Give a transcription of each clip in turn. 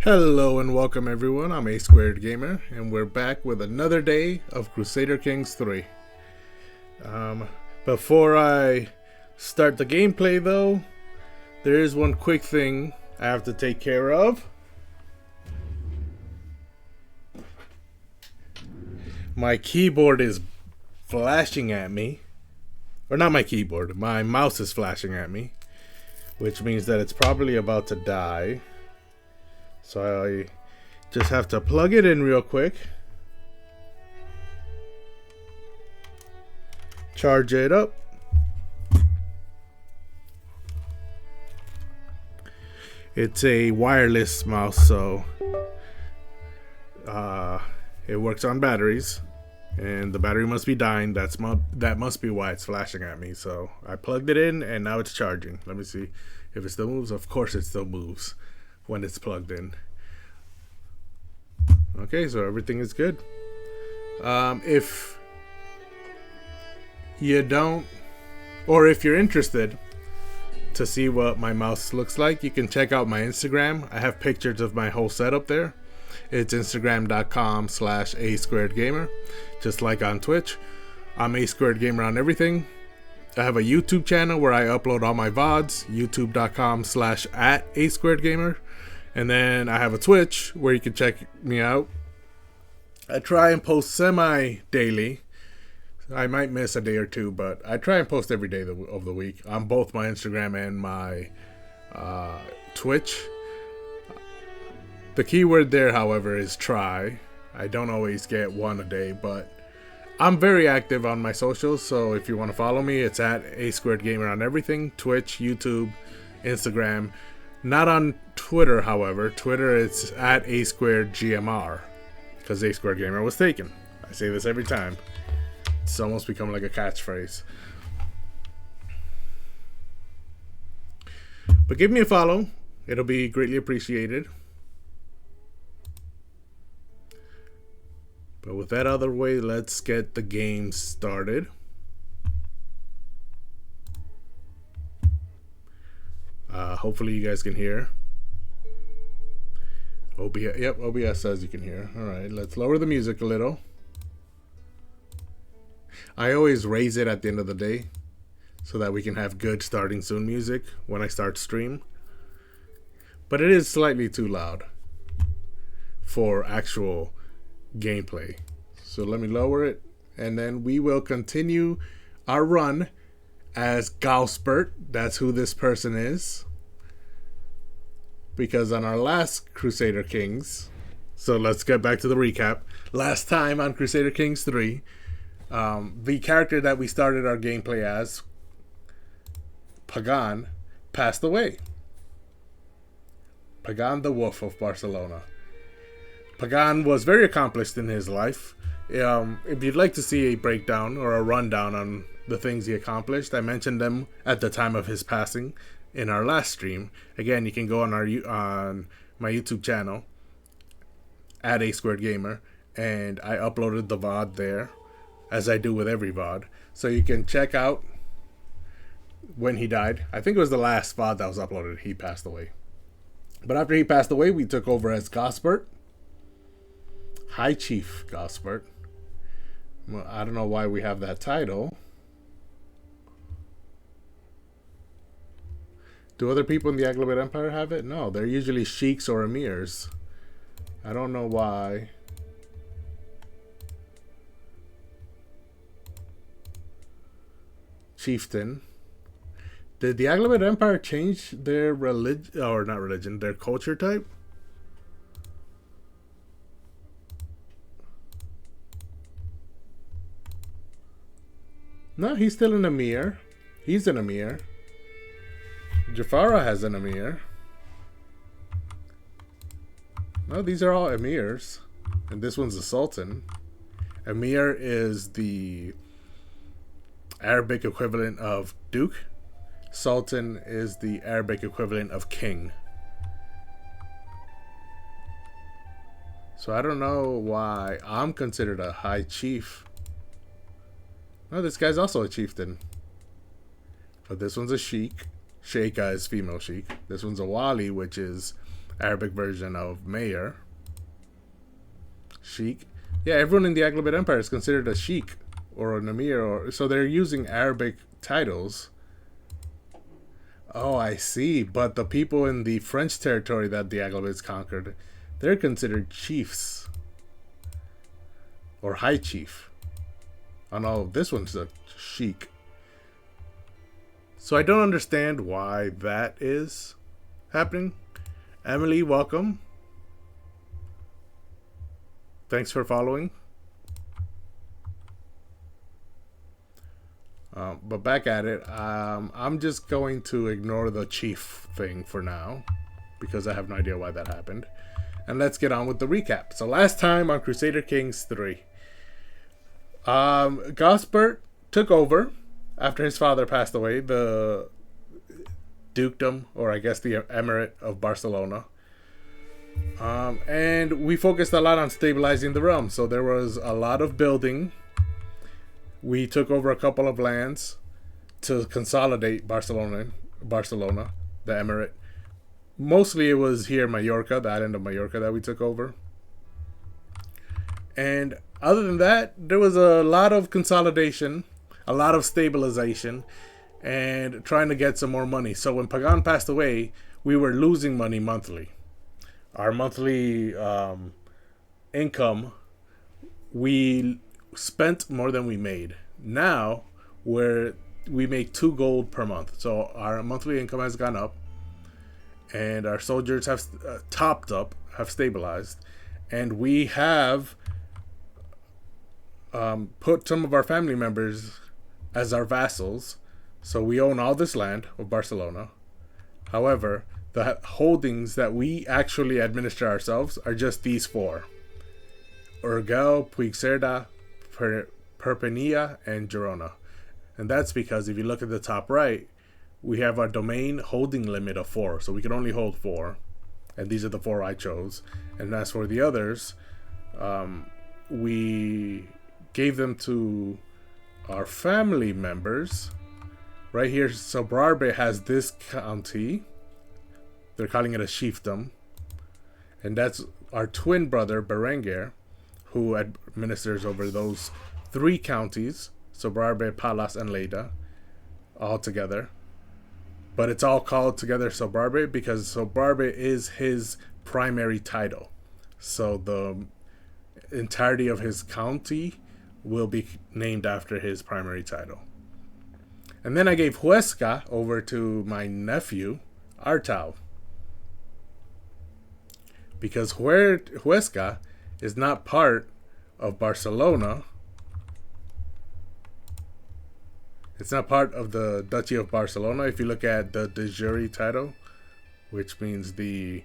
Hello and welcome everyone, I'm A Squared Gamer, and we're back with another day of Crusader Kings 3. Before I start the gameplay though, there is one quick thing I have to take care of. My keyboard is flashing at me. Or not my keyboard, my mouse is flashing at me. Which means that it's probably about to die. So I just have to plug it in real quick. Charge it up. It's a wireless mouse, so it works on batteries. And the battery must be dying. That must be why it's flashing at me. So I plugged it in and now it's charging. Let me see if it still moves. Of course it still moves when it's plugged in. Okay, so everything is good. If you don't, or if you're interested to see what my mouse looks like, you can check out my Instagram. I have pictures of my whole setup there. It's instagram.com/asquaredgamer. Just like on Twitch, I'm A Squared Gamer on everything. I have a YouTube channel where I upload all my VODs, youtube.com/@asquaredgamer. And then I have a Twitch where you can check me out. I try and post semi-daily. I might miss a day or two, but I try and post every day of the week on both my Instagram and my Twitch. The keyword there, however, is try. I don't always get one a day, but I'm very active on my socials, so if you want to follow me, it's at A Squared Gamer on everything. Twitch, YouTube, Instagram. Not on Twitter, however. Twitter, it's at A Squared GMR, because A Squared Gamer was taken. I say this every time. It's almost become like a catchphrase. But give me a follow. It'll be greatly appreciated. But with that out of the way, let's get the game started. Hopefully you guys can hear. OBS says you can hear. Alright, let's lower the music a little. I always raise it at the end of the day so that we can have good starting soon music when I start stream. But it is slightly too loud for actual gameplay. So let me lower it and then we will continue our run as Gauspert. That's who this person is. Because on our last Crusader Kings, so let's get back to the recap. Last time on Crusader Kings 3, the character that we started our gameplay as, Pagan, passed away. Pagan the Wolf of Barcelona. Pagan was very accomplished in his life. If you'd like to see a breakdown or a rundown on the things he accomplished, I mentioned them at the time of his passing in our last stream. Again, you can go on my YouTube channel at A Squared Gamer, and I uploaded the VOD there, as I do with every VOD. So you can check out when he died. I think it was the last VOD that was uploaded. He passed away. But after he passed away, we took over as Gauspert. High Chief Gauspert. Well, I don't know why we have that title. Do other people in the Aghlabid Empire have it? No, they're usually sheiks or emirs. I don't know why. Chieftain. Did the Aghlabid Empire change their religion, or not religion, their culture type? No, he's still an emir. He's an emir. Jafara has an emir. No, these are all emirs. And this one's a sultan. Emir is the Arabic equivalent of duke. Sultan is the Arabic equivalent of king. So I don't know why I'm considered a high chief. No, this guy's also a chieftain. But this one's a sheik. Sheikah is female sheik. This one's a wali, which is Arabic version of mayor. Sheikh. Yeah, everyone in the Aghlabid Empire is considered a sheikh or an emir, or so they're using Arabic titles. Oh, I see. But the people in the French territory that the Aghlabids conquered, they're considered chiefs or high chief. Oh no, this one's a sheikh. So I don't understand why that is happening. Emily, welcome. Thanks for following. But back at it, I'm just going to ignore the chief thing for now because I have no idea why that happened. And let's get on with the recap. So last time on Crusader Kings 3, Gosbert took over after his father passed away, the dukedom, or I guess the emirate of Barcelona. And we focused a lot on stabilizing the realm. So there was a lot of building. We took over a couple of lands to consolidate Barcelona, the emirate. Mostly it was here, Mallorca, the island of Mallorca that we took over. And other than that, there was a lot of consolidation, a lot of stabilization, and trying to get some more money. So when Pagan passed away, we were losing money monthly. Our monthly income, we spent more than we made. Now we make 2 gold per month, so our monthly income has gone up, and our soldiers have topped up, have stabilized, and we have put some of our family members as our vassals. So we own all this land of Barcelona. However, the holdings that we actually administer ourselves are just these 4: Urgell, Puigcerda, Perpiña, and Girona. And that's because if you look at the top right, we have our domain holding limit of 4. So we can only hold 4. And these are the 4 I chose. And as for the others, we gave them to our family members. Right here, Sobrarbe has this county. They're calling it a chiefdom. And that's our twin brother, Berenguer, who administers over those 3 counties, Sobrarbe, Palas, and Lleida, all together. But it's all called together Sobrarbe because Sobrarbe is his primary title. So the entirety of his county will be named after his primary title. And then I gave Huesca over to my nephew, Artau. Because Huesca is not part of Barcelona. It's not part of the Duchy of Barcelona. If you look at the de jure title, which means the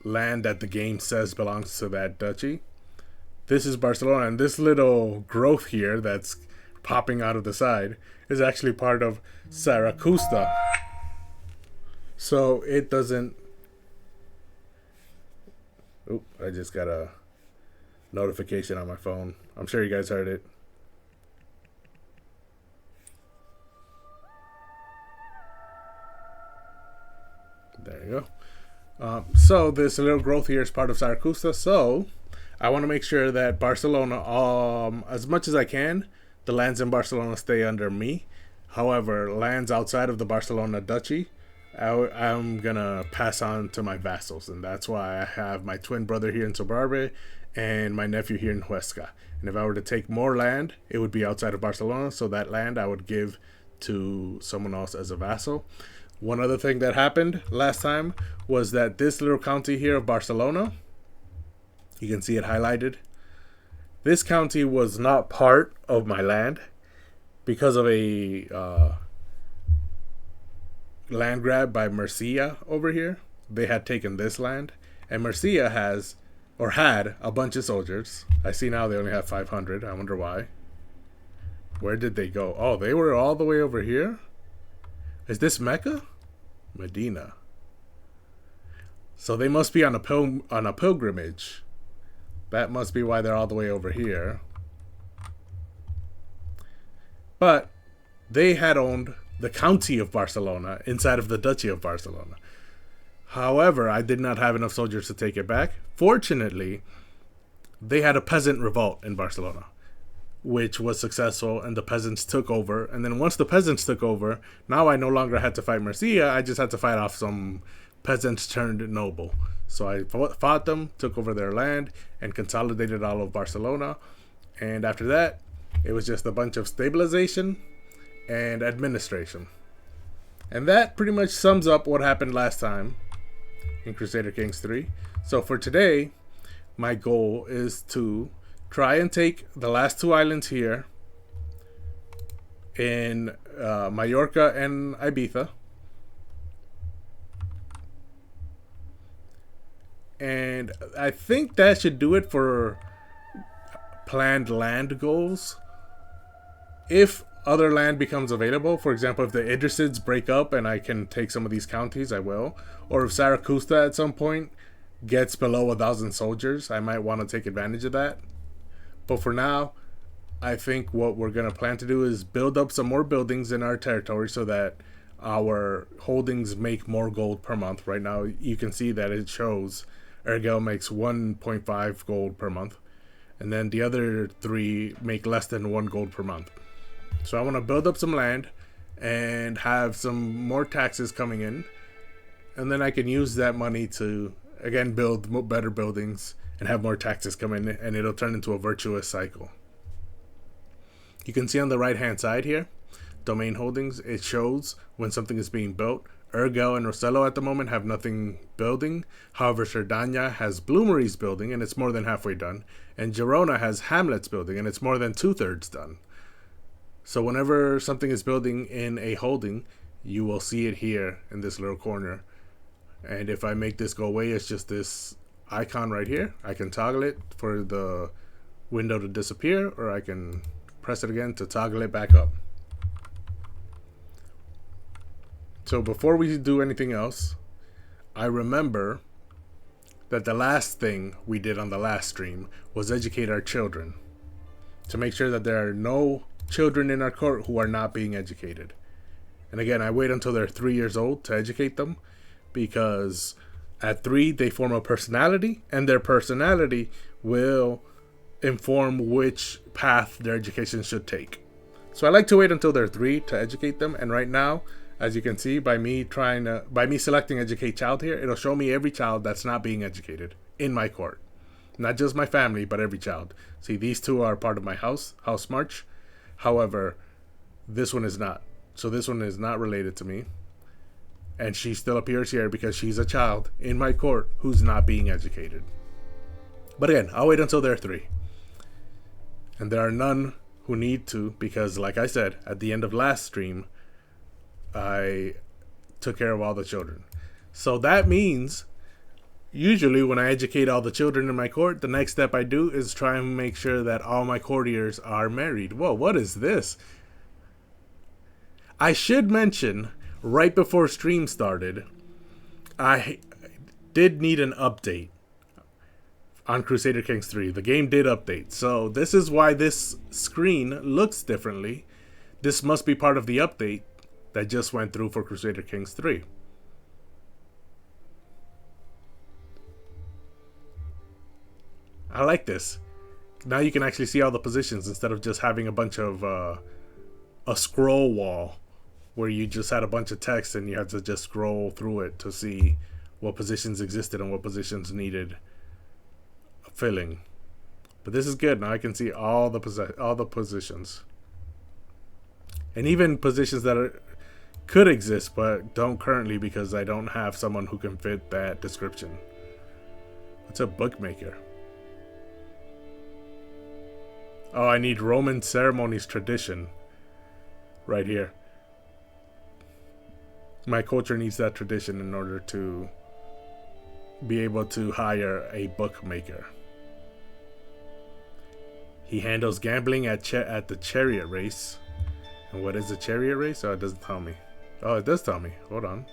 land that the game says belongs to that duchy, this is Barcelona. And this little growth here that's popping out of the side is actually part of Saracusta. So it doesn't... Oop, I just got a notification on my phone. I'm sure you guys heard it. There you go. So this little growth here is part of Saracusta. So I want to make sure that Barcelona, as much as I can, the lands in Barcelona stay under me. However, lands outside of the Barcelona Duchy, I'm gonna pass on to my vassals, and that's why I have my twin brother here in Sobrarbe and my nephew here in Huesca. And if I were to take more land, it would be outside of Barcelona, so that land I would give to someone else as a vassal. One other thing that happened last time was that this little county here of Barcelona, you can see it highlighted. This county was not part of my land because of a land grab by Murcia over here. They had taken this land, and Murcia has, or had, a bunch of soldiers. I see now they only have 500. I wonder why. Where did they go? Oh, they were all the way over here? Is this Mecca? Medina. So they must be on a pilgrimage. That must be why they're all the way over here. But they had owned the county of Barcelona inside of the Duchy of Barcelona. However, I did not have enough soldiers to take it back. Fortunately, they had a peasant revolt in Barcelona, which was successful, and the peasants took over. And then once the peasants took over, now I no longer had to fight Murcia. I just had to fight off some peasants turned noble. So I fought them, took over their land, and consolidated all of Barcelona. And after that, it was just a bunch of stabilization and administration. And that pretty much sums up what happened last time in Crusader Kings 3. So for today, my goal is to try and take the last two islands here in Mallorca and Ibiza. And I think that should do it for planned land goals. If other land becomes available, for example, if the Idrisids break up and I can take some of these counties, I will. Or if Zaragoza at some point gets below 1,000 soldiers, I might want to take advantage of that. But for now, I think what we're going to plan to do is build up some more buildings in our territory so that our holdings make more gold per month. Right now, you can see that it shows Urgel makes 1.5 gold per month. And then the other three make less than 1 gold per month. So I want to build up some land and have some more taxes coming in. And then I can use that money to, again, build better buildings and have more taxes come in. And it'll turn into a virtuous cycle. You can see on the right-hand side here, domain holdings, it shows when something is being built. Urgel and Rosello at the moment have nothing building. However, Cerdanya has Bloomeries building, and it's more than halfway done. And Girona has Hamlets building, and it's more than 2/3 done. So whenever something is building in a holding, you will see it here in this little corner. And if I make this go away, it's just this icon right here. I can toggle it for the window to disappear, or I can press it again to toggle it back up. So before we do anything else, I remember that the last thing we did on the last stream was educate our children to make sure that there are no children in our court who are not being educated. And again, I wait until they're 3 years old to educate them, because at 3 they form a personality, and their personality will inform which path their education should take. So I like to wait until they're 3 to educate them. And right now, as you can see, by me selecting educate child here, it'll show me every child that's not being educated in my court. Not just my family, but every child. See, these two are part of my house march. However, this one is not. So this one is not related to me. And she still appears here because she's a child in my court who's not being educated. But again, I'll wait until they're 3. And there are none who need to, because like I said, at the end of last stream, I took care of all the children. So that means usually when I educate all the children in my court, the next step I do is try and make sure that all my courtiers are married. Whoa, what is this? I should mention, right before stream started, I did need an update on Crusader Kings 3. The game did update. So this is why this screen looks differently. This must be part of the update that just went through for Crusader Kings 3. I like this. Now you can actually see all the positions instead of just having a bunch of a scroll wall where you just had a bunch of text and you had to just scroll through it to see what positions existed and what positions needed filling. But this is good. Now I can see all the positions. And even positions that could exist but don't currently, because I don't have someone who can fit that description. It's a bookmaker. Oh, I need Roman ceremonies tradition right here. My culture needs that tradition in order to be able to hire a bookmaker. He handles gambling at the chariot race. And what is a chariot race? Oh, it doesn't tell me. Oh, it does tell me. Hold on.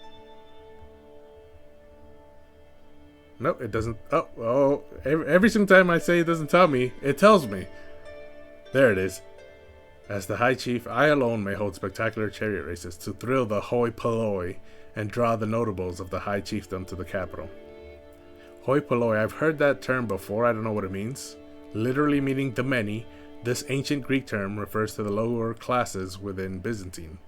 Nope, it doesn't. Oh, every single time I say it doesn't tell me, it tells me. There it is. As the High Chief, I alone may hold spectacular chariot races to thrill the hoi polloi and draw the notables of the High Chiefdom to the capital. Hoi polloi, I've heard that term before, I don't know what it means. Literally meaning the many, this ancient Greek term refers to the lower classes within Byzantine.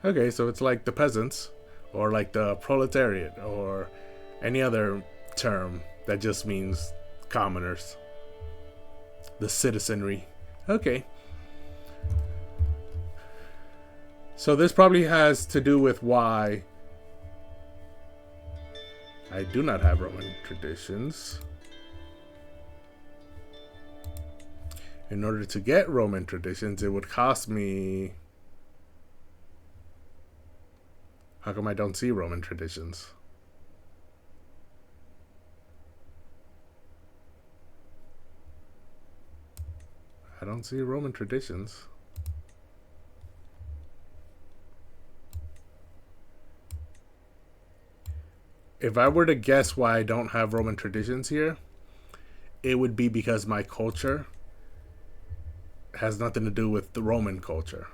Okay, so it's like the peasants, or like the proletariat, or any other term that just means commoners. The citizenry. Okay. So this probably has to do with why I do not have Roman traditions. In order to get Roman traditions, it would cost me... How come I don't see Roman traditions? I don't see Roman traditions. If I were to guess why I don't have Roman traditions here, it would be because my culture has nothing to do with the Roman culture.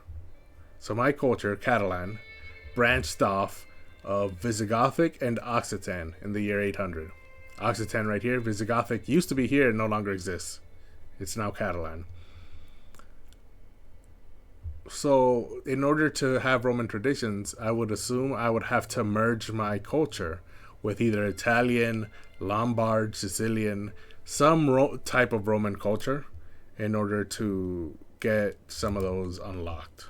So my culture, Catalan, branched off of Visigothic and Occitan in the year 800. Occitan right here, Visigothic used to be here and no longer exists. It's now Catalan. So in order to have Roman traditions, I would assume I would have to merge my culture with either Italian, Lombard, Sicilian, some type of Roman culture in order to get some of those unlocked.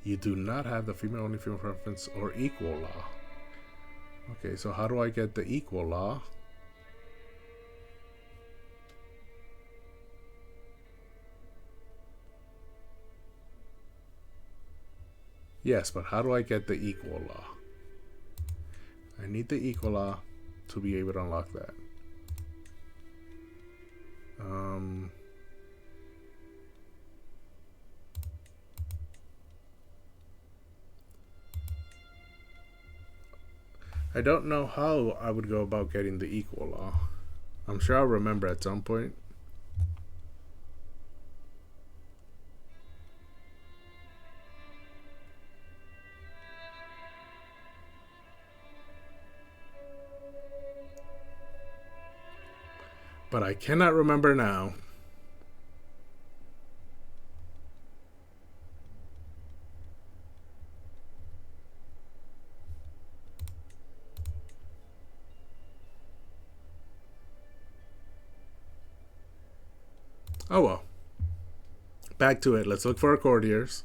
You do not have the female-only female preference or equal law. Okay, so how do I get the equal law? Yes, but how do I get the equal law? I need the equal law to be able to unlock that. I don't know how I would go about getting the equal law. I'm sure I'll remember at some point. But I cannot remember now. Oh well. Back to it. Let's look for our courtiers.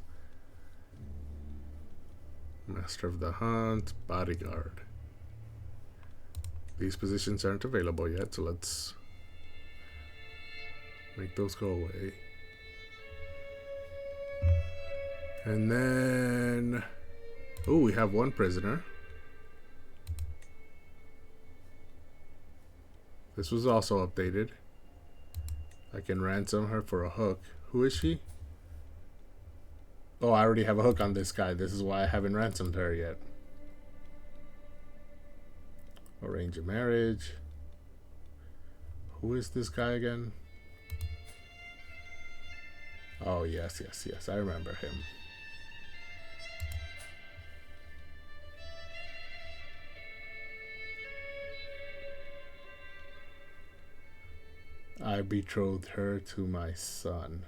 Master of the Hunt, Bodyguard. These positions aren't available yet, so let's make those go away. And then... oh, we have one prisoner. This was also updated. I can ransom her for a hook. Who is she? Oh, I already have a hook on this guy. This is why I haven't ransomed her yet. Arrange a marriage. Who is this guy again? Oh, yes, yes, yes. I remember him. I betrothed her to my son.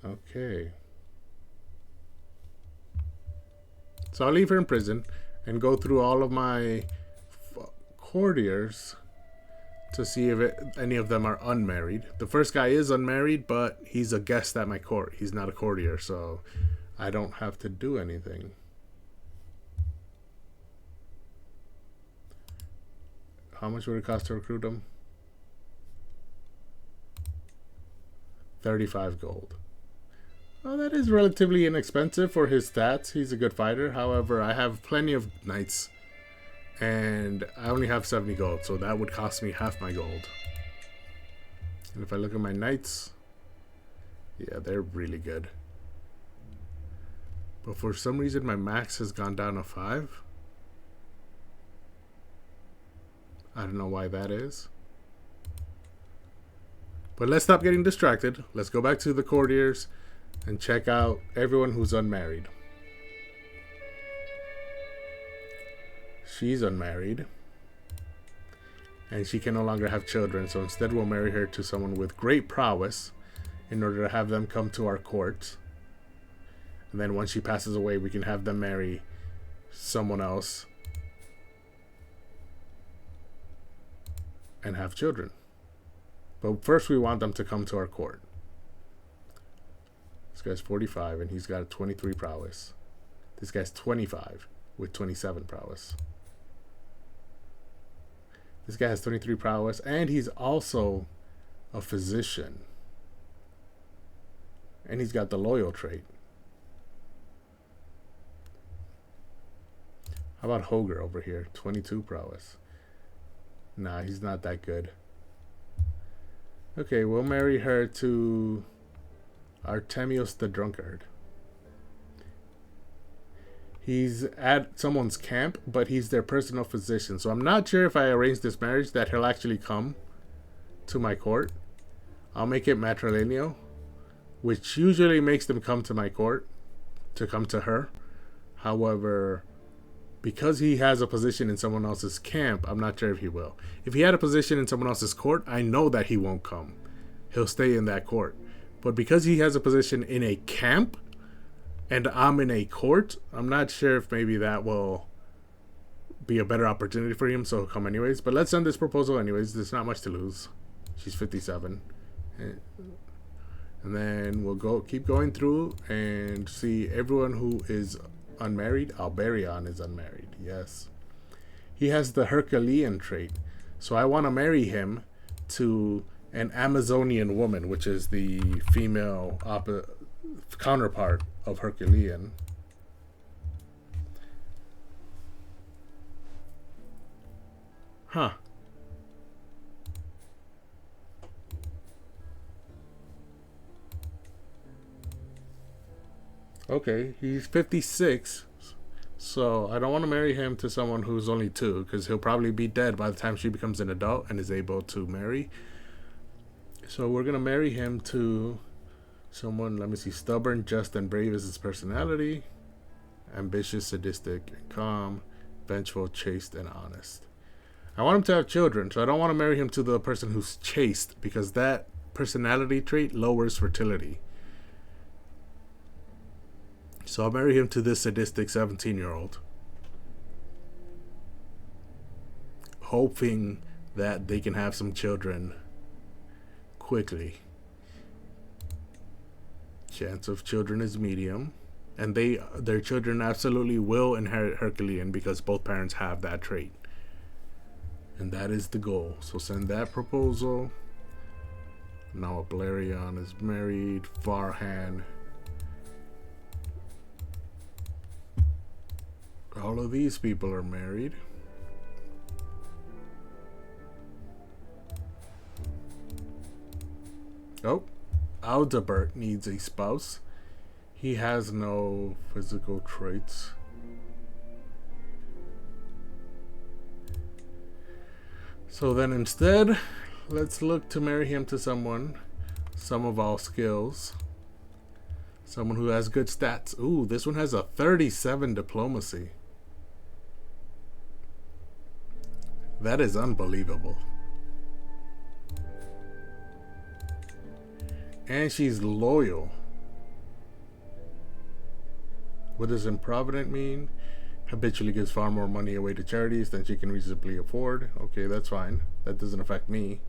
Okay. So I'll leave her in prison and go through all of my courtiers to see if any of them are unmarried. The first guy is unmarried, but he's a guest at my court. He's not a courtier, so I don't have to do anything. How much would it cost to recruit him? 35 gold. Well, that is relatively inexpensive for his stats. He's a good fighter. However, I have plenty of knights, and I only have 70 gold, so that would cost me half my gold. And if I look at my knights, yeah, they're really good. But for some reason, my max has gone down to 5. I don't know why that is. But let's stop getting distracted. Let's go back to the courtiers and check out everyone who's unmarried. She's unmarried. And she can no longer have children, so instead we'll marry her to someone with great prowess in order to have them come to our court. And then once she passes away, we can have them marry someone else and have children. But first we want them to come to our court. This guy's 45 and he's got 23 prowess. This guy's 25 with 27 prowess. This guy has 23 prowess and he's also a physician. And he's got the loyal trait. How about Hoger over here? 22 prowess. Nah, he's not that good. Okay, we'll marry her to Artemius the Drunkard. He's at someone's camp, but he's their personal physician. So I'm not sure if I arrange this marriage that he'll actually come to my court. I'll make it matrilineal, which usually makes them come to my court to come to her. However, because he has a position in someone else's camp, I'm not sure if he will. If he had a position in someone else's court, I know that he won't come. He'll stay in that court. But because he has a position in a camp and I'm in a court, I'm not sure if maybe that will be a better opportunity for him, so he'll come anyways. But let's send this proposal anyways. There's not much to lose. She's 57. And then we'll keep going through and see everyone who is unmarried. Alberion is unmarried. Yes. He has the Herculean trait. So I want to marry him to an Amazonian woman, which is the female counterpart of Herculean. Huh. Okay, he's 56, so I don't want to marry him to someone who's only 2, because he'll probably be dead by the time she becomes an adult and is able to marry. So we're going to marry him to someone, let me see, stubborn, just, and brave is his personality. Ambitious, sadistic, and calm. Vengeful, chaste, and honest. I want him to have children, so I don't want to marry him to the person who's chaste, because that personality trait lowers fertility. So I'll marry him to this sadistic 17-year-old, hoping that they can have some children quickly. Chance of children is medium, and their children absolutely will inherit Herculean because both parents have that trait. And that is the goal. So send that proposal. Now Blarion is married. Farhan. All of these people are married. Oh, Aldebert needs a spouse. He has no physical traits. So then instead, let's look to marry him to someone, some of all skills. Someone who has good stats. Ooh, this one has a 37 diplomacy. That is unbelievable. And she's loyal. What does improvident mean? Habitually gives far more money away to charities than she can reasonably afford. Okay, that's fine. That doesn't affect me.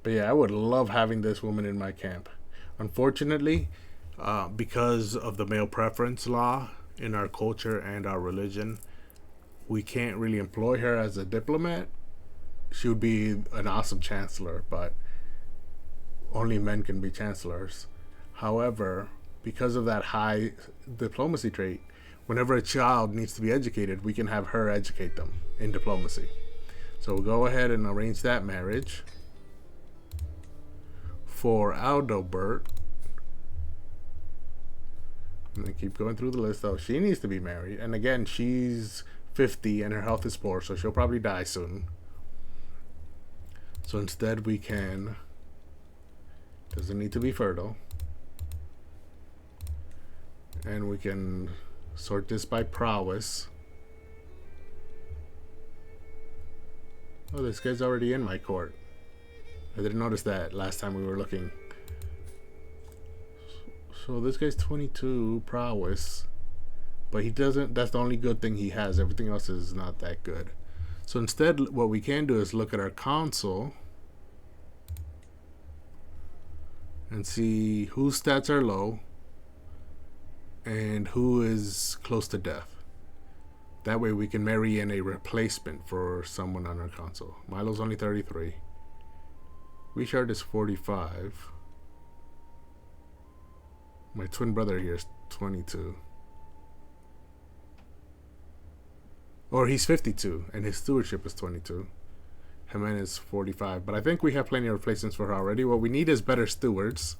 But yeah, I would love having this woman in my camp. Unfortunately, because of the male preference law in our culture and our religion, we can't really employ her as a diplomat. She would be an awesome chancellor, but only men can be chancellors. However, because of that high diplomacy trait, whenever a child needs to be educated, we can have her educate them in diplomacy. So we'll go ahead and arrange that marriage for Aldobert. And then keep going through the list. Oh, she needs to be married. And again, she's 50 and her health is poor, so she'll probably die soon. So instead we can, doesn't need to be fertile, and we can sort this by prowess. Oh, this guy's already in my court. I didn't notice that last time we were looking. So this guy's 22 prowess, but he doesn't, that's the only good thing he has. Everything else is not that good. So instead, what we can do is look at our console and see whose stats are low and who is close to death. That way we can marry in a replacement for someone on our console. Milo's only 33. Richard is 45. My twin brother here is 22. Or he's 52, and his stewardship is 22. Jimenez is 45. But I think we have plenty of replacements for her already. What we need is better stewards.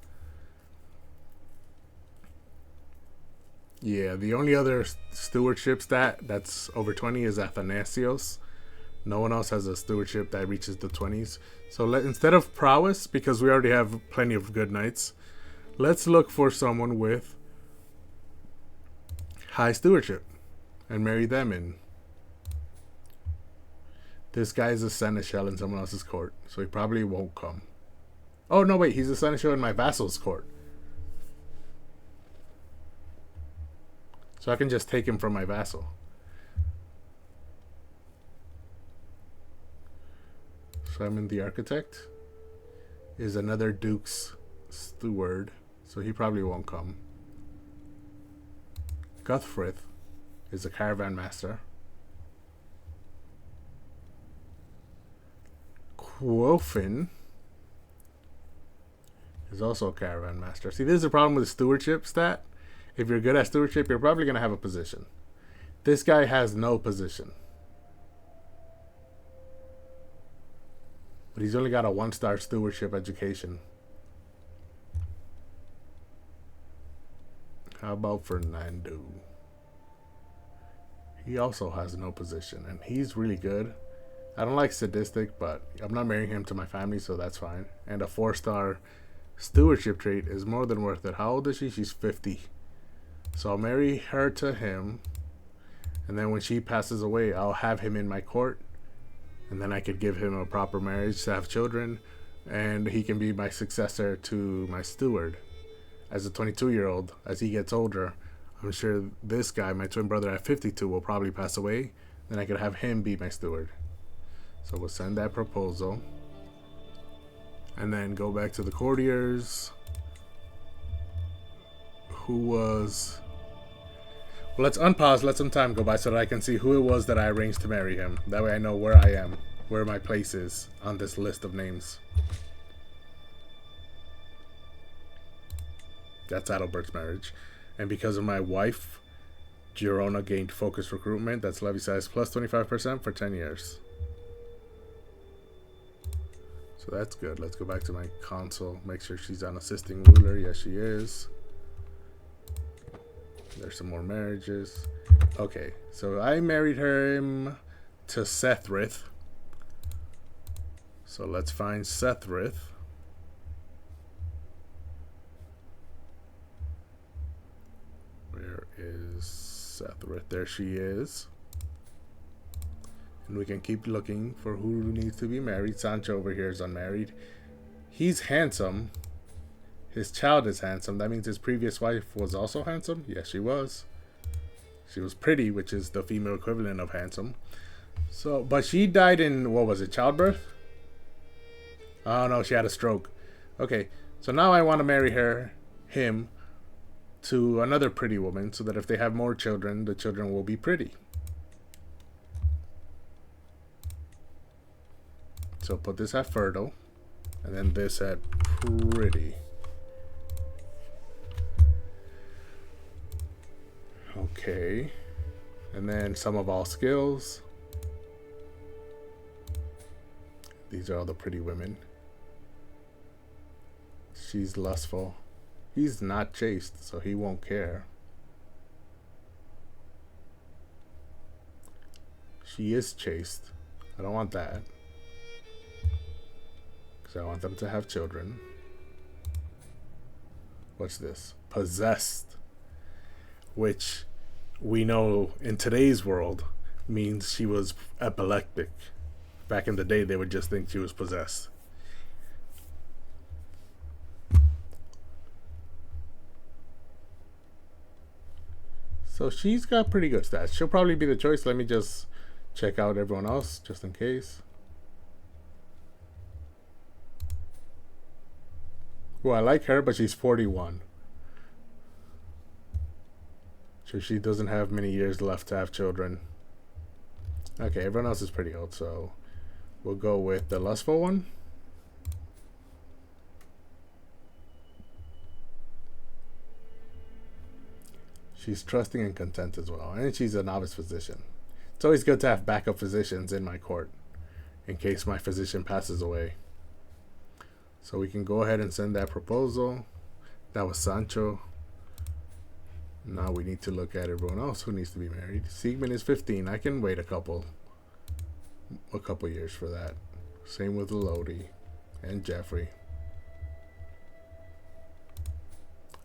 Yeah, the only other stewardship stat that's over 20 is Athanasios. No one else has a stewardship that reaches the 20s. So instead of prowess, because we already have plenty of good knights, let's look for someone with high stewardship and marry them in. This guy's a seneschal in someone else's court, so he probably won't come. Oh, no, wait, he's a seneschal in my vassal's court. So I can just take him from my vassal. Simon the Architect is another duke's steward, so he probably won't come. Guthfrith is a caravan master. Quofin is also a caravan master. See, this is the problem with the stewardship stat. If you're good at stewardship, you're probably going to have a position. This guy has no position. But he's only got a 1-star stewardship education. How about Fernando? He also has no position, and he's really good. I don't like sadistic, but I'm not marrying him to my family, so that's fine. And a 4-star stewardship trait is more than worth it. How old is she? She's 50. So I'll marry her to him, and then when she passes away, I'll have him in my court, and then I could give him a proper marriage to have children, and he can be my successor to my steward. As a 22-year-old, as he gets older, I'm sure this guy, my twin brother at 52, will probably pass away. Then I could have him be my steward. So we'll send that proposal. And then go back to the courtiers. Who was... Well, let's unpause, let some time go by so that I can see who it was that I arranged to marry him. That way I know where I am, where my place is on this list of names. That's Adalbert's marriage. And because of my wife, Girona gained focused recruitment. That's levy size plus 25% for 10 years. So that's good. Let's go back to my console. Make sure she's on assisting ruler. Yes, she is. There's some more marriages. Okay, so I married him to Sethrith. So let's find Sethrith. Where is Sethrith? There she is. And we can keep looking for who needs to be married. Sancho over here is unmarried. He's handsome. His child is handsome. That means his previous wife was also handsome? Yes, she was. She was pretty, which is the female equivalent of handsome. So, but she died in, what was it, childbirth? Oh no, she had a stroke. Okay, so now I want to marry him, to another pretty woman, so that if they have more children, the children will be pretty. So put this at fertile, and then this at pretty. Okay, and then some of all skills. These are all the pretty women. She's lustful. He's not chaste, so he won't care. She is chaste. I don't want that. Because I want them to have children. What's this? Possessed. Which we know in today's world means she was epileptic. Back in the day, they would just think she was possessed. So she's got pretty good stats. She'll probably be the choice. Let me just check out everyone else just in case. Well, I like her, but she's 41. So she doesn't have many years left to have children. Okay, everyone else is pretty old, so we'll go with the lustful one. She's trusting and content as well, and she's a novice physician. It's always good to have backup physicians in my court in case my physician passes away. So we can go ahead and send that proposal. That was Sancho. Now we need to look at everyone else who needs to be married. Siegmund is 15. I can wait a couple years for that. Same with Lodi and Jeffrey.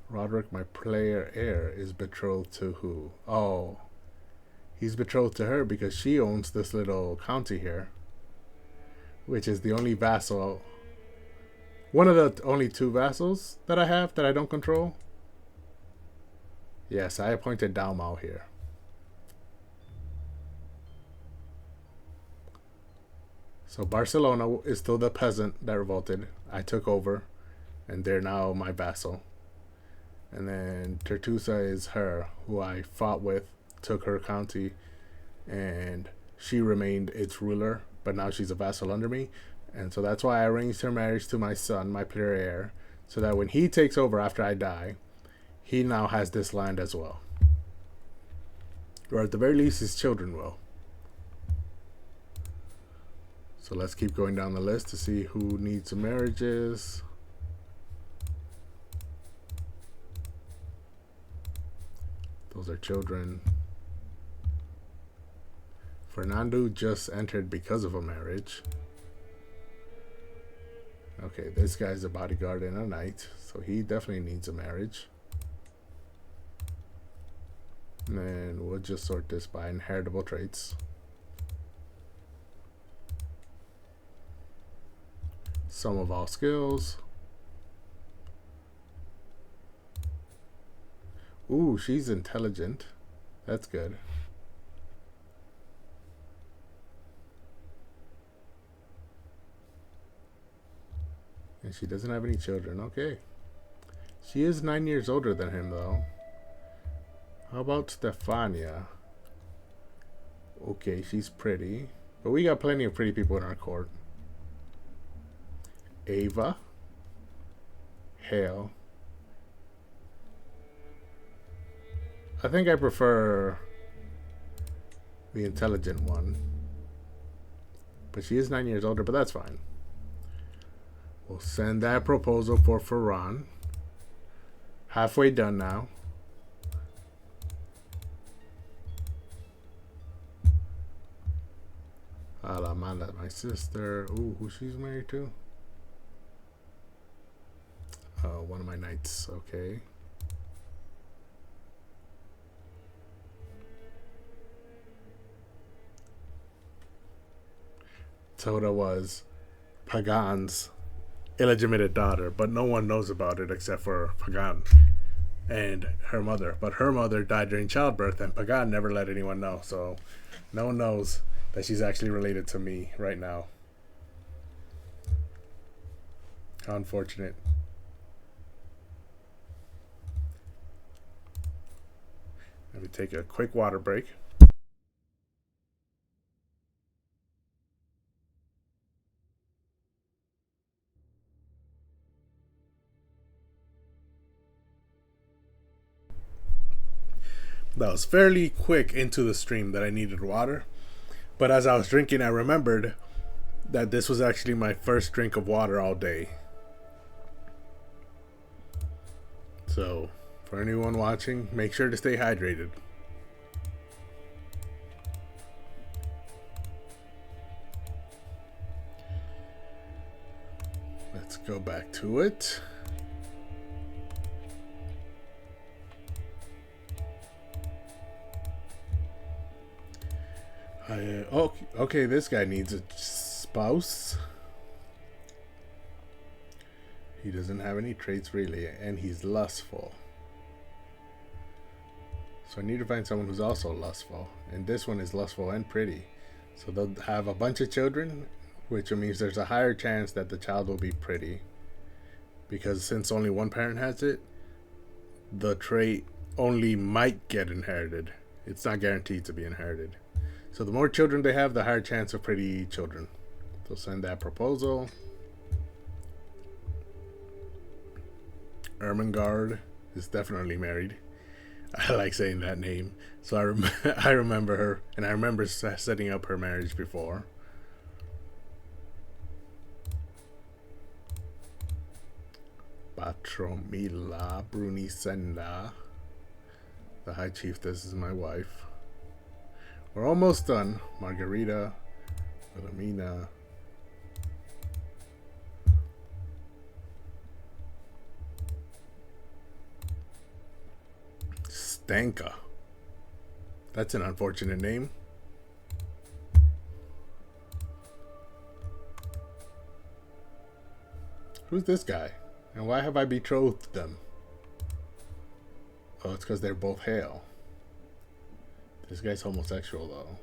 Roderick, my player heir, is betrothed to who? Oh, he's betrothed to her because she owns this little county here, which is the only vassal. One of the only 2 vassals that I have that I don't control. Yes, I appointed Dalmau here. So Barcelona is still the peasant that revolted. I took over, and they're now my vassal. And then Tertusa is her, who I fought with, took her county, and she remained its ruler, but now she's a vassal under me. And so that's why I arranged her marriage to my son, my player heir, so that when he takes over after I die, he now has this land as well. Or at the very least, his children will. So let's keep going down the list to see who needs marriages. Those are children. Fernando just entered because of a marriage. Okay, this guy's a bodyguard and a knight, so he definitely needs a marriage. And then we'll just sort this by inheritable traits. Sum of all skills. Ooh, she's intelligent. That's good. And she doesn't have any children. Okay. She is 9 years older than him, though. How about Stefania? Okay, she's pretty. But we got plenty of pretty people in our court. Ava. Hale. I think I prefer the intelligent one. But she is 9 years older, but that's fine. We'll send that proposal for Ferran. Halfway done now. Alamanda, my sister. Ooh, who she's married to? One of my knights. Okay. Toda was Pagan's illegitimate daughter, but no one knows about it except for Pagan and her mother. But her mother died during childbirth, and Pagan never let anyone know, so no one knows that she's actually related to me right now. How unfortunate. Let me take a quick water break. That was fairly quick into the stream that I needed water. But as I was drinking, I remembered that this was actually my first drink of water all day. So, for anyone watching, make sure to stay hydrated. go back to it. Oh, okay, this guy needs a spouse. He doesn't have any traits really, and he's lustful. So I need to find someone who's also lustful. And this one is lustful and pretty. So they'll have a bunch of children, which means there's a higher chance that the child will be pretty. Because since only one parent has it, the trait only might get inherited. It's not guaranteed to be inherited. So the more children they have, the higher chance of pretty children. So send that proposal. Ermengarde is definitely married. I like saying that name. So I remember her, and I remember setting up her marriage before. Patromila Brunisenda. The High Chiefess is my wife. We're almost done. Margarita, Wilhelmina. Stanka. That's an unfortunate name. Who's this guy? And why have I betrothed them? Oh, it's because they're both hale. This guy's homosexual, though.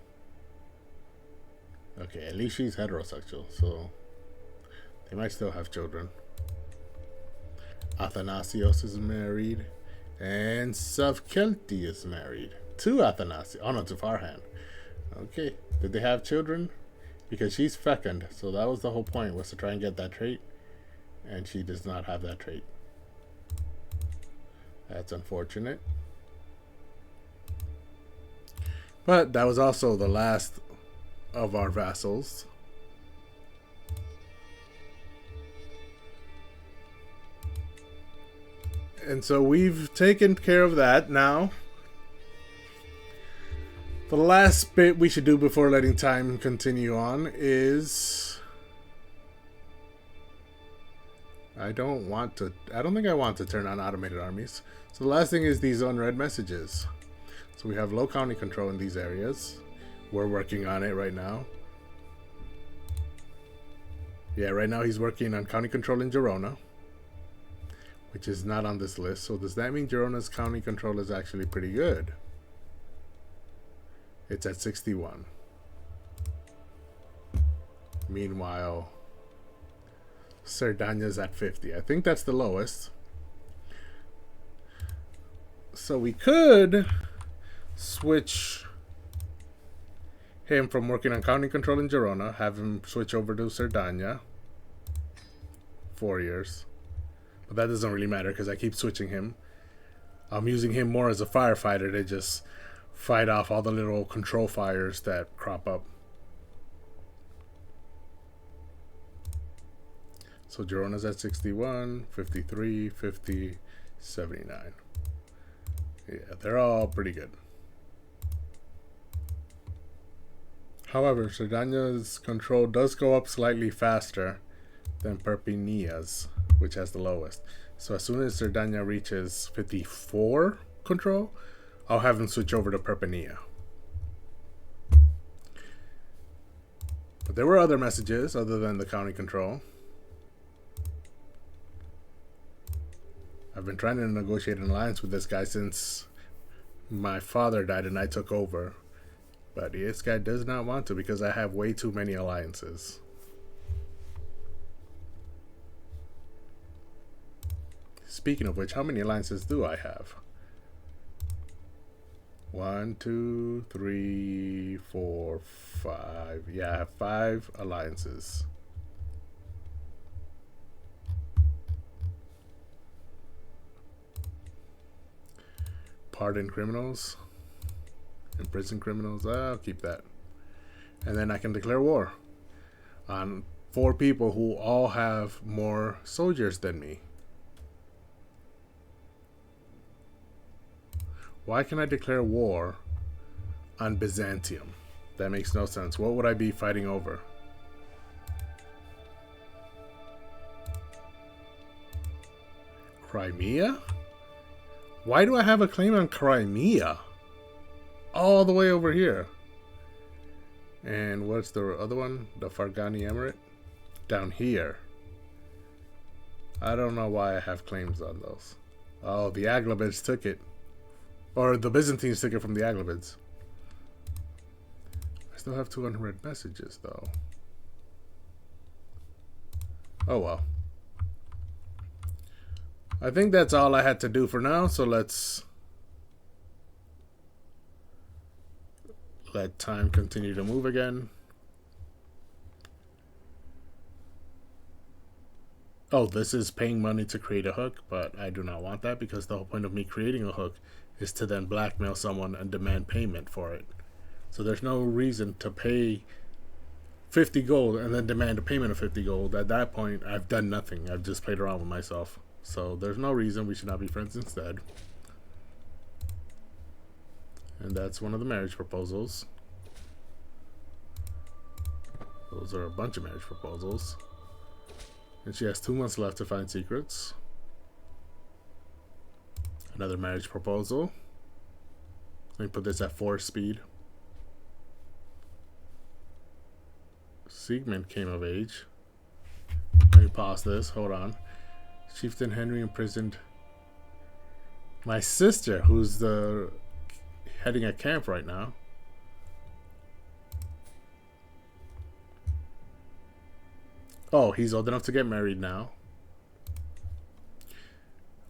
Okay, at least she's heterosexual, so they might still have children. Athanasios is married, and Savkelti is married. To Athanasios. Oh, no, to Farhan. Okay, did they have children? Because she's fecund, so that was the whole point, was to try and get that trait, and she does not have that trait. That's unfortunate. But that was also the last of our vassals. And so we've taken care of that now. The last bit we should do before letting time continue on is... I don't think I want to turn on automated armies. So the last thing is these unread messages. So we have low county control in these areas. We're working on it right now. Yeah, right now he's working on county control in Girona, which is not on this list. So does that mean Girona's county control is actually pretty good? It's at 61. Meanwhile, Cerdagna's at 50. I think that's the lowest. So we could switch him from working on county control in Girona, have him switch over to Cerdagna. 4 years. But that doesn't really matter because I keep switching him. I'm using him more as a firefighter to just fight off all the little control fires that crop up. So Girona's at 61, 53, 50, 79. Yeah, they're all pretty good. However, Cerdagna's control does go up slightly faster than Perpigna's, which has the lowest. So as soon as Cerdagna reaches 54 control, I'll have him switch over to Perpignan. But there were other messages other than the county control. I've been trying to negotiate an alliance with this guy since my father died and I took over. But this guy does not want to because I have way too many alliances. Speaking of which, how many alliances do I have? 1, 2, 3, 4, 5. Yeah, I have 5 alliances. Pardon criminals. Imprison criminals. I'll keep that. And then I can declare war on 4 people who all have more soldiers than me. Why can I declare war on Byzantium? That makes no sense. What would I be fighting over? Crimea? Why do I have a claim on Crimea? All the way over here. And what's the other one? The Fargani Emirate? Down here. I don't know why I have claims on those. Oh, the Aghlabids took it. Or the Byzantines took it from the Aghlabids. I still have 200 messages, though. Oh, well. I think that's all I had to do for now, so let's let time continue to move again. Oh, this is paying money to create a hook, but I do not want that because the whole point of me creating a hook is to then blackmail someone and demand payment for it. So there's no reason to pay 50 gold and then demand a payment of 50 gold. At that point, I've done nothing. I've just played around with myself. So there's no reason we should not be friends instead. And that's one of the marriage proposals. Those are a bunch of marriage proposals. And she has 2 months left to find secrets. Another marriage proposal. Let me put this at 4 speed. Siegmund came of age. Let me pause this. Hold on. Chieftain Henry imprisoned my sister, who's heading a camp right now. Oh, he's old enough to get married now.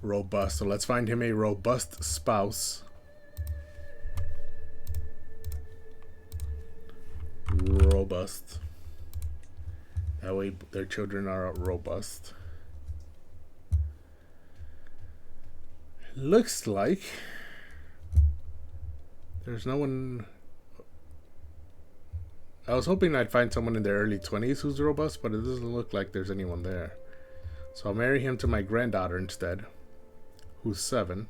Robust. So let's find him a robust spouse. Robust. That way their children are robust. Looks like there's no one. I was hoping I'd find someone in their early 20s who's robust, but it doesn't look like there's anyone there. So I'll marry him to my granddaughter instead, who's 7.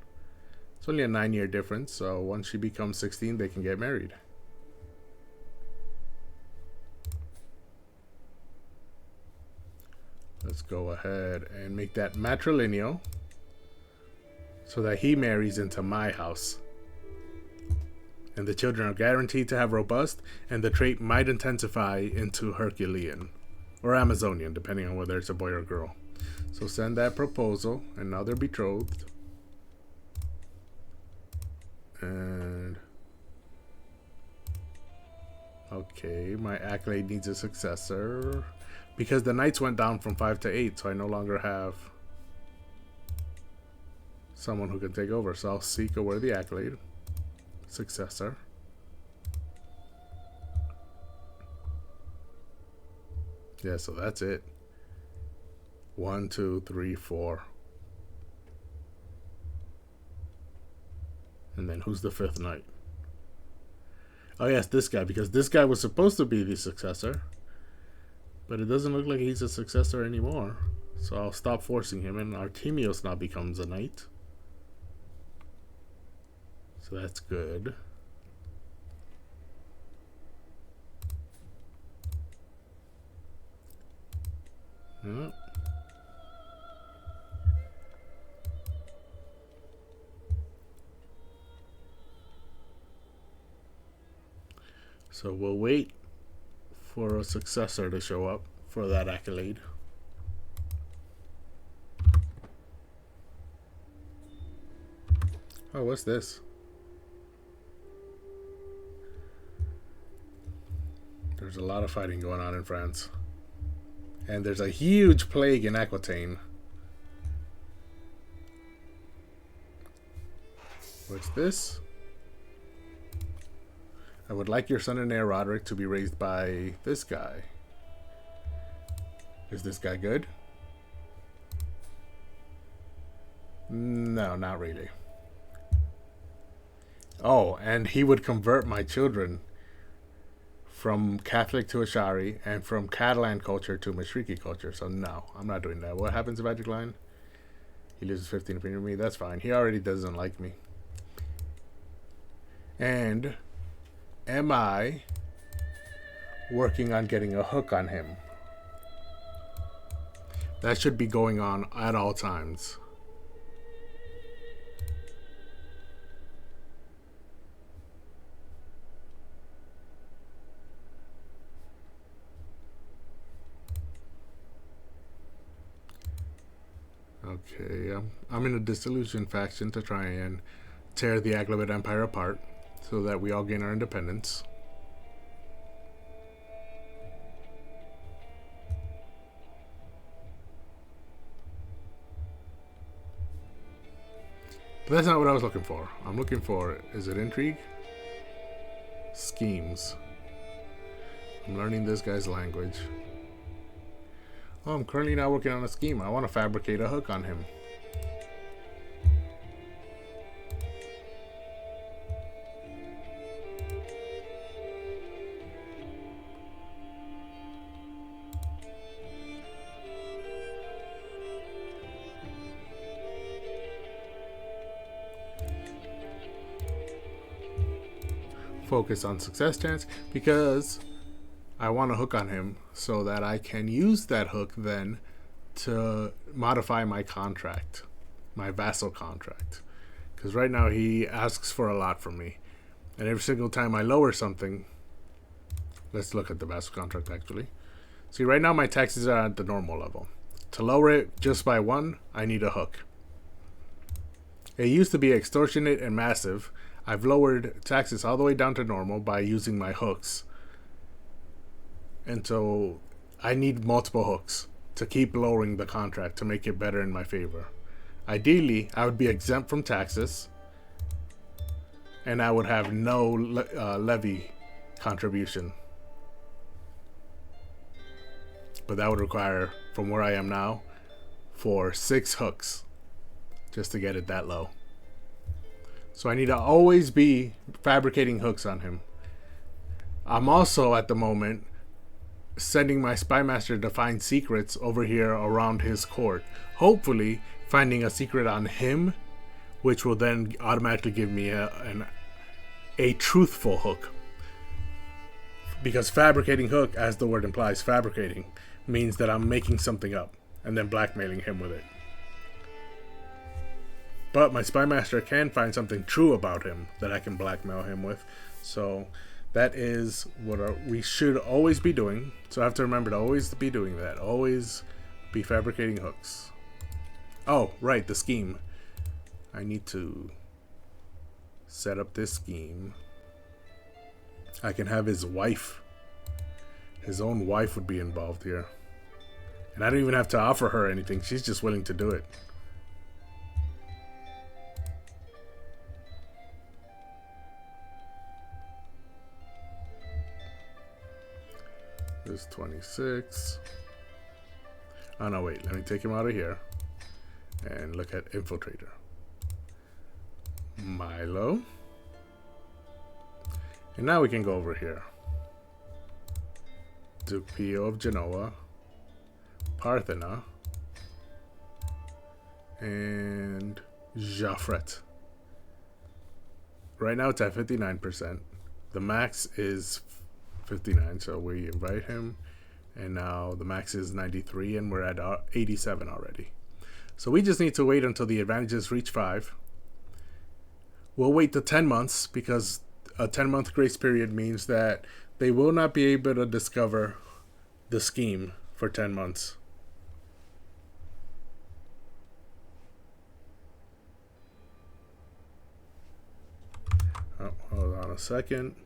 It's only a 9-year difference, so once she becomes 16, they can get married. Let's go ahead and make that matrilineal so that he marries into my house. And the children are guaranteed to have robust, and the trait might intensify into Herculean or Amazonian, depending on whether it's a boy or girl. So send that proposal, and now they're betrothed. And okay, my accolade needs a successor because the knights went down from 5 to 8, so I no longer have someone who can take over. So I'll seek a worthy accolade successor. Yeah, so that's it. 1, 2, 3, 4. And then who's the 5th knight? Oh yes, this guy, because this guy was supposed to be the successor, but it doesn't look like he's a successor anymore. So I'll stop forcing him, and Artemios now becomes a knight. So that's good. Yep. So we'll wait for a successor to show up for that accolade. Oh, what's this? There's a lot of fighting going on in France. And there's a huge plague in Aquitaine. What's this? I would like your son and heir Roderick to be raised by this guy. Is this guy good? No, not really. Oh, and he would convert my children from Catholic to Ashari and from Catalan culture to Mashriki culture. So no, I'm not doing that. What happens if I decline? He loses 15 opinion of me. That's fine. He already doesn't like me. And am I working on getting a hook on him? That should be going on at all times. Okay, I'm in a disillusion faction to try and tear the Aglavit Empire apart so that we all gain our independence. But that's not what I was looking for. I'm looking for, is it intrigue? Schemes. I'm learning this guy's language. Oh, I'm currently now working on a scheme. I want to fabricate a hook on him. Focus on success chance because I want a hook on him so that I can use that hook then to modify my contract, my vassal contract. Because right now he asks for a lot from me. And every single time I lower something, let's look at the vassal contract actually. See, right now my taxes are at the normal level. To lower it just by one, I need a hook. It used to be extortionate and massive. I've lowered taxes all the way down to normal by using my hooks. And so I need multiple hooks to keep lowering the contract to make it better in my favor. Ideally, I would be exempt from taxes and I would have no levy contribution. But that would require, from where I am now, for 6 hooks just to get it that low. So I need to always be fabricating hooks on him. I'm also, at the moment, sending my spy master to find secrets over here around his court. Hopefully, finding a secret on him, which will then automatically give me a truthful hook. Because fabricating hook, as the word implies, fabricating, means that I'm making something up and then blackmailing him with it. But my spy master can find something true about him that I can blackmail him with. So that is what we should always be doing. So I have to remember to always be doing that. Always be fabricating hooks. Oh, right, the scheme. I need to set up this scheme. I can have his wife. His own wife would be involved here. And I don't even have to offer her anything. She's just willing to do it. This 26. Oh no, wait, let me take him out of here and look at Infiltrator. Milo. And now we can go over here. Duke Pio of Genoa, Parthena, and Jaffret. Right now it's at 59%. The max is 59, so we invite him, and now the max is 93 and we're at 87 already. So we just need to wait until the advantages reach 5. We'll wait to 10 months because a 10-month grace period means that they will not be able to discover the scheme for 10 months. Oh, hold on a second.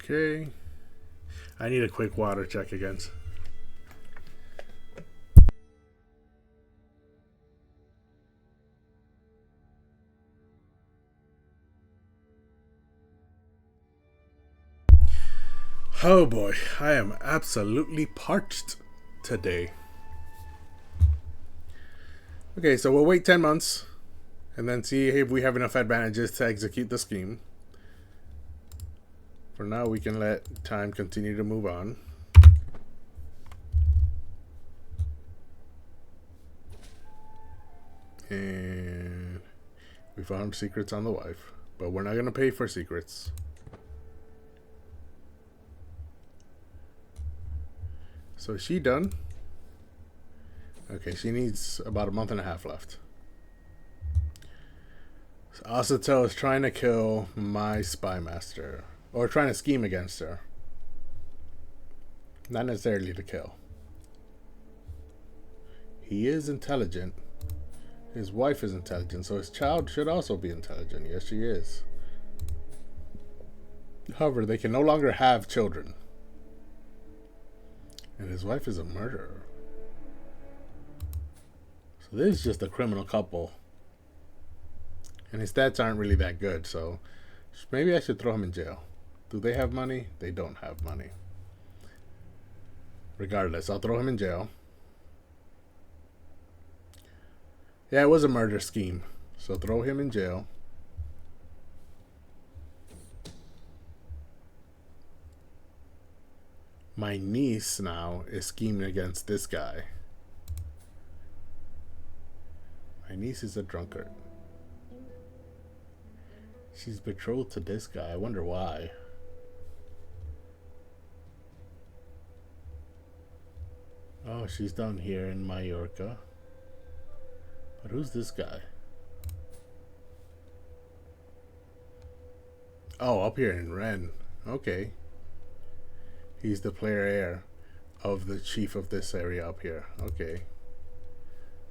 Okay. I need a quick water check again. Oh boy, I am absolutely parched today. Okay, so we'll wait 10 months and then see if we have enough advantages to execute the scheme. For now, we can let time continue to move on. And we found secrets on the wife, but we're not going to pay for secrets. So is she done? Okay, she needs about a month and a half left. So Asato is trying to kill my spy master. Or trying to scheme against her. Not necessarily to kill. He is intelligent. His wife is intelligent, so his child should also be intelligent. Yes, she is. However, they can no longer have children. And his wife is a murderer. So this is just a criminal couple. And his stats aren't really that good, so maybe I should throw him in jail. Do they have money? They don't have money. Regardless, I'll throw him in jail. Yeah, it was a murder scheme. So throw him in jail. My niece now is scheming against this guy. My niece is a drunkard. She's betrothed to this guy. I wonder why. Oh, she's down here in Mallorca. But who's this guy? Oh, up here in Ren. Okay. He's the player heir of the chief of this area up here. Okay.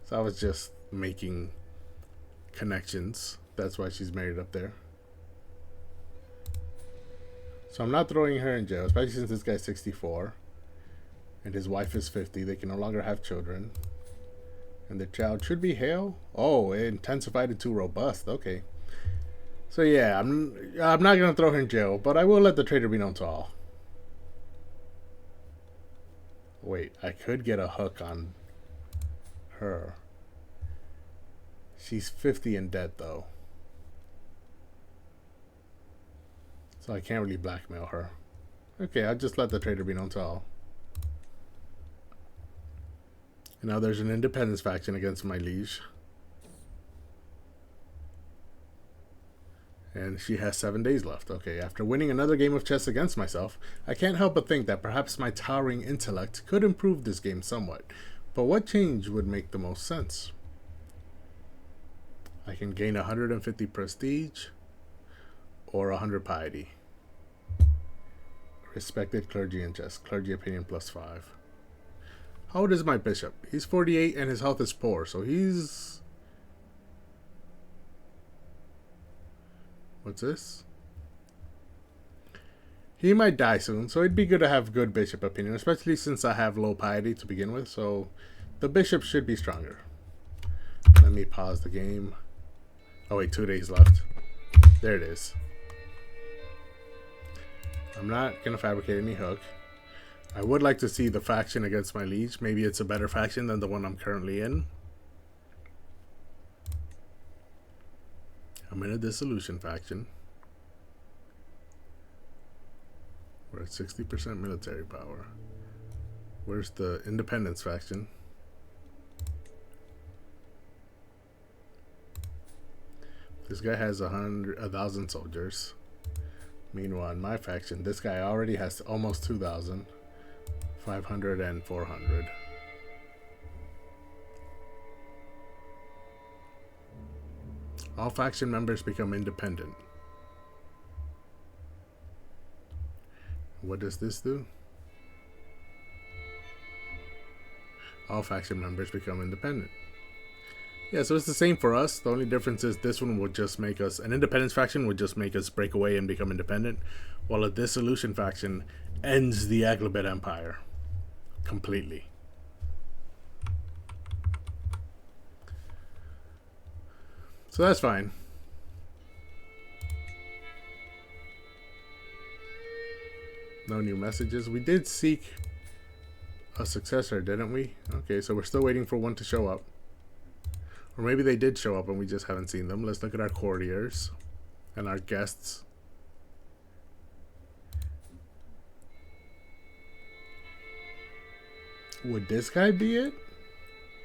So I was just making connections. That's why she's married up there. So I'm not throwing her in jail, especially since this guy's 64. And his wife is 50. They can no longer have children. And the child should be Hale. Oh, it intensified it to robust. Okay. So yeah, I'm not gonna throw her in jail, but I will let the traitor be known to all. Wait, I could get a hook on her. She's 50 and dead though. So I can't really blackmail her. Okay, I'll just let the traitor be known to all. And now there's an independence faction against my liege. And she has 7 days left. Okay, after winning another game of chess against myself, I can't help but think that perhaps my towering intellect could improve this game somewhat. But what change would make the most sense? I can gain 150 prestige or 100 piety. Respected clergy in chess. Clergy opinion +5. How old is my bishop? He's 48 and his health is poor, so he's... What's this? He might die soon, so it'd be good to have good bishop opinion, especially since I have low piety to begin with, so the bishop should be stronger. Let me pause the game. Oh wait, 2 days left. There it is. I'm not going to fabricate any hook. I would like to see the faction against my liege. Maybe it's a better faction than the one I'm currently in. I'm in a dissolution faction. We're at 60% military power. Where's the independence faction? This guy has 1,000 soldiers. Meanwhile, in my faction, this guy already has almost 2,000. 500 and 400. All faction members become independent. What does this do? All faction members become independent. Yeah, so it's the same for us. The only difference is this one would just make us, an independence faction would just make us break away and become independent, while a dissolution faction ends the Aglabet Empire completely. So that's fine. No new messages. We did seek a successor, didn't we? Okay, so we're still waiting for one to show up. Or maybe they did show up and we just haven't seen them. Let's look at our courtiers and our guests. Would this guy be it?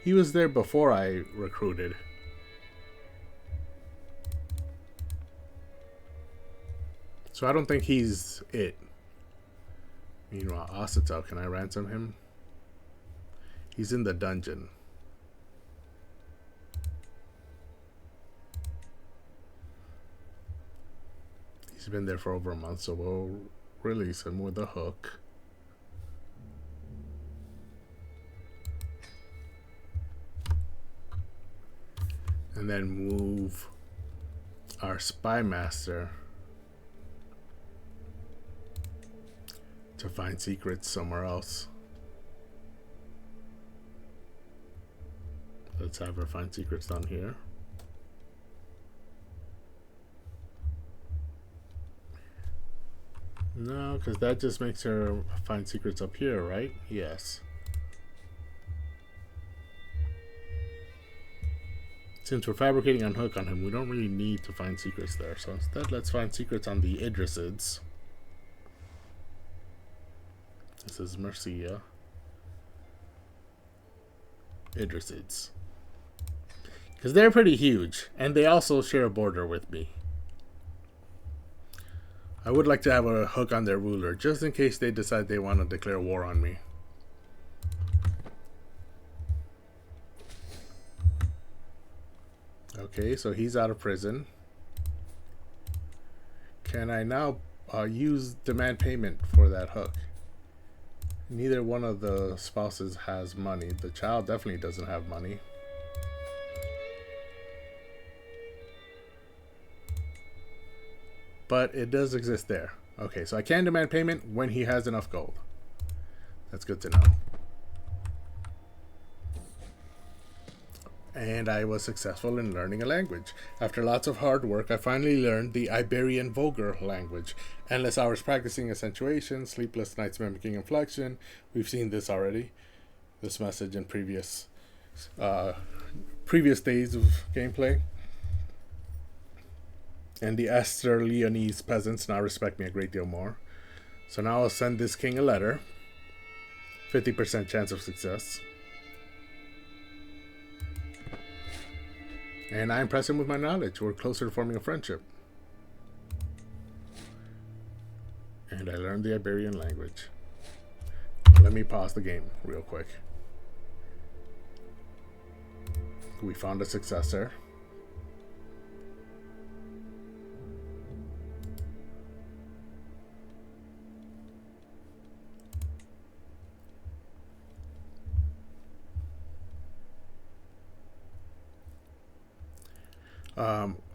He was there before I recruited. So I don't think he's it. Meanwhile, Asato, can I ransom him? He's in the dungeon. He's been there for over a month, so we'll release him with a hook. And then move our spy master to find secrets somewhere else. Let's have her find secrets down here. No, because that just makes her find secrets up here, right? Yes. Since we're fabricating unhook on him, we don't really need to find secrets there. So instead, let's find secrets on the Idrisids. This is Mercia. Idrisids. Because they're pretty huge, and they also share a border with me. I would like to have a hook on their ruler, just in case they decide they want to declare war on me. Okay, so he's out of prison. Can I now use demand payment for that hook? Neither one of the spouses has money. The child definitely doesn't have money. But it does exist there. Okay, so I can demand payment when he has enough gold. That's good to know. And I was successful in learning a language. After lots of hard work, I finally learned the Iberian Vulgar language. Endless hours practicing accentuation, sleepless nights mimicking inflection. We've seen this already. This message in previous days of gameplay. And the Esther Leonese peasants now respect me a great deal more. So now I'll send this king a letter. 50% chance of success. And I impress him with my knowledge. We're closer to forming a friendship. And I learned the Iberian language. Let me pause the game real quick. We found a successor.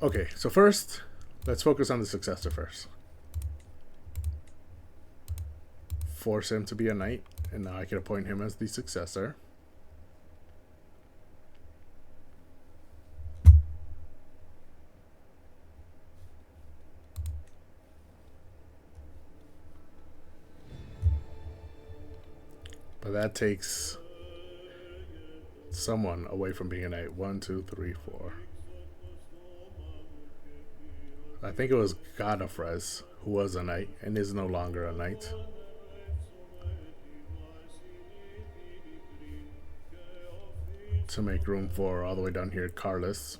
Okay, so first, let's focus on the successor first. Force him to be a knight, and now I can appoint him as the successor. But that takes someone away from being a knight. 1, 2, 3, 4. I think it was Godofres, who was a knight and is no longer a knight. To make room for all the way down here, Carlos.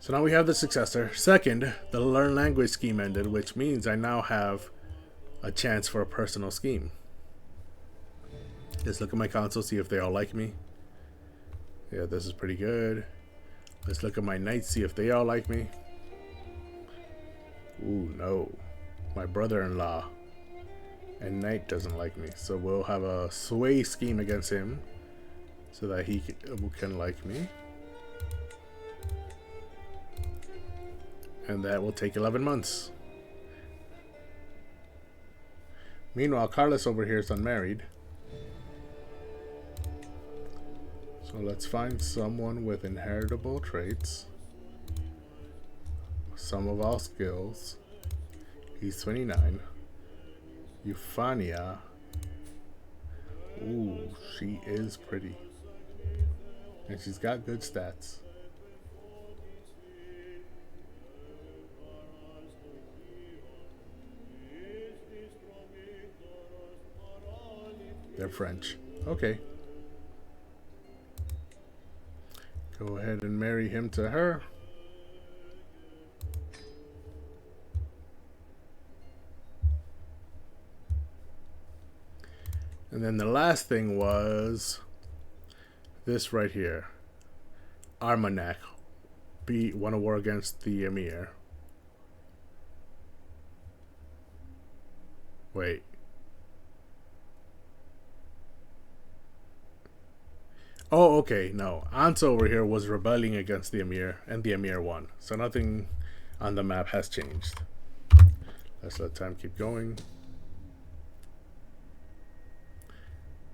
So now we have the successor. Second, the learn language scheme ended, which means I now have a chance for a personal scheme. Let's look at my console, see if they all like me. Yeah, this is pretty good. Let's look at my knights, see if they all like me. Ooh, no. My brother-in-law and knight doesn't like me. So we'll have a sway scheme against him so that he can like me. And that will take 11 months. Meanwhile, Carlos over here is unmarried. So let's find someone with inheritable traits. Some of all skills. He's 29. Euphania. Ooh, she is pretty. And she's got good stats. They're French. Okay. Go ahead and marry him to her. And then the last thing was this right here. Armagnac won a war against the Emir. Wait. Oh, okay. No. Ansa over here was rebelling against the Emir, and the Emir won. So nothing on the map has changed. Let's let time keep going.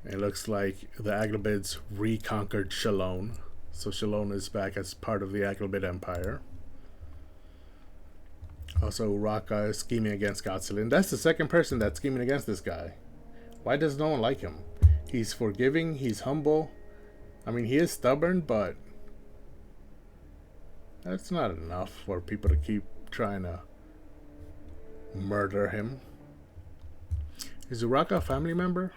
It looks like the Aghlabids reconquered Shalon. So Shalon is back as part of the Aghlabid Empire. Also, Raqqa is scheming against Gotzelin. That's the second person that's scheming against this guy. Why does no one like him? He's forgiving, he's humble. I mean, he is stubborn, but that's not enough for people to keep trying to murder him. Is Raqqa a family member?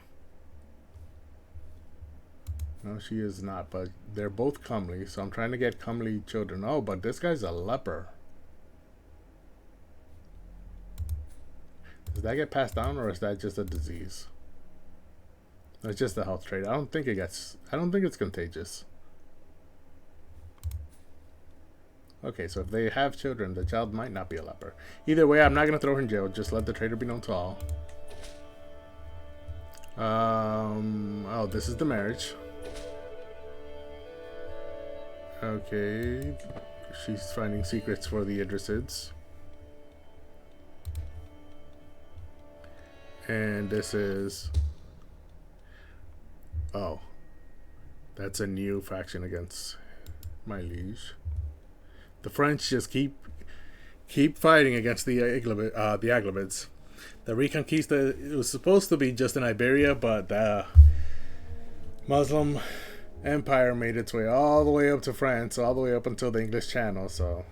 No, she is not, but they're both comely, so I'm trying to get comely children. Oh, but this guy's a leper. Does that get passed down, or is that just a disease? No, it's just a health trait. I don't think it's contagious. Okay, so if they have children, the child might not be a leper. Either way, I'm not going to throw her in jail. Just let the traitor be known to all. Oh, this is the marriage. Okay, she's finding secrets for the Idrisids. And this is... Oh, that's a new faction against my liege. The French just keep fighting against the Aghlabids. The Reconquista, it was supposed to be just in Iberia, but the Muslim Empire made its way all the way up to France, all the way up until the English Channel. So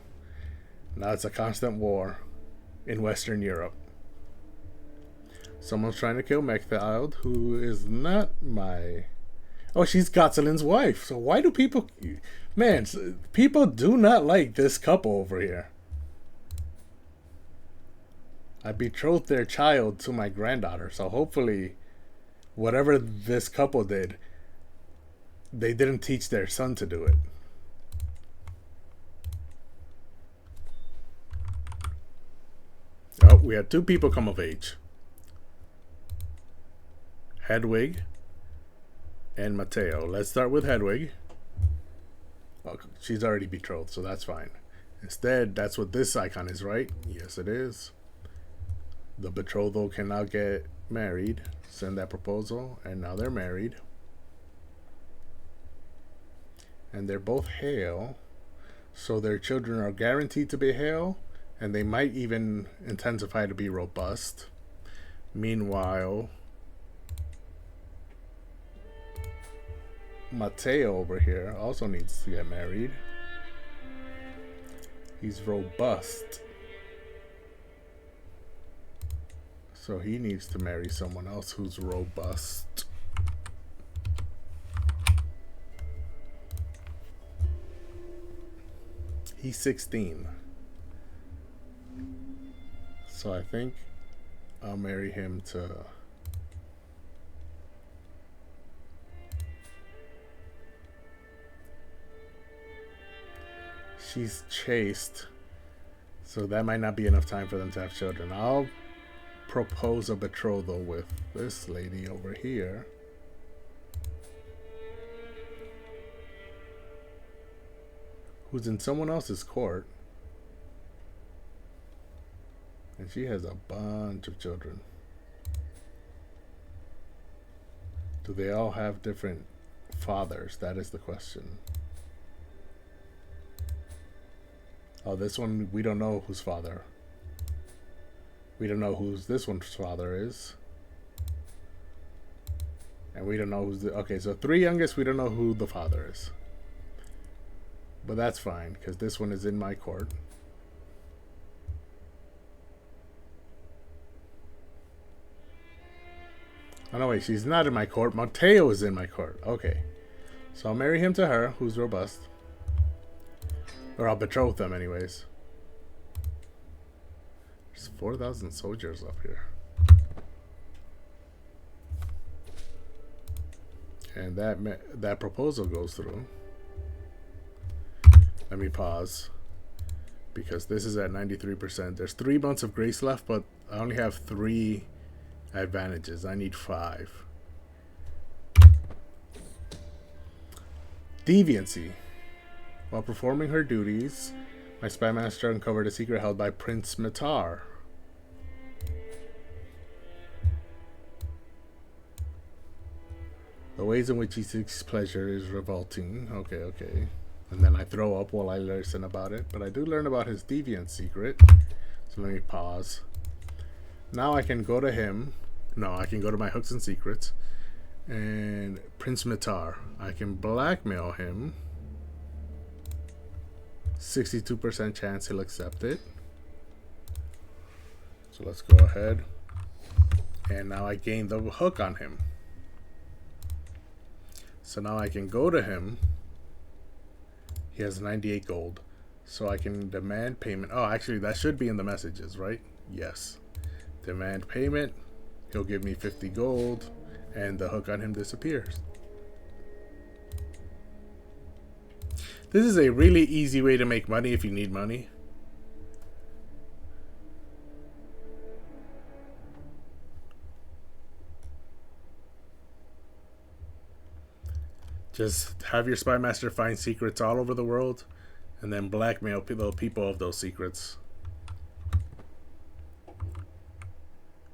now it's a constant war in Western Europe. Someone's trying to kill Mechthild, who is not my... Oh, she's Gotzelin's wife. So why do people... Man, people do not like this couple over here. I betrothed their child to my granddaughter, so hopefully whatever this couple did, they didn't teach their son to do it. Oh, we had two people come of age. Hedwig and Matteo. Let's start with Hedwig. Well, she's already betrothed, so that's fine. Instead, that's what this icon is, right? Yes, it is. The betrothal can now get married. Send that proposal, and now they're married. And they're both Hale, so their children are guaranteed to be Hale, and they might even intensify to be robust. Meanwhile, Matteo over here also needs to get married. He's robust, so he needs to marry someone else who's robust. He's 16, so I think I'll marry him to... She's chaste, so that might not be enough time for them to have children. I'll propose a betrothal with this lady over here. Who's in someone else's court. And she has a bunch of children. Do they all have different fathers? That is the question. Oh, this one, we don't know whose father. We don't know whose this one's father is. And we don't know who's the... Okay, so 3 youngest, we don't know who the father is. But that's fine, because this one is in my court. Oh, no, wait, she's not in my court. Matteo is in my court. Okay. So I'll marry him to her, who's robust. Or I'll betroth them anyways. There's 4,000 soldiers up here. And that proposal goes through. Let me pause. Because this is at 93%. There's 3 months of grace left, but I only have 3 advantages. I need 5. Deviancy. While performing her duties, my spy master uncovered a secret held by Prince Matar. The ways in which he seeks pleasure is revolting. Okay. And then I throw up while I listen about it. But I do learn about his deviant secret. So let me pause. Now I can go to him. No, I can go to my hooks and secrets. And Prince Matar. I can blackmail him. 62% chance he'll accept it. So let's go ahead. And now I gain the hook on him. So now I can go to him. He has 98 gold. So I can demand payment. Oh, actually, that should be in the messages, right? Yes. Demand payment. He'll give me 50 gold. And the hook on him disappears. This is a really easy way to make money if you need money. Just have your spy master find secrets all over the world and then blackmail the people of those secrets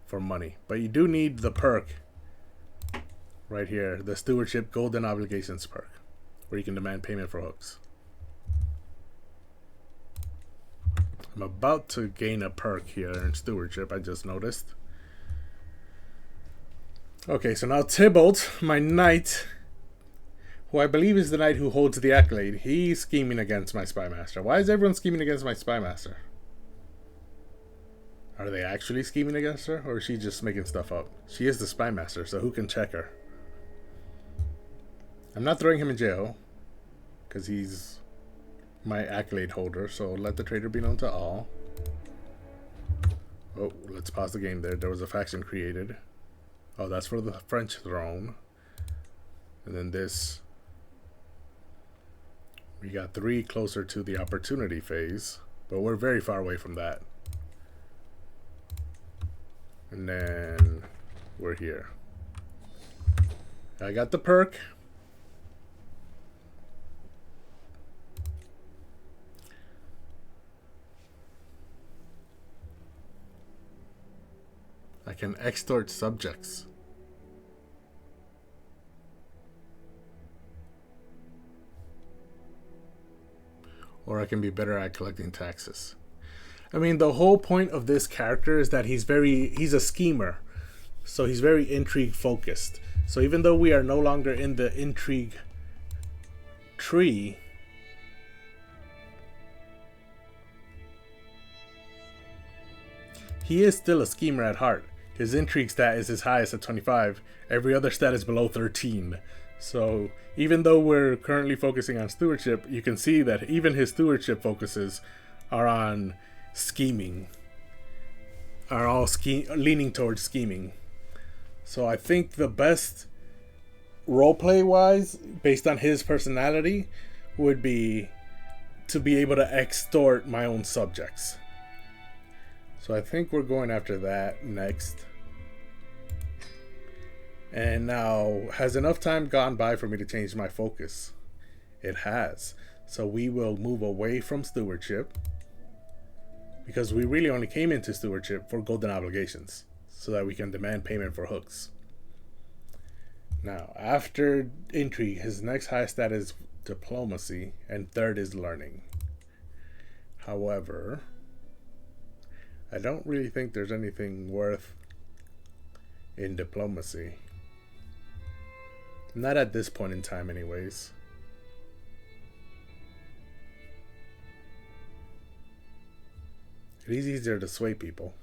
for money. But you do need the perk right here, the Stewardship Golden Obligations perk, where you can demand payment for hooks. I'm about to gain a perk here in Stewardship, I just noticed. Okay, so now Tybalt, my knight, who I believe is the knight who holds the accolade, he's scheming against my spy master. Why is everyone scheming against my spy master? Are they actually scheming against her, or is she just making stuff up? She is the spy master, so who can check her? I'm not throwing him in jail, because he's my accolade holder, so let the traitor be known to all. Oh, let's pause the game there. There was a faction created. Oh, that's for the French throne. And then this. We got 3 closer to the opportunity phase, but we're very far away from that. And then we're here. I got the perk. I can extort subjects. Or I can be better at collecting taxes. I mean, the whole point of this character is that he's a schemer. So he's very intrigue focused. So even though we are no longer in the intrigue tree, he is still a schemer at heart. His intrigue stat is his highest at 25. Every other stat is below 13. So even though we're currently focusing on stewardship, you can see that even his stewardship focuses are on scheming. Are all leaning towards scheming. So I think the best roleplay wise, based on his personality, would be to be able to extort my own subjects. So I think we're going after that next. And now, has enough time gone by for me to change my focus? It has. So we will move away from stewardship, because we really only came into stewardship for golden obligations, so that we can demand payment for hooks. Now, after intrigue, his next highest stat is diplomacy, and third is learning. However, I don't really think there's anything worth in diplomacy. Not at this point in time anyways. It is easier to sway people.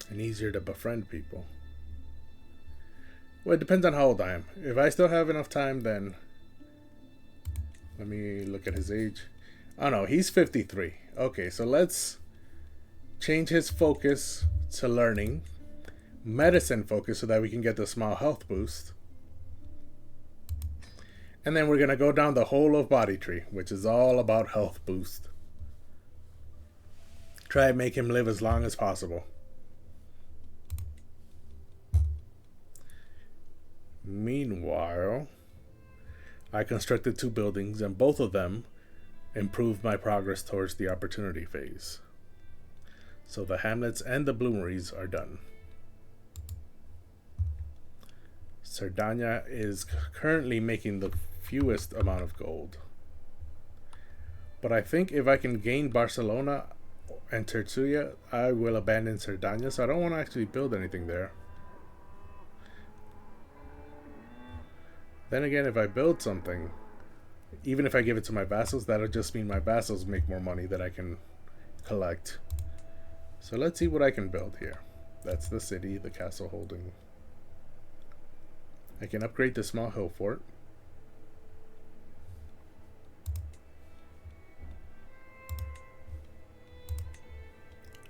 And easier to befriend people. Well, it depends on how old I am. If I still have enough time, then... Let me look at his age. Oh no, he's 53. Okay, so let's change his focus to learning, medicine focus so that we can get the small health boost. And then we're going to go down the whole of body tree, which is all about health boost. Try and make him live as long as possible. Meanwhile, I constructed 2 buildings, and both of them improved my progress towards the opportunity phase. So the hamlets and the bloomeries are done. Sardania is currently making the fewest amount of gold. But I think if I can gain Barcelona and Tertulia, I will abandon Sardania, so I don't want to actually build anything there. Then again, if I build something, even if I give it to my vassals, that'll just mean my vassals make more money that I can collect. So let's see what I can build here. That's the city, the castle holding. I can upgrade the small hill fort.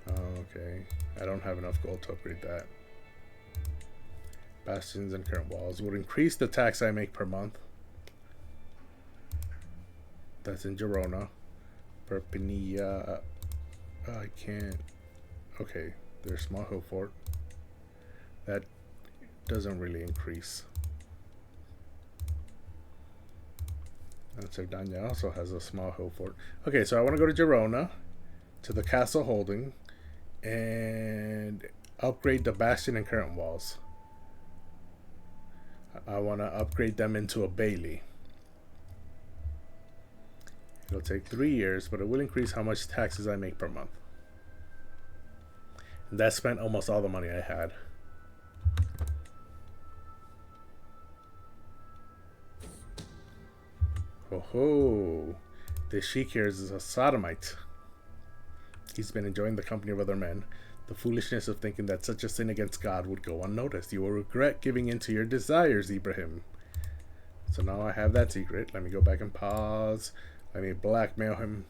Okay, I don't have enough gold to upgrade that. Bastions and current walls would increase the tax I make per month. That's in Girona. Perpignan. I can't. Okay, there's small hill fort. That doesn't really increase. And Sardania also has a small hill fort. Okay, so I want to go to Girona, to the castle holding, and upgrade the bastion and current walls. I want to upgrade them into a bailey. It'll take 3 years, but it will increase how much taxes I make per month. And that spent almost all the money I had. Oh ho! This sheik here is a sodomite. He's been enjoying the company of other men. The foolishness of thinking that such a sin against God would go unnoticed. You will regret giving in to your desires, Ibrahim. So now I have that secret. Let me go back and pause. Let me blackmail him.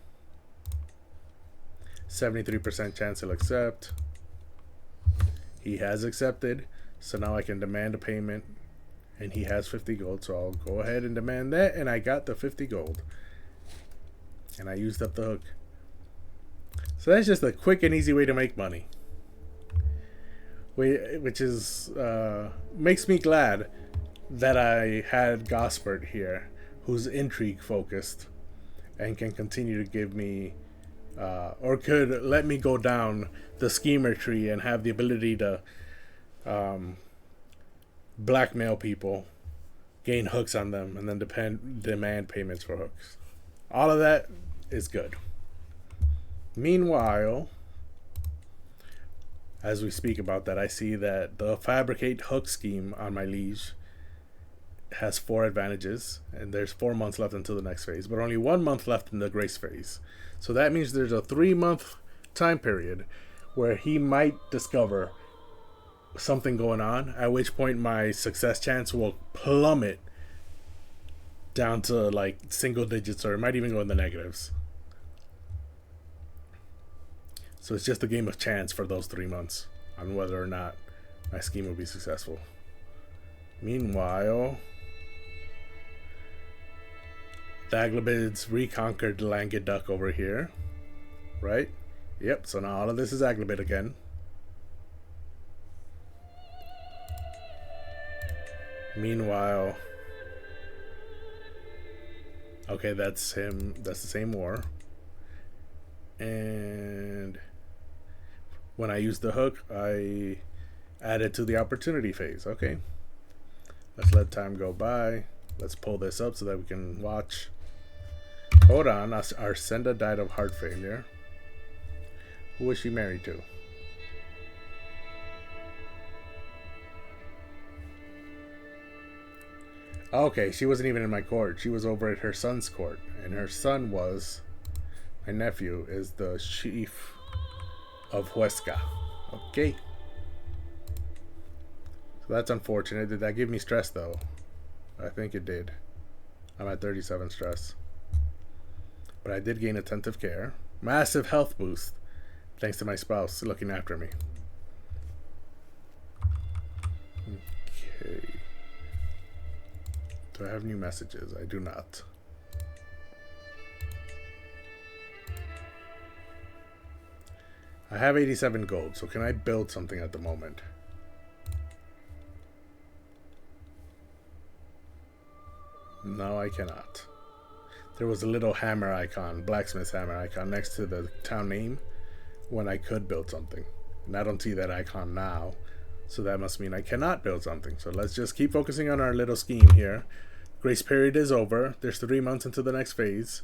73% chance he'll accept. He has accepted. So now I can demand a payment. And he has 50 gold. So I'll go ahead and demand that. And I got the 50 gold. And I used up the hook. So that's just a quick and easy way to make money. Which is makes me glad that I had Gospert here, who's intrigue focused and can continue to give me or could let me go down the schemer tree and have the ability to blackmail people, gain hooks on them, and then demand payments for hooks. All of that is good. Meanwhile, as we speak about that, I see that the fabricate hook scheme on my liege has 4 advantages, and there's 4 months left until the next phase, but only 1 month left in the grace phase. So that means there's a 3-month time period where he might discover something going on, at which point my success chance will plummet down to like single digits, or it might even go in the negatives. So it's just a game of chance for those 3 months on whether or not my scheme will be successful. Meanwhile, the Aghlabids reconquered Languedoc over here, right? Yep, so now all of this is Aghlabid again. Meanwhile, okay, that's him. That's the same war. And when I used the hook, I added to the opportunity phase. Okay, let's let time go by. Let's pull this up so that we can watch. Hold on, Arsenda died of heart failure. Who was she married to? Okay, she wasn't even in my court. She was over at her son's court. And her son was, my nephew, is the chief of Huesca. Okay. So that's unfortunate. Did that give me stress, though? I think it did. I'm at 37 stress. But I did gain attentive care. Massive health boost. Thanks to my spouse looking after me. Okay. Do I have new messages? I do not. I have 87 gold, so can I build something at the moment? No, I cannot. There was a little hammer icon, blacksmith hammer icon, next to the town name when I could build something. And I don't see that icon now, so that must mean I cannot build something. So let's just keep focusing on our little scheme here. Grace period is over. There's 3 months into the next phase.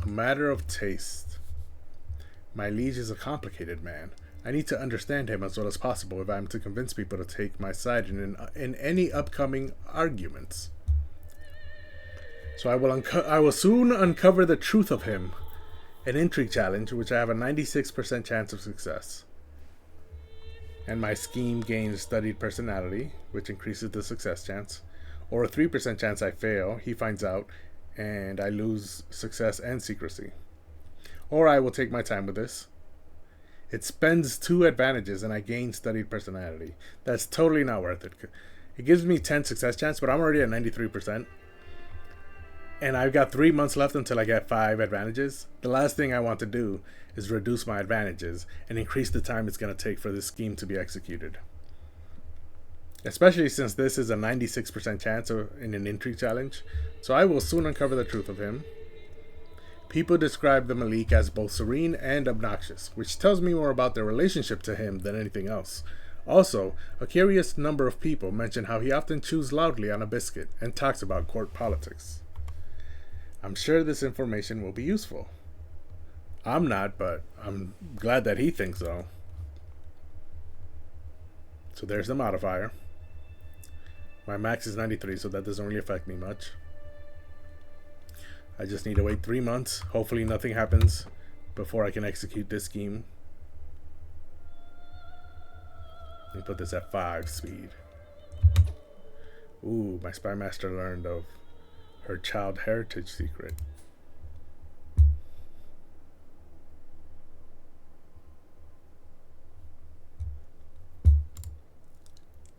A matter of taste. My liege is a complicated man. I need to understand him as well as possible if I am to convince people to take my side in any upcoming arguments. So I will soon uncover the truth of him. An intrigue challenge, which I have a 96% chance of success. And my scheme gains studied personality, which increases the success chance. Or a 3% chance I fail, he finds out, and I lose success and secrecy. Or I will take my time with this. It spends 2 advantages and I gain studied personality. That's totally not worth it. It gives me 10 success chance, but I'm already at 93%. And I've got 3 months left until I get 5 advantages. The last thing I want to do is reduce my advantages and increase the time it's going to take for this scheme to be executed. Especially since this is a 96% chance in an intrigue challenge. So I will soon uncover the truth of him. People describe the Malik as both serene and obnoxious, which tells me more about their relationship to him than anything else. Also, a curious number of people mention how he often chews loudly on a biscuit and talks about court politics. I'm sure this information will be useful. I'm not, but I'm glad that he thinks so. So there's the modifier. My max is 93, so that doesn't really affect me much. I just need to wait 3 months. Hopefully nothing happens before I can execute this scheme. Let me put this at 5 speed. Ooh, my spy master learned of her child heritage secret.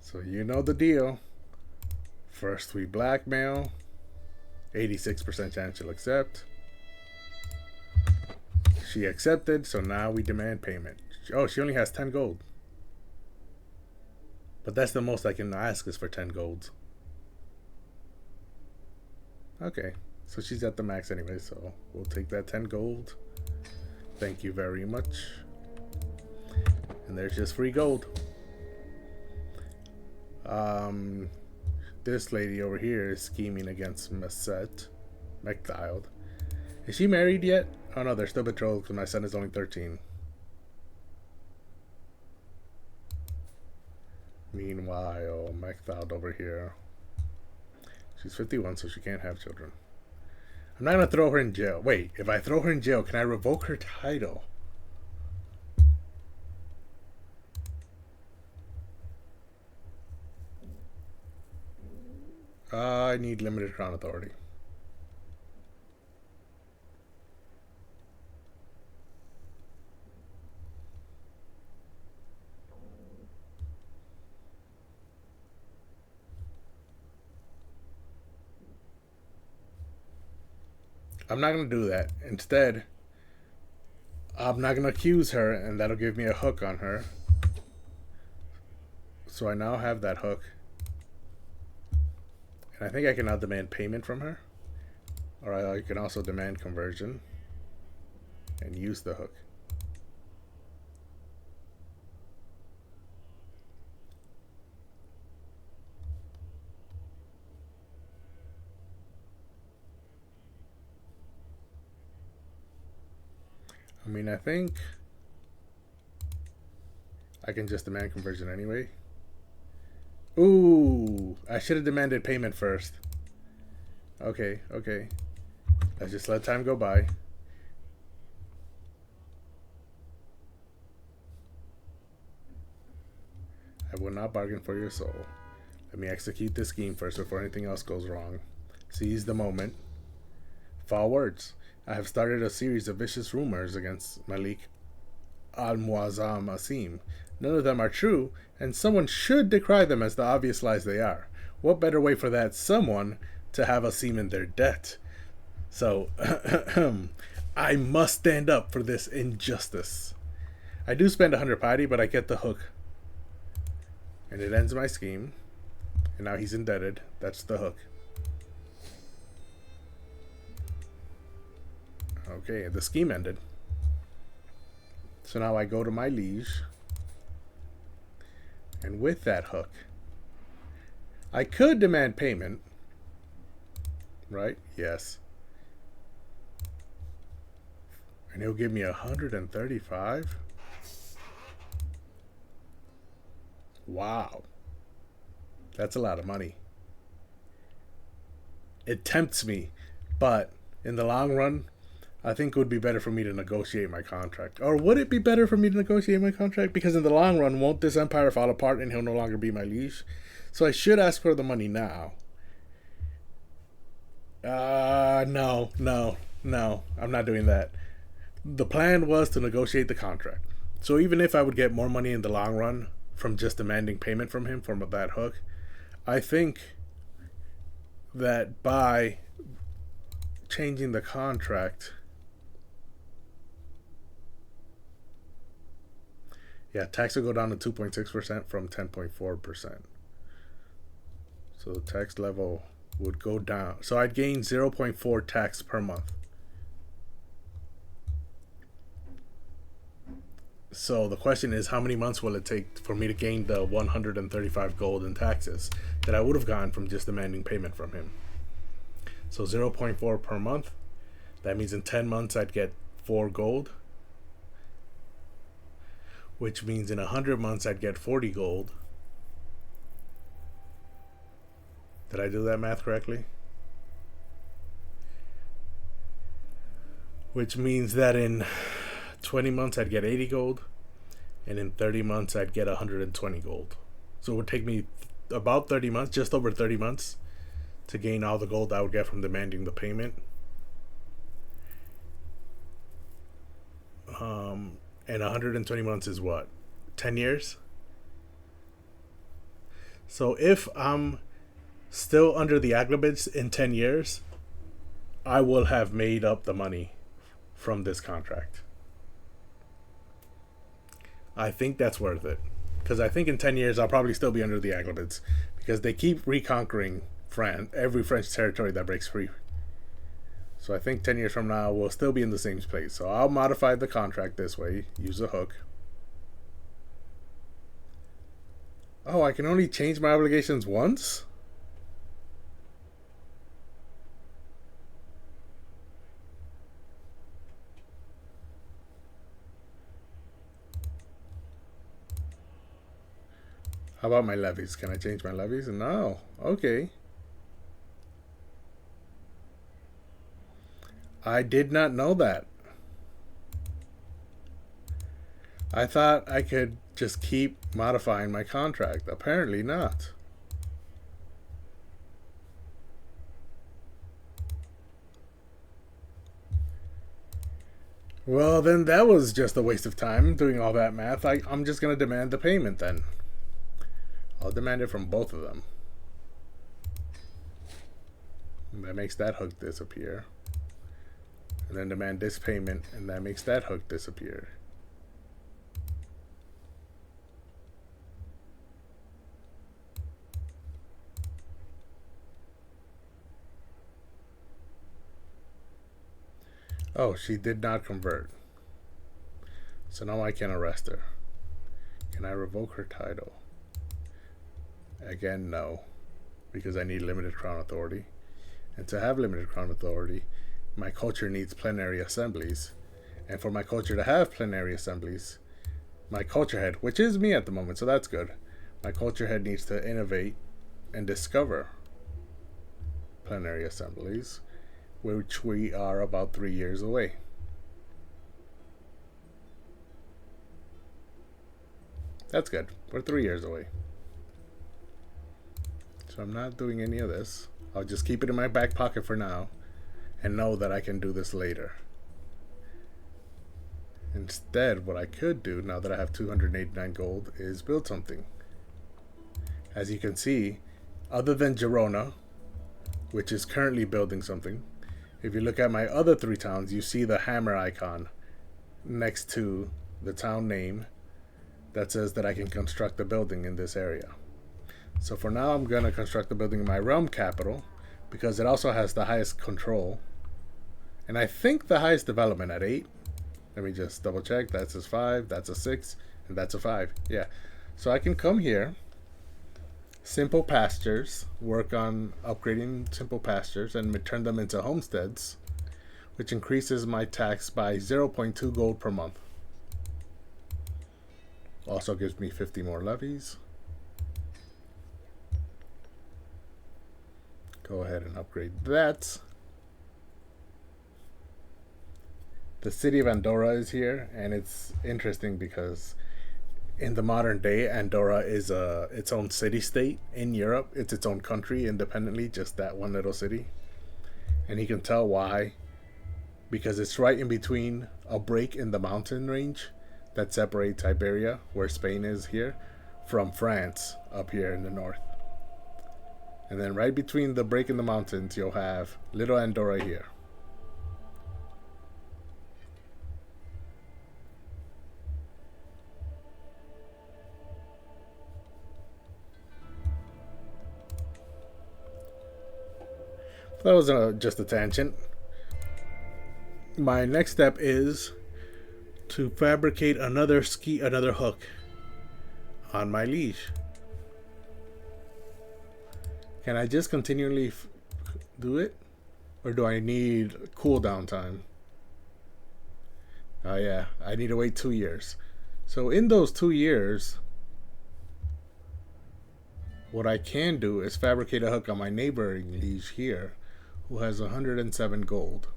So you know the deal. First we blackmail. 86% chance she'll accept. She accepted, so now we demand payment. Oh, she only has 10 gold. But that's the most I can ask is for 10 gold. Okay, so she's at the max anyway, so we'll take that 10 gold. Thank you very much. And there's just free gold. This lady over here is scheming against Mechtild. Is she married yet? Oh no, they're still betrothed because my son is only 13. Meanwhile, Mechtild over here. She's 51, so she can't have children. I'm not going to throw her in jail. Wait, if I throw her in jail, can I revoke her title? I need limited crown authority. I'm not going to do that. Instead, I'm not going to accuse her, and that'll give me a hook on her. So I now have that hook. And I think I can now demand payment from her. Or I can also demand conversion and use the hook. I mean, I think I can just demand conversion anyway. Ooh, I should have demanded payment first. Okay, okay. Let's just let time go by. I will not bargain for your soul. Let me execute this scheme first before anything else goes wrong. Seize the moment. Foul words. I have started a series of vicious rumors against Malik Al-Muazzam Asim. None of them are true, and someone should decry them as the obvious lies they are. What better way for that someone to have Asim in their debt? So, I must stand up for this injustice. I do spend 100 patty, but I get the hook. And it ends my scheme. And now he's indebted. That's the hook. Okay, the scheme ended. So now I go to my liege. And with that hook, I could demand payment. Right? Yes. And he'll give me 135. Wow. That's a lot of money. It tempts me, but in the long run, I think it would be better for me to negotiate my contract. Or would it be better for me to negotiate my contract? Because in the long run, won't this empire fall apart and he'll no longer be my liege? So I should ask for the money now. No. I'm not doing that. The plan was to negotiate the contract. So even if I would get more money in the long run from just demanding payment from him from that hook, I think that by changing the contract, tax will go down to 2.6% from 10.4%. So the tax level would go down. So I'd gain 0.4 tax per month. So the question is, how many months will it take for me to gain the 135 gold in taxes that I would have gotten from just demanding payment from him? So 0.4 per month. That means in 10 months I'd get 4 gold. Which means in 100 months I'd get 40 gold. Did I do that math correctly? Which means that in 20 months I'd get 80 gold, and in 30 months I'd get 120 gold. So it would take me about 30 months, just over 30 months, to gain all the gold I would get from demanding the payment. And 120 months is what? 10 years? So if I'm still under the Aglabids in 10 years, I will have made up the money from this contract. I think that's worth it. Because I think in 10 years I'll probably still be under the Aglabids. Because they keep reconquering France, every French territory that breaks free. So I think 10 years from now we'll still be in the same place. So I'll modify the contract this way. Use a hook. Oh, I can only change my obligations once? How about my levies? Can I change my levies? No. Okay. I did not know that. I thought I could just keep modifying my contract. Apparently not. Well, then that was just a waste of time doing all that math. I'm just going to demand the payment then. I'll demand it from both of them. And that makes that hook disappear. And then demand this payment, and that makes that hook disappear. Oh, she did not convert. So now I can arrest her. Can I revoke her title? Again, no. Because I need limited crown authority. And to have limited crown authority, my culture needs plenary assemblies. And for my culture to have plenary assemblies, my culture head, which is me at the moment, so that's good. My culture head needs to innovate and discover plenary assemblies, which we are about 3 years away. That's good. We're 3 years away. So I'm not doing any of this. I'll just keep it in my back pocket for now. and know that I can do this later. Instead, what I could do, now that I have 289 gold, is build something. As you can see, other than Girona, which is currently building something, if you look at my other 3 towns, you see the hammer icon next to the town name that says that I can construct a building in this area. So for now, I'm going to construct the building in my realm capital because it also has the highest control. And I think the highest development at 8. Let me just double check. That's a 5, that's a 6, and that's a 5. Yeah. So I can come here, simple pastures, work on upgrading simple pastures and turn them into homesteads, which increases my tax by 0.2 gold per month. Also gives me 50 more levies. Go ahead and upgrade that. The city of Andorra is here, and it's interesting because in the modern day, Andorra is its own city-state in Europe. It's its own country independently, just that one little city. And you can tell why, because it's right in between a break in the mountain range that separates Iberia, where Spain is here, from France up here in the north. And then right between the break in the mountains, you'll have little Andorra here. That was just a tangent. My next step is to fabricate another hook on my leash. Can I just continually do it? Or do I need cooldown time? Oh yeah, I need to wait 2 years. So in those 2 years, what I can do is fabricate a hook on my neighboring liege here, who has 107 gold.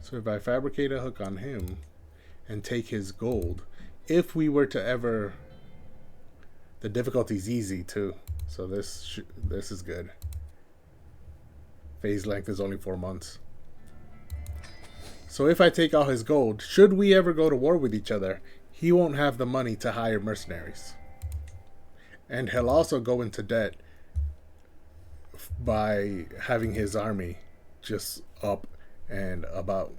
So if I fabricate a hook on him and take his gold, if we were to ever, the difficulty's easy too, so this is good. Phase length is only 4 months. So if I take all his gold, should we ever go to war with each other, he won't have the money to hire mercenaries. And he'll also go into debt by having his army just up and about.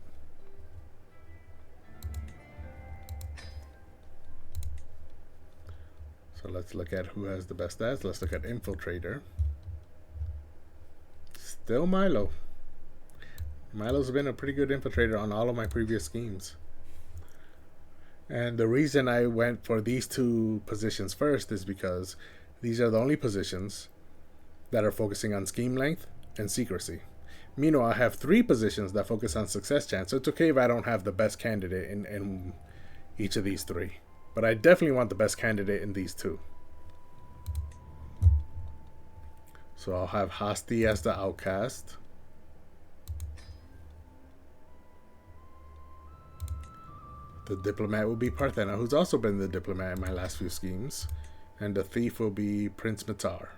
So let's look at who has the best stats. Let's look at Infiltrator. Still Milo. Milo's been a pretty good infiltrator on all of my previous schemes. And the reason I went for these 2 positions first is because these are the only positions that are focusing on scheme length and secrecy. Meanwhile, I have 3 positions that focus on success chance, so it's okay if I don't have the best candidate in each of these 3. But I definitely want the best candidate in these 2. So I'll have Hasti as the outcast. The diplomat will be Parthena, who's also been the diplomat in my last few schemes. And the thief will be Prince Matar.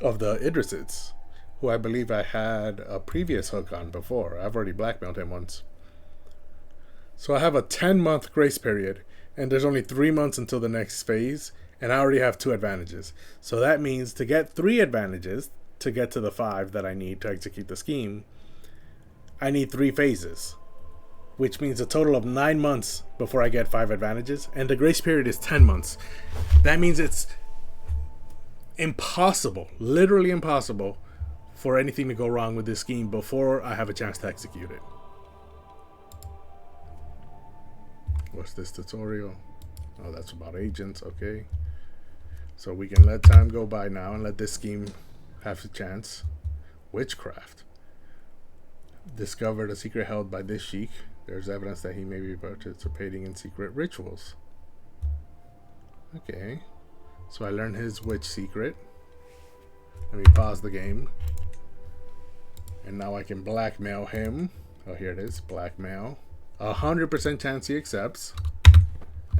Of the Idrisids, who I believe I had a previous hook on before. I've already blackmailed him once. So I have a 10-month grace period, and there's only 3 months until the next phase, and I already have 2 advantages. So that means to get 3 advantages, to get to the 5 that I need to execute the scheme, I need 3 phases, which means a total of 9 months before I get 5 advantages, and the grace period is 10 months. That means it's impossible, literally impossible, for anything to go wrong with this scheme before I have a chance to execute it. What's this tutorial? Oh, that's about agents, okay. So we can let time go by now and let this scheme have a chance. Witchcraft. Discovered a secret held by this sheik. There's evidence that he may be participating in secret rituals. Okay. So I learned his witch secret. Let me pause the game. And now I can blackmail him. Oh, here it is. Blackmail. 100% chance he accepts.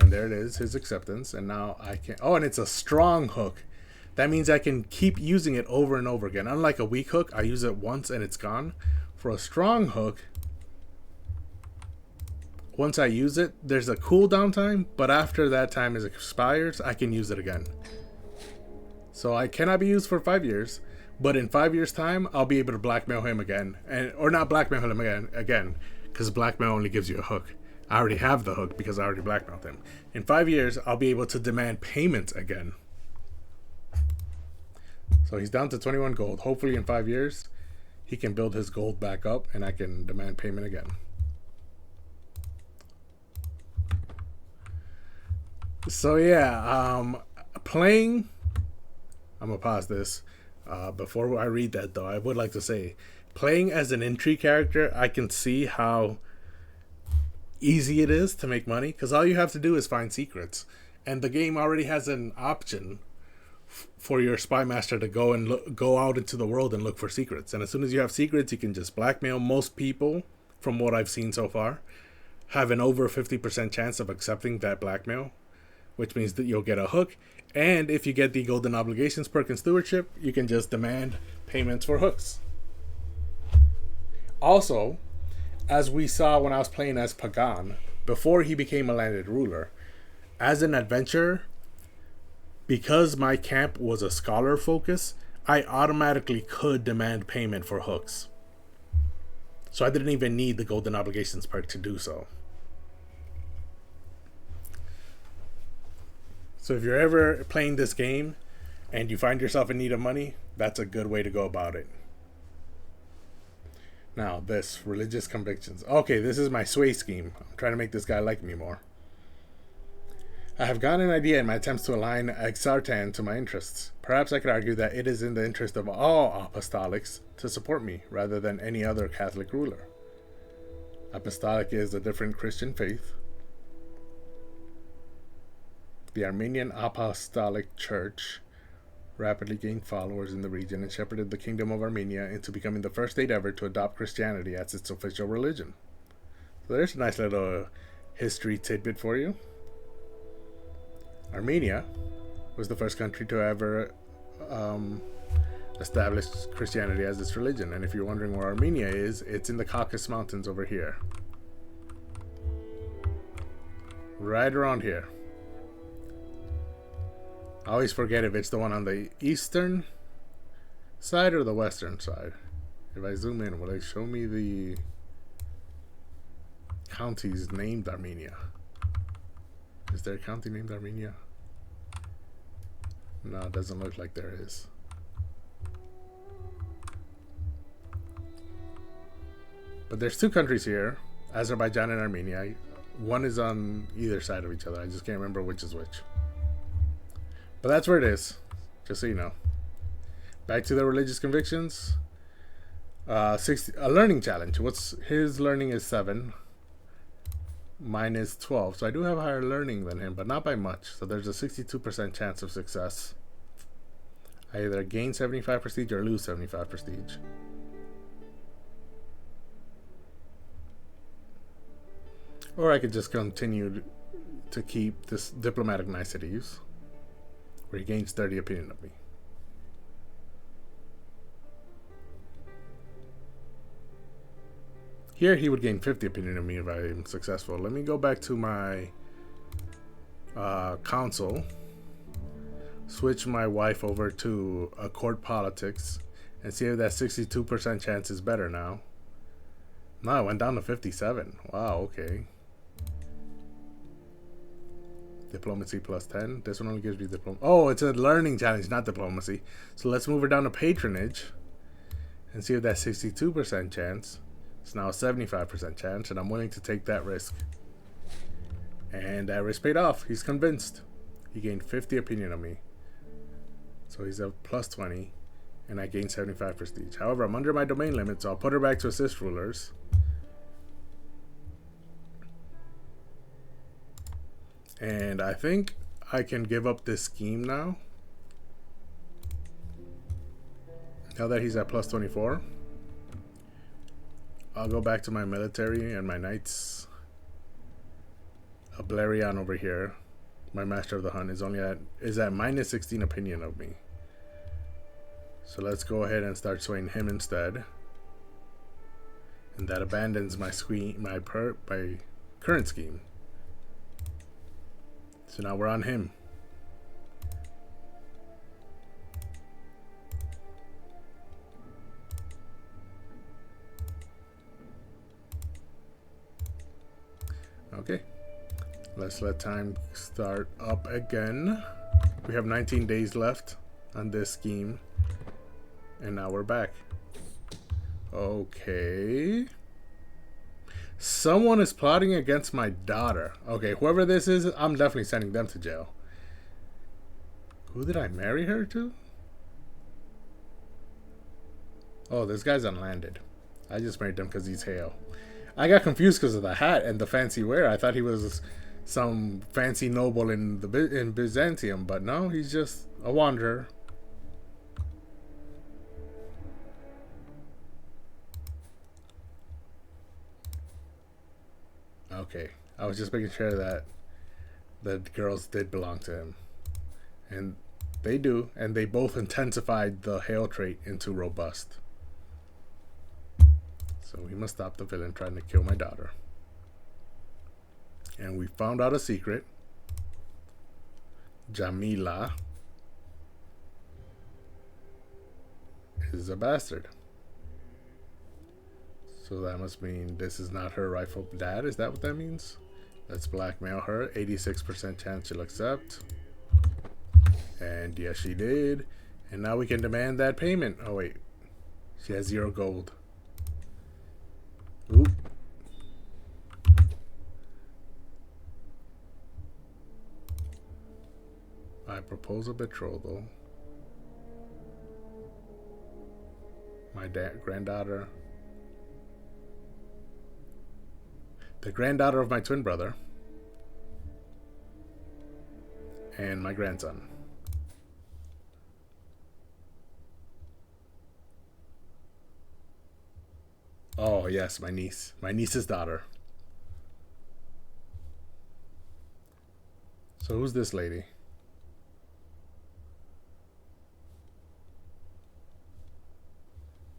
And there it is, his acceptance. And now I can... Oh, and it's a strong hook. That means I can keep using it over and over again. Unlike a weak hook, I use it once and it's gone. For a strong hook, once I use it, there's a cooldown time, but after that time expires, I can use it again. So I cannot be used for 5 years, but in 5 years' time, I'll be able to blackmail him again. Or not blackmail him again, because blackmail only gives you a hook. I already have the hook because I already blackmailed him. In 5 years, I'll be able to demand payment again. So he's down to 21 gold. Hopefully in 5 years, he can build his gold back up and I can demand payment again. So yeah, playing... I'm going to pause this. Before I read that though, I would like to say, playing as an intrigue character, I can see how easy it is to make money, because all you have to do is find secrets, and the game already has an option for your spy master to go out into the world and look for secrets. And as soon as you have secrets, you can just blackmail. Most people, from what I've seen so far, have an over 50% chance of accepting that blackmail, which means that you'll get a hook. And if you get the golden obligations perk in stewardship, you can just demand payments for hooks. Also, as we saw when I was playing as Pagan, before he became a landed ruler, as an adventurer, because my camp was a scholar focus, I automatically could demand payment for hooks. So I didn't even need the golden obligations perk to do so. So if you're ever playing this game and you find yourself in need of money, that's a good way to go about it. Now, this religious convictions. Okay, this is my sway scheme. I'm trying to make this guy like me more. I have gotten an idea in my attempts to align Exartan to my interests. Perhaps I could argue that it is in the interest of all apostolics to support me rather than any other Catholic ruler. Apostolic is a different Christian faith. The Armenian Apostolic Church rapidly gained followers in the region and shepherded the Kingdom of Armenia into becoming the first state ever to adopt Christianity as its official religion. So there's a nice little history tidbit for you. Armenia was the first country to ever establish Christianity as its religion. And if you're wondering where Armenia is, it's in the Caucasus Mountains over here. Right around here. I always forget if it's the one on the eastern side or the western side. If I zoom in, will it show me the counties named Armenia? Is there a county named Armenia? No, it doesn't look like there is. But there's two countries here, Azerbaijan and Armenia. One is on either side of each other. I just can't remember which is which. But that's where it is, just so you know. Back to the religious convictions. 60, a learning challenge. His learning is 7. Mine is 12. So I do have higher learning than him, but not by much. So there's a 62% chance of success. I either gain 75 prestige or lose 75 prestige. Or I could just continue to keep this diplomatic niceties, where he gains 30 opinion of me. Here he would gain 50 opinion of me if I am successful. Let me go back to my council, switch my wife over to a court politics, and see if that 62% chance is better now. No, it went down to 57. Wow, okay. Diplomacy plus 10. This one only gives me diploma. Oh, it's a learning challenge, not diplomacy. So let's move her down to patronage and see if that 62% chance is now a 75% chance, and I'm willing to take that risk. And that risk paid off. He's convinced. He gained 50 opinion of me. So he's a plus 20, and I gained 75 prestige. However, I'm under my domain limit, so I'll put her back to assist rulers. And I think I can give up this scheme now. Now that he's at plus 24. I'll go back to my military and my knights a Blarion over here, my Master of the Hunt, is at minus 16 opinion of me. So let's go ahead and start swaying him instead. And that abandons my current scheme. So now we're on him. Okay, let's let time start up again. We have 19 days left on this scheme, and now we're back. Okay, someone is plotting against my daughter. Okay, whoever this is, I'm definitely sending them to jail. Who did I marry her to? Oh, this guy's unlanded. I just married him because he's Hale. I got confused because of the hat and the fancy wear. I thought he was some fancy noble in Byzantium, but no, he's just a wanderer. Okay, I was just making sure that the girls did belong to him, and they do, and they both intensified the Hale trait into robust. So we must stop the villain trying to kill my daughter. And we found out a secret. Jamila is a bastard. So that must mean this is not her rightful dad. Is that what that means? Let's blackmail her. 86% chance she'll accept. And yes, she did. And now we can demand that payment. Oh wait, she has 0 gold. Oop. I propose a betrothal. My granddaughter. The granddaughter of my twin brother. And my grandson. Oh, yes, my niece. My niece's daughter. So who's this lady?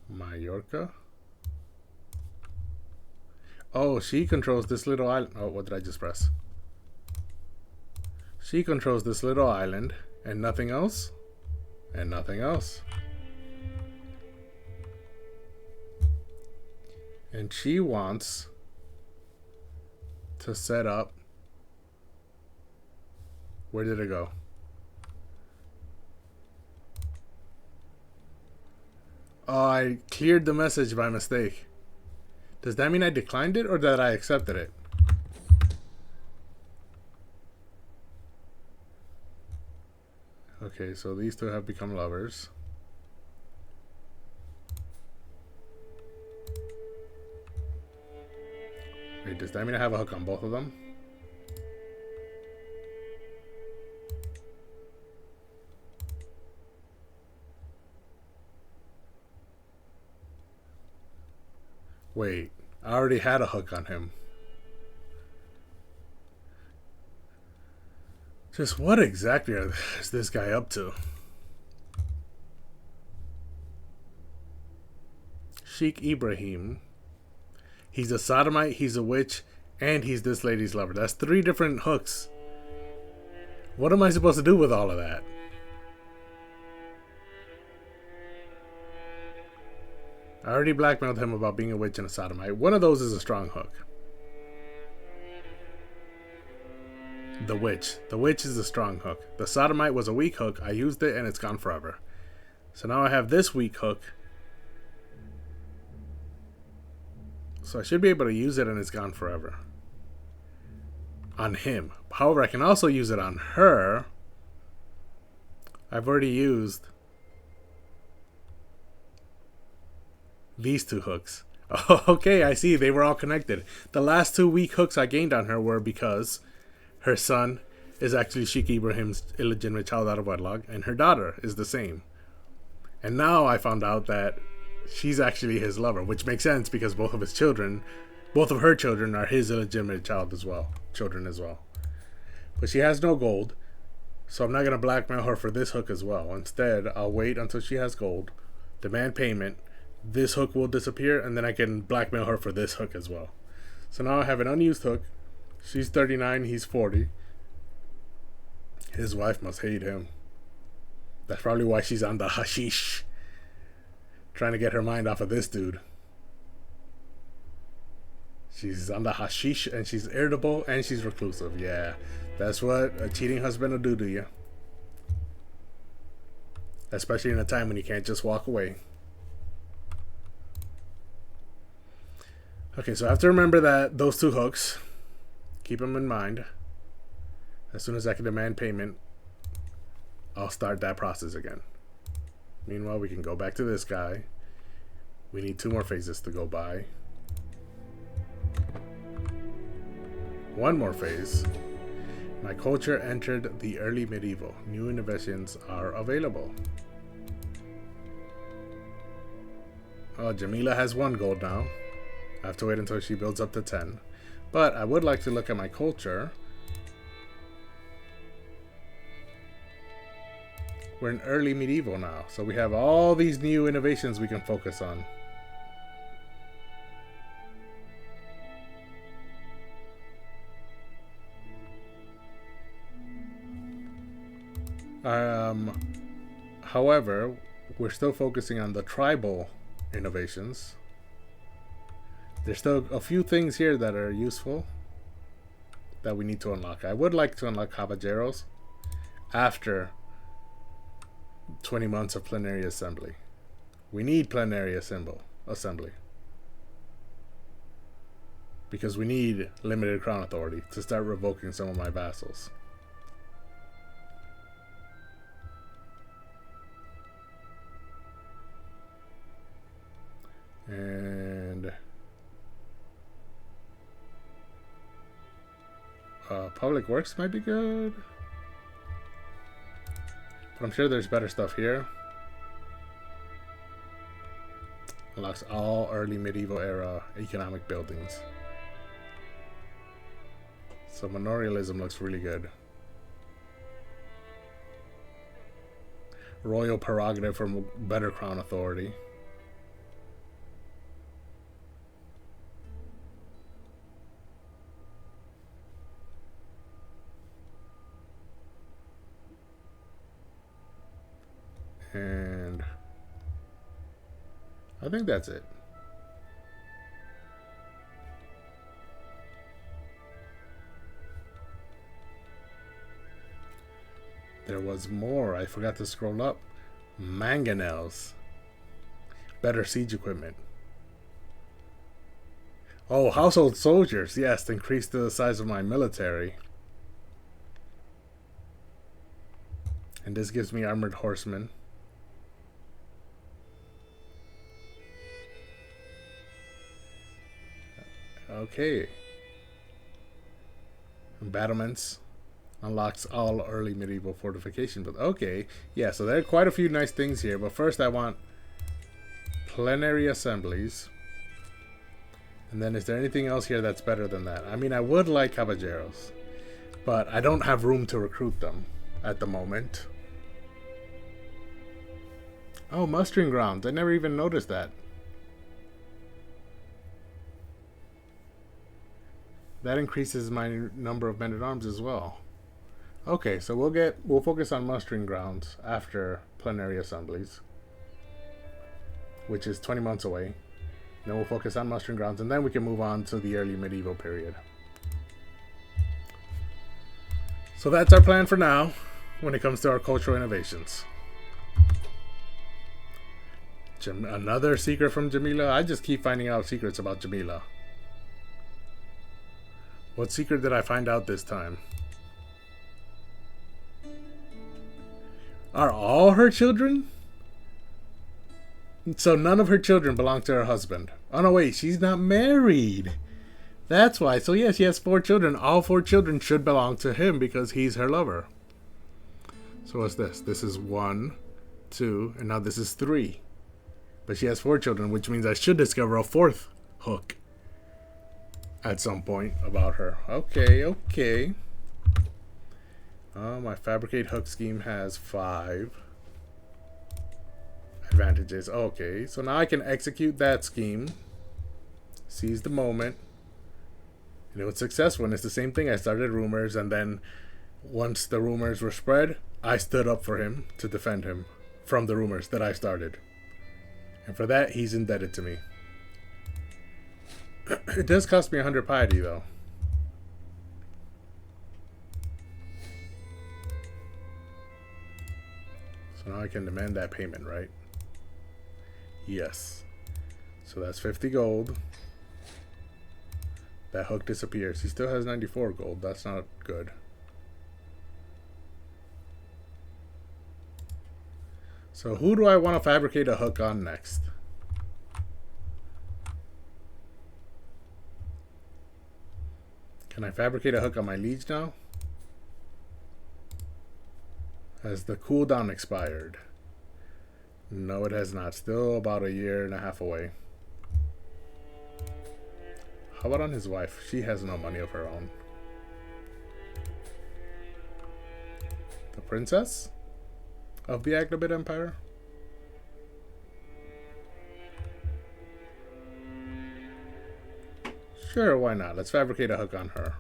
Mallorca? Oh, she controls this little island. Oh, what did I just press? She controls this little island and nothing else. And nothing else. And she wants to set up. Where did it go? Oh, I cleared the message by mistake. Does that mean I declined it or that I accepted it? Okay, so these two have become lovers. Wait, does that mean I have a hook on both of them? Wait, I already had a hook on him. Just what exactly is this guy up to? Sheikh Ibrahim. He's a sodomite, he's a witch, and he's this lady's lover. That's 3 different hooks. What am I supposed to do with all of that? I already blackmailed him about being a witch and a sodomite. One of those is a strong hook. The witch. The witch is a strong hook. The sodomite was a weak hook. I used it and it's gone forever. So now I have this weak hook. So I should be able to use it and it's gone forever. On him. However, I can also use it on her. I've already used these 2 hooks. Oh, okay, I see. They were all connected. The last 2 weak hooks I gained on her were because her son is actually Sheikh Ibrahim's illegitimate child out of wedlock, and her daughter is the same. And now I found out that she's actually his lover, which makes sense because both of her children are his illegitimate children as well. But she has no gold, so I'm not going to blackmail her for this hook as well. Instead, I'll wait until she has gold, demand payment, this hook will disappear, and then I can blackmail her for this hook as well. So now I have an unused hook. She's 39, he's 40. His wife must hate him. That's probably why she's on the hashish, trying to get her mind off of this dude. She's on the hashish, and she's irritable, and she's reclusive. Yeah, that's what a cheating husband will do to you. Especially in a time when you can't just walk away. Okay, so I have to remember that those two hooks, keep them in mind. As soon as I can demand payment, I'll start that process again. Meanwhile, we can go back to this guy. We need 2 more phases to go by. 1 more phase. My culture entered the early medieval. New innovations are available. Oh, Jamila has 1 gold now. I have to wait until she builds up to 10. But I would like to look at my culture. We're in early medieval now, so we have all these new innovations we can focus on. However, we're still focusing on the tribal innovations. There's still a few things here that are useful that we need to unlock. I would like to unlock caballeros after 20 months of plenary assembly. We need plenary assembly. Because we need limited crown authority to start revoking some of my vassals. And public works might be good. But I'm sure there's better stuff here. Unlocks all early medieval era economic buildings. So manorialism looks really good. Royal prerogative for better crown authority. And I think that's it. There was more. I forgot to scroll up. Mangonels. Better siege equipment. Oh, household soldiers. Yes, to increase the size of my military. And this gives me armored horsemen. Okay. Battlements unlocks all early medieval fortification. But okay, yeah, so there are quite a few nice things here. But first I want plenary assemblies. And then is there anything else here that's better than that? I mean, I would like caballeros, but I don't have room to recruit them at the moment. Oh, mustering grounds. I never even noticed that. That increases my number of men-at-arms as well. Okay, so we'll focus on mustering grounds after plenary assemblies, which is 20 months away. Then we'll focus on mustering grounds, and then we can move on to the early medieval period. So that's our plan for now when it comes to our cultural innovations. Another secret from Jamila. I just keep finding out secrets about Jamila. What secret did I find out this time? Are all her children? So none of her children belong to her husband. Oh no, wait, she's not married. That's why. So yes, she has 4 children. All 4 children should belong to him because he's her lover. So what's this? This is 1, 2, and now this is 3. But she has 4 children, which means I should discover a 4th hook at some point about her. Okay. My fabricate hook scheme has 5 advantages. Okay, so now I can execute that scheme. Seize the moment. And it was successful, and it's the same thing. I started rumors, and then once the rumors were spread, I stood up for him to defend him from the rumors that I started. And for that, he's indebted to me. It does cost me 100 piety, though. So now I can demand that payment, right? Yes. So that's 50 gold. That hook disappears. He still has 94 gold. That's not good. So who do I want to fabricate a hook on next? Can I fabricate a hook on my liege now? Has the cooldown expired? No, it has not. Still about a year and a half away. How about on his wife? She has no money of her own. The princess of the Aglabid Empire? Sure, why not? Let's fabricate a hook on her.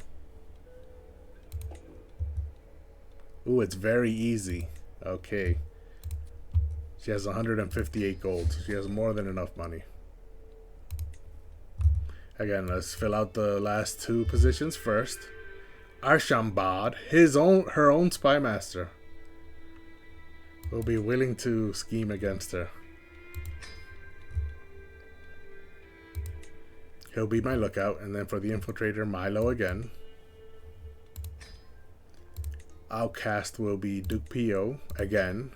Ooh, it's very easy. Okay. She has 158 gold. She has more than enough money. Again, let's fill out the last 2 positions first. Arshambad, her own spy master, will be willing to scheme against her. He'll be my lookout, and then for the infiltrator, Milo again. Outcast will be Duke Pio again.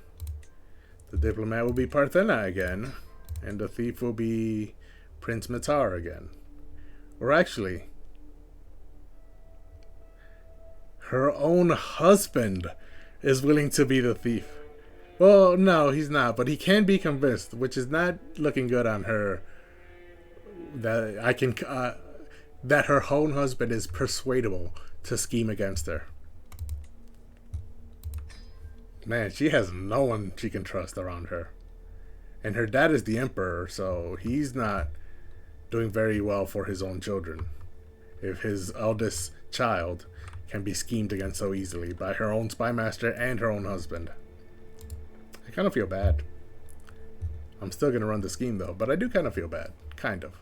The diplomat will be Parthena again. And the thief will be Prince Matar again. Or actually, her own husband is willing to be the thief. Well, no, he's not, but he can be convinced, which is not looking good on her. That I can, that her own husband is persuadable to scheme against her. Man, she has no one she can trust around her. And her dad is the emperor, so he's not doing very well for his own children. If his eldest child can be schemed against so easily by her own spy master and her own husband. I kind of feel bad. I'm still going to run the scheme though, but I do kind of feel bad. Kind of.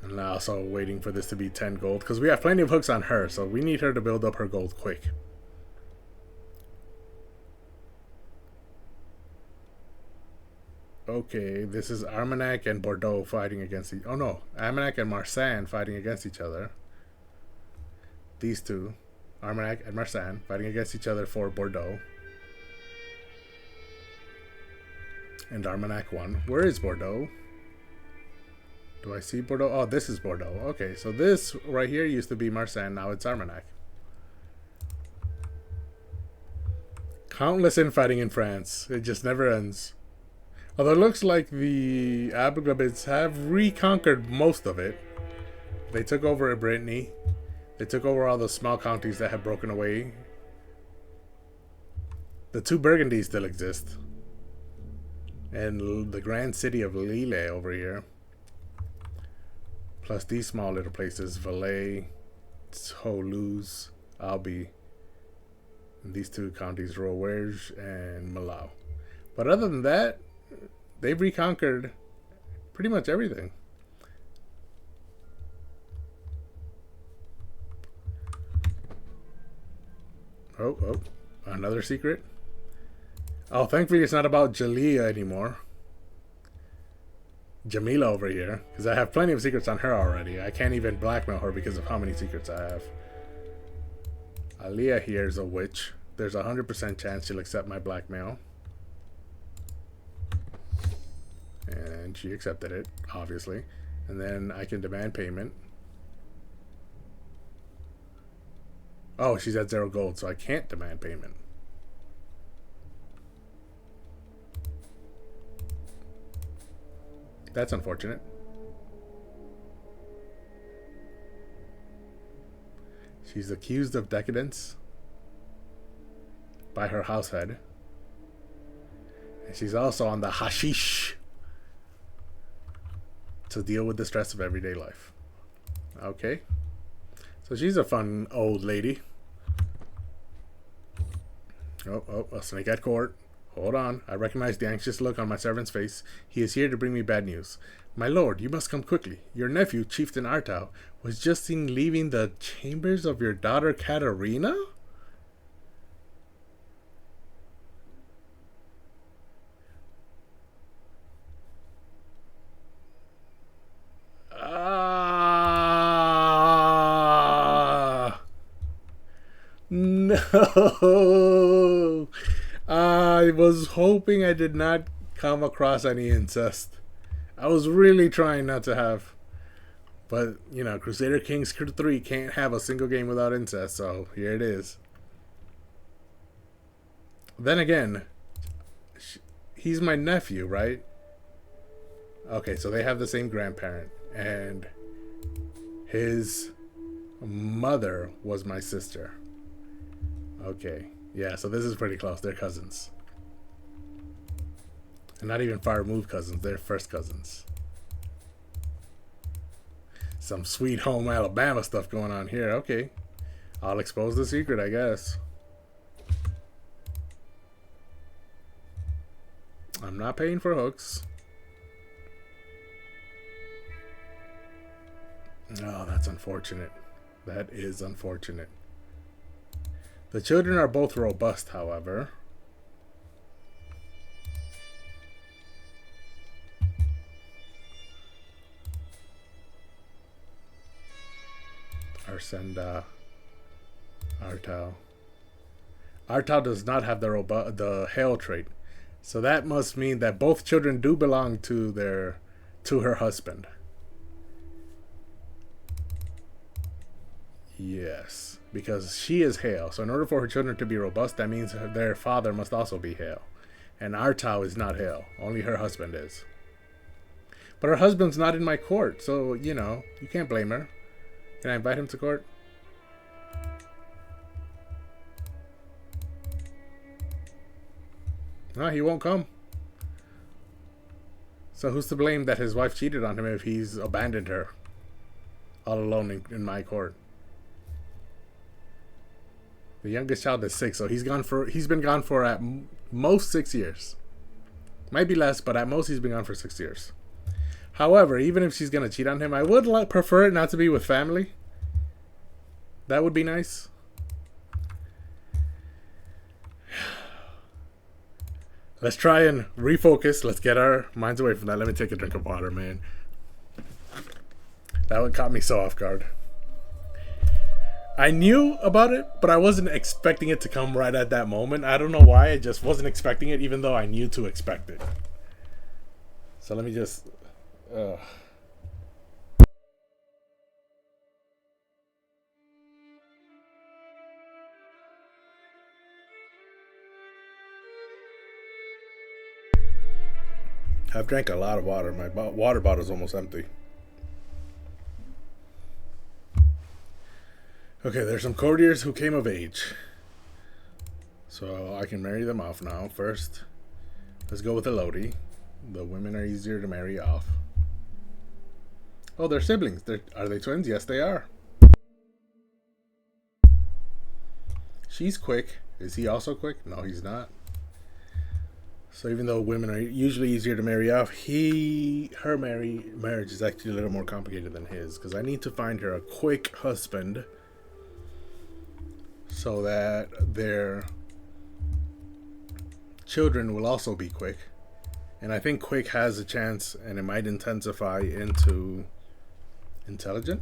And now also waiting for this to be 10 gold, because we have plenty of hooks on her, so we need her to build up her gold quick. Okay, this is Armagnac and Bordeaux fighting against each... Oh no, Armagnac and Marsan fighting against each other. These two, Armagnac and Marsan, fighting against each other for Bordeaux. And Armagnac won. Where is Bordeaux? Do I see Bordeaux? Oh, this is Bordeaux. Okay, so this right here used to be Marsan, now it's Armagnac. Countless infighting in France. It just never ends. Although it looks like the Abgabids have reconquered most of it. They took over Brittany. They took over all the small counties that had broken away. The 2 Burgundies still exist. And the grand city of Lille over here. Plus these small little places. Valais, Toulouse, Albi. And these 2 counties, Rouergue and Malau. But other than that, they've reconquered pretty much everything. Oh, another secret. Oh, thankfully it's not about Jalila anymore. Jamila over here, because I have plenty of secrets on her already. I can't even blackmail her because of how many secrets I have. Aliyah here is a witch. There's a 100% chance she'll accept my blackmail. And she accepted it, obviously. And then I can demand payment. Oh, she's at 0 gold, so I can't demand payment. That's unfortunate. She's accused of decadence by her househead. And she's also on the hashish to deal with the stress of everyday life. Okay. So she's a fun old lady. Oh, a snake at court. Hold on. I recognize the anxious look on my servant's face. He is here to bring me bad news. My lord, you must come quickly. Your nephew, Chieftain Artau, was just seen leaving the chambers of your daughter Katarina? No. I was hoping I did not come across any incest. I was really trying not to have. But, you know, Crusader Kings 3 can't have a single game without incest, so here it is. Then again, he's my nephew, right? Okay, so they have the same grandparent. And his mother was my sister. Okay, yeah, so this is pretty close. They're cousins. And not even far removed cousins, they're first cousins. Some Sweet Home Alabama stuff going on here. Okay, I'll expose the secret, I guess. I'm not paying for hooks. Oh, that's unfortunate. That is unfortunate. The children are both robust, however. Arsenda, Artau. Artau does not have the hail trait, so that must mean that both children do belong to her husband. Yes, because she is Hale. So in order for her children to be robust, that means their father must also be Hale. And Artau is not Hale. Only her husband is. But her husband's not in my court, so, you know, you can't blame her. Can I invite him to court? No, he won't come. So who's to blame that his wife cheated on him if he's abandoned her all alone in my court? The youngest child is 6, so he's been gone for at most 6 years. Might be less, but at most he's been gone for 6 years. However, even if she's gonna cheat on him, I would prefer it not to be with family. That would be nice. Let's try and refocus. Let's get our minds away from that. Let me take a drink of water, man. That one caught me so off guard. I knew about it, but I wasn't expecting it to come right at that moment. I don't know why. I just wasn't expecting it, even though I knew to expect it. So let me just... I've drank a lot of water. My water bottle is almost empty. Okay, there's some courtiers who came of age. So I can marry them off now. First, let's go with the Lodi. The women are easier to marry off. Oh, they're siblings. Are they twins? Yes, they are. She's quick. Is he also quick? No, he's not. So even though women are usually easier to marry off, her marriage is actually a little more complicated than his, because I need to find her a quick husband so that their children will also be quick. And I think quick has a chance, and it might intensify into intelligent.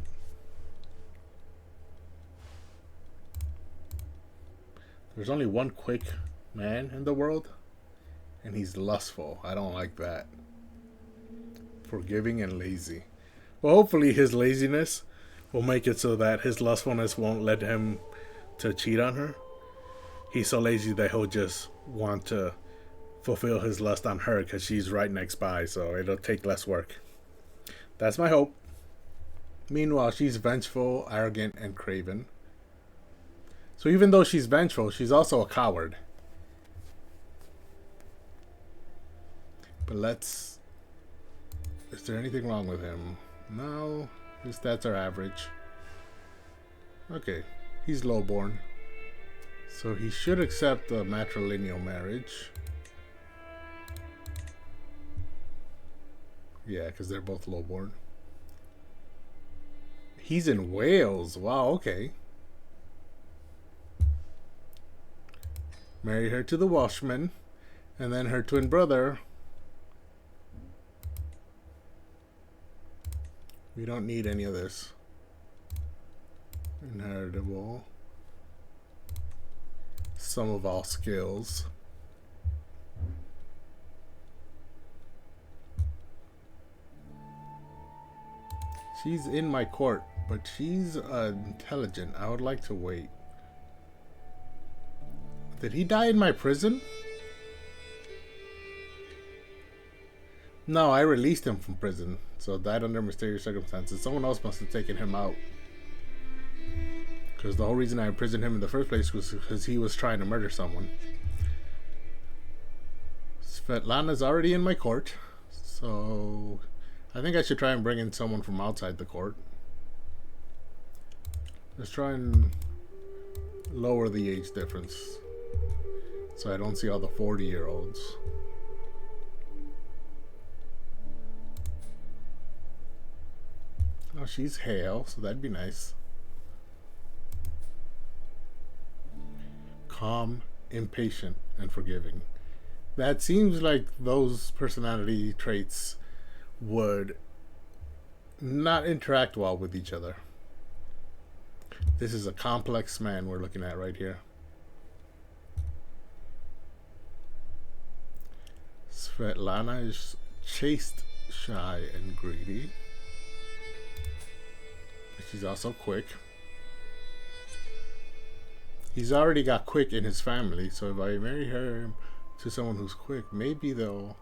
There's only one quick man in the world, and he's lustful. I don't like that. Forgiving and lazy. Well, hopefully his laziness will make it so that his lustfulness won't let him to cheat on her. He's so lazy that he'll just want to fulfill his lust on her because she's right next by, so it'll take less work. That's my hope. Meanwhile, she's vengeful, arrogant, and craven. So even though she's vengeful, she's also a coward. But let's... Is there anything wrong with him? No. His stats are average. Okay. He's lowborn. So he should accept a matrilineal marriage. Yeah, because they're both lowborn. He's in Wales. Wow, okay. Marry her to the Welshman. And then her twin brother. We don't need any of this. Inheritable. Sum of all skills. She's in my court, but she's intelligent. I would like to wait. Did he die in my prison? No, I released him from prison. So died under mysterious circumstances. Someone else must have taken him out. Because the whole reason I imprisoned him in the first place was because he was trying to murder someone. Svetlana's already in my court. So I think I should try and bring in someone from outside the court. Let's try and lower the age difference. So I don't see all the 40-year-olds. Oh, she's hale, so that'd be nice. Calm, impatient, and forgiving. That seems like those personality traits would not interact well with each other. This is a complex man we're looking at right here. Svetlana is chaste, shy, and greedy. She's also quick. He's already got quick in his family, so if I marry her to someone who's quick, maybe they'll...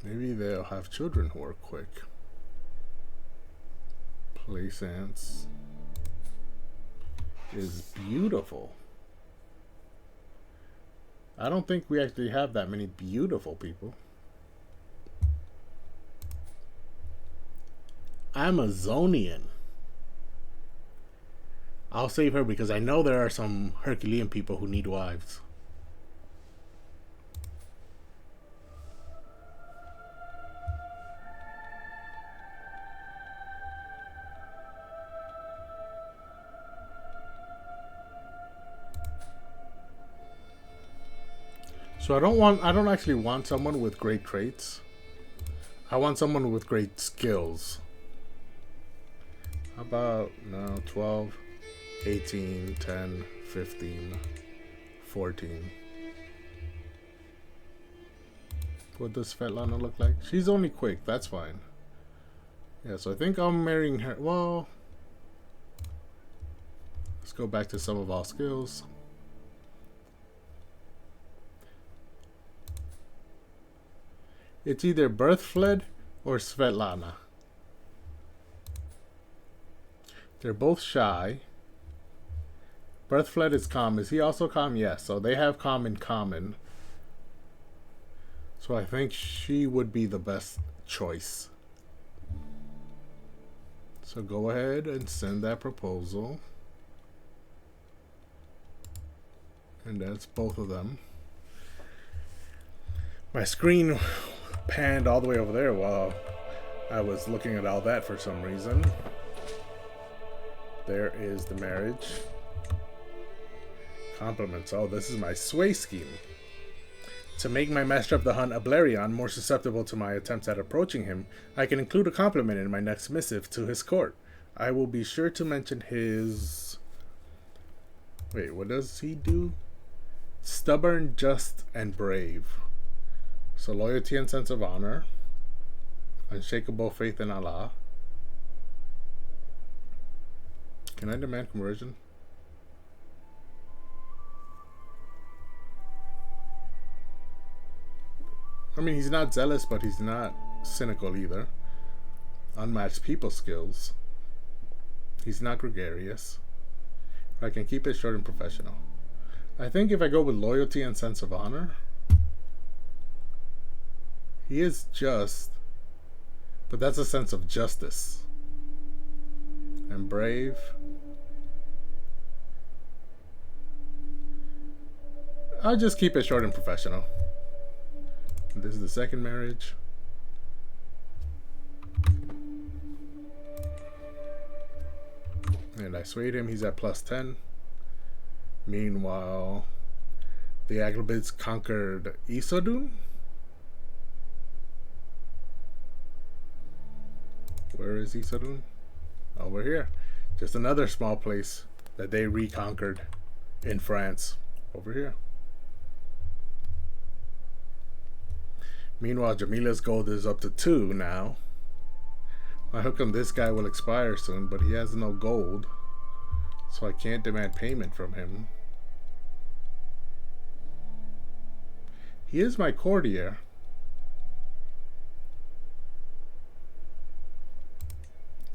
Maybe they'll have children who are quick. Plaisance is beautiful. I don't think we actually have that many beautiful people. Amazonian. I'll save her because I know there are some Herculean people who need wives. So I don't actually want someone with great traits. I want someone with great skills. How about, no, 12, 18, 10, 15, 14. What does Svetlana look like? She's only quick, that's fine. Yeah, so I think I'm marrying her. Well, let's go back to some of our skills. It's either Birthfled or Svetlana. They're both shy. Birthfled is calm. Is he also calm? Yes. So they have calm in common. So I think she would be the best choice. So go ahead and send that proposal. And that's both of them. My screen panned all the way over there while I was looking at all that for some reason. There is the marriage. Compliments. Oh, this is my sway scheme. To make my master of the hunt, Ablerion, more susceptible to my attempts at approaching him, I can include a compliment in my next missive to his court. I will be sure to mention his... Wait, what does he do? Stubborn, just, and brave. So loyalty and sense of honor. Unshakable faith in Allah. Can I demand conversion? I mean, he's not zealous, but he's not cynical either. Unmatched people skills. He's not gregarious. I can keep it short and professional. I think if I go with loyalty and sense of honor, he is just, but that's a sense of justice. And brave. I'll just keep it short and professional. This is the second marriage. And I swayed him. He's at +10. Meanwhile, the Aghlabids conquered Isodun. Where is Isodun? Over here. Just another small place that they reconquered in France. Over here. Meanwhile, Jamila's gold is up to 2 now. My hook on this guy will expire soon, but he has no gold. So I can't demand payment from him. He is my courtier.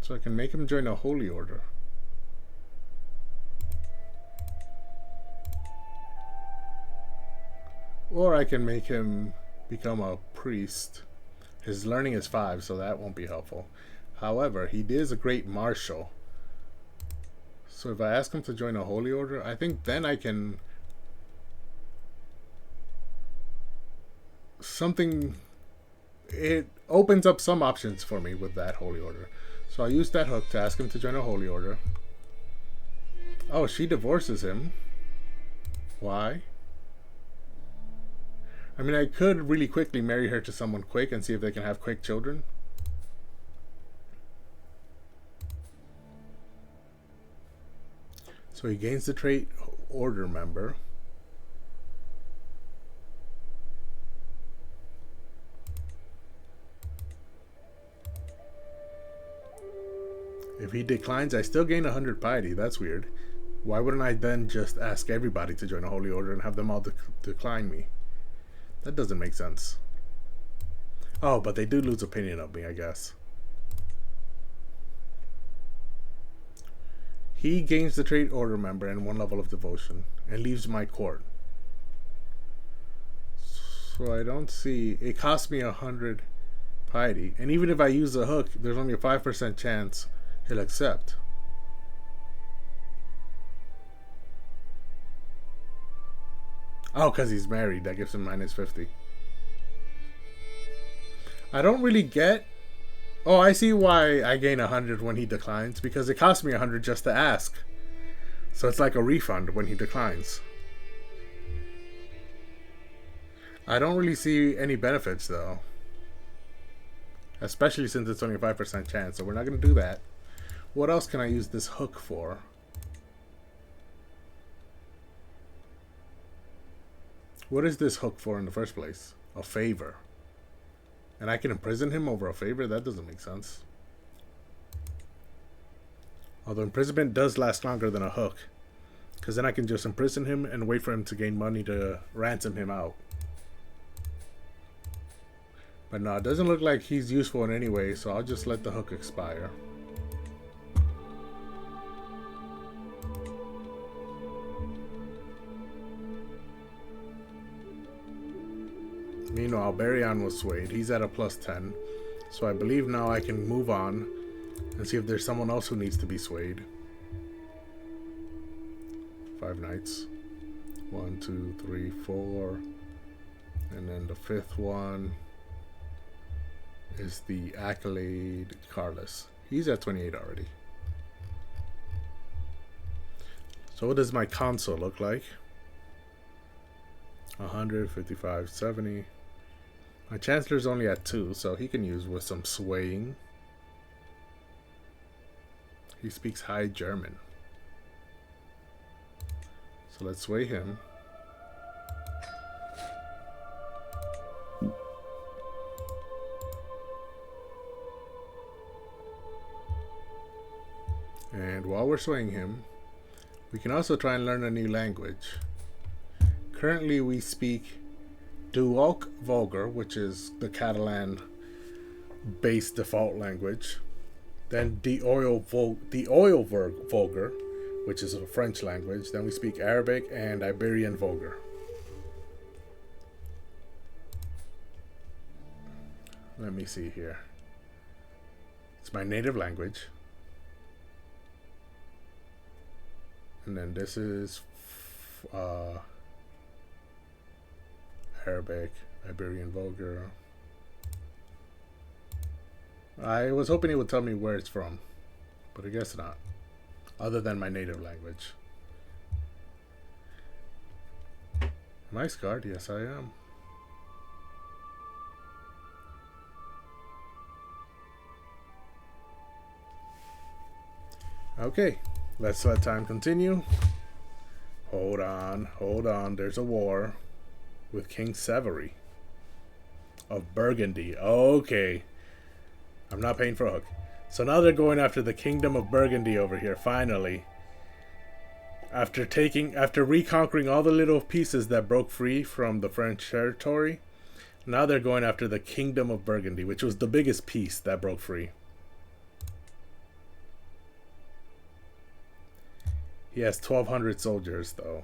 So I can make him join a holy order. Or I can make him become a priest. His learning is 5, so that won't be helpful. However, he is a great marshal. So if I ask him to join a holy order, I think then I can... It opens up some options for me with that holy order. So I'll use that hook to ask him to join a holy order. Oh, she divorces him. Why? I mean, I could really quickly marry her to someone quick and see if they can have quick children. So he gains the trait order member. If he declines, I still gain 100 piety. That's weird. Why wouldn't I then just ask everybody to join a holy order and have them all decline me? That doesn't make sense. Oh, but they do lose opinion of me, I guess. He gains the trait order member and 1 level of devotion and leaves my court. So I don't see... It costs me 100 piety. And even if I use the hook, there's only a 5% chance he'll accept. Oh, because he's married. That gives him -50. I don't really get... Oh, I see why I gain 100 when he declines. Because it costs me 100 just to ask. So it's like a refund when he declines. I don't really see any benefits, though. Especially since it's only a 5% chance. So we're not going to do that. What else can I use this hook for? What is this hook for in the first place? A favor. And I can imprison him over a favor? That doesn't make sense. Although imprisonment does last longer than a hook. Because then I can just imprison him and wait for him to gain money to ransom him out. But no, it doesn't look like he's useful in any way, so I'll just let the hook expire. Meanwhile, Baryon was swayed. He's at a +10. So I believe now I can move on and see if there's someone else who needs to be swayed. 5 knights. 1, 2, 3, 4. And then the 5th one is the Accolade Carlos. He's at 28 already. So what does my console look like? 100, 55, 70. My Chancellor's only at 2, so he can use with some swaying. He speaks High German. So let's sway him. And while we're swaying him, we can also try and learn a new language. Currently we speak Duoc Vulgar, which is the Catalan base default language. Then the Vulgar, which is a French language. Then we speak Arabic and Iberian Vulgar. Let me see here. It's my native language. And then this is Arabic, Iberian Vulgar. I was hoping it would tell me where it's from, but I guess not. Other than my native language. Am I scarred? Yes, I am. Okay, let's let time continue. Hold on. There's a war with King Severy of Burgundy. Okay. I'm not paying for a hook. So now they're going after the Kingdom of Burgundy over here, finally. After reconquering all the little pieces that broke free from the French territory, now they're going after the Kingdom of Burgundy, which was the biggest piece that broke free. He has 1,200 soldiers, though.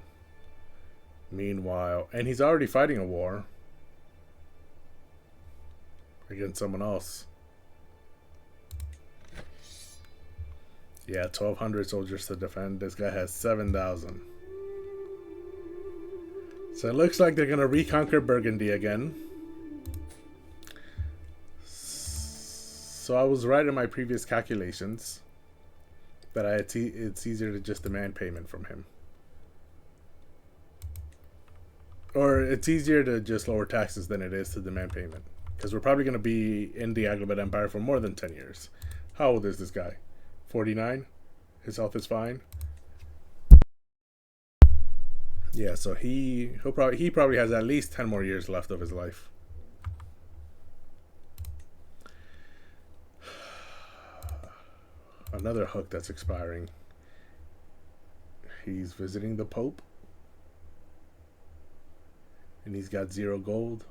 Meanwhile, and he's already fighting a war against someone else. Yeah, 1,200 soldiers to defend. This guy has 7,000. So it looks like they're going to reconquer Burgundy again. So I was right in my previous calculations that it's easier to just demand payment from him. Or it's easier to just lower taxes than it is to demand payment. Because we're probably going to be in the Aghlabid Empire for more than 10 years. How old is this guy? 49? His health is fine. Yeah, so he probably has at least 10 more years left of his life. Another hook that's expiring. He's visiting the Pope. And he's got 0 gold.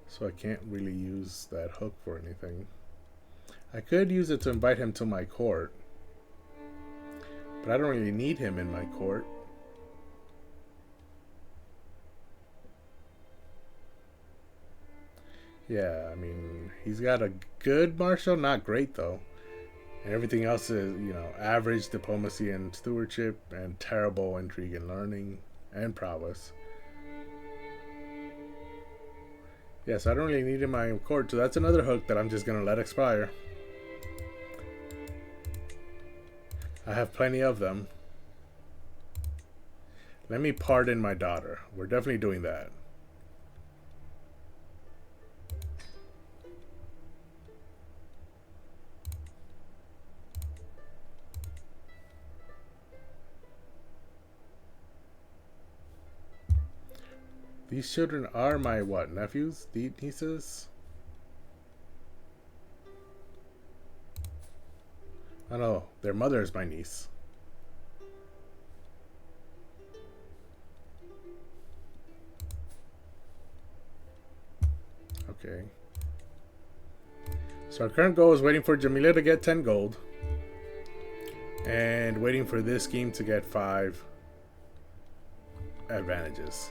So I can't really use that hook for anything. I could use it to invite him to my court. But I don't really need him in my court. Yeah, I mean, he's got a good martial, not great though. And everything else is, average diplomacy and stewardship and terrible intrigue and learning and prowess. Yes, I don't really need him in my court, so that's another hook that I'm just going to let expire. I have plenty of them. Let me pardon my daughter. We're definitely doing that. These children are my what? Nephews? Nieces? Oh no, their mother is my niece. Okay. So our current goal is waiting for Jamila to get 10 gold. And waiting for this scheme to get 5 advantages.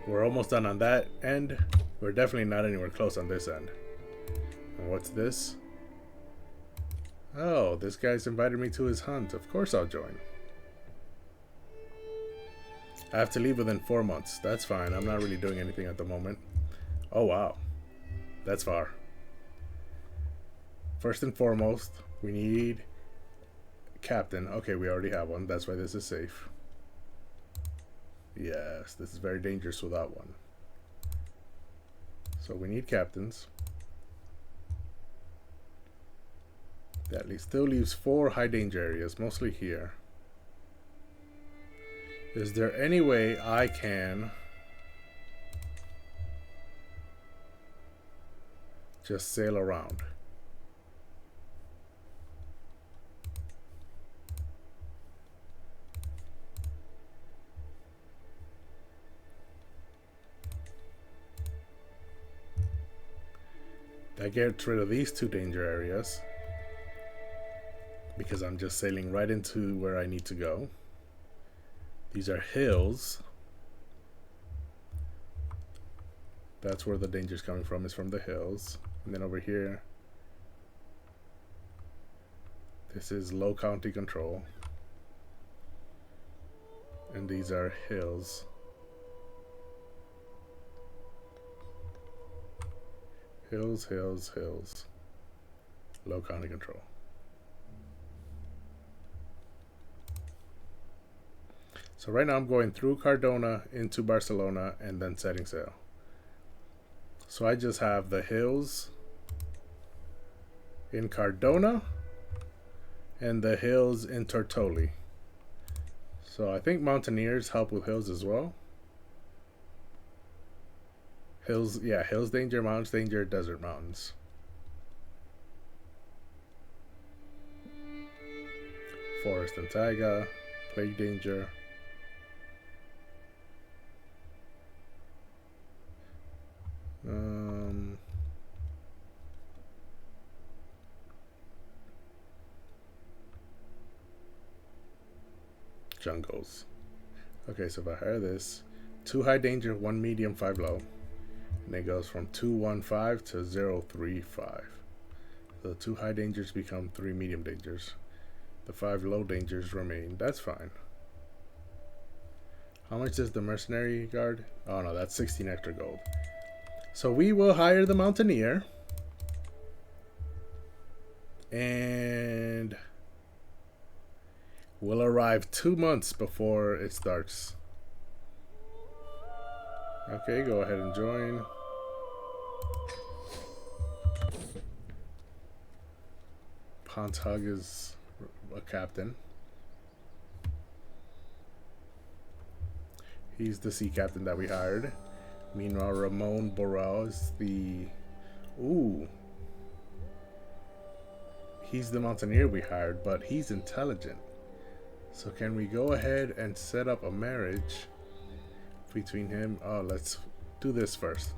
We're almost done on that end. We're definitely not anywhere close on this end. And what's this? Oh, this guy's invited me to his hunt. Of course I'll join. I have to leave within 4 months. That's fine. I'm not really doing anything at the moment. Oh, wow. That's far. First and foremost, we need captain. Okay, we already have one. That's why this is safe. Yes, this is very dangerous without one. So we need captains. That still leaves 4 high danger areas, mostly here. Is there any way I can just sail around? That gets rid of these 2 danger areas, because I'm just sailing right into where I need to go. These are hills. That's where the danger's coming from, is from the hills. And then over here, this is low county control. And these are hills. Hills, hills, hills. Low county control. So right now I'm going through Cardona into Barcelona and then setting sail. So I just have the hills in Cardona and the hills in Tortoli. So I think mountaineers help with hills as well. Hills, yeah, hills danger, mountains danger, desert mountains. Forest and taiga, plague danger. Jungles. Okay, so if I hire this, 2 high danger, 1 medium, 5 low. And it goes from 215 to 035. The 2 high dangers become 3 medium dangers. The 5 low dangers remain. That's fine. How much is the mercenary guard? Oh no, that's 16 extra gold. So we will hire the mountaineer. And we'll arrive 2 months before it starts. Okay, go ahead and join. Pontag is a captain. He's the sea captain that we hired. Meanwhile, Ramon Borrell is the... Ooh. He's the mountaineer we hired, but he's intelligent. So can we go ahead and set up a marriage between him? Oh, let's do this first.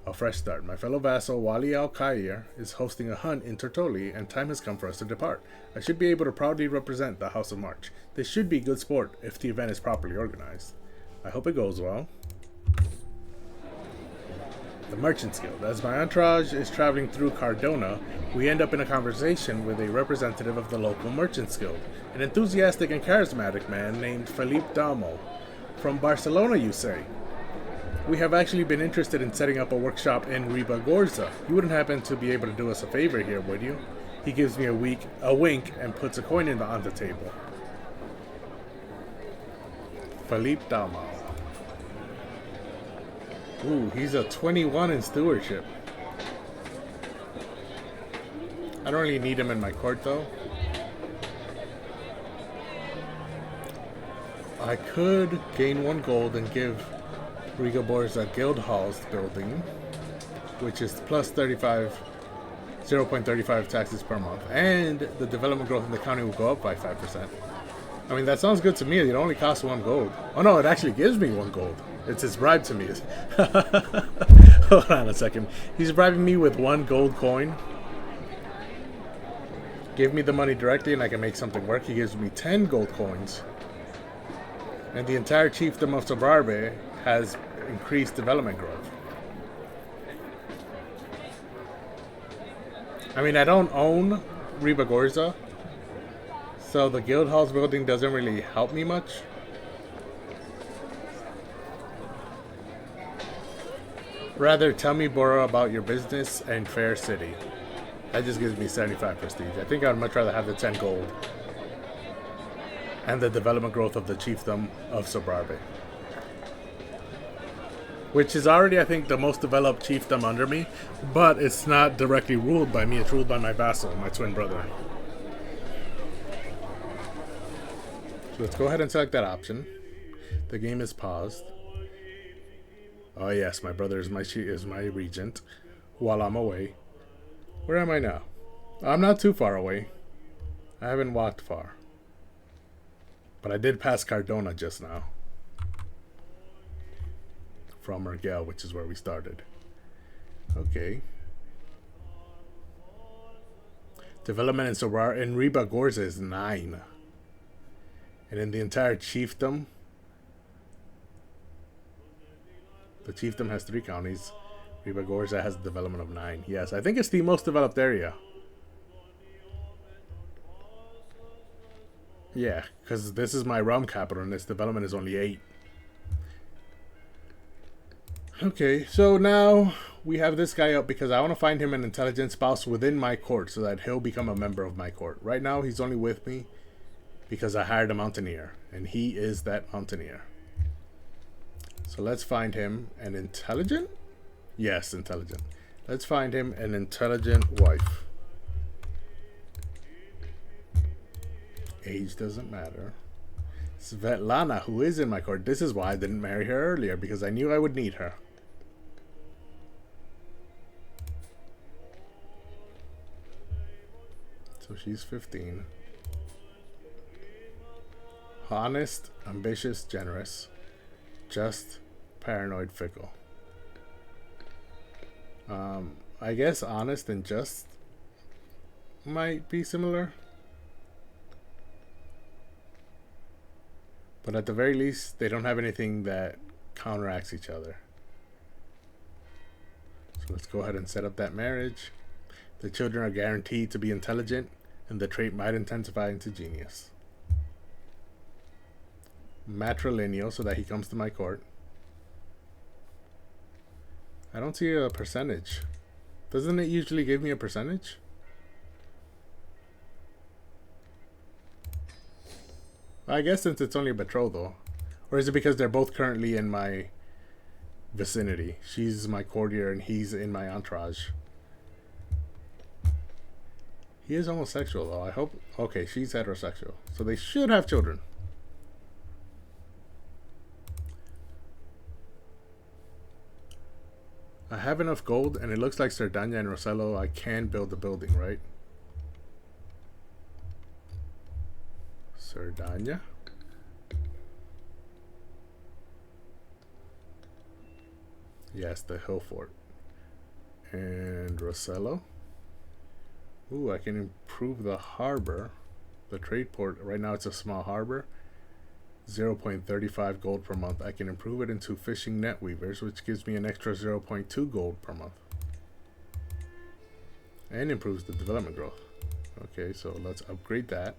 A fresh start. My fellow vassal Wali Al-Khair is hosting a hunt in Tortoli, and time has come for us to depart. I should be able to proudly represent the House of March. This should be good sport if the event is properly organized. I hope it goes well. The Merchants Guild. As my entourage is traveling through Cardona, we end up in a conversation with a representative of the local Merchants Guild, an enthusiastic and charismatic man named Felipe Damo. From Barcelona, you say? We have actually been interested in setting up a workshop in Ribagorza. You wouldn't happen to be able to do us a favor here, would you? He gives me a wink and puts a coin on the table. Felipe Damo. Ooh, he's a 21 in stewardship. I don't really need him in my court, though. I could gain 1 gold and give Riga Borza Guild Hall's building, which is plus 0.35 taxes per month, and the development growth in the county will go up by 5%. I mean, that sounds good to me. It only costs 1 gold. Oh no, it actually gives me 1 gold. It's his bribe to me. Hold on a second. He's bribing me with 1 gold coin. Give me the money directly and I can make something work. He gives me 10 gold coins. And the entire chiefdom of Sobrarbe has increased development growth. I mean, I don't own Ribagorza, so the guild hall's building doesn't really help me much. Rather, tell me, Bora, about your business and fair city. That just gives me 75 prestige. I think I'd much rather have the 10 gold and the development growth of the chiefdom of Sobrarbe, which is already, I think, the most developed chiefdom under me, but it's not directly ruled by me. It's ruled by my vassal, my twin brother. So let's go ahead and select that option. The game is paused. Oh yes, my brother is my regent while I'm away. Where am I now? I'm not too far away. I haven't walked far. But I did pass Cardona just now. From Urgel, which is where we started. Okay. Development in Reba Gorza is 9. And in the entire chiefdom, the chiefdom has 3 counties. Reba Gorza has a development of 9. Yes, I think it's the most developed area. Yeah, because this is my realm capital and its development is only 8. Okay, so now we have this guy up because I want to find him an intelligent spouse within my court so that he'll become a member of my court. Right now, he's only with me because I hired a mountaineer, and he is that mountaineer. So let's find him an intelligent? Yes, intelligent. Let's find him an intelligent wife. Age doesn't matter. Svetlana, who is in my court. This is why I didn't marry her earlier, because I knew I would need her. So she's 15. Honest, ambitious, generous. Just, paranoid, fickle. I guess honest and just might be similar. But at the very least, they don't have anything that counteracts each other. So let's go ahead and set up that marriage. The children are guaranteed to be intelligent, and the trait might intensify into genius. Matrilineal, so that he comes to my court. I don't see a percentage. Doesn't it usually give me a percentage? I guess since it's only a betrothal. Or is it because they're both currently in my vicinity? She's my courtier and he's in my entourage. He is homosexual though. I hope. Okay, she's heterosexual. So they should have children. I have enough gold and it looks like Sardania and Rosello, I can build a building, right? Sardania. Yes, the hill fort. And Rosello. Ooh, I can improve the harbor. The trade port, right now it's a small harbor. 0.35 gold per month. I can improve it into fishing net weavers, which gives me an extra 0.2 gold per month. And improves the development growth. Okay, so let's upgrade that.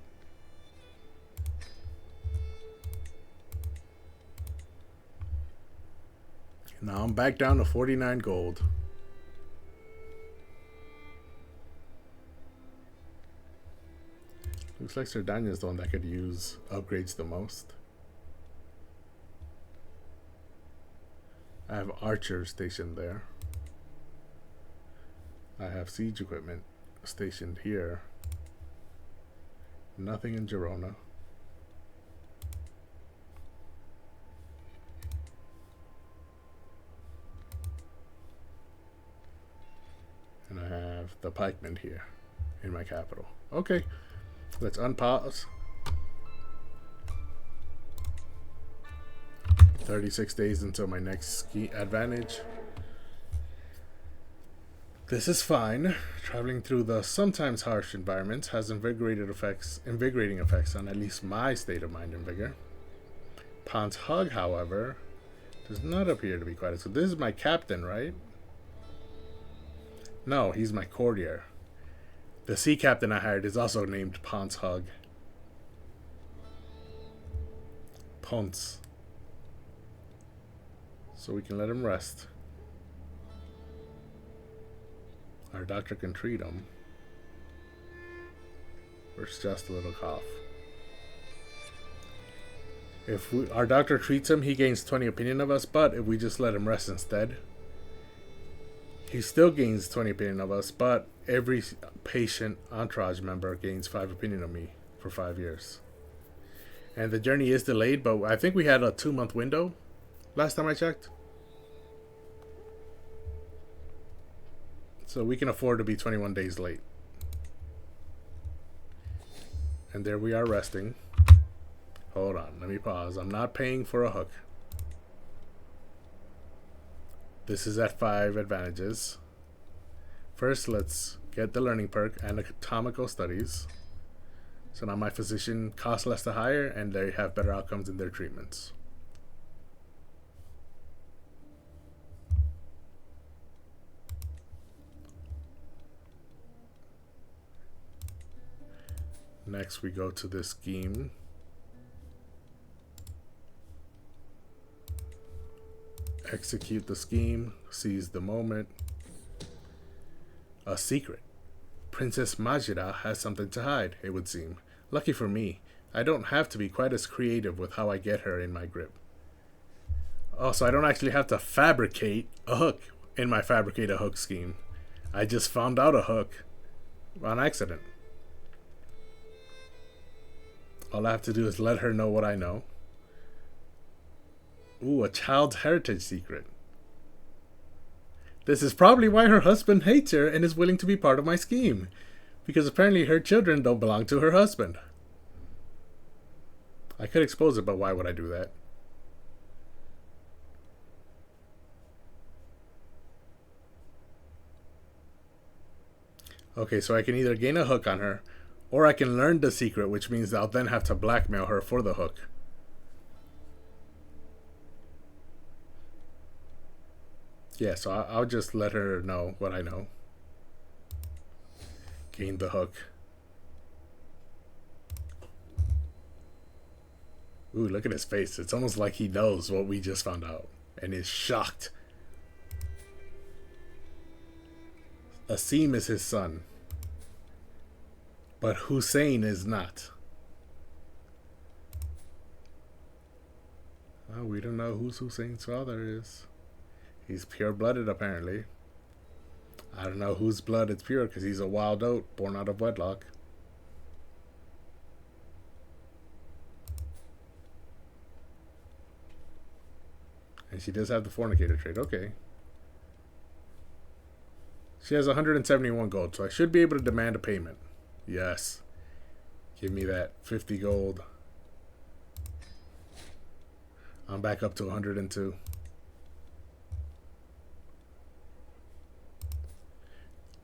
Now I'm back down to 49 gold. Looks like Sardania is the one that could use upgrades the most. I have archers stationed there. I have siege equipment stationed here. Nothing in Girona. And I have the pikemen here in my capital. Okay, let's unpause. 36 days until my next ski advantage. This is fine. Traveling through the sometimes harsh environments has invigorating effects on at least my state of mind and vigor. Pon's Hug, however, does not appear to be quite. So this is my captain, right? No, he's my courtier. The sea captain I hired is also named Pon's Hug. Ponce. So we can let him rest. Our doctor can treat him. It's just a little cough. If our doctor treats him, he gains 20 opinion of us, but if we just let him rest instead, he still gains 20 opinion of us, but every patient entourage member gains 5 opinion of me for 5 years. And the journey is delayed, but I think we had a 2-month window last time I checked. So we can afford to be 21 days late. And there we are resting. Hold on, let me pause. I'm not paying for a hook. This is at 5 advantages. First, let's Get the learning perk, anatomical studies. So now my physician costs less to hire, and they have better outcomes in their treatments. Next, we go to this scheme. Execute the scheme. Seize the moment. A secret. Princess Majida has something to hide, it would seem. Lucky for me, I don't have to be quite as creative with how I get her in my grip. Oh, so I don't actually have to fabricate a hook in my fabricate a hook scheme. I just found out a hook on accident. All I have to do is let her know what I know. Ooh, a child's heritage secret. This is probably why her husband hates her and is willing to be part of my scheme. Because apparently her children don't belong to her husband. I could expose it, but why would I do that? Okay, so I can either gain a hook on her, or I can learn the secret, which means I'll then have to blackmail her for the hook. Yeah, so I'll just let her know what I know. Gain the hook. Ooh, look at his face. It's almost like he knows what we just found out and is shocked. Asim is his son, but Hussein is not. Oh, we don't know who Hussein's father is. He's pure-blooded, apparently. I don't know whose blood is pure, because he's a wild oat born out of wedlock. And she does have the fornicator trait. Okay. She has 171 gold, so I should be able to demand a payment. Yes. Give me that 50 gold. I'm back up to 102.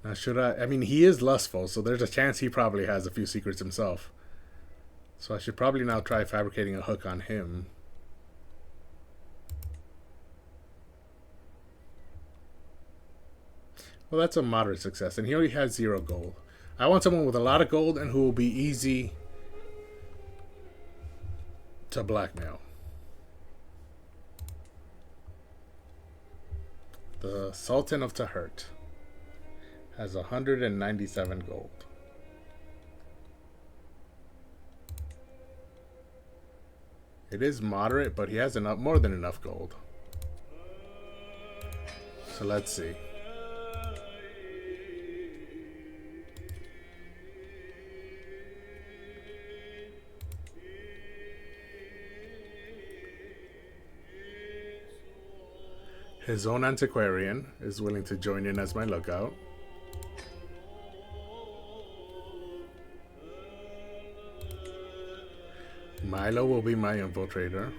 Now, should I mean, he is lustful, so there's a chance he probably has a few secrets himself. So I should probably now try fabricating a hook on him. Well, that's a moderate success, and he already has 0 gold. I want someone with a lot of gold and who will be easy to blackmail. The Sultan of Tahert has 197 gold. It is moderate, but he has enough, more than enough gold. So let's see. His own antiquarian is willing to join in as my lookout. Milo will be my infiltrator,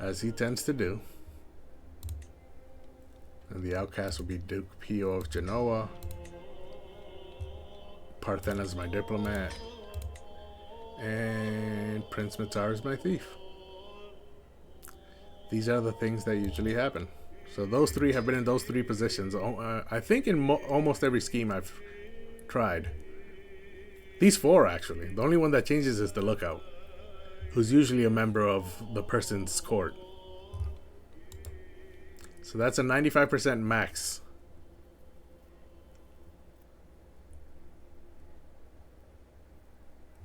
as he tends to do. And the outcast will be Duke Pio of Genoa. Parthen is my diplomat. And Prince Matar is my thief. These are the things that usually happen. So those three have been in those 3 positions. I think in almost every scheme I've tried. These 4, actually. The only one that changes is the lookout, who's usually a member of the person's court. So that's a 95% max.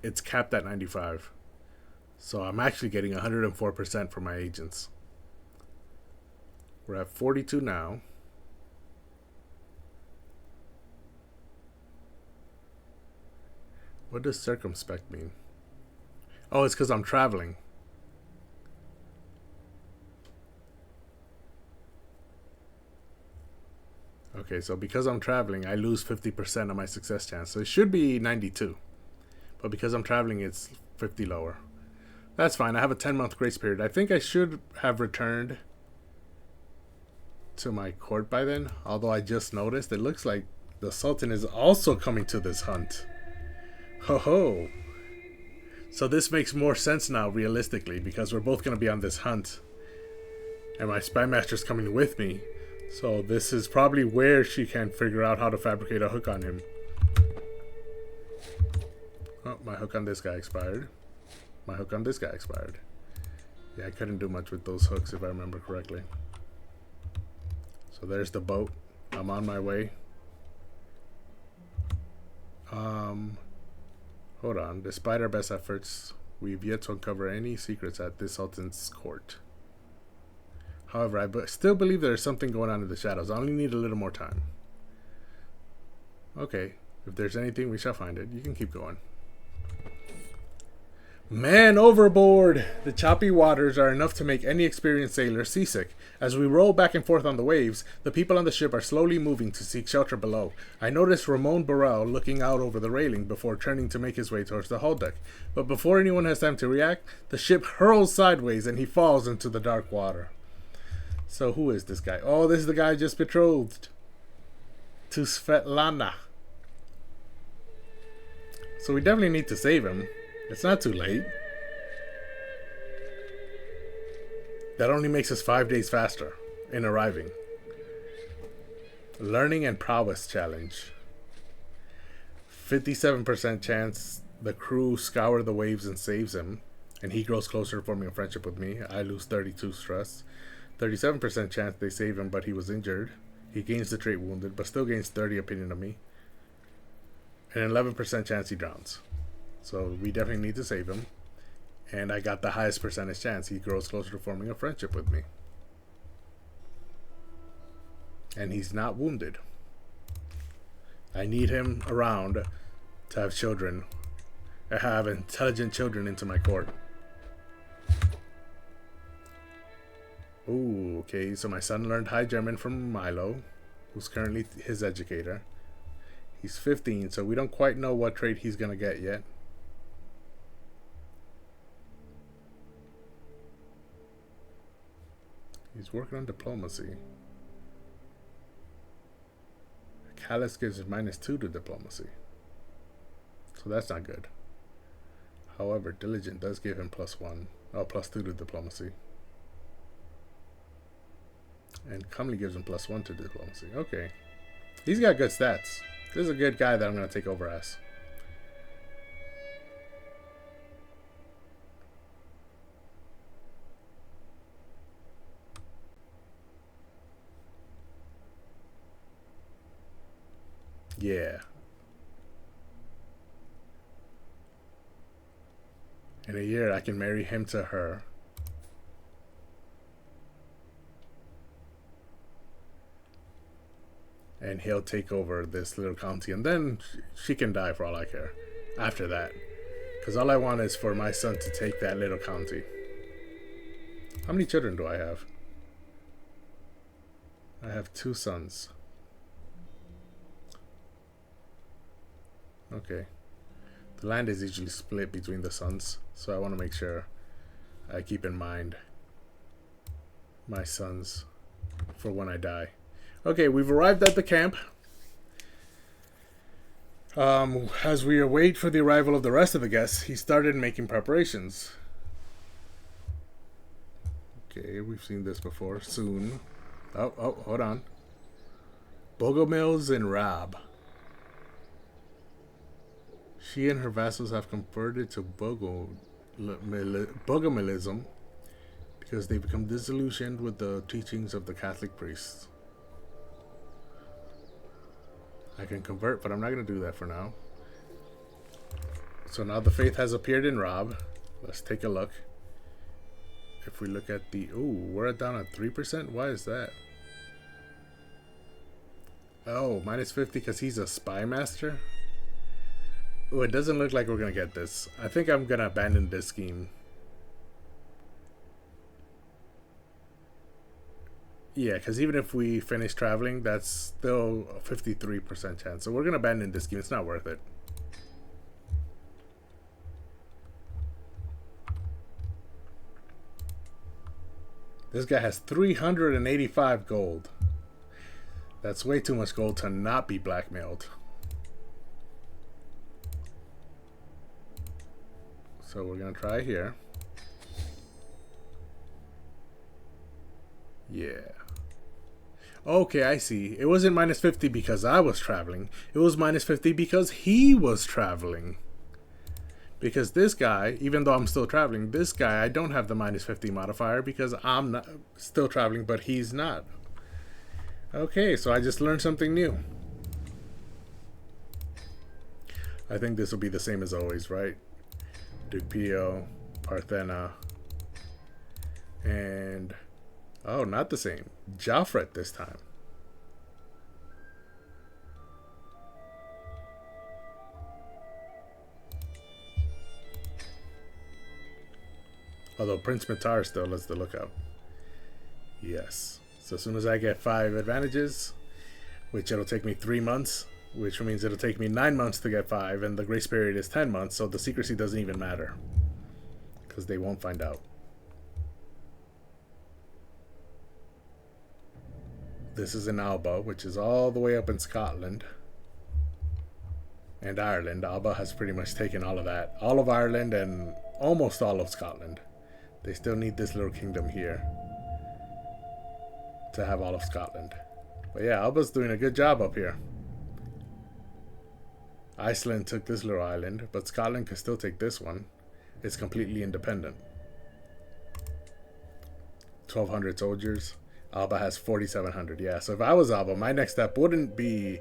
It's capped at 95. So I'm actually getting 104% for my agents. We're at 42 now. What does circumspect mean? Oh, it's because I'm traveling. Okay, so because I'm traveling, I lose 50% of my success chance. So it should be 92. But because I'm traveling, it's 50 lower. That's fine. I have a 10-month grace period. I think I should have returned to my court by then. Although I just noticed, it looks like The Sultan is also coming to this hunt. Ho ho. So this makes more sense now, realistically, because we're both going to be on this hunt. And my spy master's coming with me. So this is probably where she can figure out how to fabricate a hook on him. Oh, my hook on this guy expired. My hook on this guy expired. Yeah, I couldn't do much with those hooks if I remember correctly. So there's the boat. I'm on my way. Hold on. Despite our best efforts, we've yet to uncover any secrets at this Sultan's court. However, I still believe there's something going on in the shadows. I only need a little more time. Okay. If there's anything, we shall find it. You can keep going. Man overboard! The choppy waters are enough to make any experienced sailor seasick. As we roll back and forth on the waves, the people on the ship are slowly moving to seek shelter below. I notice Ramon Burrell looking out over the railing before turning to make his way towards the hull deck. But before anyone has time to react, the ship hurls sideways and he falls into the dark water. So who is this guy? Oh, this is the guy just betrothed to Svetlana. So we definitely need to save him. It's not too late. That only makes us 5 days faster in arriving. Learning and prowess challenge. 57% chance the crew scour the waves and saves him, and he grows closer to forming a friendship with me. I lose 32 stress. 37% chance they save him, but he was injured. He gains the trait wounded, but still gains 30 opinion of me. And 11% chance he drowns. So we definitely need to save him. And I got the highest percentage chance. He grows closer to forming a friendship with me. And he's not wounded. I need him around to have children. I have intelligent children into my court. Ooh, okay. So my son learned High German from Milo, who's currently his educator. He's 15, so we don't quite know what trait he's going to get yet. He's working on diplomacy. Callous gives it -2 to diplomacy. So that's not good. However, Diligent does give him +1. Oh, +2 to diplomacy. And Comely gives him +1 to diplomacy. Okay. He's got good stats. This is a good guy that I'm going to take over as. Yeah. In a year, I can marry him to her. And he'll take over this little county. And then she can die for all I care. After that. Because all I want is for my son to take that little county. How many children do I have? I have 2 sons. Okay. The land is usually split between the sons, so I want to make sure I keep in mind my sons for when I die. Okay, we've arrived at the camp. As we await for the arrival of the rest of the guests, he started making preparations. Okay, we've seen this before. Soon. Oh, hold on. Bogomils and Rab. She and her vassals have converted to Bogomilism because they become disillusioned with the teachings of the Catholic priests. I can convert, but I'm not going to do that for now. So now the faith has appeared in Rob. Let's take a look. If we look at the... Ooh, we're down at 3%? Why is that? Oh, -50 because he's a spy master? Ooh, it doesn't look like we're going to get this. I think I'm going to abandon this scheme. Yeah, because even if we finish traveling, that's still a 53% chance. So we're going to abandon this scheme. It's not worth it. This guy has 385 gold. That's way too much gold to not be blackmailed. So we're gonna try here. Yeah. Okay, I see. It wasn't minus 50 because I was traveling. It was minus 50 because he was traveling. Because this guy, even though I'm still traveling, this guy, I don't have the minus 50 modifier because I'm not still traveling, but he's not. Okay, so I just learned something new. I think this will be the same as always, right? Duke Pio, Parthena, and... oh, not the same. Joffret this time. Although Prince Mitar still is the lookout. Yes. So as soon as I get 5 advantages, which it'll take me 3 months, which means it'll take me 9 months to get 5, and the grace period is 10 months, so the secrecy doesn't even matter. Because they won't find out. This is in Alba, which is all the way up in Scotland. And Ireland. Alba has pretty much taken all of that. All of Ireland and almost all of Scotland. They still need this little kingdom here to have all of Scotland. But yeah, Alba's doing a good job up here. Iceland took this little island, but Scotland can still take this one. It's completely independent. 1,200 soldiers. Alba has 4,700. Yeah, so if I was Alba, my next step wouldn't be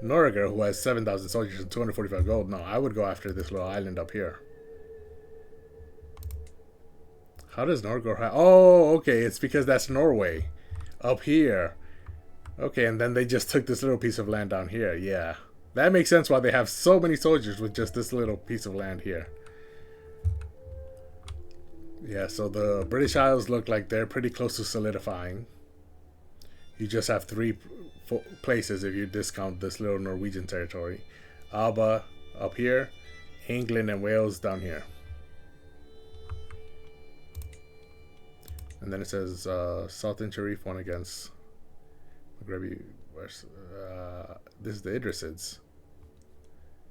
Noruger, who has 7,000 soldiers and 245 gold. No, I would go after this little island up here. How does Noruger have... oh, okay, it's because that's Norway. Up here. Okay, and then they just took this little piece of land down here. Yeah. That makes sense why they have so many soldiers with just this little piece of land here. Yeah, so the British Isles look like they're pretty close to solidifying. You just have 3 places if you discount this little Norwegian territory. Alba up here, England and Wales down here. And then it says Sultan Sharif won against Magrebi. This is the Idrisids.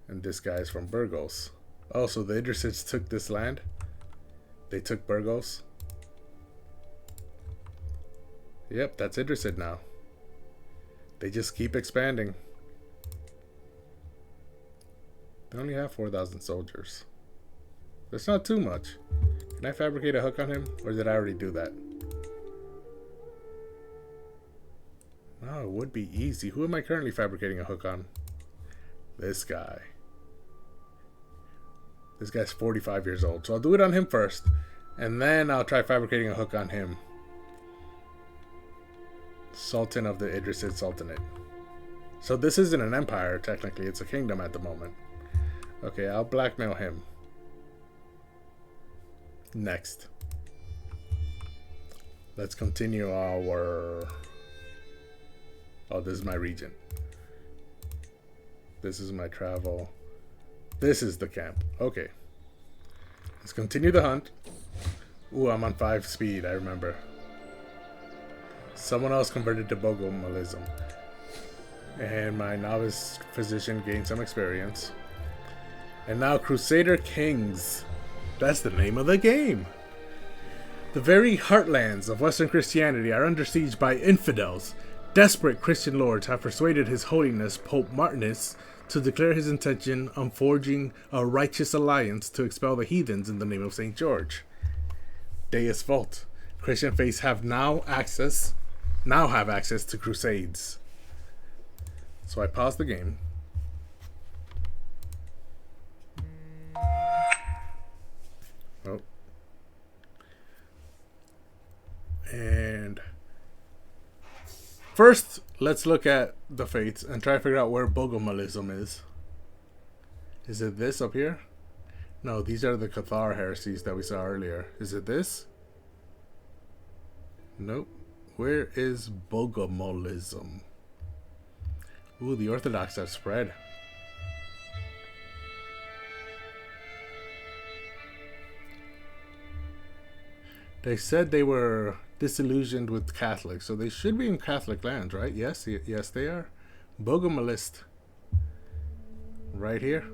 And this guy is from Burgos. Oh, so the Idrisids took this land? They took Burgos? Yep, that's Idrisid now. They just keep expanding. They only have 4,000 soldiers. That's not too much. Can I fabricate a hook on him? Or did I already do that? No, it would be easy. Who am I currently fabricating a hook on? This guy. This guy's 45 years old. So I'll do it on him first. And then I'll try fabricating a hook on him. Sultan of the Idrisid Sultanate. So this isn't an empire, technically. It's a kingdom at the moment. Okay, I'll blackmail him. Next. Let's continue our... oh, this is my region. This is my travel. This is the camp. Okay. Let's continue the hunt. Ooh, I'm on 5 speed, I remember. Someone else converted to Bogomalism. And my novice physician gained some experience. And now Crusader Kings. That's the name of the game. The very heartlands of Western Christianity are under siege by infidels. Desperate Christian lords have persuaded His Holiness Pope Martinus to declare his intention on forging a righteous alliance to expel the heathens in the name of St. George. Deus Vult. Christian faiths have now have access to crusades. So I paused the game. Oh. And first, let's look at the faiths and try to figure out where Bogomalism is. Is it this up here? No, these are the Cathar heresies that we saw earlier. Is it this? Nope. Where is Bogomalism? Ooh, the Orthodox have spread. They said they were disillusioned with Catholics, so they should be in Catholic lands, right? Yes, yes, they are. Bogomolist, right here.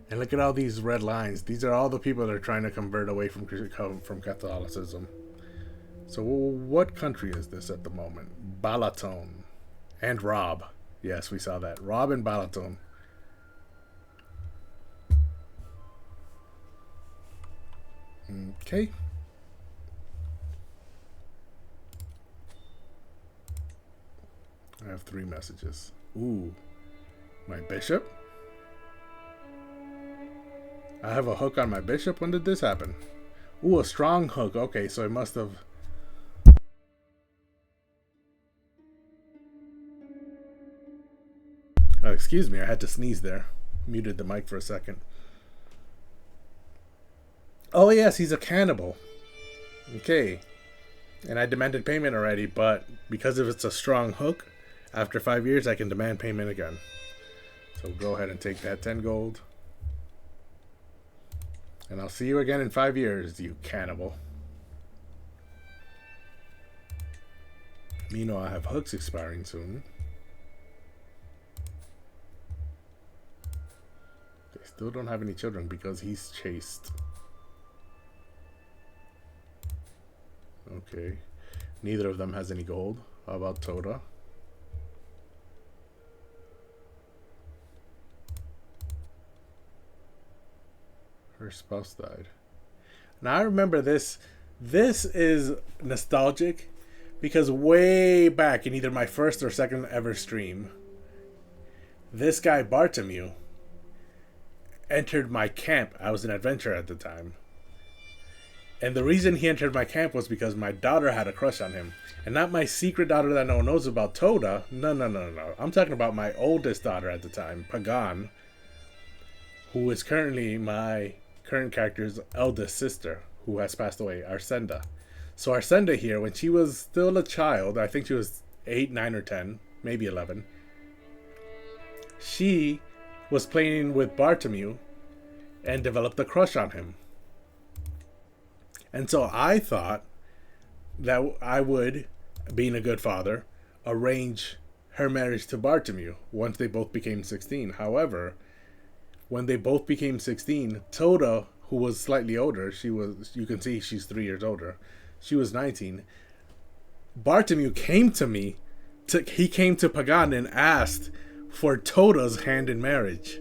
And look at all these red lines. These are all the people that are trying to convert away from Catholicism. So what country is this at the moment? Balaton. And Rob. Yes, we saw that. Rob and Balaton. Okay. I have 3 messages. Ooh. My bishop? I have a hook on my bishop? When did this happen? Ooh, a strong hook. Okay, so I must have... excuse me, I had to sneeze there. Muted the mic for a second. Oh yes, he's a cannibal. Okay. And I demanded payment already, but because if it's a strong hook, after 5 years I can demand payment again. So go ahead and take that 10 gold. And I'll see you again in 5 years, you cannibal. Meanwhile, I have hooks expiring soon. They still don't have any children because he's chaste. Okay. Neither of them has any gold. How about Toda? Her spouse died. Now I remember this. This is nostalgic because way back in either my first or second ever stream, this guy Bartomeu entered my camp. I was an adventurer at the time. And the reason he entered my camp was because my daughter had a crush on him. And not my secret daughter that no one knows about, Toda. No. I'm talking about my oldest daughter at the time, Pagan, who is currently my current character's eldest sister, who has passed away, Arsenda. So Arsenda here, when she was still a child, I think she was 8, 9, or 10, maybe 11, she was playing with Bartomeu and developed a crush on him. And so I thought that I would, being a good father, arrange her marriage to Bartomeu once they both became 16. However, when they both became 16, Toda, who was slightly older, you can see she's 3 years older, she was 19. Bartomeu came to me, he came to Pagan and asked for Toda's hand in marriage.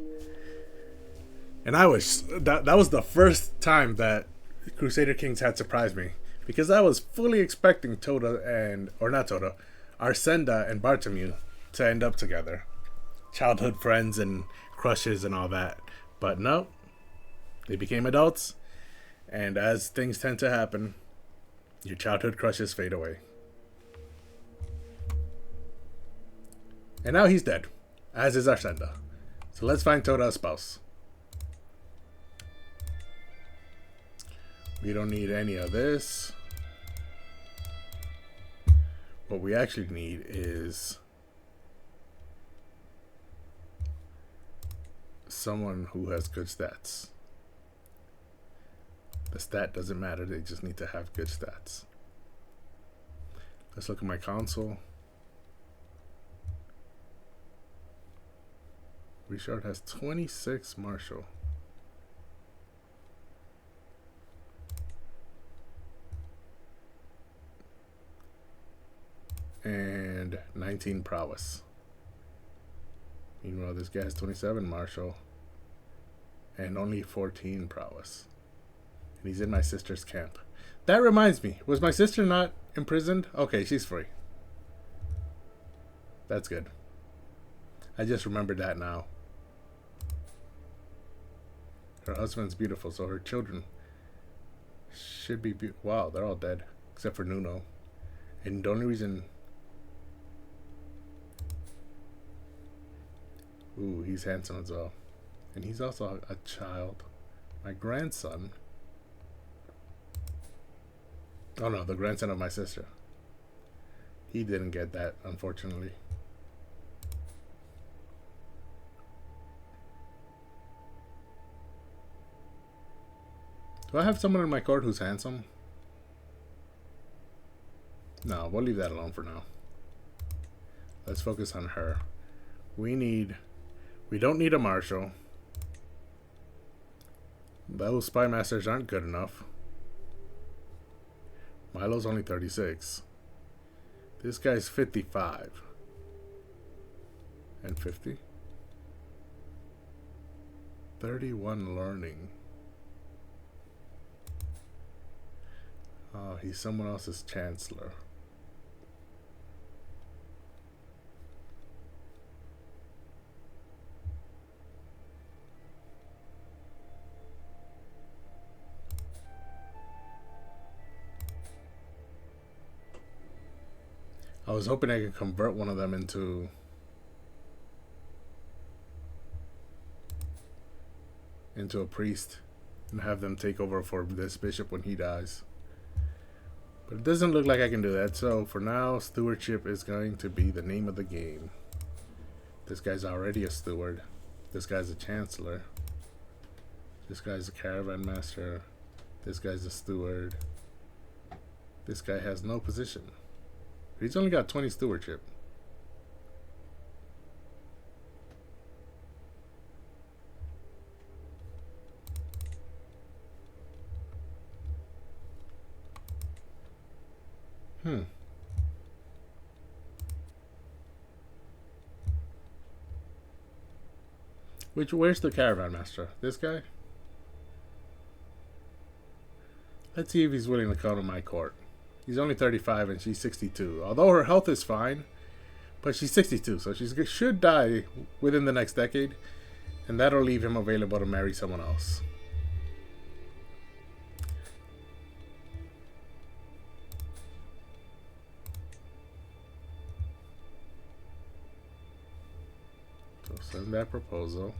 And that was the first time that Crusader Kings had surprised me, because I was fully expecting Arsenda and Bartomeu to end up together, childhood friends and crushes and all that. But no, they became adults, and as things tend to happen, your childhood crushes fade away. And now he's dead, as is Arsenda. So let's find Toda a spouse. We don't need any of this. What we actually need is someone who has good stats. The stat doesn't matter, they just need to have good stats. Let's look at my console. Richard has 26 martial. And 19 prowess. Meanwhile, this guy has 27 martial and only 14 prowess. And he's in my sister's camp. That reminds me, was my sister not imprisoned? Okay, she's free. That's good. I just remembered that now. Her husband's beautiful, so her children should be beautiful. Wow, they're all dead, except for Nuno. And the only reason... Ooh, he's handsome as well. And he's also a child. My grandson... Oh no, the grandson of my sister. He didn't get that, unfortunately. Do I have someone in my court who's handsome? No, we'll leave that alone for now. Let's focus on her. We don't need a marshal. Those spy masters aren't good enough. Milo's only 36. This guy's 55. And 50. 31 learning. Oh, he's someone else's chancellor. I was hoping I could convert one of them into a priest and have them take over for this bishop when he dies. But it doesn't look like I can do that, so for now, stewardship is going to be the name of the game. This guy's already a steward. This guy's a chancellor. This guy's a caravan master. This guy's a steward. This guy has no position. He's only got 20 stewardship. Where's the caravan master? This guy? Let's see if he's willing to come to my court. He's only 35 and she's 62. Although her health is fine, but she's 62, so she should die within the next decade, and that'll leave him available to marry someone else. So send that proposal.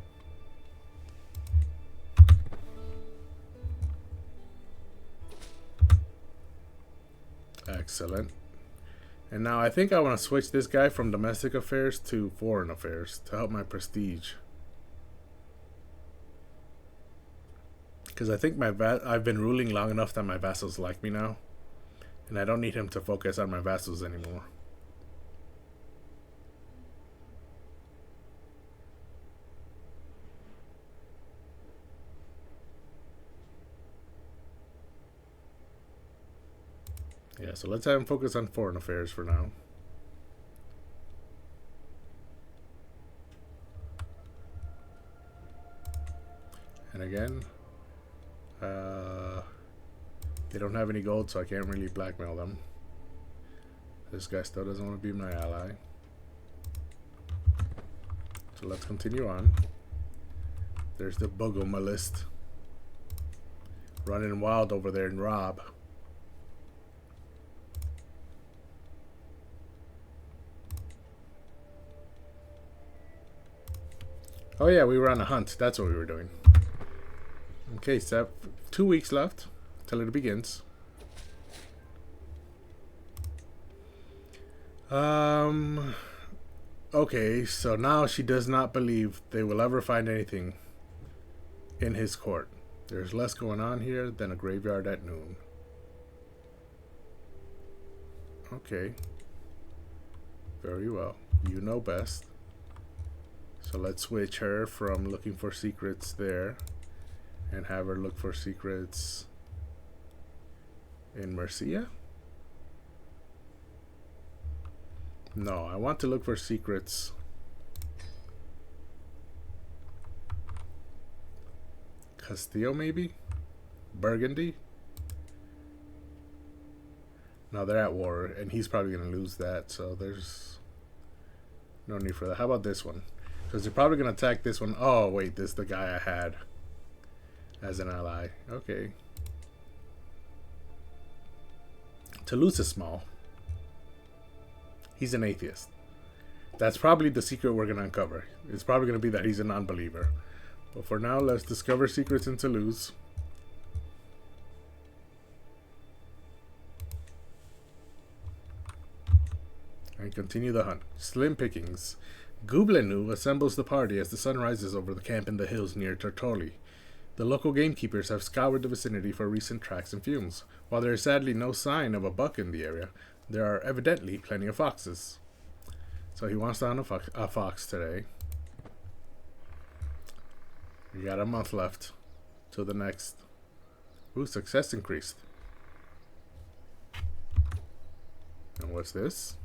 Excellent. And now I think I want to switch this guy from domestic affairs to foreign affairs to help my prestige. Because I think I've been ruling long enough that my vassals like me now. And I don't need him to focus on my vassals anymore. Yeah, so let's have him focus on foreign affairs for now. And again, they don't have any gold, so I can't really blackmail them. This guy still doesn't want to be my ally. So let's continue on. There's the Bogoma list. Running wild over there in Rob. Oh yeah, we were on a hunt. That's what we were doing. Okay, so 2 weeks left till it begins. Okay, so now she does not believe they will ever find anything in his court. There's less going on here than a graveyard at noon. Okay. Very well. You know best. So let's switch her from looking for secrets there and have her look for secrets in Mercia. No, I want to look for secrets Castillo, maybe? Burgundy? No, they're at war, and he's probably going to lose that, so there's no need for that. How about this one? Because they're probably going to attack this one. Oh, wait, this is the guy I had as an ally. Okay. Toulouse is small. He's an atheist. That's probably the secret we're going to uncover. It's probably going to be that he's a non-believer. But for now, let's discover secrets in Toulouse. And continue the hunt. Slim pickings. Gublenou assembles the party as the sun rises over the camp in the hills near Tortoli. The local gamekeepers have scoured the vicinity for recent tracks and fumes. While there is sadly no sign of a buck in the area, There are evidently plenty of foxes. So he wants to hunt a fox today. We got a month left till the next. Ooh, success increased. And what's this?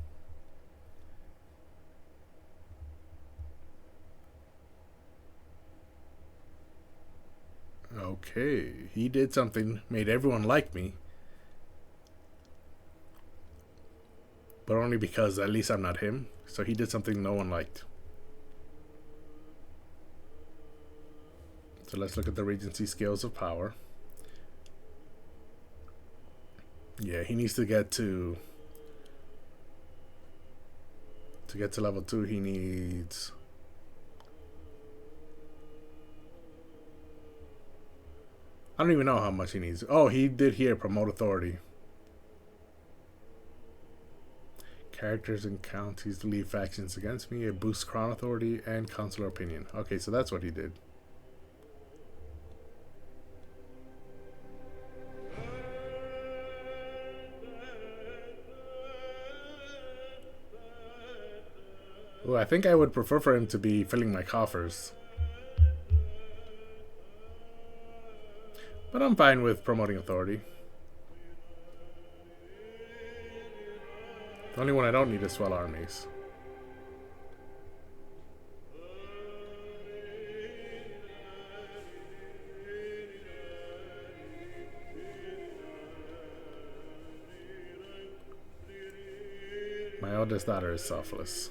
Okay, he did something, made everyone like me. But only because at least I'm not him. So he did something no one liked. So let's look at the Regency scales of power. Yeah, he needs to get to level 2, he needs I don't even know how much he needs. Oh, he did here promote authority. Characters and counties leave factions against me. It boosts crown authority and consular opinion. Okay, so that's what he did. Ooh, I think I would prefer for him to be filling my coffers. But I'm fine with promoting authority. The only one I don't need is swell armies. My oldest daughter is selfless.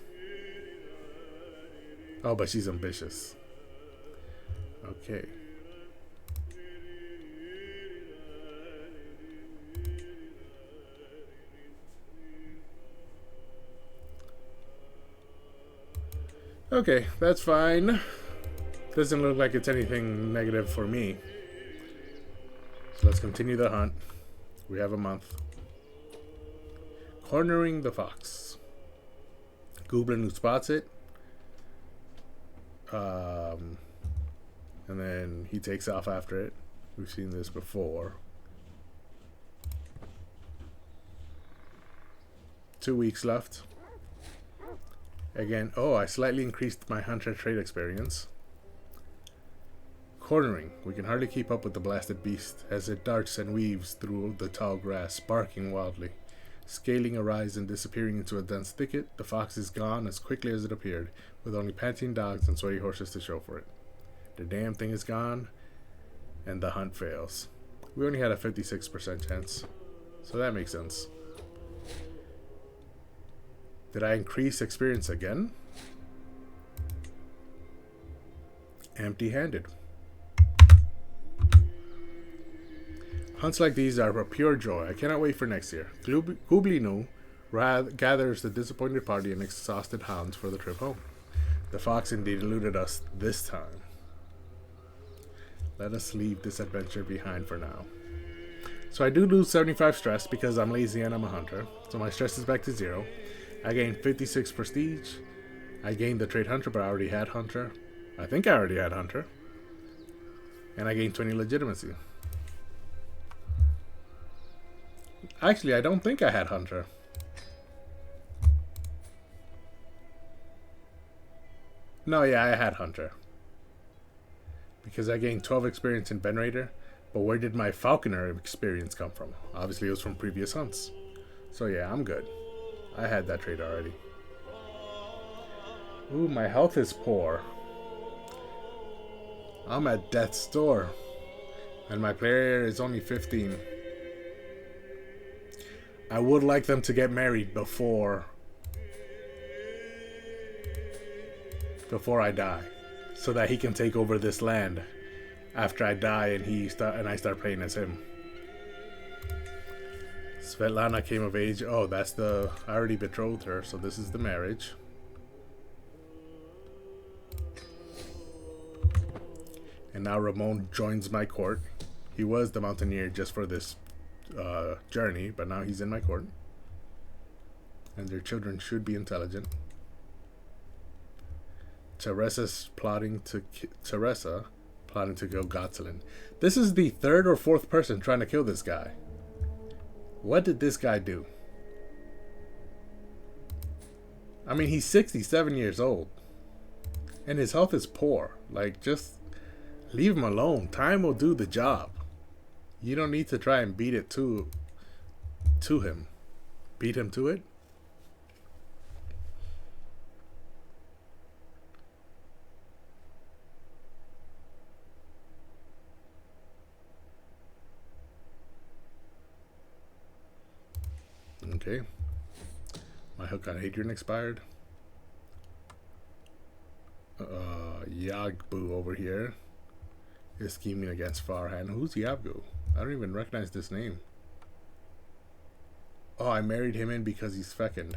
Oh, but she's ambitious. Okay. Okay, that's fine. Doesn't look like it's anything negative for me. So let's continue the hunt. We have a month. Cornering the fox. Goblin who spots it. And then he takes off after it. We've seen this before. 2 weeks left. Again, oh, I slightly increased my hunter trade experience. Cornering. We can hardly keep up with the blasted beast as it darts and weaves through the tall grass, barking wildly. Scaling a rise and disappearing into a dense thicket, the fox is gone as quickly as it appeared, with only panting dogs and sweaty horses to show for it. The damn thing is gone, and the hunt fails. We only had a 56% chance, so that makes sense. Did I increase experience again? Empty-handed. Hunts like these are a pure joy. I cannot wait for next year. Gooblinu gathers the disappointed party and exhausted hounds for the trip home. The fox indeed eluded us this time. Let us leave this adventure behind for now. So I do lose 75 stress because I'm lazy and I'm a hunter. So my stress is back to 0. I gained 56 prestige. I gained the trade hunter, but I already had hunter. I think I already had hunter. And I gained 20 legitimacy. Actually, I don't think I had hunter. No, yeah, I had hunter. Because I gained 12 experience in Ben Raider. But where did my falconer experience come from? Obviously, it was from previous hunts. So yeah, I'm good. I had that trait already. Ooh, my health is poor. I'm at death's door. And my player is only 15. I would like them to get married before I die. So that he can take over this land after I die and I start playing as him. Svetlana came of age. Oh, that's I already betrothed her, so this is the marriage. And now Ramon joins my court. He was the mountaineer just for this journey, but now he's in my court. And their children should be intelligent. Teresa plotting to kill Gotzelin. This is the 3rd or 4th person trying to kill this guy. What did this guy do? I mean, he's 67 years old. And his health is poor. Like, just leave him alone. Time will do the job. You don't need to try and beat it to him. Beat him to it? Okay. My hook on Hadrian expired. Yagbu over here is scheming against Farhan. Who's Yagbu? I don't even recognize this name. Oh, I married him in because he's fecund.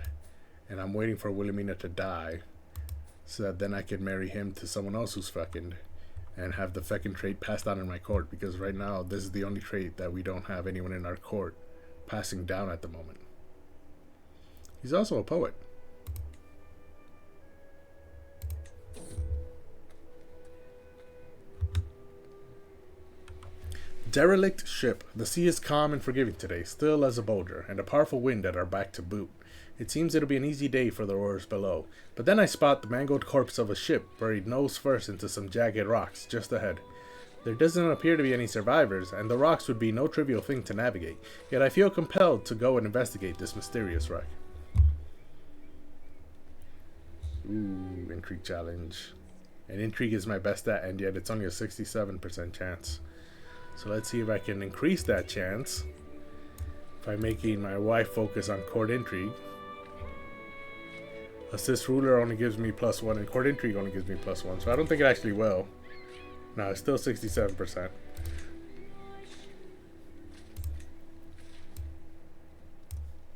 And I'm waiting for Wilhelmina to die so that then I can marry him to someone else who's fecund and have the fecund trait passed on in my court, because right now this is the only trait that we don't have anyone in our court passing down at the moment. He's also a poet. Derelict ship. The sea is calm and forgiving today, still as a boulder, and a powerful wind at our back to boot. It seems it'll be an easy day for the rowers below, but then I spot the mangled corpse of a ship buried nose first into some jagged rocks just ahead. There doesn't appear to be any survivors, and the rocks would be no trivial thing to navigate, yet I feel compelled to go and investigate this mysterious wreck. Ooh, intrigue challenge. And intrigue is my best stat, and yet it's only a 67% chance. So let's see if I can increase that chance by making my wife focus on court intrigue. Assist ruler only gives me +1, and court intrigue only gives me +1, so I don't think it actually will. No, it's still 67%.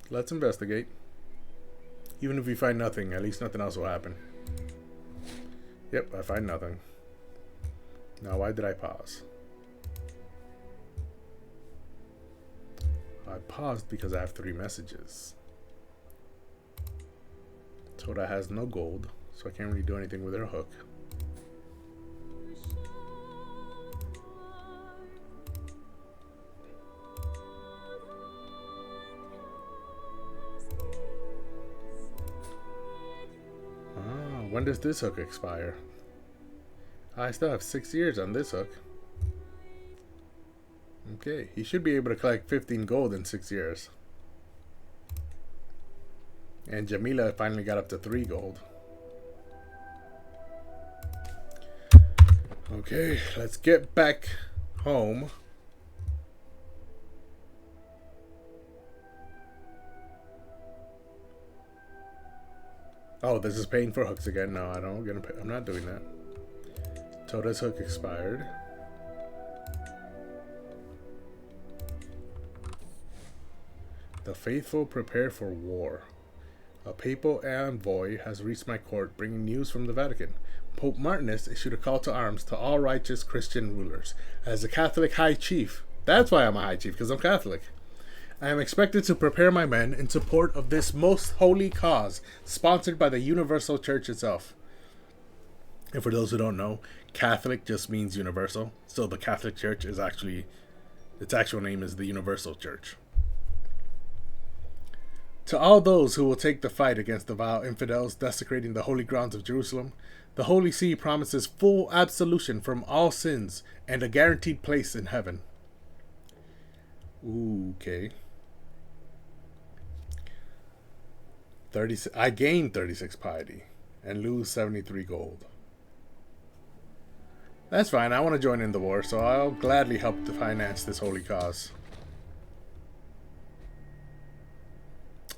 Let's investigate. Even if we find nothing, at least nothing else will happen. Yep, I find nothing. Now, why did I pause? I paused because I have 3 messages. Toda has no gold, so I can't really do anything with her hook. When does this hook expire? I still have 6 years on this hook. Okay, he should be able to collect 15 gold in 6 years. And Jamila finally got up to 3 gold. Okay, let's get back home. Oh, this is paying for hooks again. No, I don't gonna pay. I'm not doing that. Toda's hook expired. The faithful prepare for war. A papal envoy has reached my court, bringing news from the Vatican. Pope Martinus issued a call to arms to all righteous Christian rulers. As a Catholic high chief, that's why I'm a high chief, because I'm Catholic. I am expected to prepare my men in support of this most holy cause, sponsored by the Universal Church itself. And for those who don't know, Catholic just means universal. So the Catholic Church is actually, its actual name is the Universal Church. To all those who will take the fight against the vile infidels desecrating the holy grounds of Jerusalem, the Holy See promises full absolution from all sins and a guaranteed place in heaven. Ooh, okay. I gained 36 piety and lose 73 gold. That's fine. I want to join in the war, so I'll gladly help to finance this holy cause.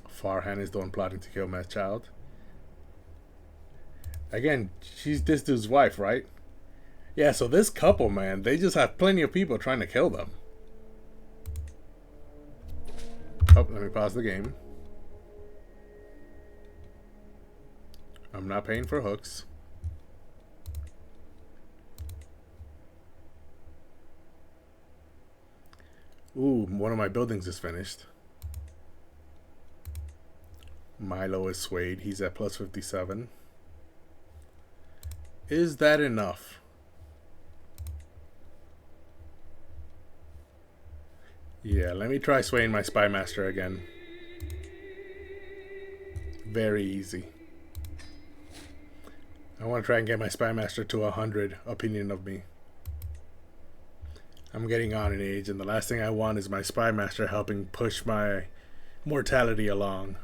Farhan is the one plotting to kill my child. Again, she's this dude's wife, right? Yeah, so this couple, man, they just have plenty of people trying to kill them. Oh, let me pause the game. I'm not paying for hooks. Ooh, one of my buildings is finished. Milo is swayed. He's at plus 57. Is that enough? Yeah, let me try swaying my spy master again. Very easy. I want to try and get my spy master to 100 opinion of me. I'm getting on in age, and the last thing I want is my spy master helping push my mortality along.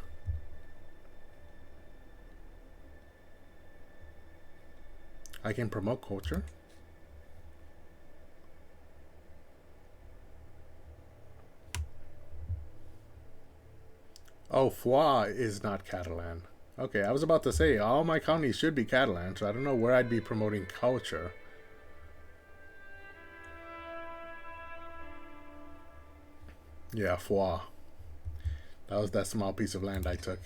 I can promote culture. Oh, Foix is not Catalan. Okay, I was about to say, all my counties should be Catalan, so I don't know where I'd be promoting culture. Yeah, Foix. That was that small piece of land I took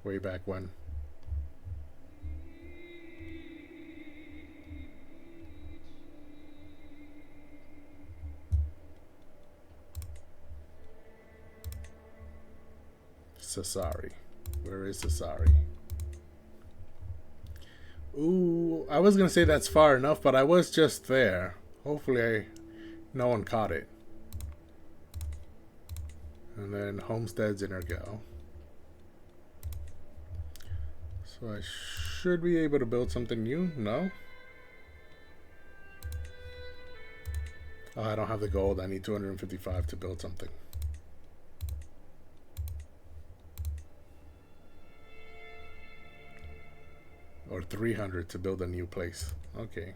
way back when. Sassari. Where is Sassari? Ooh, I was gonna say that's far enough, but I was just there. Hopefully no one caught it. And then Homestead's Innergel. So I should be able to build something new? No? Oh, I don't have the gold. I need 255 to build something. Or 300 to build a new place. Okay.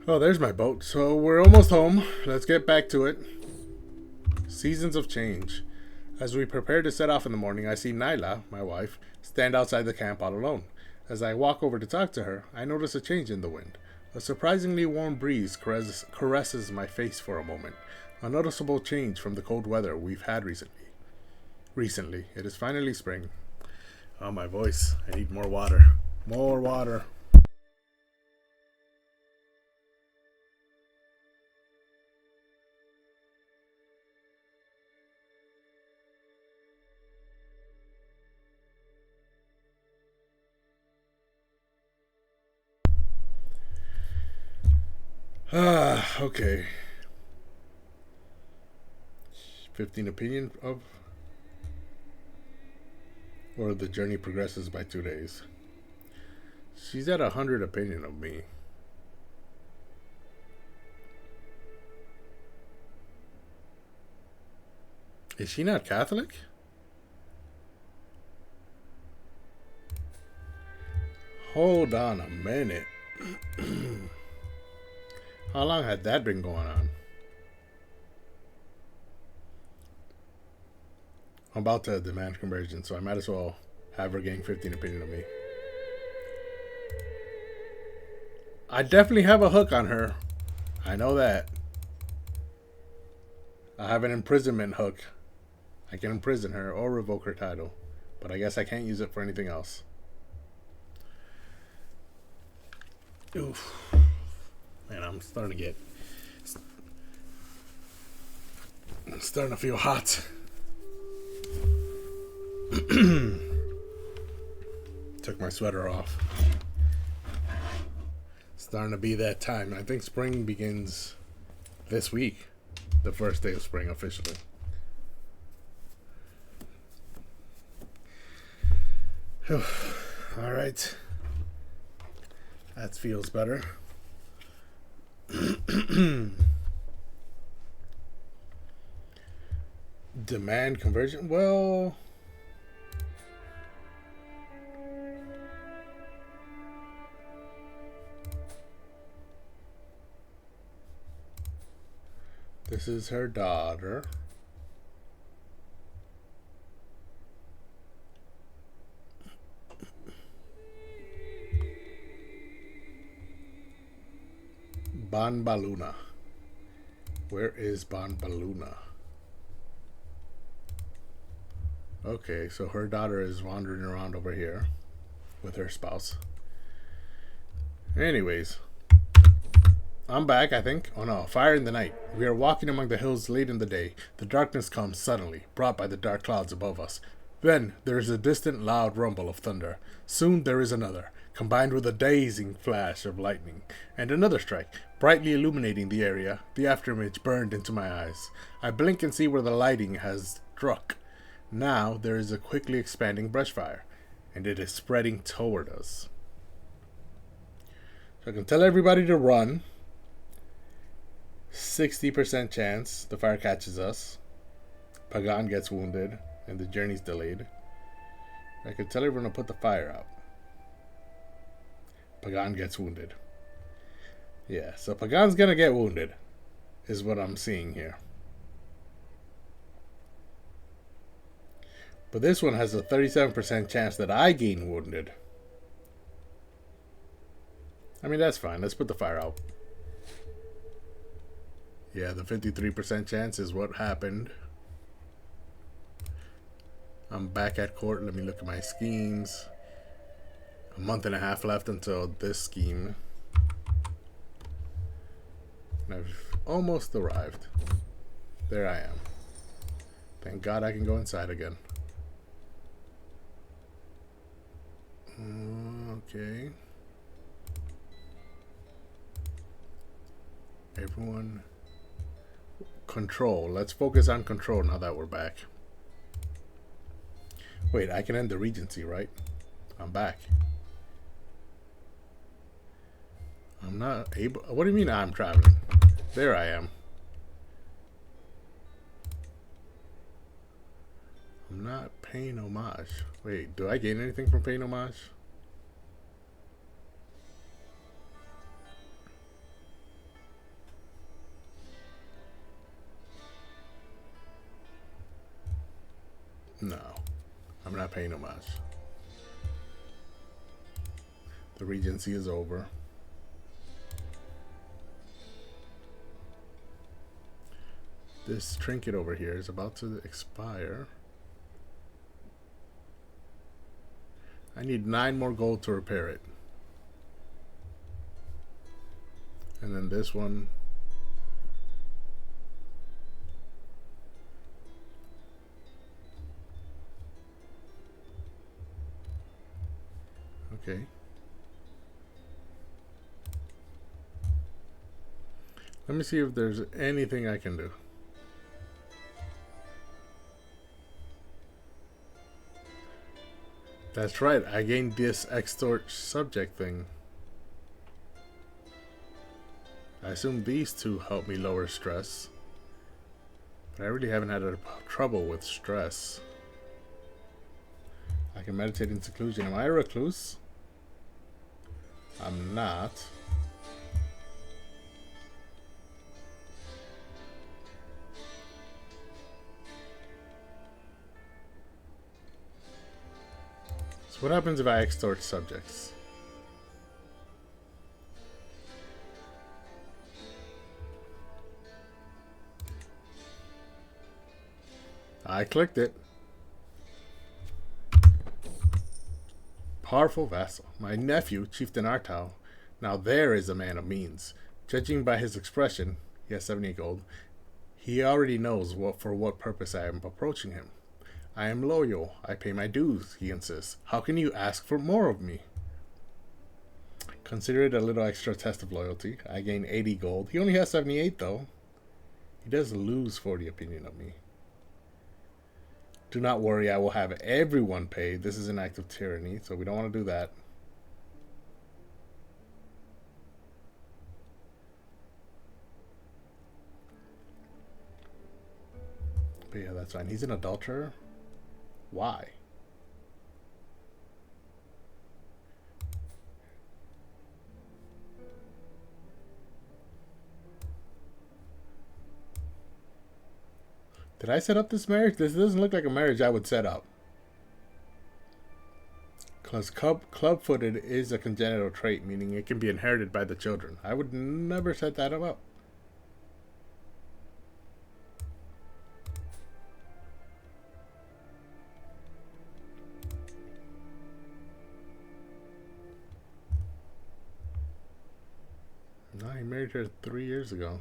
Oh, there's my boat. So we're almost home. Let's get back to it. Seasons of change. As we prepare to set off in the morning, I see Nyla, my wife, stand outside the camp all alone. As I walk over to talk to her, I notice a change in the wind. A surprisingly warm breeze caresses my face for a moment. A noticeable change from the cold weather we've had recently. It is finally spring. Oh, my voice. I need more water. More water. Okay. 15 opinion of, or the journey progresses by 2 days. She's at 100 opinion of me. Is she not Catholic? Hold on a minute. How long had that been going on? I'm about to demand conversion, so I might as well have her gain 15 opinion of me. I definitely have a hook on her. I know that. I have an imprisonment hook. I can imprison her or revoke her title, but I guess I can't use it for anything else. Oof. Man, I'm starting to feel hot. Took my sweater off. Starting to be that time. I think spring begins this week. The first day of spring officially. All right. That feels better. Demand conversion. Well, this is her daughter. Banbaluna. Where is Banbaluna? Okay, so her daughter is wandering around over here with her spouse. Anyways, I'm back, I think. Oh no, fire in the night. We are walking among the hills late in the day. The darkness comes suddenly, brought by the dark clouds above us. Then there is a distant loud rumble of thunder. Soon there is another, combined with a dazing flash of lightning, and another strike, brightly illuminating the area. The afterimage burned into my eyes. I blink and see where the lighting has struck. Now there is a quickly expanding brush fire, and it is spreading toward us. So I can tell everybody to run. 60% chance the fire catches us. Pagan gets wounded, and the journey's delayed. I can tell everyone to put the fire out. Pagan gets wounded. Yeah, so Pagan's gonna get wounded, is what I'm seeing here. But this one has a 37% chance that I gain wounded. I mean, that's fine. Let's put the fire out. Yeah, the 53% chance is what happened. I'm back at court. Let me look at my schemes. A month and a half left until this scheme. And I've almost arrived. There I am. Thank God I can go inside again. Okay. Everyone. Control. Let's focus on control now that we're back. Wait, I can end the Regency, right? I'm back. I'm not able... What do you mean I'm traveling? There I am. I'm not paying homage. Wait, do I gain anything from paying homage? No. I'm not paying homage. The Regency is over. This trinket over here is about to expire. I need 9 more gold to repair it. And then this one. Okay. Let me see if there's anything I can do. That's right, I gained this extort subject thing. I assume these two help me lower stress. But I really haven't had a trouble with stress. I can meditate in seclusion. Am I a recluse? I'm not. So what happens if I extort subjects? I clicked it. Powerful vassal. My nephew, Chieftain Artau. Now there is a man of means. Judging by his expression, he has 78 gold, he already knows for what purpose I am approaching him. I am loyal. I pay my dues, he insists. How can you ask for more of me? Consider it a little extra test of loyalty. I gain 80 gold. He only has 78 though. He does lose 40 opinion of me. Do not worry, I will have everyone paid. This is an act of tyranny, so we don't want to do that. But yeah, that's fine. He's an adulterer. Why? Did I set up this marriage? This doesn't look like a marriage I would set up. Because club-footed is a congenital trait, meaning it can be inherited by the children. I would never set that up. No, he married her 3 years ago.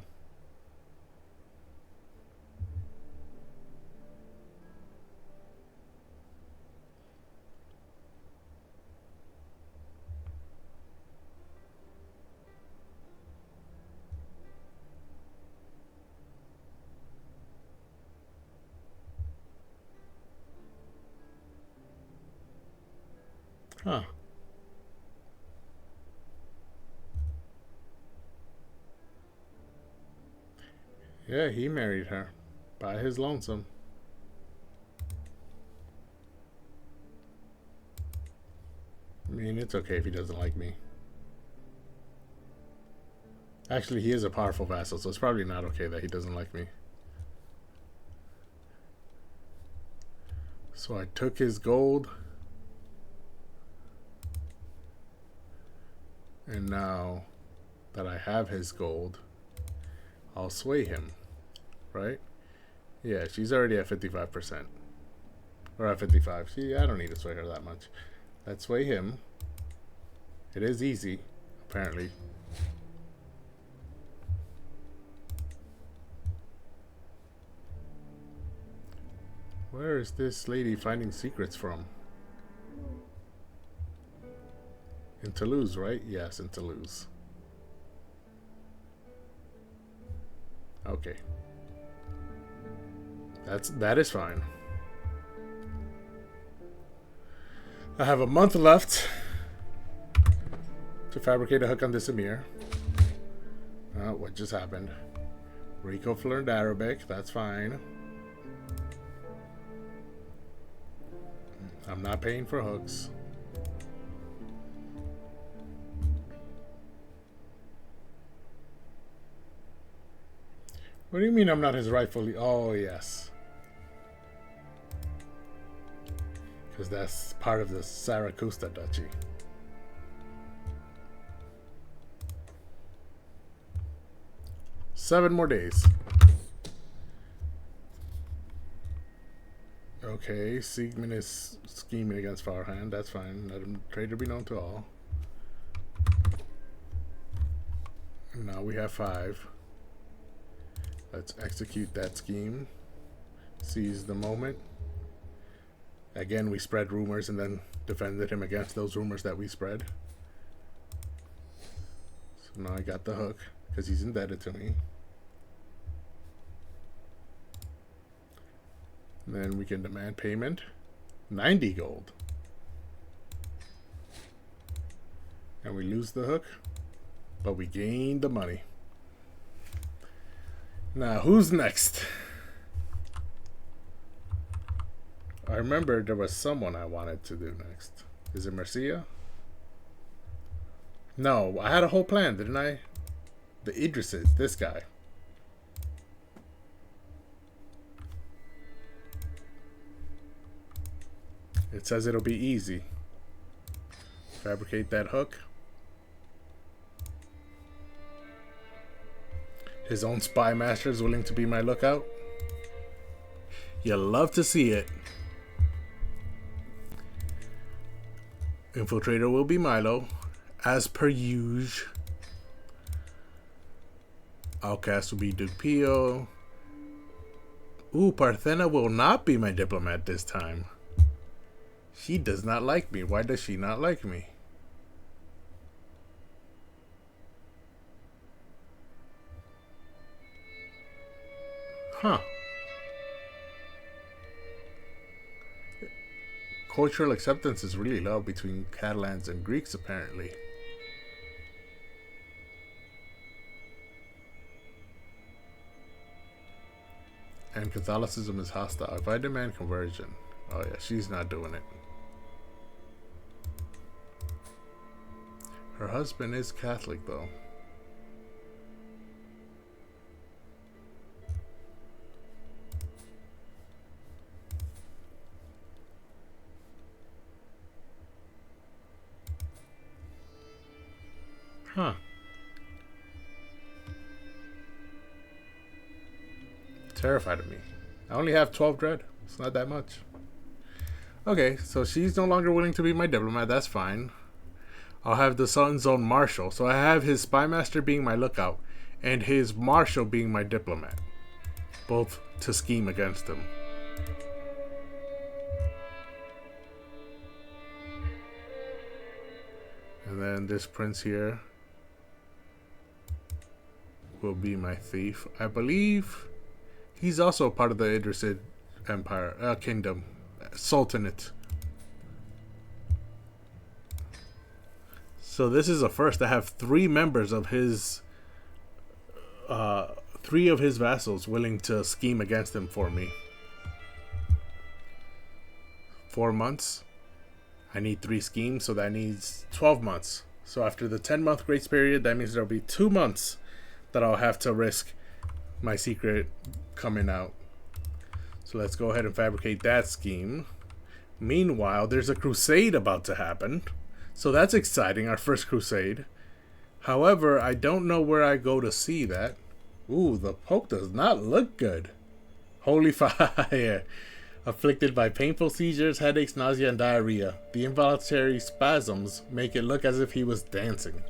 Huh. Yeah, he married her. By his lonesome. I mean, it's okay if he doesn't like me. Actually, he is a powerful vassal, so it's probably not okay that he doesn't like me. So I took his gold. And now that I have his gold, I'll sway him. Right? Yeah, she's already at 55%. Or at 55. See, I don't need to sway her that much. Let's sway him. It is easy, apparently. Where is this lady finding secrets from? In Toulouse, right? Yes, in Toulouse. Okay. That is fine. I have a month left to fabricate a hook on this Emir. What just happened? Rico learned Arabic. That's fine. I'm not paying for hooks. What do you mean I'm not his rightfully? Oh, yes. Because that's part of the Saracusta Duchy. Seven more days. Okay, Siegmund is scheming against Farhand. That's fine. Let him traitor be known to all. And now we have 5. Let's execute that scheme. Seize the moment. Again, we spread rumors and then defended him against those rumors that we spread. So now I got the hook because he's indebted to me. And then we can demand payment. 90 gold. And we lose the hook, but we gain the money. Now, who's next? I remember there was someone I wanted to do next. Is it Mercia? No, I had a whole plan, didn't I? The Idrises, this guy. It says it'll be easy. Fabricate that hook. His own spy master is willing to be my lookout. You love to see it. Infiltrator will be Milo, as per usual. Outcast will be Duke Pio. Ooh, Parthena will not be my diplomat this time. She does not like me. Why does she not like me? Huh. Cultural acceptance is really low between Catalans and Greeks, apparently. And Catholicism is hostile. If I demand conversion, oh yeah, she's not doing it. Her husband is Catholic, though. Huh. Terrified of me. I only have 12 dread. It's not that much. Okay, so she's no longer willing to be my diplomat. That's fine. I'll have the Sun's own marshal. So I have his spy master being my lookout and his marshal being my diplomat. Both to scheme against him. And then this prince here will be my thief. I believe he's also part of the Idrisid Empire, kingdom, sultanate. So this is a first to have three members of his, three of his vassals willing to scheme against him for me. 4 months. I need 3 schemes, so that needs 12 months. So after the 10-month grace period, that means there'll be 2 months that I'll have to risk my secret coming out. So let's go ahead and fabricate that scheme. Meanwhile, there's a crusade about to happen. So that's exciting, our first crusade. However, I don't know where I go to see that. Ooh, the Pope does not look good. Holy fire. Afflicted by painful seizures, headaches, nausea, and diarrhea. The involuntary spasms make it look as if he was dancing.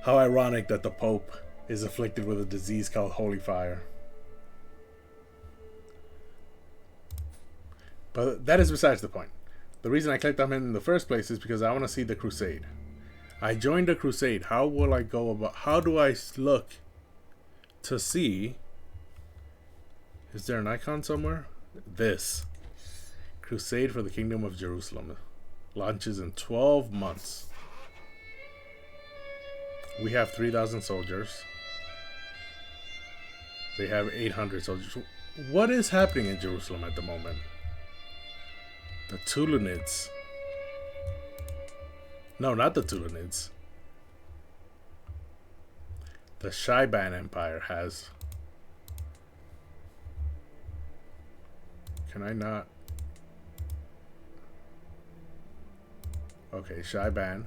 How ironic that the Pope is afflicted with a disease called holy fire. But that is besides the point. The reason I clicked on him in the first place is because I want to see the crusade. I joined a crusade. How will I go about... How do I look to see... Is there an icon somewhere? This. Crusade for the Kingdom of Jerusalem. Launches in 12 months. We have 3,000 soldiers. They have 800 soldiers. What is happening in Jerusalem at the moment? The Tulunids. No, not the Tulunids. The Shaiban Empire has... Can I not? Okay, Shaiban.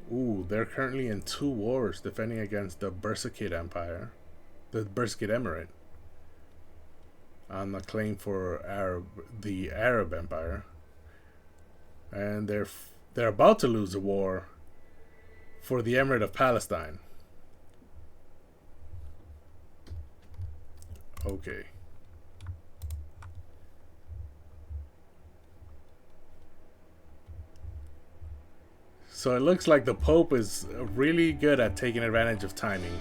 Ooh, they're currently in 2 wars defending against the Bersekid Empire. The Bersekid Emirate. On the claim for the Arab Empire. And they're about to lose a war for the Emirate of Palestine. Okay. So it looks like the Pope is really good at taking advantage of timing,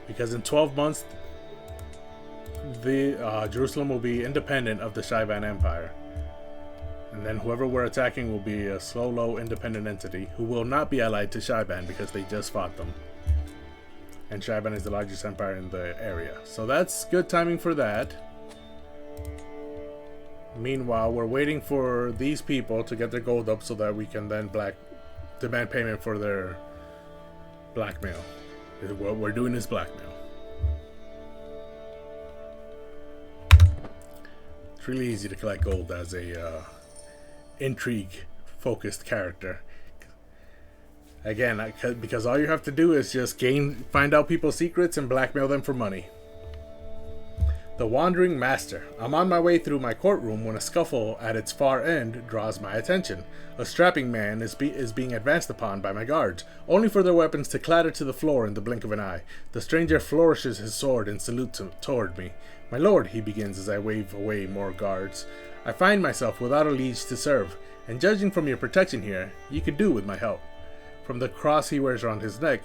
because in 12 months, the Jerusalem will be independent of the Shaiban Empire, and then whoever we're attacking will be a solo independent entity who will not be allied to Shaiban because they just fought them. And Shaiban is the largest empire in the area, so that's good timing for that. Meanwhile, we're waiting for these people to get their gold up so that we can then demand payment for their blackmail. What we're doing is blackmail. It's really easy to collect gold as a intrigue-focused character. Again, because all you have to do is just find out people's secrets and blackmail them for money. The Wandering Master. I'm on my way through my courtroom when a scuffle at its far end draws my attention. A strapping man is being advanced upon by my guards, only for their weapons to clatter to the floor in the blink of an eye. The stranger flourishes his sword and salutes toward me. "My lord," he begins as I wave away more guards. "I find myself without a liege to serve, and judging from your protection here, you could do with my help." From the cross he wears around his neck,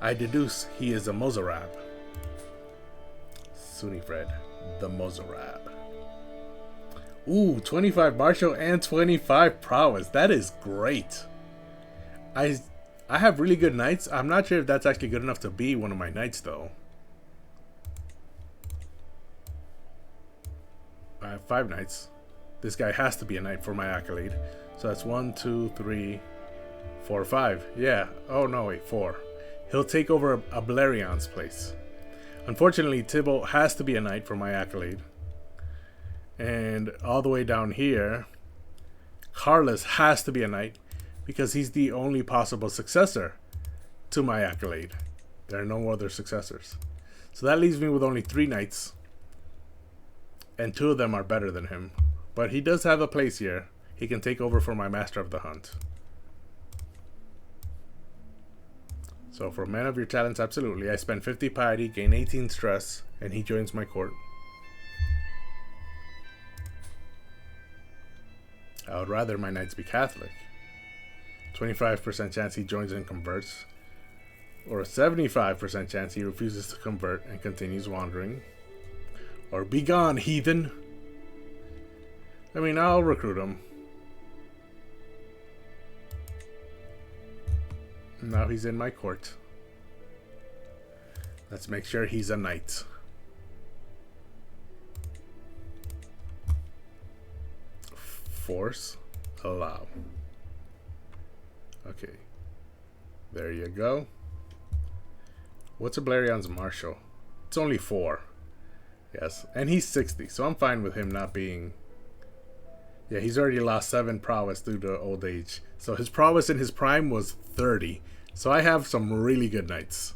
I deduce he is a Mozarab. Sunifred, the Mozarab. Ooh, 25 martial and 25 prowess. That is great. I have really good knights. I'm not sure if that's actually good enough to be one of my knights, though. I have 5 knights. This guy has to be a knight for my accolade. So that's 1, 2, 3, 4, 5. Yeah. Oh, no, wait, 4. He'll take over Abelarion's place. Unfortunately, Tybalt has to be a knight for my accolade. And all the way down here, Carlos has to be a knight because he's the only possible successor to my accolade. There are no other successors. So that leaves me with only 3 knights. And 2 of them are better than him. But he does have a place here. He can take over for my Master of the Hunt. So for Man of Your Talents, absolutely. I spend 50 piety, gain 18 stress, and he joins my court. I would rather my knights be Catholic. 25% chance he joins and converts. Or a 75% chance he refuses to convert and continues wandering. Or be gone, heathen! I mean, I'll recruit him. Now he's in my court. Let's make sure he's a knight. Force. Allow. Okay. There you go. What's a Blarion's marshal? It's only 4. Yes. And he's 60, so I'm fine with him not being... Yeah, he's already lost 7 prowess due to old age. So his prowess in his prime was 30. So I have some really good knights.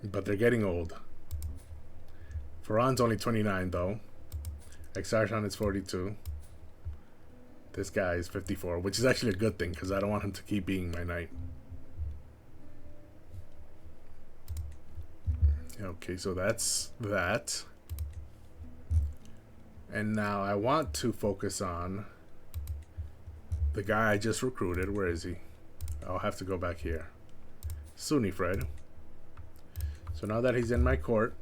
But they're getting old. Ferran's only 29 though. Exarchon is 42. This guy is 54, which is actually a good thing because I don't want him to keep being my knight. Okay, so that's that. And now I want to focus on the guy I just recruited. Where is he? I'll have to go back here. Sunifred. So now that he's in my court,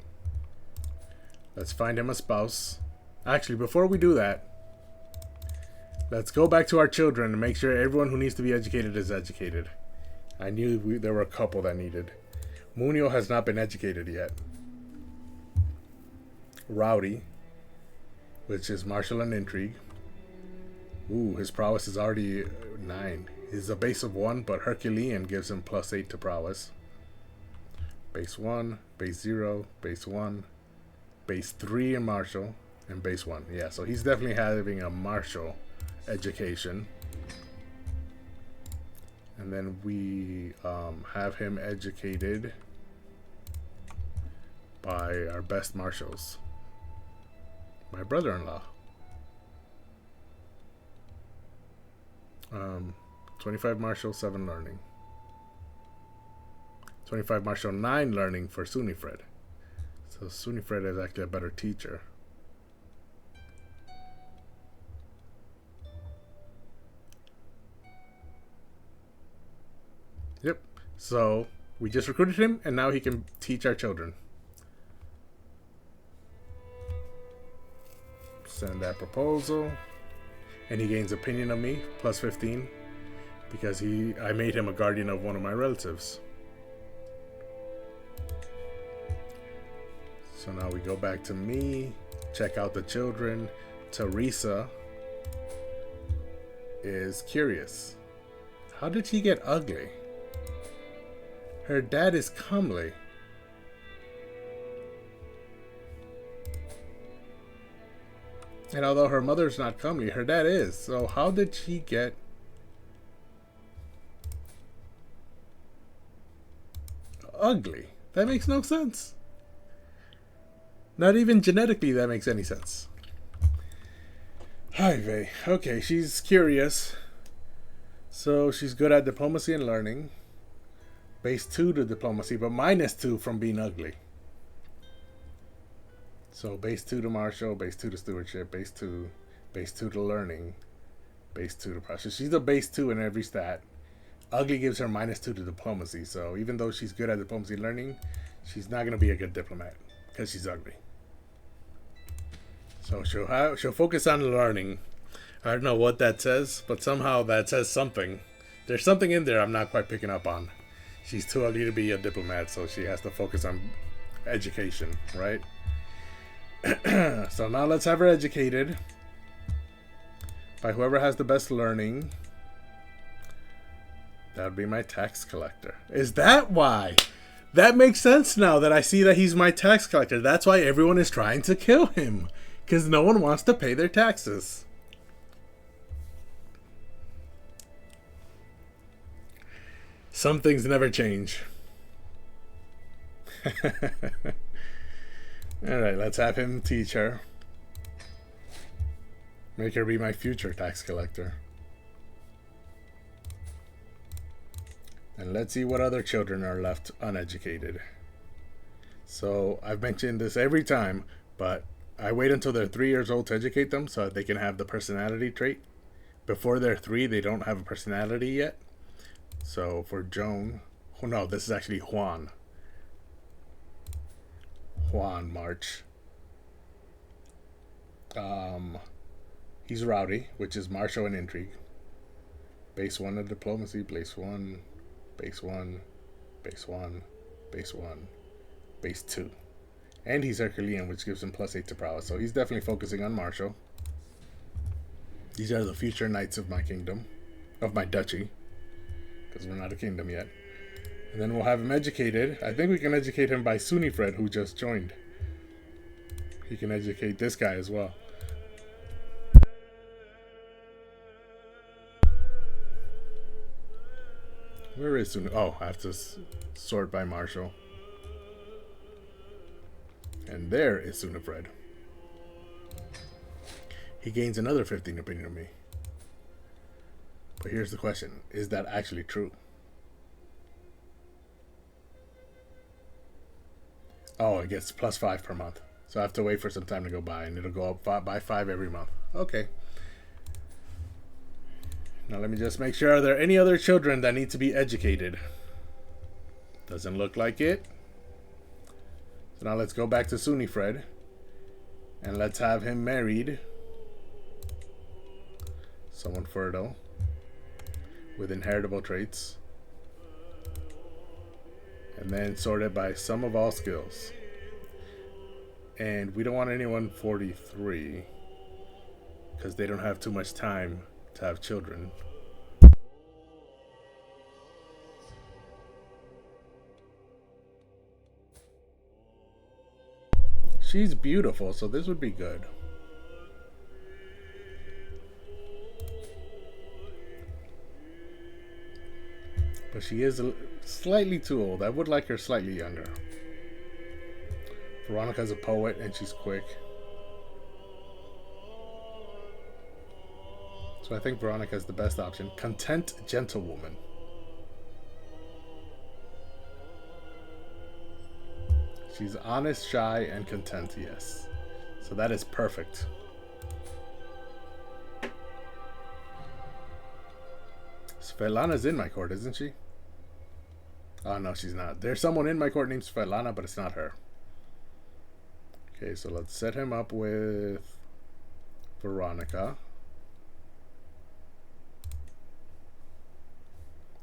let's find him a spouse. Actually, before we do that, let's go back to our children and make sure everyone who needs to be educated is educated. I knew there were a couple that needed. Munio has not been educated yet. Rowdy, which is martial and intrigue. Ooh, his prowess is already 9. He's a base of 1, but Herculean gives him +8 to prowess. Base 1, base 0, base 1, base 3 in martial, and base 1. Yeah, so he's definitely having a martial education. And then we have him educated by our best marshals. My brother-in-law. 25 martial, 7 learning. 25 martial, 9 learning for Sunifred. So Sunifred is actually a better teacher. Yep. So we just recruited him, and now he can teach our children. Send that proposal, and he gains opinion of me +15 because I made him a guardian of one of my relatives. So now we go back to me, check out the children. Teresa is curious. How did she get ugly? Her dad is comely. And although her mother's not comely, her dad is. So how did she get ugly? That makes no sense. Not even genetically that makes any sense. Hi, Vey. Okay, she's curious. So she's good at diplomacy and learning. Base 2 to diplomacy, but -2 from being ugly. So base 2 to martial, base 2 to stewardship, base 2 to learning, base 2 to pressure. She's a base 2 in every stat. Ugly gives her -2 to diplomacy. So even though she's good at diplomacy and learning, she's not going to be a good diplomat because she's ugly. So she'll focus on learning. I don't know what that says, but somehow that says something. There's something in there I'm not quite picking up on. She's too ugly to be a diplomat, so she has to focus on education, right? So now let's have her educated by whoever has the best learning. That would be my tax collector. Is that why? That makes sense now that I see that he's my tax collector. That's why everyone is trying to kill him. Because no one wants to pay their taxes. Some things never change. Alright, let's have him teach her. Make her be my future tax collector. And let's see what other children are left uneducated. So, I've mentioned this every time, but I wait until they're 3 years old to educate them so that they can have the personality trait. Before they're 3, they don't have a personality yet. So for Joan, oh no, this is actually Juan. Juan March. He's rowdy, which is martial and intrigue. Base 1 of diplomacy, base 1, Base 1, base 1, base 1, base 2. And he's Herculean, which gives him +8 to prowess. So he's definitely focusing on martial. These are the future knights of my kingdom, of my duchy, because we're not a kingdom yet. And then we'll have him educated. I think we can educate him by Sunifred, who just joined. He can educate this guy as well. Where is Sunifred? Oh, I have to sort by martial. And there is Sunifred. He gains another 15 opinion of me. But here's the question. Is that actually true? Oh, it gets +5 per month. So I have to wait for some time to go by, and it'll go up by 5 every month. Okay. Now let me just make sure. Are there any other children that need to be educated? Doesn't look like it. So now let's go back to Sunifred. And let's have him married. Someone fertile. With inheritable traits. And then sorted by sum of all skills. And we don't want anyone 43. Because they don't have too much time to have children. She's beautiful, so this would be good. But she is slightly too old. I would like her slightly younger. Veronica's a poet and she's quick. So I think Veronica's the best option. Content gentlewoman. She's honest, shy, and content, yes. So that is perfect. Svetlana's in my court, isn't she? Oh, no, she's not. There's someone in my court named Svetlana, but it's not her. Okay, so let's set him up with Veronica.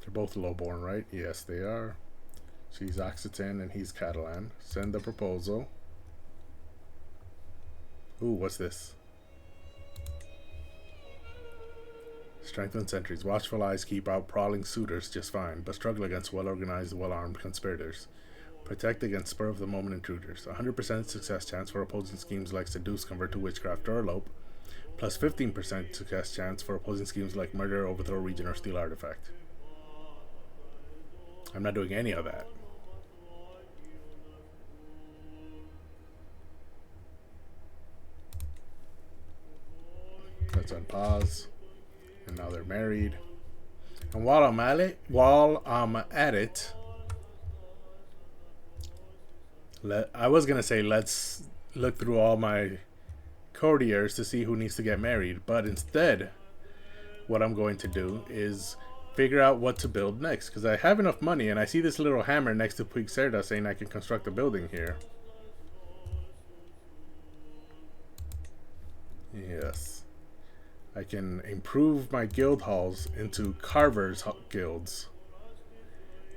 They're both lowborn, right? Yes, they are. She's Occitan and he's Catalan. Send the proposal. Ooh, what's this? Strengthen sentries. Watchful eyes keep out prowling suitors just fine, but struggle against well-organized, well-armed conspirators. Protect against spur-of-the-moment intruders. 100% success chance for opposing schemes like seduce, convert to witchcraft, or elope. Plus 15% success chance for opposing schemes like murder, overthrow region, or steal artifact. I'm not doing any of that. Let's unpause. And now they're married. And while I'm at it, I was gonna say let's look through all my courtiers to see who needs to get married, but instead, what I'm going to do is figure out what to build next, because I have enough money, and I see this little hammer next to Crusader saying I can construct a building here. Yes. I can improve my guild halls into carvers guilds,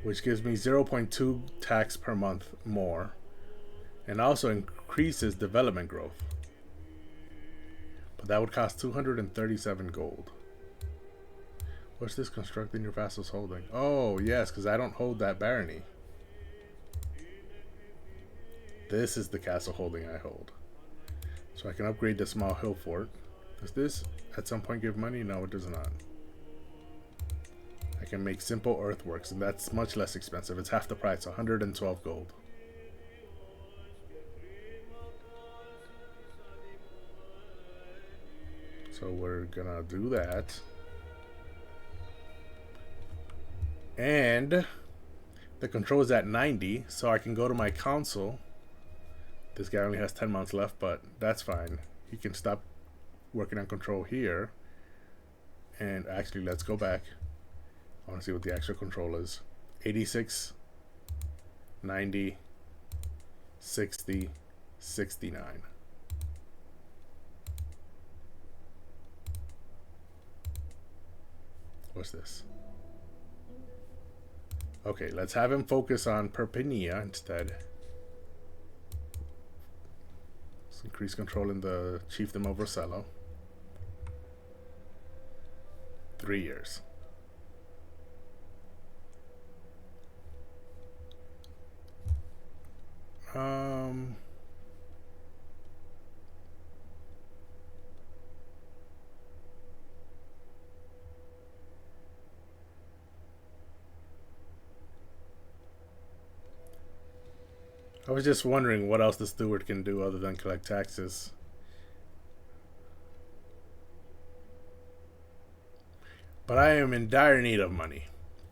which gives me 0.2 tax per month more, and also increases development growth. But that would cost 237 gold. What's this? Constructing your vassal's holding. Oh, yes, because I don't hold that barony. This is the castle holding I hold. So I can upgrade the small hill fort. Does this at some point give money? No, it does not. I can make simple earthworks, and that's much less expensive. It's half the price, 112 gold. So we're gonna do that. And the control is at 90, so I can go to my council. This guy only has 10 months left, but that's fine. He can stop working on control here. And actually, let's go back. I want to see what the actual control is. 86, 90, 60, 69. What's this? Okay, let's have him focus on Perpinia instead. Let's increase control in the chiefdom of Rosello. 3 years. I was just wondering what else the steward can do other than collect taxes. But I am in dire need of money.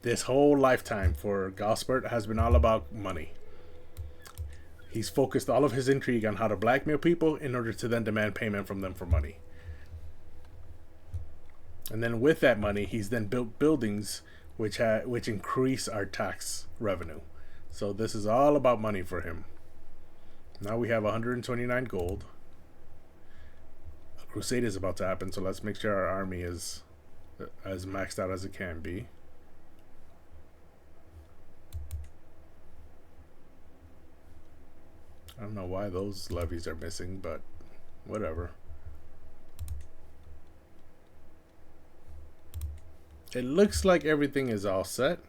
This whole lifetime for Gospert has been all about money. He's focused all of his intrigue on how to blackmail people in order to then demand payment from them for money. And then with that money, he's then built buildings which increase our tax revenue. So this is all about money for him. Now we have 129 gold. A crusade is about to happen, so let's make sure our army is as maxed out as it can be. I don't know why those levies are missing, but whatever. It looks like everything is all set.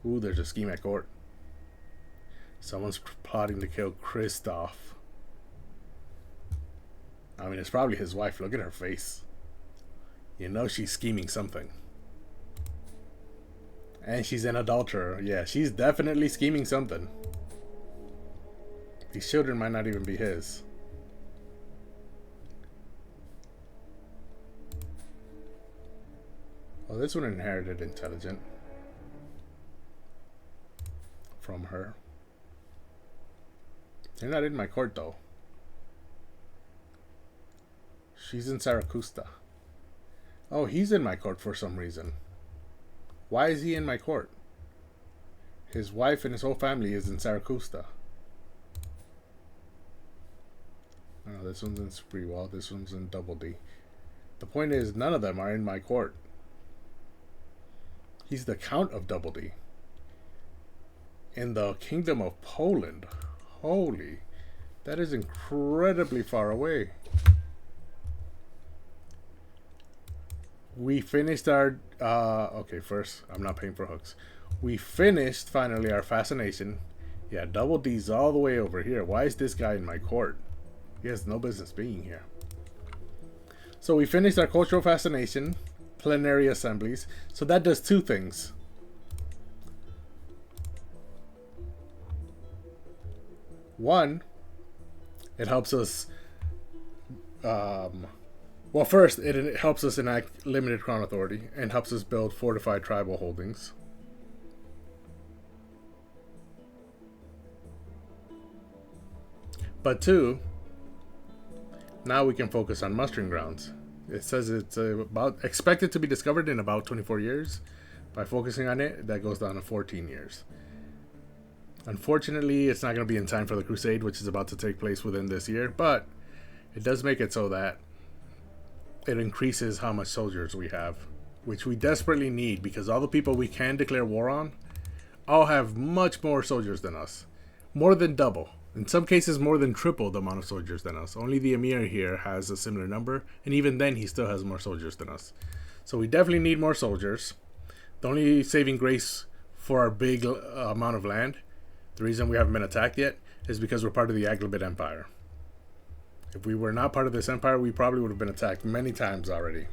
Ooh, there's a scheme at court. Someone's plotting to kill Christoph. I mean, it's probably his wife. Look at her face. You know she's scheming something. And she's an adulterer. Yeah, she's definitely scheming something. These children might not even be his. Well, this one inherited intelligent from her. They're not in my court though. She's in Saracusta. Oh, he's in my court for some reason. Why is he in my court? His wife and his whole family is in Saracusta. Oh, this one's in Spreewell. This one's in Double D. The point is, none of them are in my court. He's the Count of Double D. In the Kingdom of Poland. Holy. That is incredibly far away. We finished our... okay, first, I'm not paying for hooks. We finished, finally, our fascination. Yeah, Double D's all the way over here. Why is this guy in my court? He has no business being here. So we finished our cultural fascination, plenary assemblies. So that does two things. One, it helps us... well, first, it helps us enact limited crown authority and helps us build fortified tribal holdings. But two, now we can focus on mustering grounds. It says it's about expected to be discovered in about 24 years. By focusing on it, that goes down to 14 years. Unfortunately, it's not going to be in time for the Crusade, which is about to take place within this year, but it does make it so that it increases how much soldiers we have, which we desperately need because all the people we can declare war on all have much more soldiers than us. More than double. In some cases, more than triple the amount of soldiers than us. Only the Emir here has a similar number, and even then he still has more soldiers than us. So we definitely need more soldiers. The only saving grace for our big amount of land, the reason we haven't been attacked yet, is because we're part of the Aghlabid Empire. If we were not part of this empire, we probably would have been attacked many times already.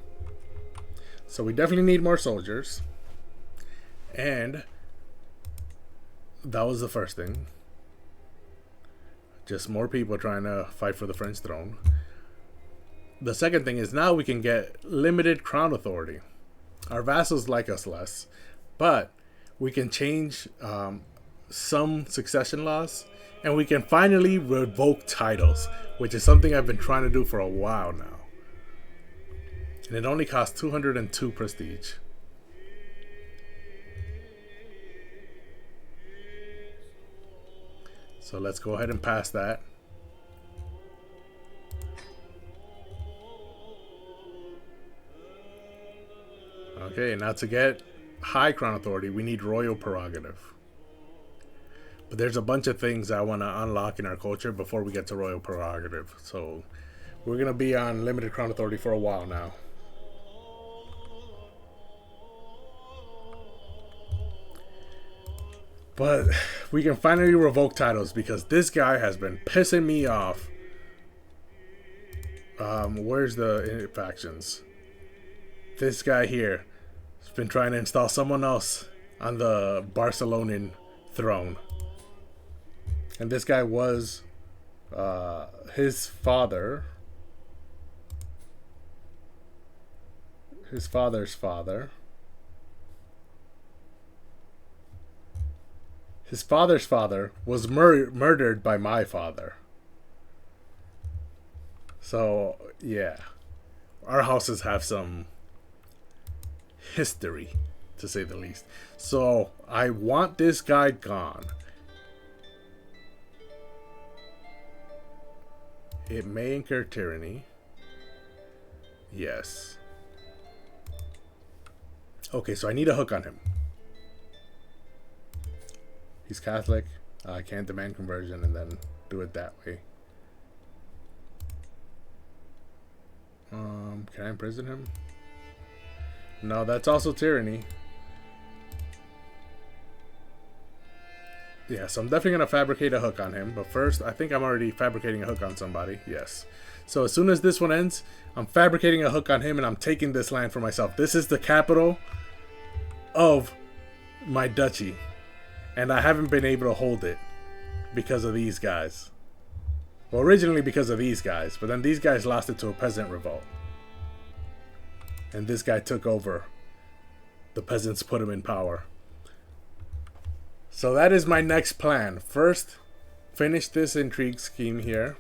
So we definitely need more soldiers. And that was the first thing. Just more people trying to fight for the French throne. The second thing is now we can get limited crown authority. Our vassals like us less, but we can change some succession laws, and we can finally revoke titles, which is something I've been trying to do for a while now. And it only costs 202 prestige. So let's go ahead and pass that. Okay, now to get high crown authority, we need royal prerogative. But there's a bunch of things I want to unlock in our culture before we get to royal prerogative. So we're going to be on limited crown authority for a while now. But we can finally revoke titles because this guy has been pissing me off. Where's the factions? This guy here has been trying to install someone else on the Barcelonian throne. And this guy was his father. His father's father. His father's father was murdered by my father. So, yeah. Our houses have some history, to say the least. So, I want this guy gone. It may incur tyranny. Yes. Okay, so I need a hook on him. He's Catholic. I can't demand conversion and then do it that way. Can I imprison him? No, that's also tyranny. Yeah, so I'm definitely going to fabricate a hook on him. But first, I think I'm already fabricating a hook on somebody. Yes. So as soon as this one ends, I'm fabricating a hook on him and I'm taking this land for myself. This is the capital of my duchy. And I haven't been able to hold it because of these guys. Well, originally because of these guys. But then these guys lost it to a peasant revolt. And this guy took over. The peasants put him in power. So that is my next plan. First, finish this intrigue scheme here.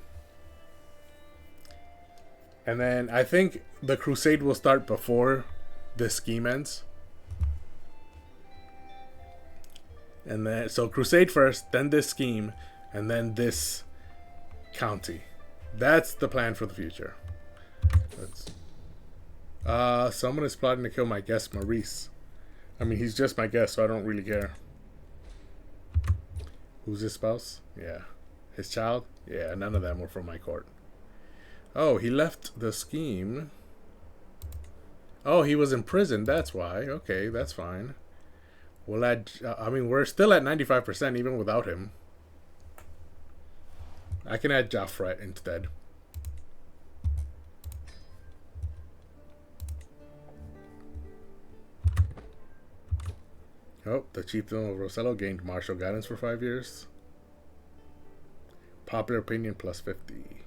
And then I think the crusade will start before this scheme ends. And then, so crusade first, then this scheme, and then this county. That's the plan for the future. Someone is plotting to kill my guest, Maurice. I mean, he's just my guest, so I don't really care. Who's his spouse? Yeah. His child? Yeah, none of them were from my court. Oh, he left the scheme. Oh, he was in prison, that's why. Okay, that's fine. We'll add, I mean, we're still at 95% even without him. I can add Joffre instead. Oh, the chieftain of Rosello gained martial guidance for 5 years. Popular opinion plus 50.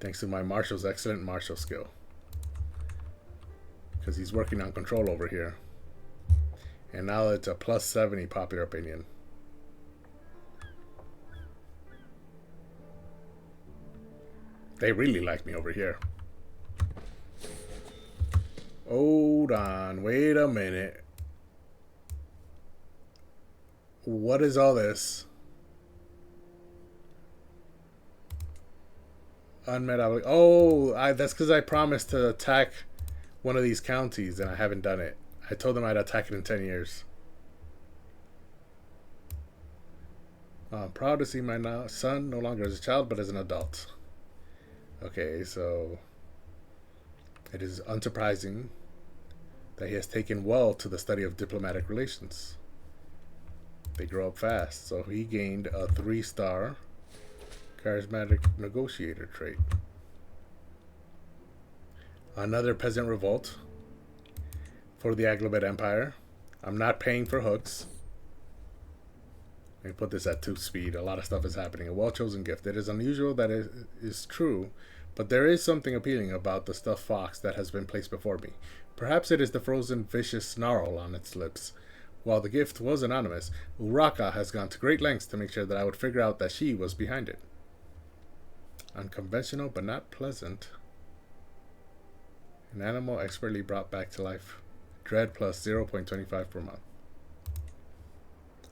Thanks to my marshal's excellent martial skill. Because he's working on control over here. And now it's a plus 70 popular opinion. They really like me over here. Hold on, wait a minute. What is all this? Unmet obligation. Oh, that's because I promised to attack one of these counties and I haven't done it. I told them I'd attack it in 10 years. I'm proud to see my son no longer as a child but as an adult. Okay, so it is unsurprising that he has taken well to the study of diplomatic relations. They grow up fast, so he gained a 3-star charismatic negotiator trait. Another peasant revolt for the Aghlabid Empire. I'm not paying for hooks. Let me put this at 2 speed. A lot of stuff is happening. A well-chosen gift. It is unusual that it is true, but there is something appealing about the stuffed fox that has been placed before me. Perhaps it is the frozen vicious snarl on its lips. While the gift was anonymous, Urraca has gone to great lengths to make sure that I would figure out that she was behind it. Unconventional but not pleasant. An animal expertly brought back to life. Dread plus 0.25 per month.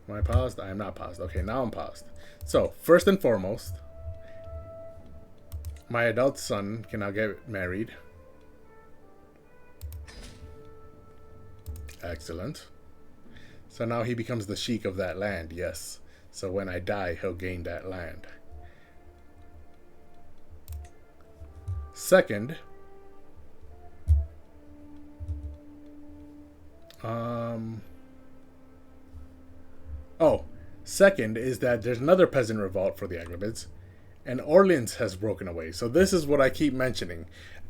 Am I paused? I am not paused. Okay, now I'm paused. So, first and foremost, my adult son can now get married. Excellent. So now he becomes the sheik of that land, yes. So when I die, he'll gain that land. Second, second is that there's another peasant revolt for the Aghlabids, and Orleans has broken away. So this is what I keep mentioning.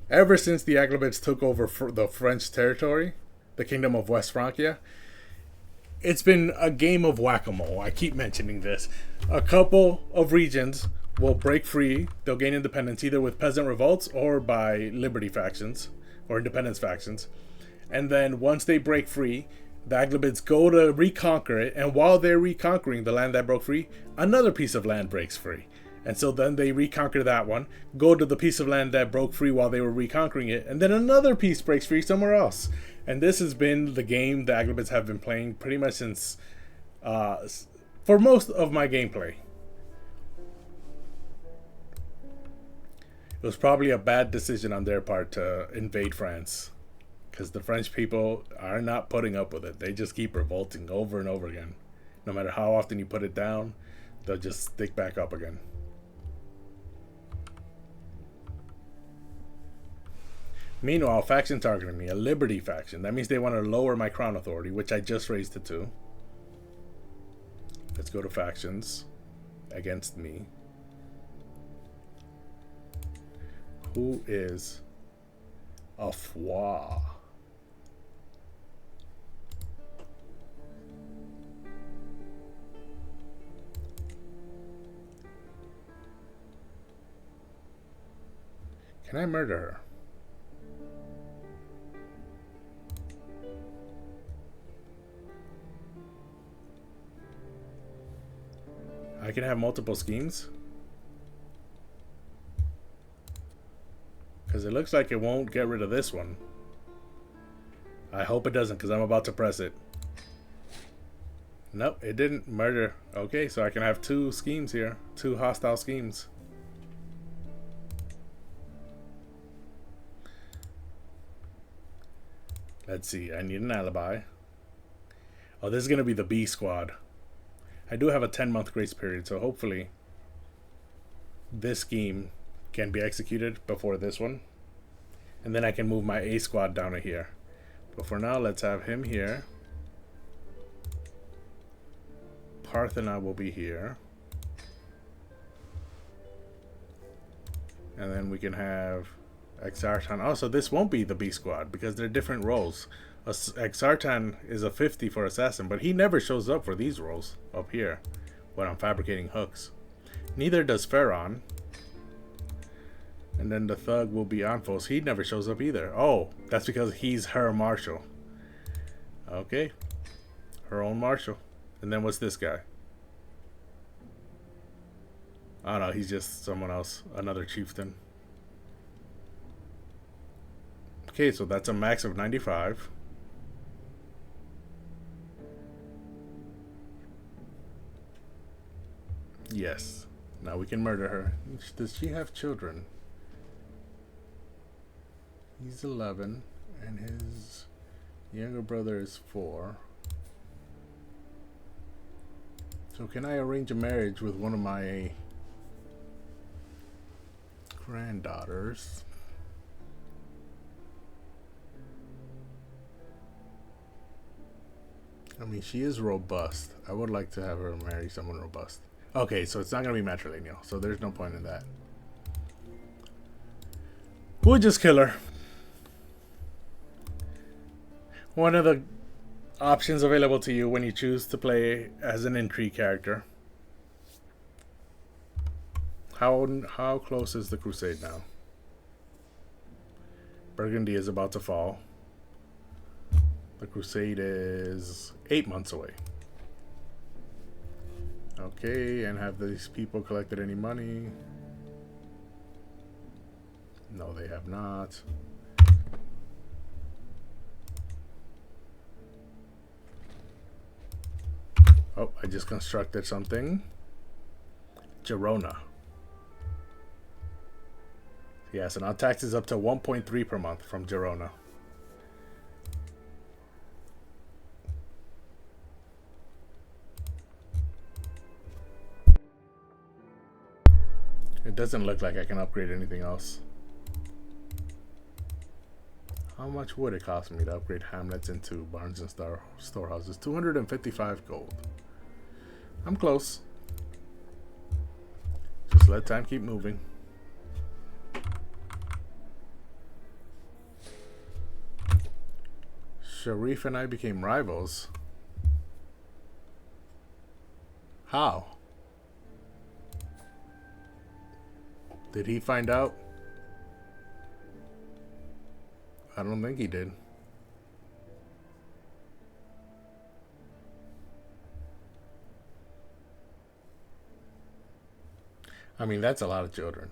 Ever since the Aghlabids took over the French territory, the Kingdom of West Francia, it's been a game of whack-a-mole. I keep mentioning this. A couple of regions will break free. They'll gain independence either with peasant revolts or by liberty factions or independence factions. And then once they break free, the Aghlabids go to reconquer it. And while they're reconquering the land that broke free, another piece of land breaks free. And so then they reconquer that one, go to the piece of land that broke free while they were reconquering it, and then another piece breaks free somewhere else. And this has been the game the Aghlabids have been playing pretty much since, for most of my gameplay. It was probably a bad decision on their part to invade France, because the French people are not putting up with it. They just keep revolting over and over again. No matter how often you put it down, they'll just stick back up again. Meanwhile, faction targeting me, a liberty faction. That means they want to lower my crown authority, which I just raised it to. Let's go to factions against me. Who is a Foix? Can I murder her? I can have multiple schemes? Because it looks like it won't get rid of this one. I hope it doesn't, because I'm about to press it. Nope, it didn't. Murder. Okay, so I can have two schemes here. Two hostile schemes. Let's see. I need an alibi. Oh, this is going to be the B squad. I do have a 10-month grace period, so hopefully this scheme can be executed before this one. And then I can move my A squad down to here. But for now, let's have him here. Parthena will be here. And then we can have Exartan. Oh, so this won't be the B squad because they're different roles. Exartan is a 50 for assassin, but he never shows up for these roles up here when I'm fabricating hooks. Neither does Pharaon. And then the thug will be Anfos. He never shows up either. Oh, that's because he's her marshal. Okay. Her own marshal. And then what's this guy? Oh no, he's just someone else. Another chieftain. Okay, so that's a max of 95. Yes. Now we can murder her. Does she have children? He's 11, and his younger brother is 4. So can I arrange a marriage with one of my granddaughters? I mean, she is robust. I would like to have her marry someone robust. Okay, so it's not going to be matrilineal, so there's no point in that. We'll just kill her. One of the options available to you when you choose to play as an intrigue character. How close is the crusade now? Burgundy is about to fall. The crusade is 8 months away. Okay, and have these people collected any money? No, they have not. Oh, I just constructed something. Girona. Yeah, so now taxes up to 1.3 per month from Girona. It doesn't look like I can upgrade anything else. How much would it cost me to upgrade hamlets into barns and storehouses? 255 gold. I'm close. Just let time keep moving. Sharif and I became rivals. How? Did he find out? I don't think he did. I mean, that's a lot of children.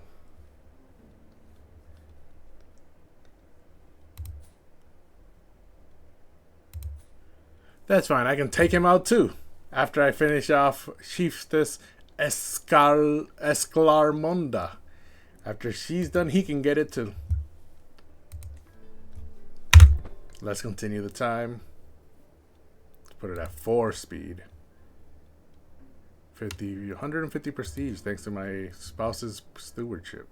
That's fine. I can take him out too. After I finish off Chiefess Esclarmonda. After she's done, he can get it too. Let's continue the time. Let's put it at 4 speed. 150 prestige thanks to my spouse's stewardship.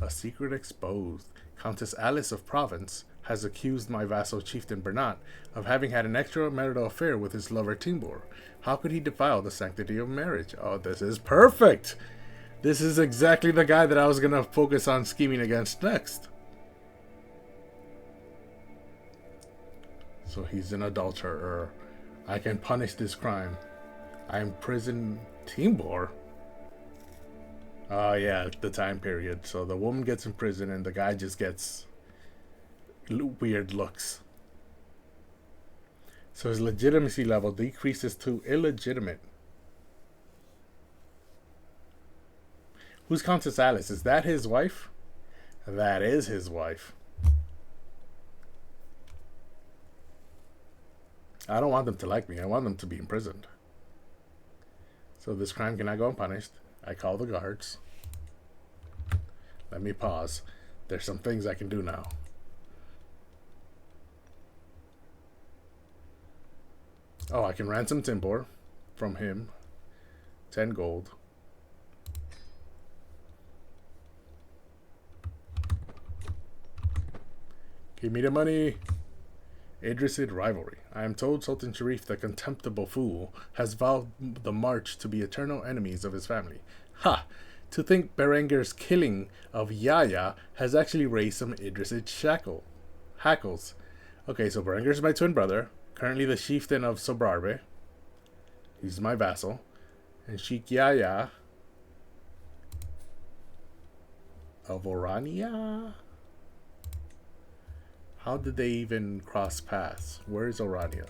A secret exposed. Countess Alice of Provence has accused my vassal chieftain Bernat of having had an extramarital affair with his lover Timbor. How could he defile the sanctity of marriage? Oh, this is perfect! This is exactly the guy that I was going to focus on scheming against next. So he's an adulterer. I can punish this crime. I imprison Timbor. Oh yeah, the time period. So the woman gets in prison and the guy just gets weird looks. So his legitimacy level decreases to illegitimate. Who's Countess Alice? Is that his wife? That is his wife. I don't want them to like me. I want them to be imprisoned. So this crime cannot go unpunished. I call the guards. Let me pause. There's some things I can do now. Oh, I can ransom Timbor from him. 10 gold. Give me the money. Idrisid rivalry. I am told Sultan Sharif, the contemptible fool, has vowed the March to be eternal enemies of his family. Ha! To think Berenger's killing of Yahya has actually raised some Idrisid hackles. Okay, so Berenger's my twin brother, currently the chieftain of Sobrarbe. He's my vassal. And Sheikh Yahya of Orania? How did they even cross paths? Where is Orania?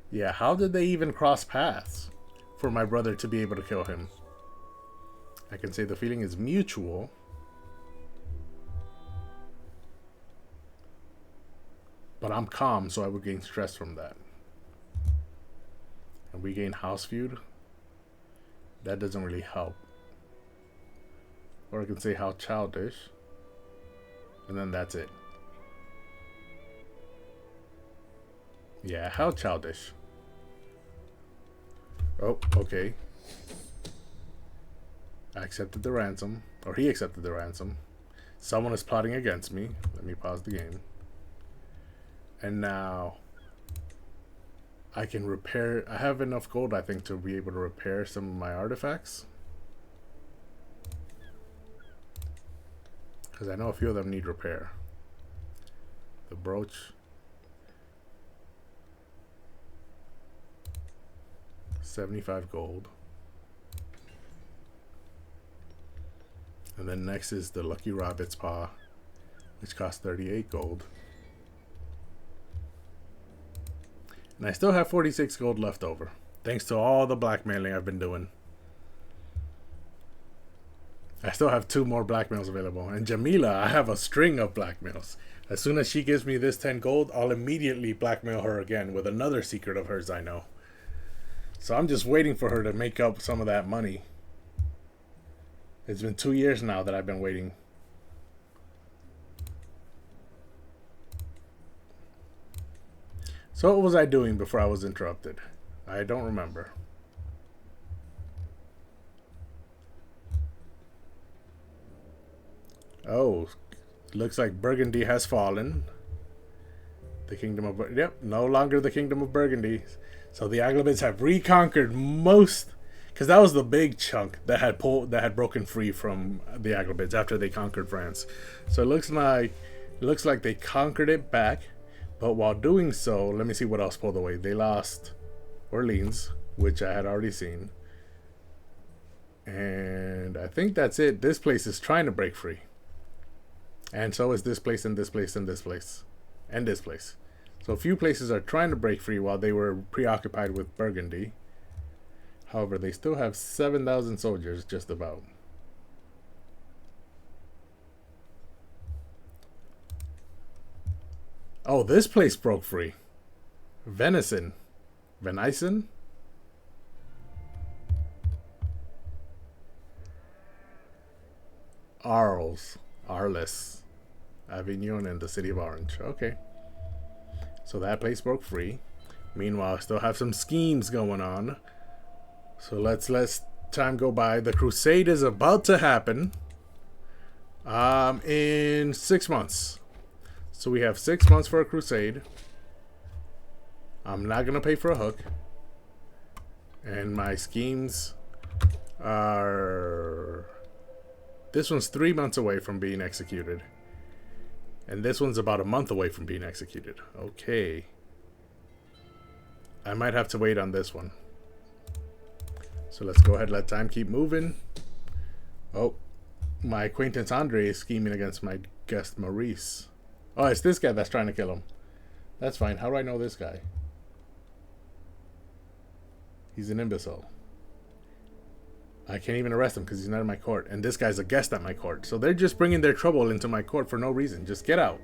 Yeah, how did they even cross paths for my brother to be able to kill him? I can say the feeling is mutual. But I'm calm, so I would gain stress from that. And we gain house feud. That doesn't really help. Or I can say how childish. And then that's it. Yeah, how childish. Oh, okay. I accepted the ransom. Or he accepted the ransom. Someone is plotting against me. Let me pause the game. And now I can repair. I have enough gold, I think, to be able to repair some of my artifacts. Because I know a few of them need repair. The brooch. 75 gold. And then next is the Lucky Rabbit's Paw, which costs 38 gold. And I still have 46 gold left over, thanks to all the blackmailing I've been doing. I still have 2 more blackmails available. And Jamila, I have a string of blackmails. As soon as she gives me this 10 gold, I'll immediately blackmail her again with another secret of hers I know. So I'm just waiting for her to make up some of that money. It's been 2 years now that I've been waiting. So what was I doing before I was interrupted? I don't remember. Oh, looks like Burgundy has fallen. The kingdom of... Yep, no longer the kingdom of Burgundy. So the Aghlabids have reconquered most... Because that was the big chunk that had broken free from the Aghlabids after they conquered France. So it looks like they conquered it back. But while doing so, let me see what else pulled away. They lost Orleans, which I had already seen. And I think that's it. This place is trying to break free. And so is this place and this place and this place. And this place. So a few places are trying to break free while they were preoccupied with Burgundy. However, they still have 7,000 soldiers, just about. Oh, this place broke free. Venison. Arles. Avignon and the city of Orange. Okay. So that place broke free. Meanwhile, I still have some schemes going on. So let's let time go by. The crusade is about to happen in 6 months. So we have 6 months for a crusade. I'm not going to pay for a hook. And my schemes are... This one's 3 months away from being executed. And this one's about a month away from being executed. Okay. I might have to wait on this one. So let's go ahead and let time keep moving. Oh, my acquaintance Andre is scheming against my guest Maurice. Oh, it's this guy that's trying to kill him. That's fine. How do I know this guy? He's an imbecile. I can't even arrest him because he's not in my court. And this guy's a guest at my court. So they're just bringing their trouble into my court for no reason. Just get out.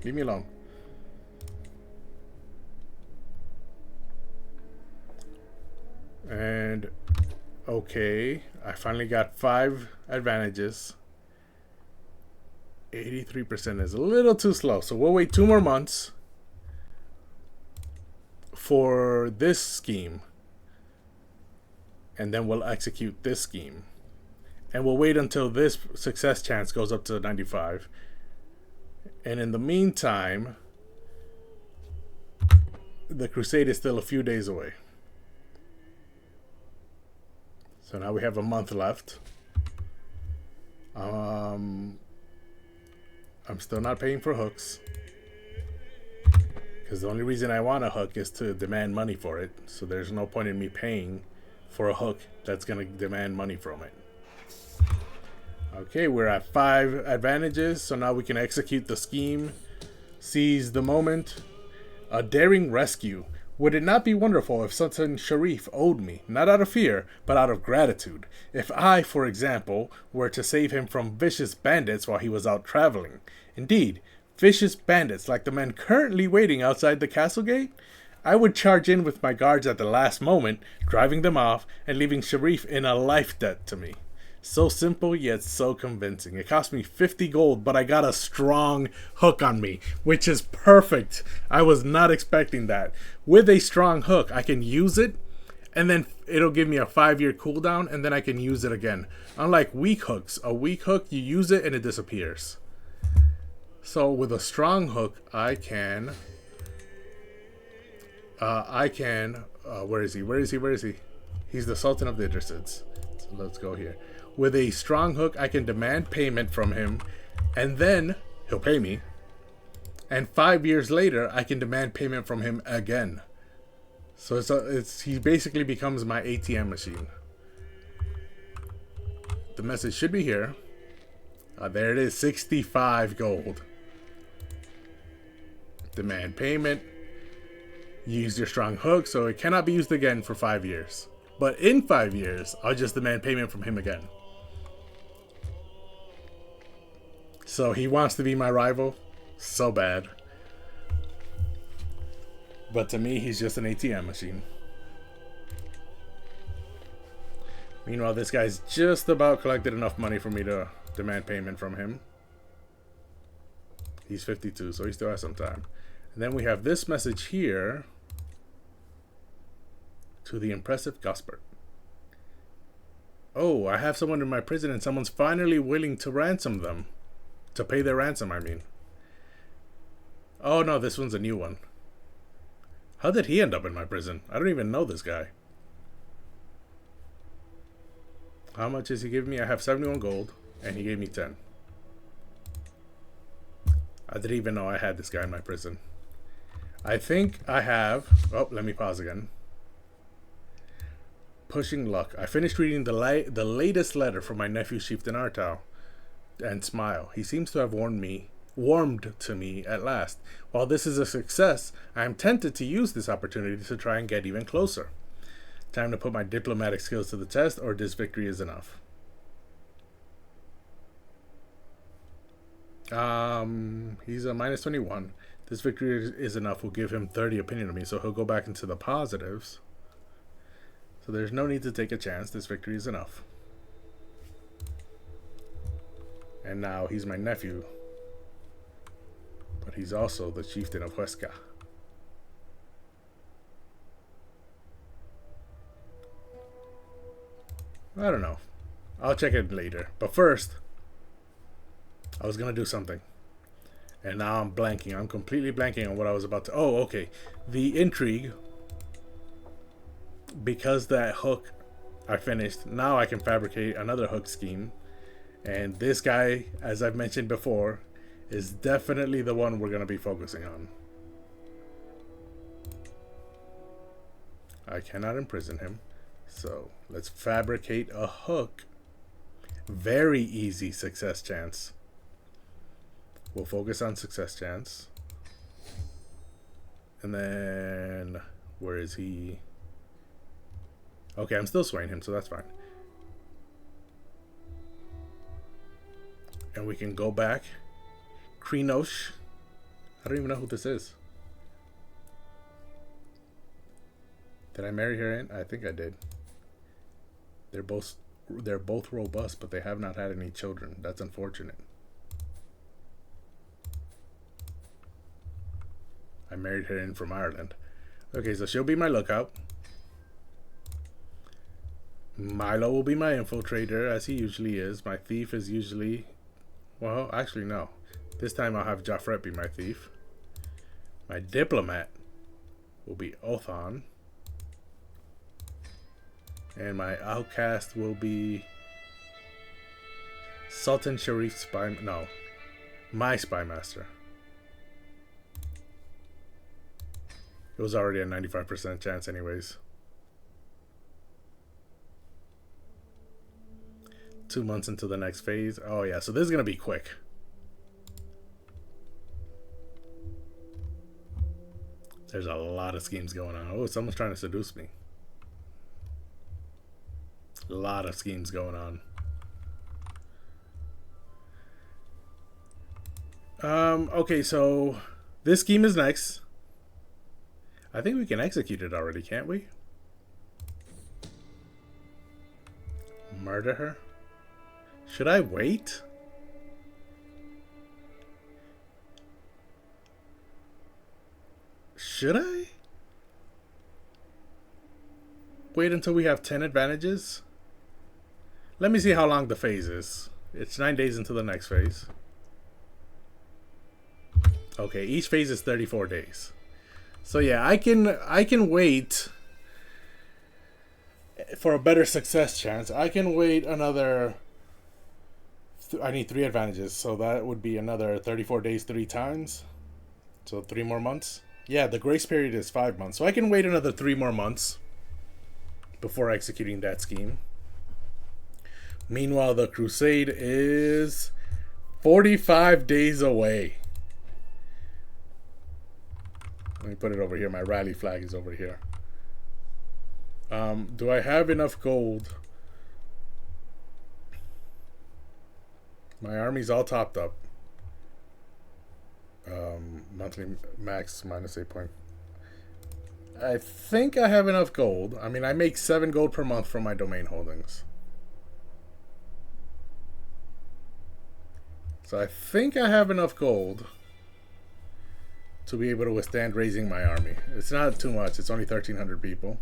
Leave me alone. And... okay, I finally got 5 advantages. 83% is a little too slow, so we'll wait 2 more months for this scheme. And then we'll execute this scheme. And we'll wait until this success chance goes up to 95. And in the meantime, the crusade is still a few days away. So now we have a month left. I'm still not paying for hooks. Because the only reason I want a hook is to demand money for it. So there's no point in me paying for a hook that's going to demand money from it. Okay, we're at 5 advantages. So now we can execute the scheme. Seize the moment. A daring rescue. Would it not be wonderful if Sultan Sharif owed me, not out of fear, but out of gratitude? If I, for example, were to save him from vicious bandits while he was out traveling. Indeed, vicious bandits like the men currently waiting outside the castle gate? I would charge in with my guards at the last moment, driving them off and leaving Sharif in a life debt to me. So simple, yet so convincing. It cost me 50 gold, but I got a strong hook on me, which is perfect. I was not expecting that. With a strong hook, I can use it, and then it'll give me a 5-year cooldown, and then I can use it again. Unlike weak hooks, a weak hook, you use it and it disappears. So with a strong hook, I can... where is he? He's the Sultan of the Idrisids. So let's go here. With a strong hook, I can demand payment from him, and then he'll pay me. And 5 years later, I can demand payment from him again. So he basically becomes my ATM machine. The message should be here. There it is, 65 gold. Demand payment. Use your strong hook, so it cannot be used again for 5 years. But in 5 years, I'll just demand payment from him again. So he wants to be my rival so bad. But to me, he's just an ATM machine. Meanwhile, this guy's just about collected enough money for me to demand payment from him. He's 52, so he still has some time. And then we have this message here. To the impressive Gosport. Oh, I have someone in my prison and someone's finally willing to ransom them. To pay their ransom, I mean. Oh no, this one's a new one. How did he end up in my prison? I don't even know this guy. How much is he giving me? I have 71 gold, and he gave me 10. I didn't even know I had this guy in my prison. I think I have... Oh, let me pause again. Pushing luck. I finished reading the latest letter from my nephew, Chieftain Artau, and smile. He seems to have warmed to me at last. While this is a success, I am tempted to use this opportunity to try and get even closer. Time to put my diplomatic skills to the test, or this victory is enough. He's a minus 21. This victory is enough. Will give him 30 opinion of me, so he'll go back into the positives. So there's no need to take a chance. This victory is enough. And now he's my nephew. But he's also the chieftain of Huesca. I don't know. I'll check it later. But first, I was going to do something. And now I'm blanking. I'm completely blanking on what I was about to... Oh, okay. The intrigue. Because that hook I finished, now I can fabricate another hook scheme. And this guy, as I've mentioned before, is definitely the one we're going to be focusing on. I cannot imprison him. So let's fabricate a hook. Very easy success chance. We'll focus on success chance. And then, where is he? Okay, I'm still swaying him, so that's fine. And we can go back. Krenosh. I don't even know who this is. Did I marry her in? I think I did. They're both robust, but they have not had any children. That's unfortunate. I married her in from Ireland. Okay, so she'll be my lookout. Milo will be my infiltrator, as he usually is. My thief is usually... Well, actually, no. This time I'll have Jaffret be my thief. My diplomat will be Othan. And my outcast will be... Sultan Sharif Spy... No. My Spy Master. It was already a 95% chance anyways. 2 months into the next phase. Oh yeah, so this is gonna be quick. There's a lot of schemes going on. Oh, someone's trying to seduce me. A lot of schemes going on. Okay, so this scheme is next. I think we can execute it already, can't we? Murder her? Should I wait? Should I? Wait until we have 10 advantages? Let me see how long the phase is. It's 9 days into the next phase. Okay, each phase is 34 days. So yeah, I can wait for a better success chance. I can wait another... I need 3 advantages, so that would be another 34 days 3 times. So 3 more months. Yeah, the grace period is 5 months. So I can wait another 3 more months before executing that scheme. Meanwhile, the crusade is 45 days away. Let me put it over here. My rally flag is over here. Do I have enough gold? My army's all topped up. Monthly max minus 8 point. I think I have enough gold. I mean, I make 7 gold per month from my domain holdings. So I think I have enough gold to be able to withstand raising my army. It's not too much. It's only 1,300 people.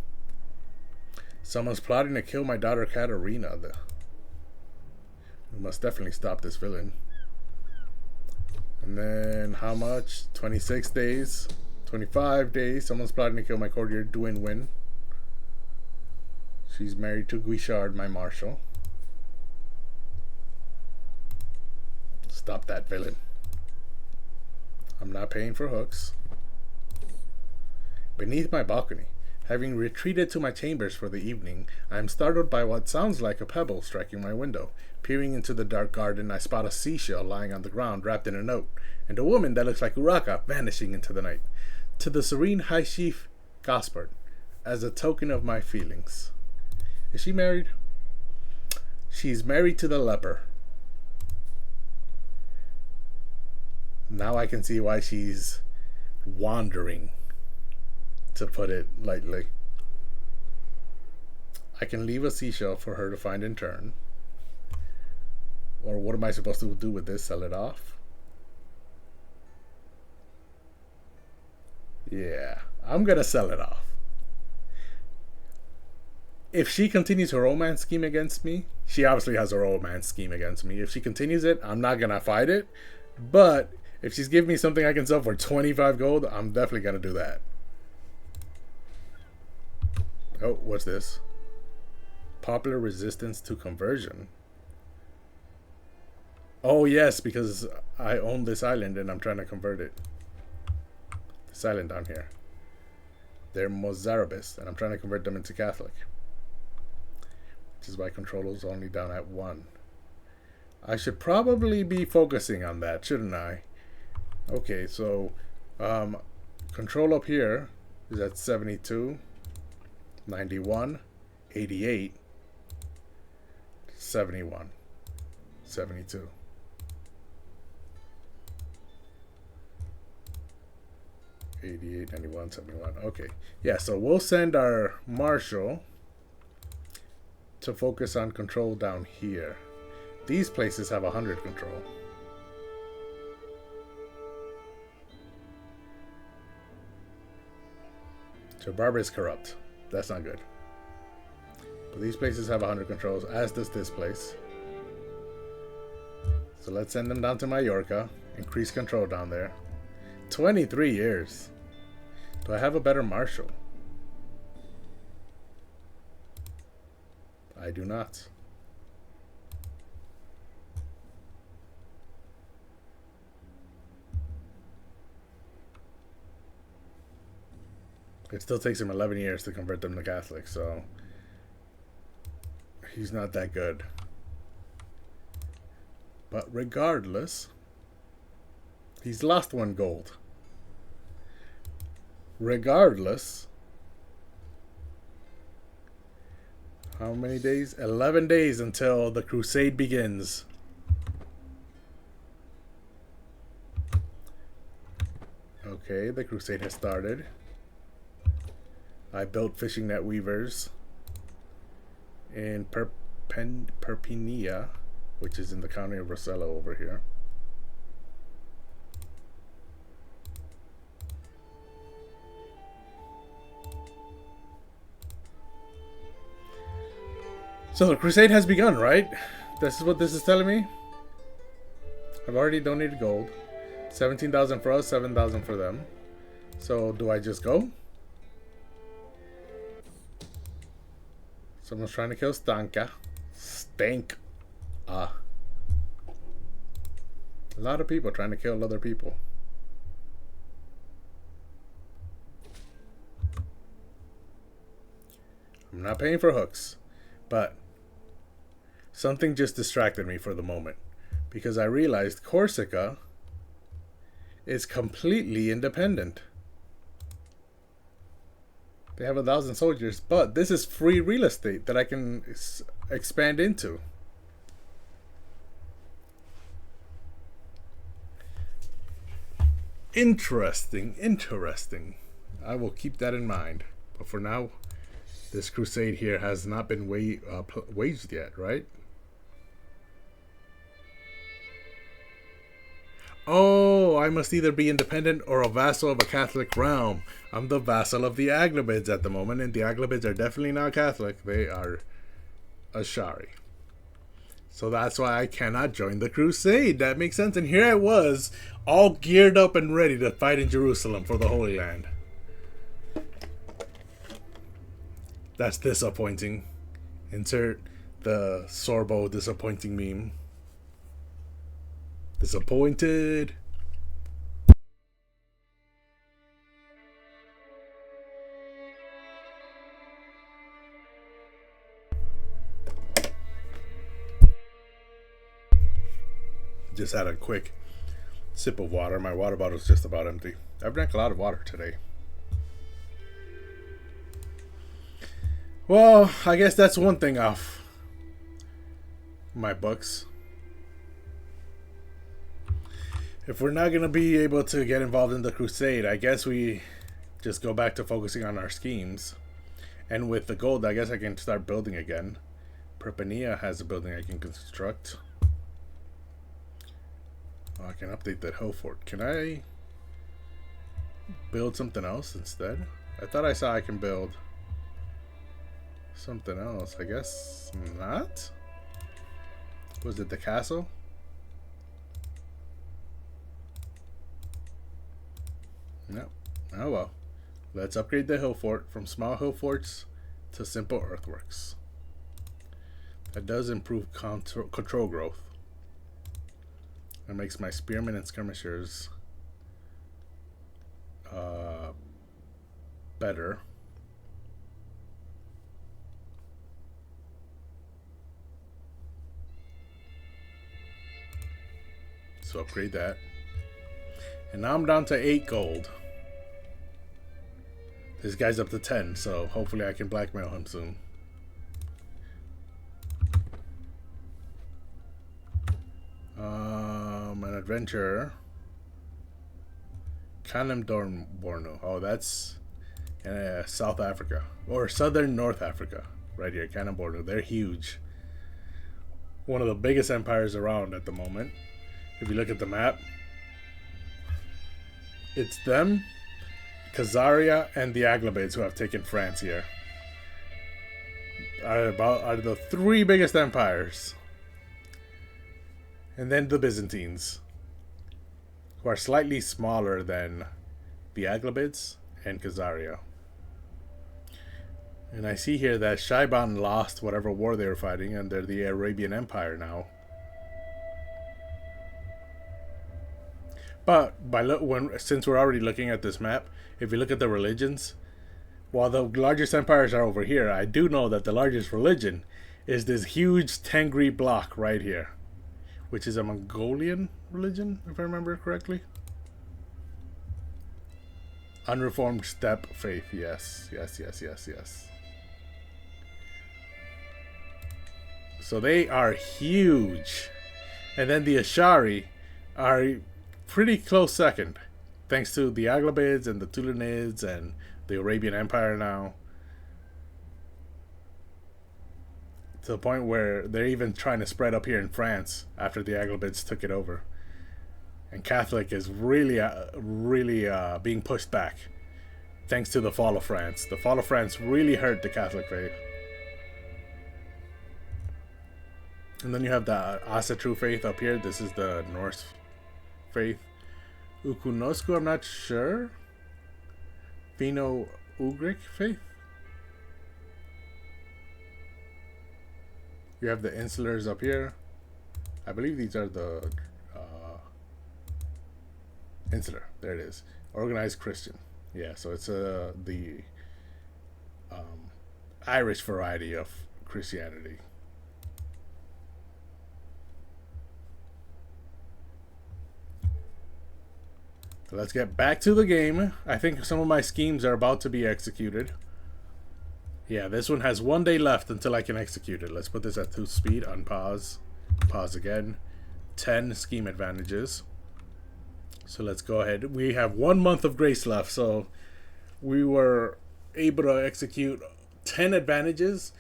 Someone's plotting to kill my daughter Katarina. We must definitely stop this villain. And then how much? 26 days. 25 days. Someone's plotting to kill my courtier, Dwayne Wynn. She's married to Guichard, my marshal. Stop that villain. I'm not paying for hooks. Beneath my balcony, having retreated to my chambers for the evening, I am startled by what sounds like a pebble striking my window. Peering into the dark garden, I spot a seashell lying on the ground wrapped in a note, and a woman that looks like Uraka vanishing into the night. To the serene High Chief Gaspard, as a token of my feelings. Is she married? She's married to the leper. Now I can see why she's wandering, to put it lightly. I can leave a seashell for her to find in turn. Or what am I supposed to do with this? Sell it off? Yeah, I'm gonna sell it off. If she continues her romance scheme against me, she obviously has a romance scheme against me. If she continues it, I'm not gonna fight it. But if she's giving me something I can sell for 25 gold, I'm definitely gonna do that. Oh, what's this? Popular resistance to conversion. Oh yes, because I own this island and I'm trying to convert it. This island down here. They're Mozarabist and I'm trying to convert them into Catholic. Which is why control is only down at 1. I should probably be focusing on that, shouldn't I? Okay, so control up here is at 72, 91, 88, 71, 72. 88, 91, 71. Okay. Yeah, so we'll send our marshal to focus on control down here. These places have 100 control. So Barbara is corrupt. That's not good. But these places have 100 controls, as does this place. So let's send them down to Mallorca. Increase control down there. 23 years. Do I have a better marshal? I do not. It still takes him 11 years to convert them to Catholic, so he's not that good. But regardless, he's lost 1 gold. Regardless, how many days? 11 days until the crusade begins. Okay, the crusade has started. I built fishing net weavers in Perpinia, which is in the county of Rosello over here. So the crusade has begun, right? This is what this is telling me. I've already donated gold. 17,000 for us, 7,000 for them. So do I just go? Someone's trying to kill Stanka. Stank. Ah. A lot of people trying to kill other people. I'm not paying for hooks. But something just distracted me for the moment. Because I realized Corsica is completely independent. They have 1,000 soldiers, but this is free real estate that I can expand into. Interesting, interesting. I will keep that in mind. But for now, this crusade here has not been waged yet, right? Oh, I must either be independent or a vassal of a Catholic realm. I'm the vassal of the Aghlabids at the moment, and the Aghlabids are definitely not Catholic. They are Ashari. So that's why I cannot join the crusade. That makes sense. And here I was, all geared up and ready to fight in Jerusalem for the Holy Land. That's disappointing. Insert the Sorbo disappointing meme. Disappointed. Just had a quick sip of water. My water bottle's just about empty. I've drank a lot of water today. Well, I guess that's one thing off my books. If we're not going to be able to get involved in the crusade, I guess we just go back to focusing on our schemes. And with the gold, I guess I can start building again. Perpenia has a building I can construct. Oh, I can update that hill fort. Can I build something else instead? I thought I saw I can build something else. I guess not. Was it the castle? No. Oh well. Let's upgrade the hill fort from small hill forts to simple earthworks. That does improve control growth. It makes my spearmen and skirmishers better. So upgrade that. And now I'm down to 8 gold. This guy's up to 10, so hopefully I can blackmail him soon. An adventurer. Borno. Oh, that's South Africa. Or Southern North Africa. Right here, Borno. They're huge. One of the biggest empires around at the moment. If you look at the map, it's them, Khazaria, and the Aghlabids who have taken France here. Are the 3 biggest empires. And then the Byzantines, who are slightly smaller than the Aghlabids and Khazaria. And I see here that Shaiban lost whatever war they were fighting, and they're the Arabian Empire now. But since we're already looking at this map, if you look at the religions, while the largest empires are over here, I do know that the largest religion is this huge Tengri block right here, which is a Mongolian religion, if I remember correctly. Unreformed steppe faith, yes. So they are huge. And then the Ashari are pretty close second, thanks to the Aghlabids and the Tulunids and the Arabian Empire now. To the point where they're even trying to spread up here in France after the Aghlabids took it over. And Catholic is really being pushed back thanks to the fall of France. The fall of France really hurt the Catholic faith. And then you have the Asatru faith up here. This is the Norse faith. Ukunosku, I'm not sure. Finno-Ugric faith. You have the Insulars up here. I believe these are the Insular. There it is. Organized Christian. Yeah, so it's the Irish variety of Christianity. So let's get back to the game. I think some of my schemes are about to be executed. Yeah, this one has 1 day left until I can execute it. Let's put this at 2 speed, unpause, pause again. 10 scheme advantages. So let's go ahead. We have 1 month of grace left, so we were able to execute 10 advantages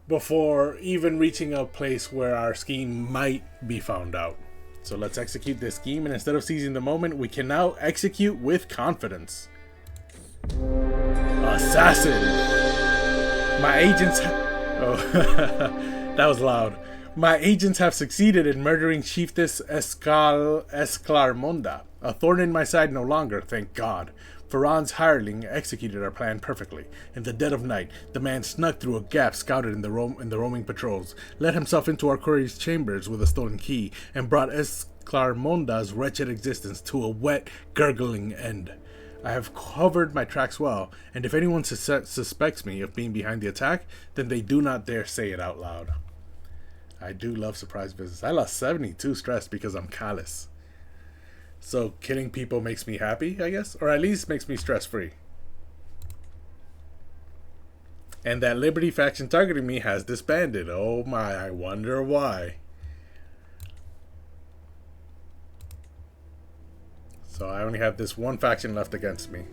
before even reaching a place where our scheme might be found out. So let's execute this scheme, and instead of seizing the moment, we can now execute with confidence. Assassin! My agents... Oh, that was loud. My agents have succeeded in murdering Chiefess Esclarmonda. A thorn in my side no longer, thank God. Ferran's hireling executed our plan perfectly. In the dead of night, the man snuck through a gap scouted in the roaming patrols, let himself into our courier's chambers with a stolen key, and brought Esclarmonda's wretched existence to a wet, gurgling end. I have covered my tracks well, and if anyone suspects me of being behind the attack, then they do not dare say it out loud. I do love surprise visits. I lost 72 stress because I'm callous. So killing people makes me happy, I guess? Or at least makes me stress-free. And that Liberty faction targeting me has disbanded. Oh my, I wonder why. So I only have this one faction left against me.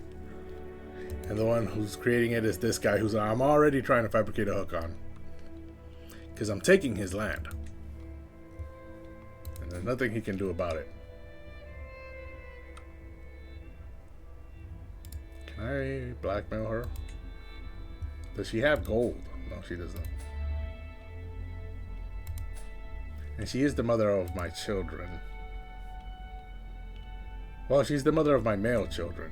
And the one who's creating it is this guy who's I'm already trying to fabricate a hook on. Because I'm taking his land. And there's nothing he can do about it. Can I blackmail her? Does she have gold? No, she doesn't. And she is the mother of my children. Well, she's the mother of my male children.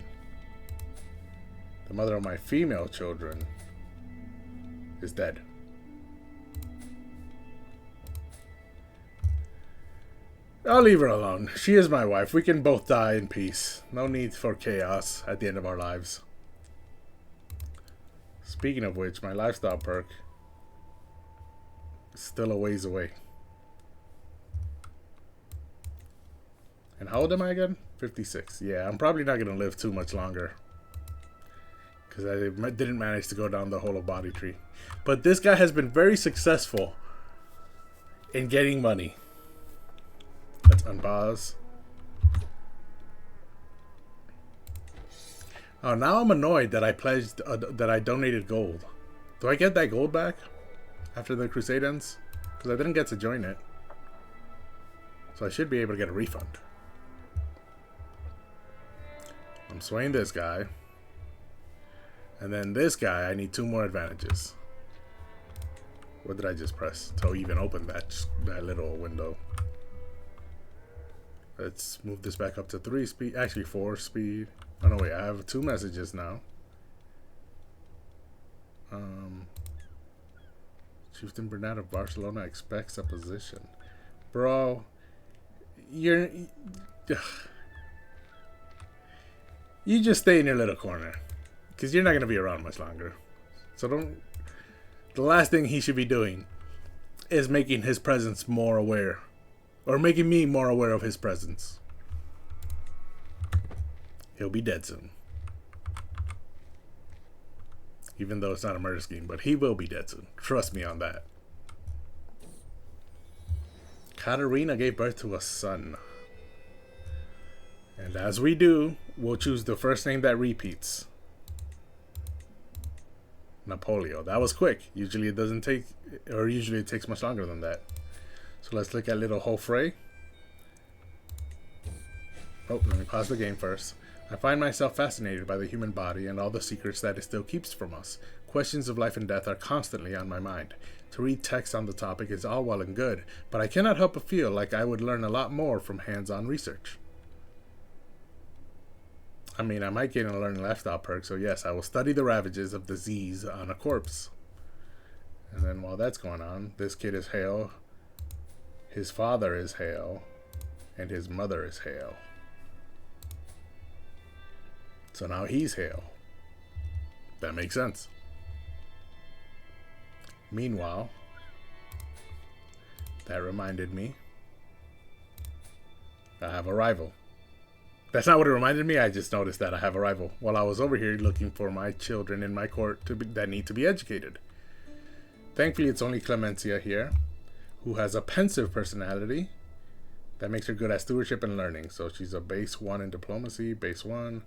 The mother of my female children is dead. I'll leave her alone. She is my wife. We can both die in peace. No need for chaos at the end of our lives. Speaking of which, my lifestyle perk is still a ways away. And how old am I again? 56. Yeah, I'm probably not going to live too much longer. Because I didn't manage to go down the whole body tree. But this guy has been very successful in getting money. Let's unpause. Oh, now I'm annoyed that I pledged, that I donated gold. Do I get that gold back after the crusade ends? Because I didn't get to join it. So I should be able to get a refund. I'm swaying this guy. And then this guy, I need 2 more advantages. What did I just press to even open that little window? Let's move this back up to 3 speed. Actually, 4 speed. Oh, no, wait. I have 2 messages now. Chieftain Bernat of Barcelona expects a position. Bro, you just stay in your little corner. Because you're not going to be around much longer. So don't... The last thing he should be doing is making his presence more aware. Or making me more aware of his presence. He'll be dead soon. Even though it's not a murder scheme, but he will be dead soon. Trust me on that. Katarina gave birth to a son. And as we do, we'll choose the first name that repeats. Napoleon. That was quick. Usually it doesn't take, or usually it takes much longer than that. So let's look at little Hofre. Oh, let me pause the game first. I find myself fascinated by the human body and all the secrets that it still keeps from us. Questions of life and death are constantly on my mind. To read text on the topic is all well and good, but I cannot help but feel like I would learn a lot more from hands-on research. I mean, I might gain a learning lifestyle perk, so yes, I will study the ravages of disease on a corpse. And then while that's going on, this kid is Hale, his father is Hale, and his mother is Hale. So now he's Hale. That makes sense. Meanwhile, that reminded me, I have a rival. That's not what it reminded me. I just noticed that I have a rival while I was over here looking for my children in my court that need to be educated. Thankfully, it's only Clemencia here, who has a pensive personality that makes her good at stewardship and learning. So she's a base 1 in diplomacy, base 1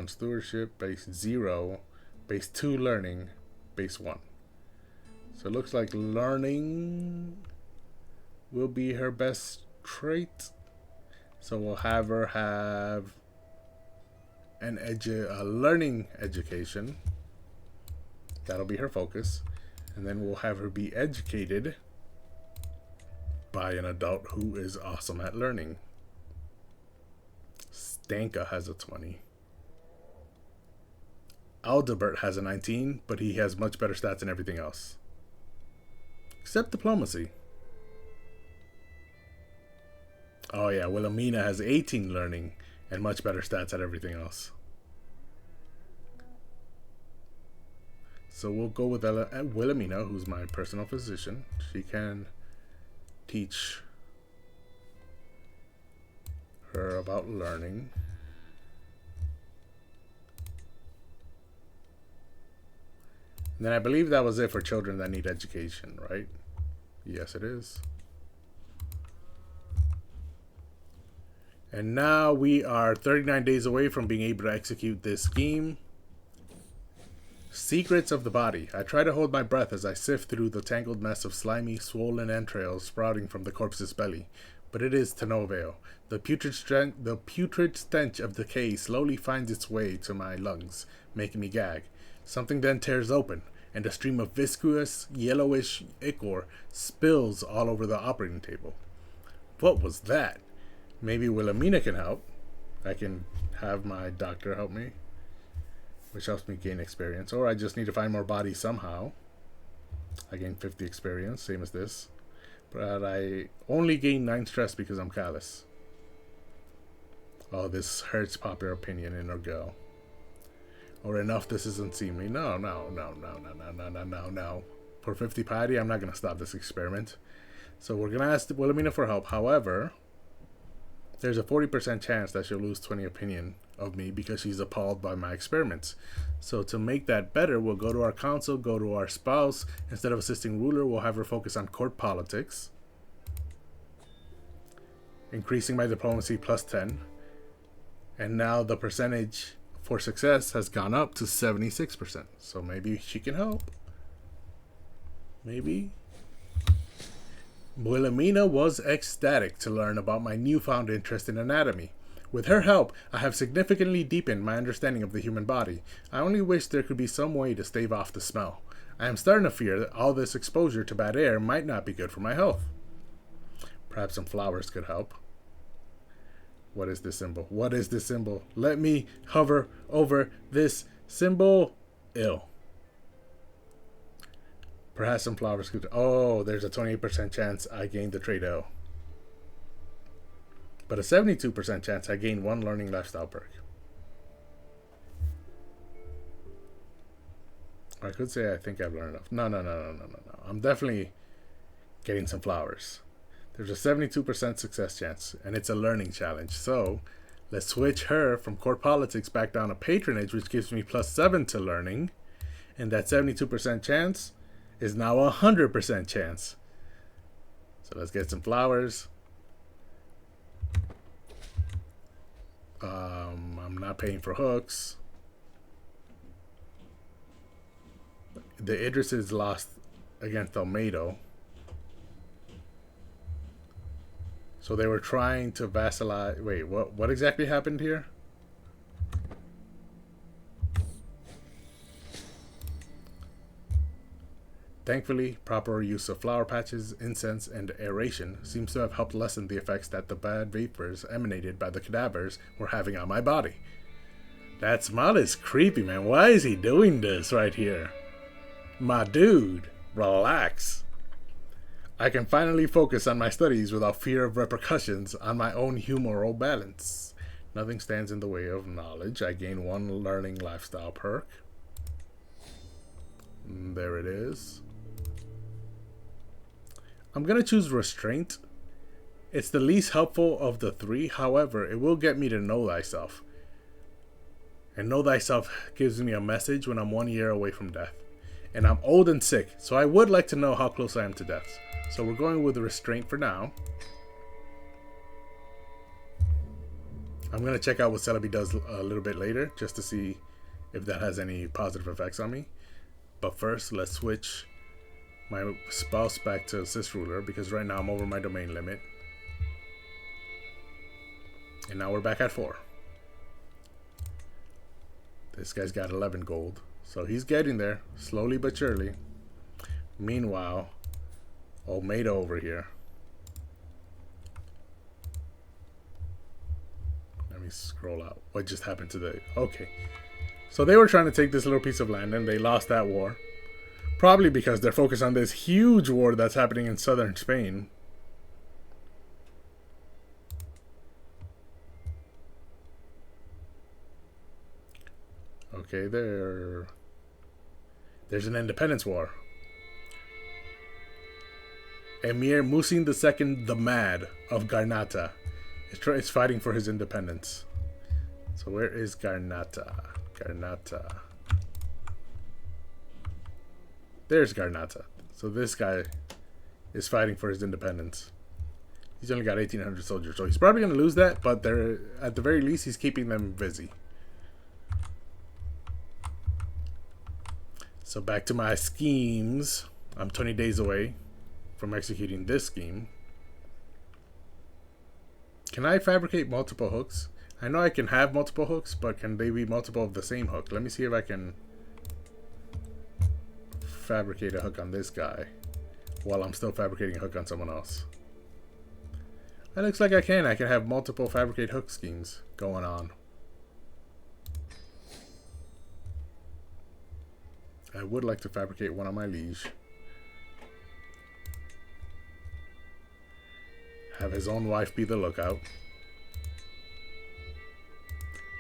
stewardship, base 0, base 2 learning, base 1. So it looks like learning will be her best trait. So we'll have her have a learning education. That'll be her focus. And then we'll have her be educated by an adult who is awesome at learning. Stanka has a 20. Aldebert has a 19, but he has much better stats than everything else. Except diplomacy. Oh yeah, Wilhelmina has 18 learning and much better stats at everything else. So we'll go with Wilhelmina, who's my personal physician. She can teach her about learning. And then I believe that was it for children that need education, right? Yes, it is. And now we are 39 days away from being able to execute this scheme. Secrets of the body. I try to hold my breath as I sift through the tangled mess of slimy, swollen entrails sprouting from the corpse's belly. But it is to no avail. The putrid stench of decay slowly finds its way to my lungs, making me gag. Something then tears open, and a stream of viscous, yellowish ichor spills all over the operating table. What was that? Maybe Wilhelmina can help. I can have my doctor help me, which helps me gain experience. Or I just need to find more bodies somehow. I gain 50 experience, same as this. But I only gain 9 stress because I'm callous. Oh, this hurts popular opinion in our girl. Or enough, this isn't seemly. No. For 50 patty, I'm not going to stop this experiment. So we're going to ask Wilhelmina for help. However, there's a 40% chance that she'll lose 20 opinion of me because she's appalled by my experiments. So to make that better, we'll go to our council, go to our spouse. Instead of assisting ruler, we'll have her focus on court politics. Increasing my diplomacy plus 10. And now the percentage for success has gone up to 76%. So maybe she can help. Maybe. Wilhelmina was ecstatic to learn about my newfound interest in anatomy. With her help, I have significantly deepened my understanding of the human body. I only wish there could be some way to stave off the smell. I am starting to fear that all this exposure to bad air might not be good for my health. Perhaps some flowers could help. What is this symbol? What is this symbol? Let me hover over this symbol. Ill. Perhaps some flowers could... Oh, there's a 28% chance I gained the trait L. But a 72% chance I gained 1 learning lifestyle perk. I could say I think I've learned enough. No. I'm definitely getting some flowers. There's a 72% success chance, and it's a learning challenge. So let's switch her from court politics back down to patronage, which gives me plus 7 to learning. And that 72% chance is now a 100% chance. So let's get some flowers. I'm not paying for hooks. The Idrises lost against Almeida. So they were trying to vassalize. Wait, what exactly happened here? Thankfully, proper use of flower patches, incense, and aeration seems to have helped lessen the effects that the bad vapors emanated by the cadavers were having on my body. That smell is creepy, man. Why is he doing this right here? My dude, relax. I can finally focus on my studies without fear of repercussions on my own humoral balance. Nothing stands in the way of knowledge. I gain 1 learning lifestyle perk. There it is. I'm going to choose restraint. It's the least helpful of the 3. However, it will get me to know thyself. And know thyself gives me a message when I'm 1 year away from death. And I'm old and sick, so I would like to know how close I am to death. So we're going with restraint for now. I'm going to check out what Celebi does a little bit later, just to see if that has any positive effects on me. But first, let's switch my spouse back to Cis Ruler, because right now I'm over my domain limit. And now we're back at 4. This guy's got 11 gold. So he's getting there, slowly but surely. Meanwhile, Almeida over here. scroll out. What just happened to the... Okay. So they were trying to take this little piece of land and they lost that war. Probably because they're focused on this huge war that's happening in southern Spain. Okay, there's an independence war. Emir Musin II the Mad of Garnata is fighting for his independence. So where is Garnata? Garnata. There's Garnata. So this guy is fighting for his independence. He's only got 1,800 soldiers, so he's probably going to lose that, but at the very least, he's keeping them busy. So back to my schemes. I'm 20 days away from executing this scheme. Can I fabricate multiple hooks? I know I can have multiple hooks, but can they be multiple of the same hook? Let me see if I can fabricate a hook on this guy while I'm still fabricating a hook on someone else. It looks like I can. I can have multiple fabricate hook schemes going on. I would like to fabricate one on my liege. Have his own wife be the lookout.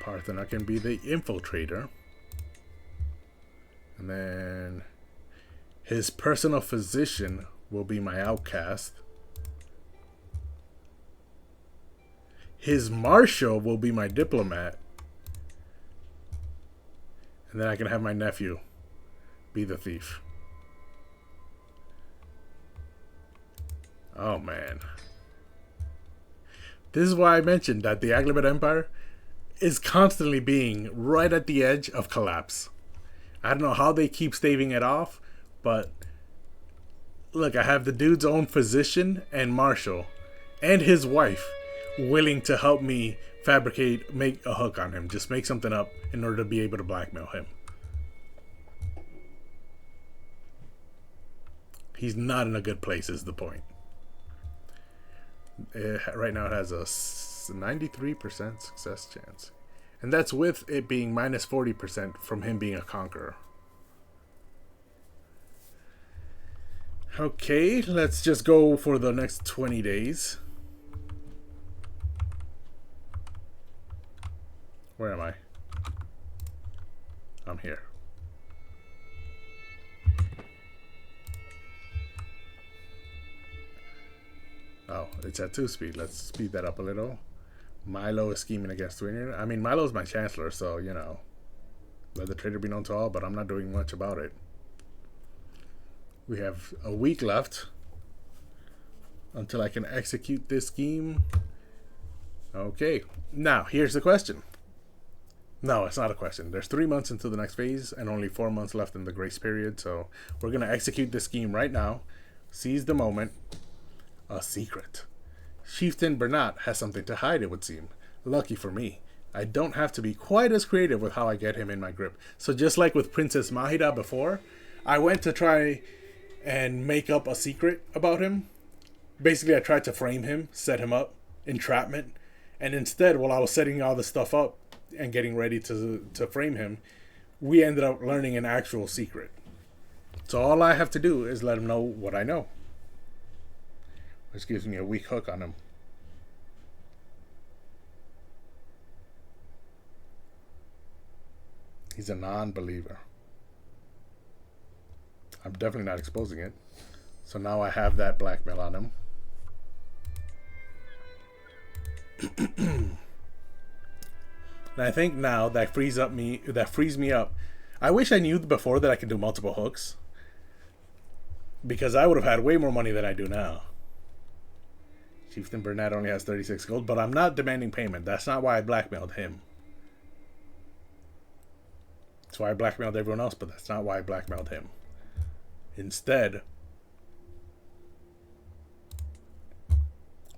Parthena can be the infiltrator. And then his personal physician will be my outcast. His marshal will be my diplomat. And then I can have my nephew be the thief. Oh man. This is why I mentioned that the Aghlabid Empire is constantly being right at the edge of collapse. I don't know how they keep staving it off, but look, I have the dude's own physician and marshal and his wife willing to help me make a hook on him. Just make something up in order to be able to blackmail him. He's not in a good place is the point. Right now it has a 93% success chance. And that's with it being minus 40% from him being a conqueror. Okay, let's just go for the next 20 days. Where am I? I'm here. Oh, it's at 2 speed. Let's speed that up a little. Milo is scheming against Twinier. I mean, Milo's my chancellor, so, you know, let the traitor be known to all, but I'm not doing much about it. We have a week left until I can execute this scheme. Okay, now, here's the question. No, it's not a question. There's 3 months until the next phase and only 4 months left in the grace period, so we're going to execute this scheme right now. Seize the moment. A secret. Chieftain Bernat has something to hide, it would seem. Lucky for me, I don't have to be quite as creative with how I get him in my grip. So just like with Princess Mahida before, I went to try and make up a secret about him. Basically, I tried to frame him, set him up, entrapment, and instead, while I was setting all this stuff up and getting ready to frame him, we ended up learning an actual secret. So all I have to do is let him know what I know. Which gives me a weak hook on him. He's a non-believer. I'm definitely not exposing it. So now I have that blackmail on him. And I think now that frees me up. I wish I knew before that I could do multiple hooks, because I would have had way more money than I do now. Chieftain Bernat only has 36 gold, but I'm not demanding payment. That's not why I blackmailed him. That's why I blackmailed everyone else, but that's not why I blackmailed him. Instead,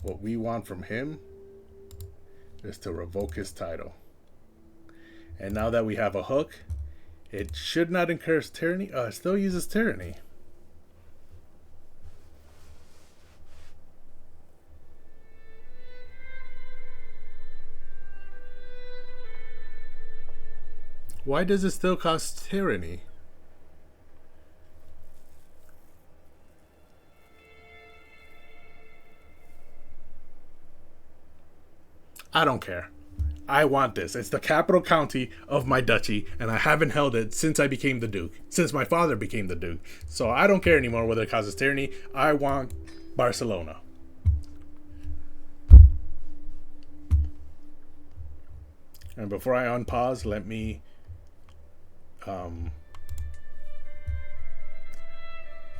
what we want from him is to revoke his title. And now that we have a hook, it should not encourage tyranny. It still uses tyranny. Why does it still cause tyranny? I don't care. I want this. It's the capital county of my duchy, and I haven't held it since I became the Duke. Since my father became the Duke. So I don't care anymore whether it causes tyranny. I want Barcelona. And before I unpause, let me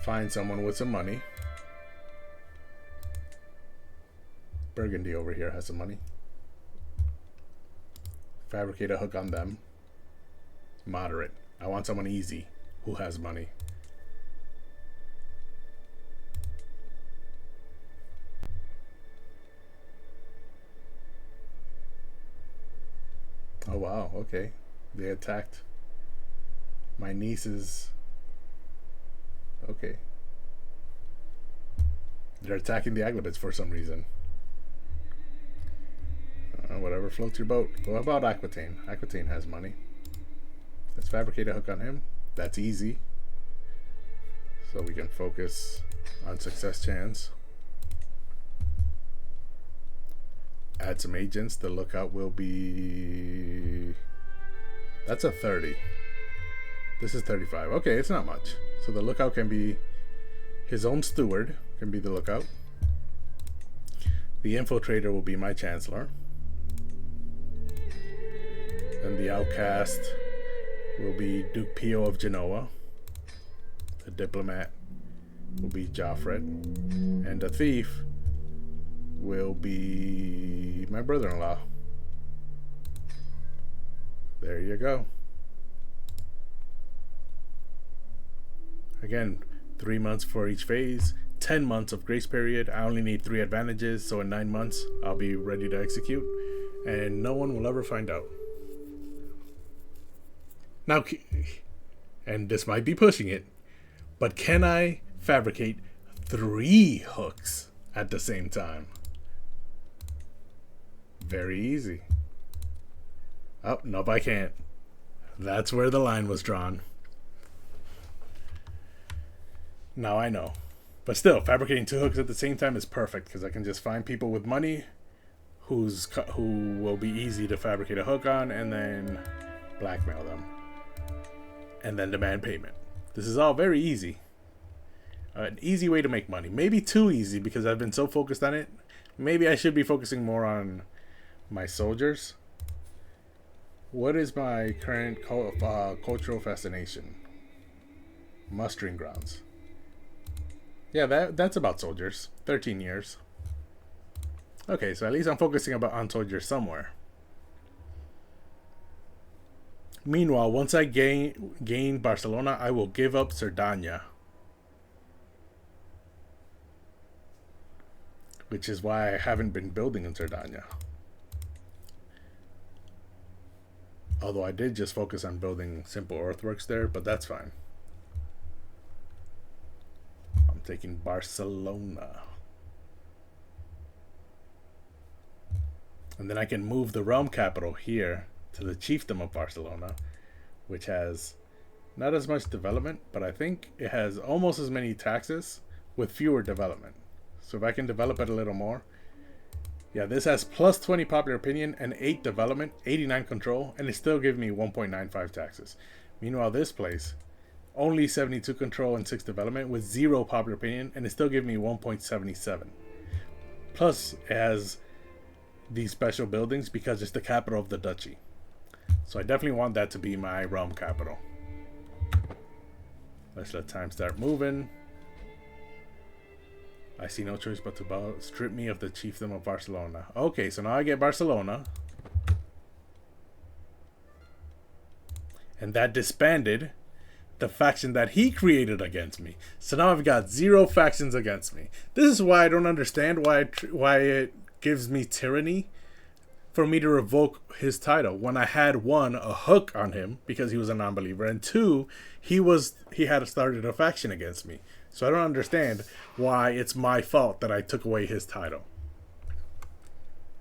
find someone with some money. Burgundy over here has some money. Fabricate a hook on them. Moderate. I want someone easy who has money. Oh wow, okay. They attacked my niece's. Okay. They're attacking the Aglabids for some reason. Whatever floats your boat. What about Aquitaine? Aquitaine has money. Let's fabricate a hook on him. That's easy. So we can focus on success chance. Add some agents. The lookout will be... That's a 30. This is 35. Okay, it's not much. So the lookout can be his own steward. Can be the lookout. The infiltrator will be my chancellor. And the outcast will be Duke Pio of Genoa. The diplomat will be Joffred. And the thief will be my brother-in-law. There you go. Again, 3 months for each phase. 10 months of grace period. I only need 3 advantages, so in 9 months I'll be ready to execute. And no one will ever find out. Now, and this might be pushing it, but can I fabricate 3 hooks at the same time? Very easy. Oh, nope, I can't. That's where the line was drawn. Now I know. But still, fabricating 2 hooks at the same time is perfect because I can just find people with money who will be easy to fabricate a hook on and then blackmail them. And then demand payment. This is all very easy. An easy way to make money. Maybe too easy because I've been so focused on it. Maybe I should be focusing more on my soldiers. What is my current cultural fascination? Mustering grounds. Yeah, that's about soldiers. 13 years. Okay, so at least I'm focusing on soldiers somewhere. Meanwhile, once I gain Barcelona, I will give up Cerdaña. Which is why I haven't been building in Cerdaña. Although I did just focus on building simple earthworks there, but that's fine. I'm taking Barcelona. And then I can move the realm capital here to the chiefdom of Barcelona, which has not as much development, but I think it has almost as many taxes with fewer development. So if I can develop it a little more. Yeah, this has plus 20 popular opinion and 8 development, 89 control, and it still gives me 1.95 taxes. Meanwhile, this place, only 72 control and 6 development with 0 popular opinion, and it still gives me 1.77. Plus, it has these special buildings because it's the capital of the duchy. So I definitely want that to be my realm capital. Let's let time start moving. I see no choice but to strip me of the chiefdom of Barcelona. Okay, so now I get Barcelona. And that disbanded the faction that he created against me. So now I've got 0 factions against me. This is why I don't understand why it gives me tyranny for me to revoke his title when I had 1, a hook on him because he was a non-believer, and 2, he had started a faction against me. So I don't understand why it's my fault that I took away his title.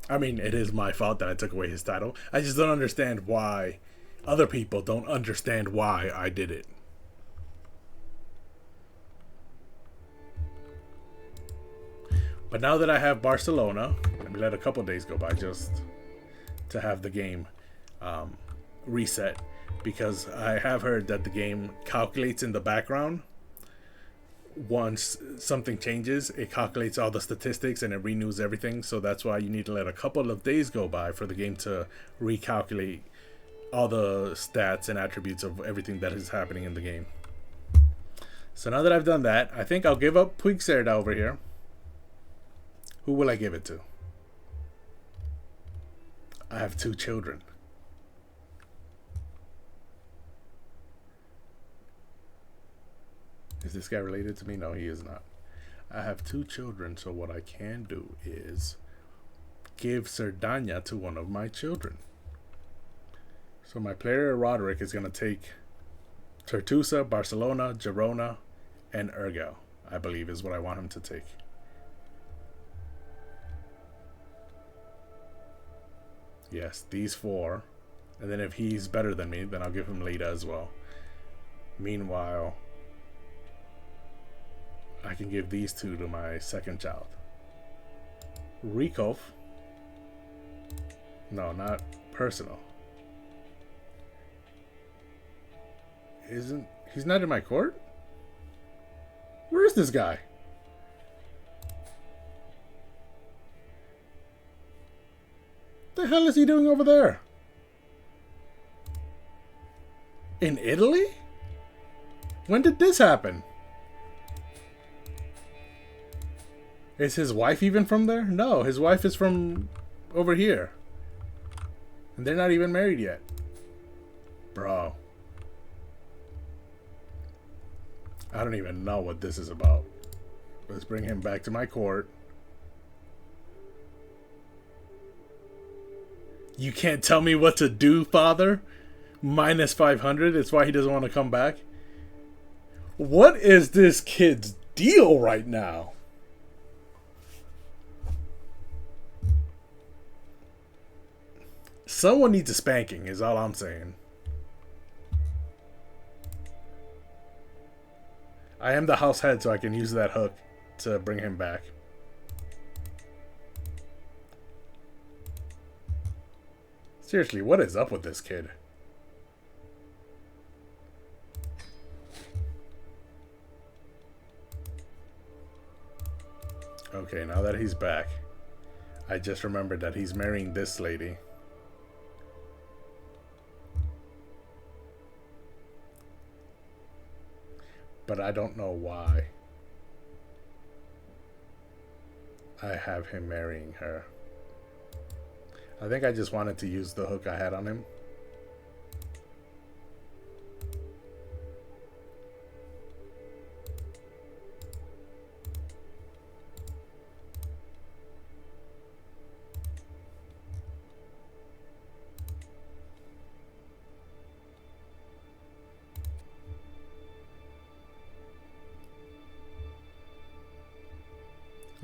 I mean, it is my fault that I took away his title. I just don't understand why other people don't understand why I did it. But now that I have Barcelona, let me let a couple days go by just to have the game reset, because I have heard that the game calculates in the background. Once something changes, it calculates all the statistics and it renews everything. So that's why you need to let a couple of days go by for the game to recalculate all the stats and attributes of everything that is happening in the game. So now that I've done that, I think I'll give up Crusader over here. Who will I give it to? I have 2 children. Is this guy related to me? No, he is not. I have 2 children, so what I can do is give Cerdanya to one of my children. So my player Roderick is going to take Tortosa, Barcelona, Girona, and Urgel, I believe is what I want him to take. Yes, these 4. And then if he's better than me, then I'll give him Leda as well. Meanwhile, I can give these 2 to my second child. Rikov. No, not personal. He's not in my court? Where is this guy? The hell is he doing over there? In Italy? When did this happen? Is his wife even from there? No, his wife is from over here. And they're not even married yet. Bro. I don't even know what this is about. Let's bring him back to my court. You can't tell me what to do, father? Minus 500, it's why he doesn't want to come back. What is this kid's deal right now? Someone needs a spanking, is all I'm saying. I am the house head, so I can use that hook to bring him back. Seriously, what is up with this kid? Okay, now that he's back, I just remembered that he's marrying this lady. But I don't know why I have him marrying her. I think I just wanted to use the hook I had on him.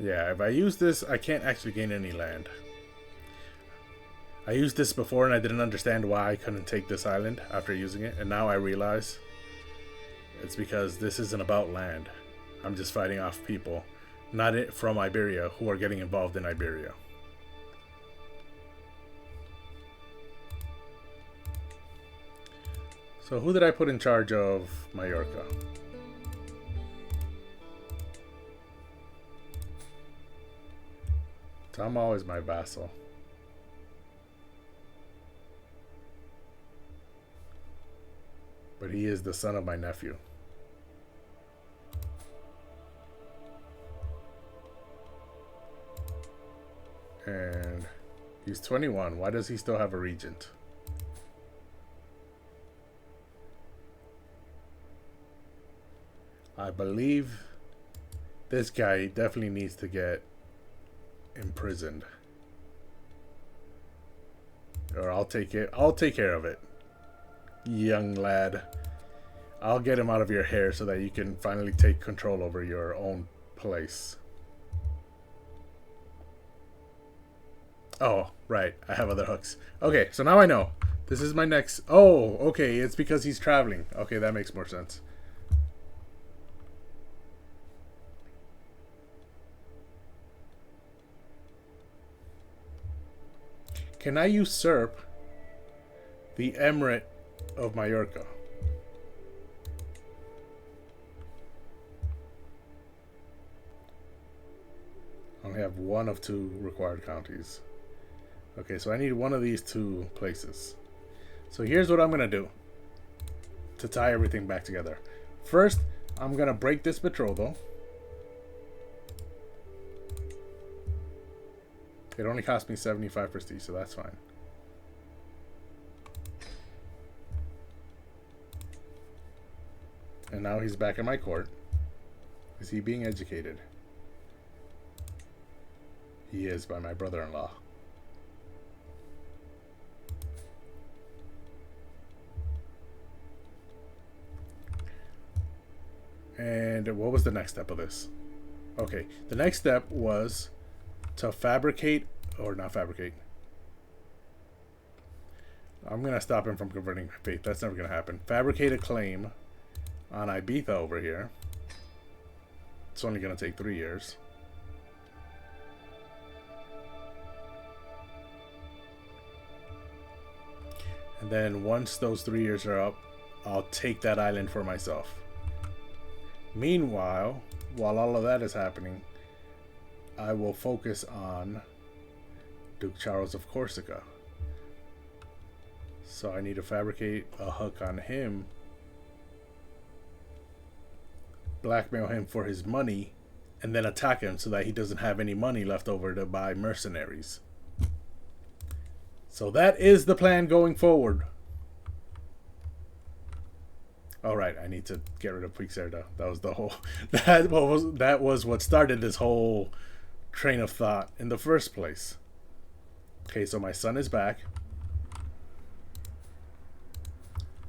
Yeah, if I use this, I can't actually gain any land. I used this before and I didn't understand why I couldn't take this island after using it, and now I realize it's because this isn't about land. I'm just fighting off people, not from Iberia, who are getting involved in Iberia. So who did I put in charge of Mallorca? Tomo is my vassal. But he is the son of my nephew. And he's 21. Why does he still have a regent? I believe this guy definitely needs to get imprisoned. Or I'll take it. I'll take care of it. Young lad. I'll get him out of your hair so that you can finally take control over your own place. Oh, right. I have other hooks. Okay, so now I know. This is my next... Oh, okay. It's because he's traveling. Okay, that makes more sense. Can I usurp the Emirate of Mallorca? I only have one of two required counties. Okay, so I need one of these two places. So here's what I'm going to do to tie everything back together. First, I'm going to break this betrothal. It only cost me 75 prestige, so that's fine. And now he's back in my court. Is he being educated? He is, by my brother-in-law. And what was the next step of this? Okay, the next step was to fabricate, or not fabricate. I'm going to stop him from converting faith. That's never going to happen. Fabricate a claim on Ibiza over here. It's only going to take 3 years. And then once those 3 years are up, I'll take that island for myself. Meanwhile, while all of that is happening, I will focus on Duke Charles of Corsica. So I need to fabricate a hook on him, blackmail him for his money, and then attack him so that he doesn't have any money left over to buy mercenaries. So that is the plan going forward. All right, I need to get rid of Crusader. That was the whole. That was what started this whole train of thought in the first place. Okay, so my son is back,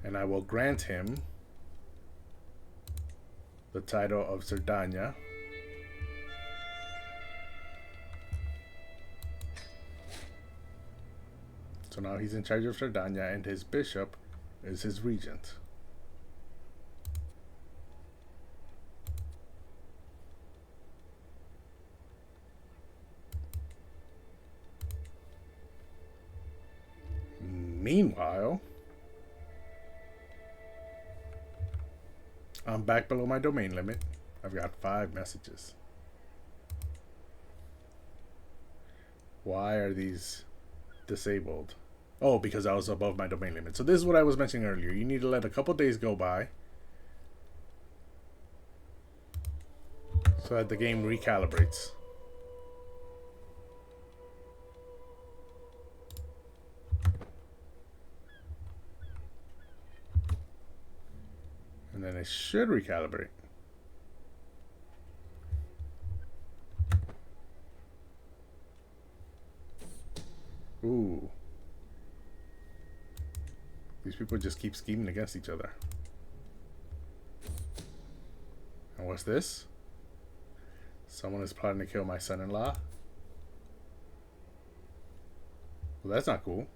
and I will grant him the title of Sardagna. So now he's in charge of Sardagna, and his bishop is his regent. Meanwhile, I'm back below my domain limit. I've got 5 messages. Why are these disabled? Oh, because I was above my domain limit. So this is what I was mentioning earlier. You need to let a couple days go by so that the game recalibrates. And then it should recalibrate. Ooh. These people just keep scheming against each other. And what's this? Someone is plotting to kill my son-in-law. Well, that's not cool.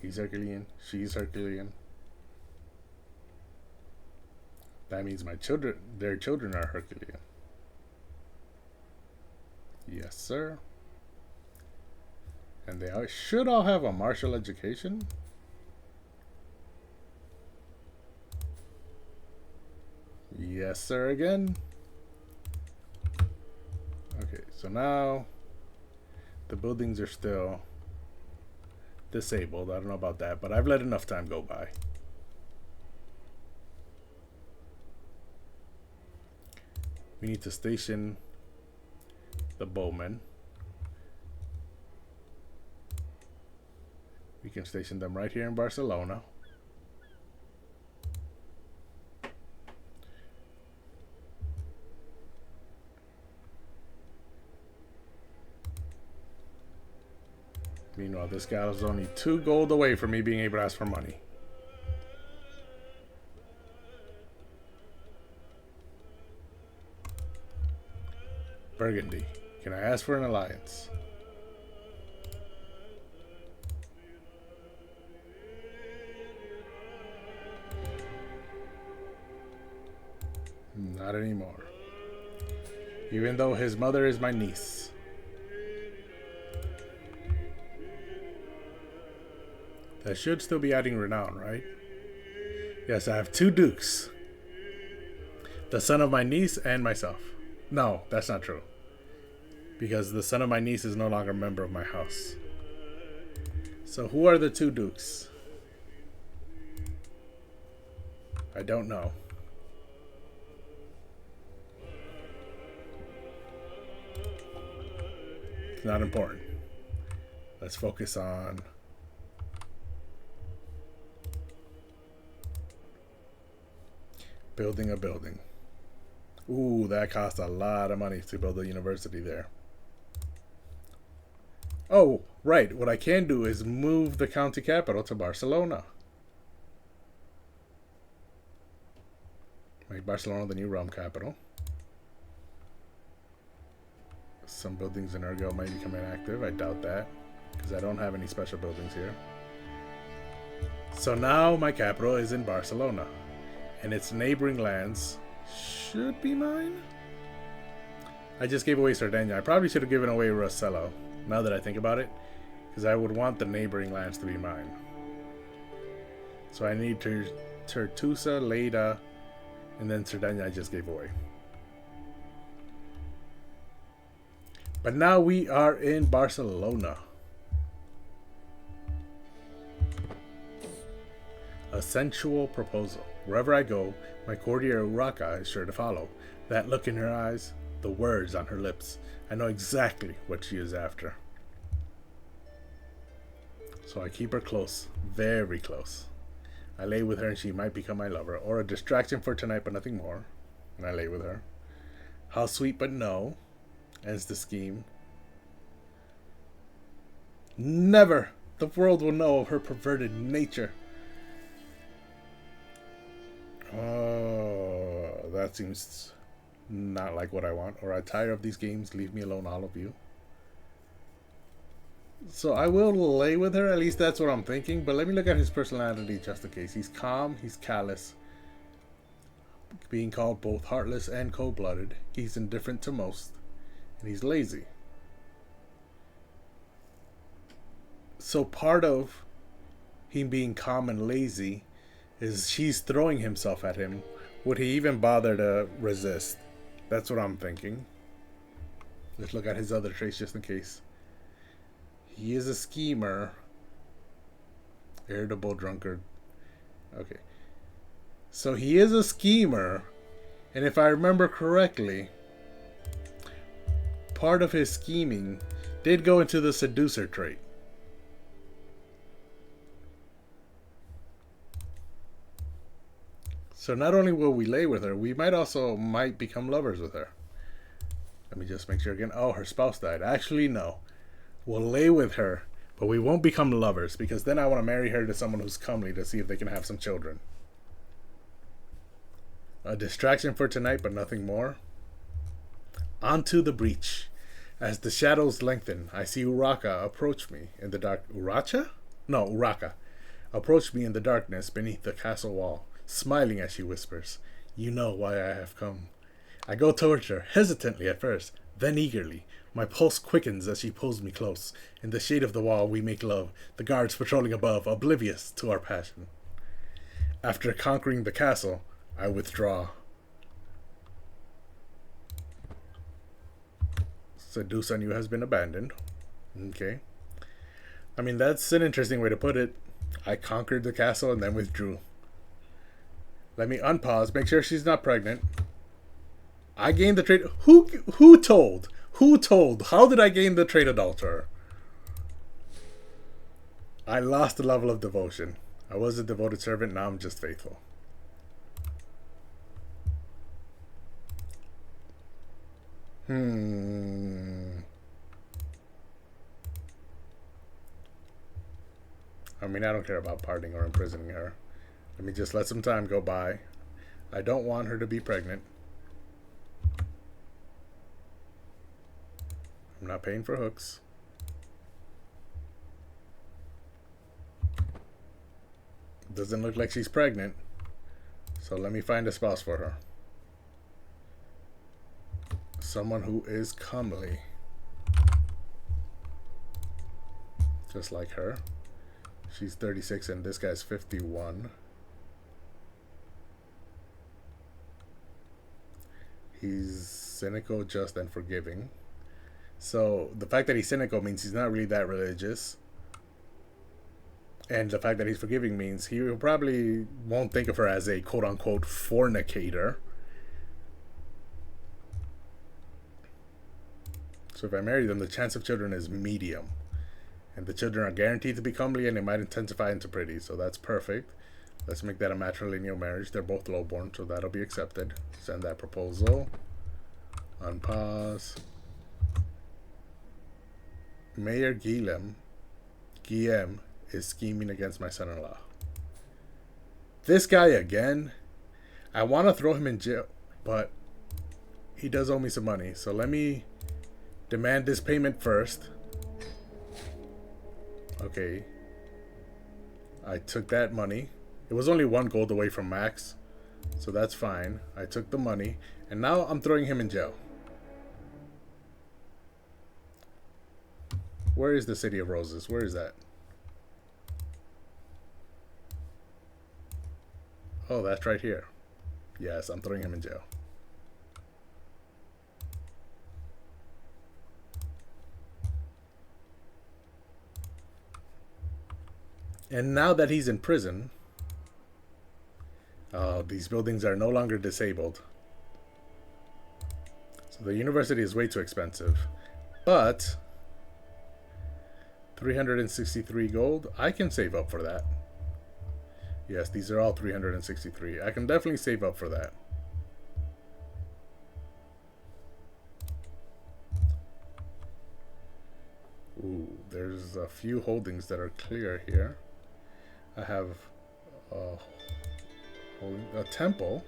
He's Herculean. She's Herculean. That means their children are Herculean. Yes, sir. And they should all have a martial education. Yes, sir, again. Okay, so now the buildings are still disabled. I don't know about that, but I've let enough time go by. We need to station the bowmen. We can station them right here in Barcelona. Meanwhile, this guy is only 2 gold away from me being able to ask for money. Burgundy. Can I ask for an alliance? Not anymore. Even though his mother is my niece. That should still be adding renown, right? Yes, I have 2 dukes. The son of my niece and myself. No, that's not true. Because the son of my niece is no longer a member of my house. So who are the 2 dukes? I don't know. It's not important. Let's focus on building a building. Ooh, that cost a lot of money to build a university there. Oh, right. What I can do is move the county capital to Barcelona. Make Barcelona the new realm capital. Some buildings in Urgel might become inactive. I doubt that, because I don't have any special buildings here. So now my capital is in Barcelona, and its neighboring lands should be mine. I just gave away Sardinia. I probably should have given away Rossello, now that I think about it, because I would want the neighboring lands to be mine. So I need Tertusa, Lleida, and then Sardinia I just gave away. But now we are in Barcelona. A sensual proposal. Wherever I go, my courtier Urraca is sure to follow. That look in her eyes, the words on her lips. I know exactly what she is after. So I keep her close, very close. I lay with her and she might become my lover, or a distraction for tonight but nothing more. And I lay with her. How sweet but no, ends the scheme. Never! The world will know of her perverted nature. Oh, that seems not like what I want. Or I tire of these games, leave me alone, all of you. So I will lay with her, at least that's what I'm thinking. But let me look at his personality just in case. He's calm, he's callous. Being called both heartless and cold-blooded. He's indifferent to most. And he's lazy. So part of him being calm and lazy is she's throwing himself at him. Would he even bother to resist? That's what I'm thinking. Let's look at his other traits just in case. He is a schemer. Irritable, drunkard. Okay. So he is a schemer. And if I remember correctly, part of his scheming did go into the seducer trait. So not only will we lay with her, we might become lovers with her. Let me just make sure again. Oh, her spouse died. Actually, no. We'll lay with her, but we won't become lovers, because then I want to marry her to someone who's comely to see if they can have some children. A distraction for tonight, but nothing more. Onto the breach. As the shadows lengthen, I see Urraca approach me in the dark. Urraca? No, Urraca. Approach me in the darkness beneath the castle wall, smiling as she whispers, "You know why I have come." I go towards her, hesitantly at first, then eagerly. My pulse quickens as she pulls me close. In the shade of the wall we make love, the guards patrolling above, oblivious to our passion. After conquering the castle, I withdraw. Seduce on you has been abandoned. Okay. I mean, that's an interesting way to put it. I conquered the castle and then withdrew. Let me unpause, make sure she's not pregnant. I gained the trait. Who told? Who told? How did I gain the trait adulterer? I lost the level of devotion. I was a devoted servant, now I'm just faithful. I mean, I don't care about parting or imprisoning her. Let me just let some time go by. I don't want her to be pregnant. I'm not paying for hooks. Doesn't look like she's pregnant. So let me find a spouse for her. someone who is comely. Just like her. She's 36 and this guy's 51. He's cynical, just, and forgiving. So the fact that he's cynical means he's not really that religious. And the fact that he's forgiving means he probably won't think of her as a quote-unquote fornicator. So if I marry them, the chance of children is medium. And the children are guaranteed to be comely and they might intensify into pretty. So that's perfect. Let's make that a matrilineal marriage. They're both lowborn, so that'll be accepted. Send that proposal. Unpause. Mayor Guillem is scheming against my son-in-law. This guy again. I want to throw him in jail, but he does owe me some money. So let me demand this payment first. Okay. I took that money. It was only 1 gold away from max, so that's fine. I took the money, and now I'm throwing him in jail. Where is the City of Roses? Where is that? Oh, that's right here. Yes, I'm throwing him in jail. And now that he's in prison, these buildings are no longer disabled. So the university is way too expensive. But 363 gold, I can save up for that. Yes, these are all 363. I can definitely save up for that. Ooh, there's a few holdings that are clear here. I have a temple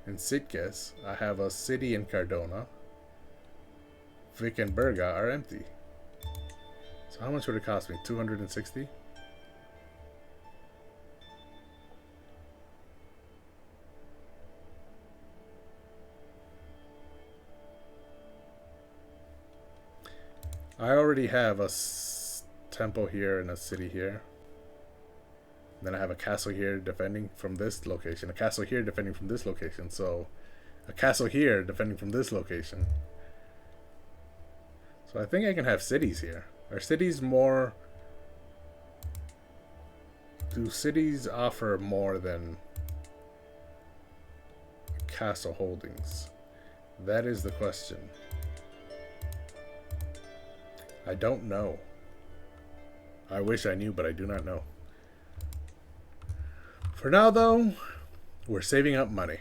in Sitkes. I have a city in Cardona. Vic and Berga are empty. So how much would it cost me? 260? I already have a temple here and a city here. Then I have a castle here defending from this location. A castle here defending from this location. So a castle here defending from this location. So I think I can have cities here. Are cities more... Do cities offer more than castle holdings? That is the question. I don't know. I wish I knew, but I do not know. For now, though, we're saving up money.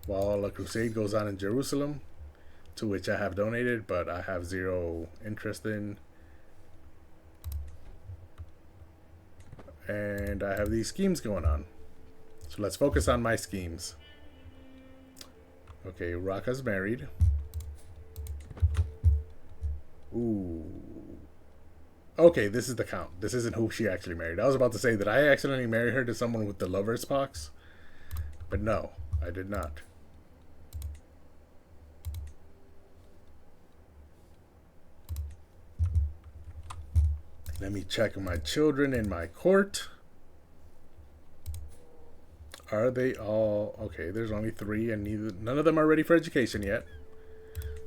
While a crusade goes on in Jerusalem, to which I have donated, but I have zero interest in. And I have these schemes going on. So let's focus on my schemes. Okay, Raka's married. Ooh. Okay, this is the count. This isn't who she actually married. I was about to say that I accidentally married her to someone with the lover's pox. But no, I did not. Let me check my children in my court. Are they all... Okay, there's only 3 and none of them are ready for education yet.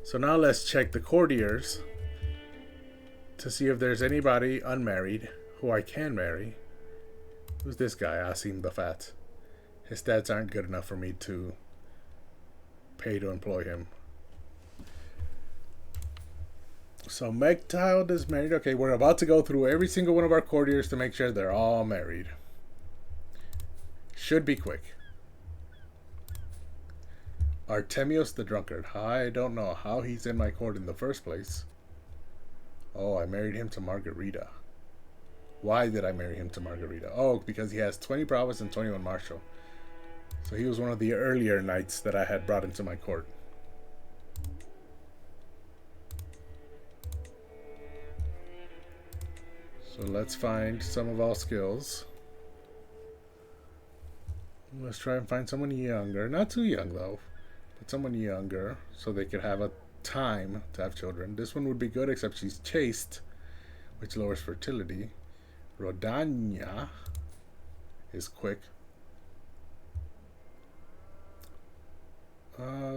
So now let's check the courtiers to see if there's anybody unmarried who I can marry. Who's this guy, Asim the Fat? His stats aren't good enough for me to pay to employ him. So Megchild is married. Okay, we're about to go through every single one of our courtiers to make sure they're all married. Should be quick. Artemios the Drunkard. I don't know how he's in my court in the first place. Oh, I married him to Margarita. Why did I marry him to Margarita? Oh, because he has 20 prowess and 21 martial. So he was one of the earlier knights that I had brought into my court. So let's find some of all skills. Let's try and find someone younger. Not too young, though. But someone younger so they could have a time to have children. This one would be good, except she's chaste, which lowers fertility. Rodania is quick.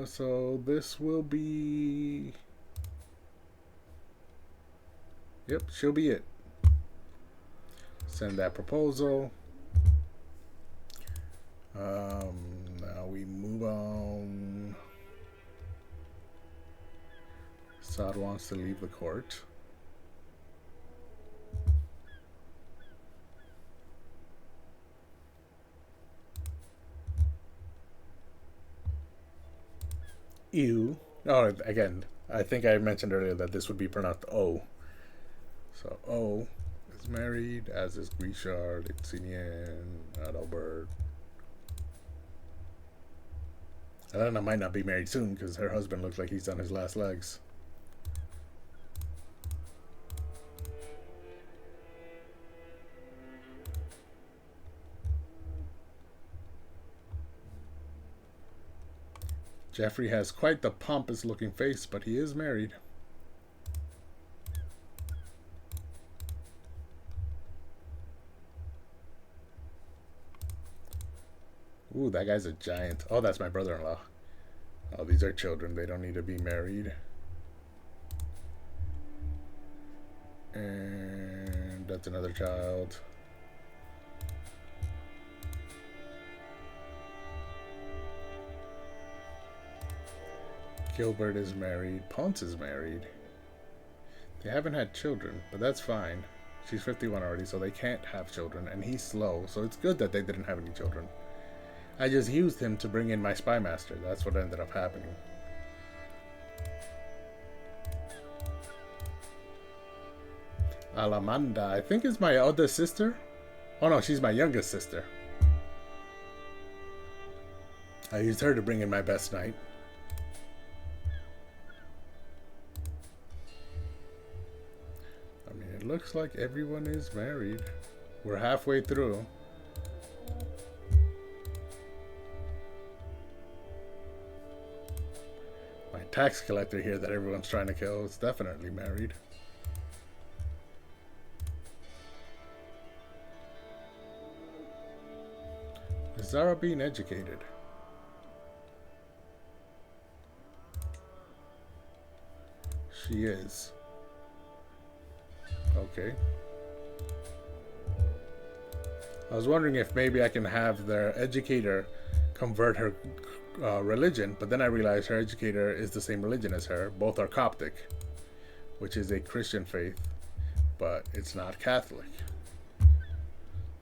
So this will be... Yep, she'll be it. Send that proposal. Now we move on. Saad wants to leave the court. Ew. Oh, again, I think I mentioned earlier that this would be pronounced O. So O is married, as is Guichard, Itzinien, Adalbert. Elena might not be married soon because her husband looks like he's on his last legs. Jeffrey has quite the pompous looking face, but he is married. Ooh, that guy's a giant. Oh, that's my brother-in-law. Oh, these are children. They don't need to be married. And that's another child. Gilbert is married. Ponce is married. They haven't had children, but that's fine. She's 51 already, so they can't have children, and he's slow, so it's good that they didn't have any children. I just used him to bring in my spy master. That's what ended up happening. Alamanda, I think is my other sister. Oh no, she's my youngest sister. I used her to bring in my best knight. I mean, it looks like everyone is married. We're halfway through. My tax collector here that everyone's trying to kill is definitely married. Is Zara being educated? She is. Okay. I was wondering if maybe I can have their educator convert her religion, but then I realized her educator is the same religion as her. Both are Coptic, which is a Christian faith, but it's not Catholic.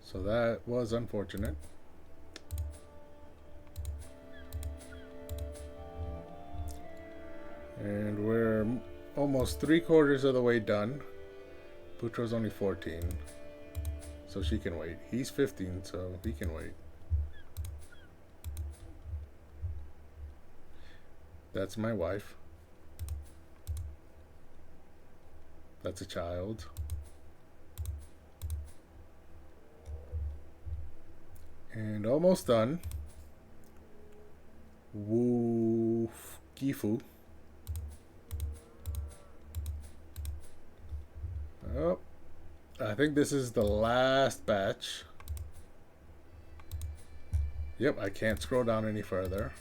So that was unfortunate. And we're almost 3/4 of the way done. Putro's only 14, so she can wait. He's 15, so he can wait. That's my wife. That's a child. And almost done. Wu Gifu. Oh, I think this is the last batch. Yep, I can't scroll down any further.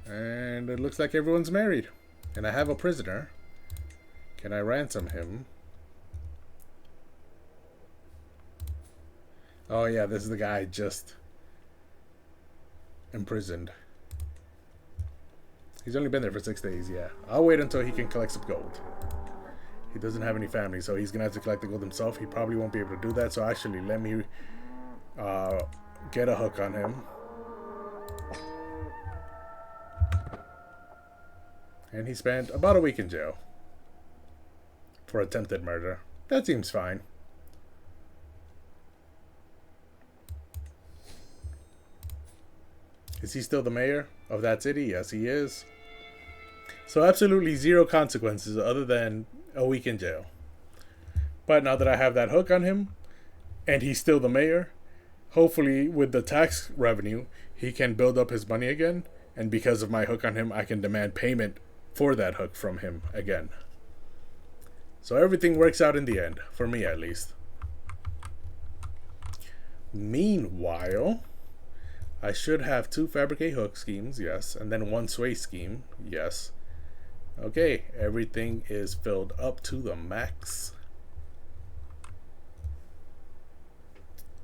And it looks like everyone's married. And I have a prisoner. Can I ransom him? Oh yeah, this is the guy I just imprisoned. He's only been there for 6 days, yeah. I'll wait until he can collect some gold. He doesn't have any family, so he's going to have to collect the gold himself. He probably won't be able to do that, so actually let me get a hook on him. And he spent about a week in jail for attempted murder. That seems fine. Is he still the mayor of that city? Yes, he is. So absolutely zero consequences other than a week in jail. But now that I have that hook on him, and he's still the mayor, hopefully with the tax revenue, he can build up his money again And because of my hook on him, I can demand payment for that hook from him again. So everything works out in the end, for me at least. Meanwhile, I should have 2 fabricate hook schemes, yes, and then 1 sway scheme, yes. Okay, everything is filled up to the max.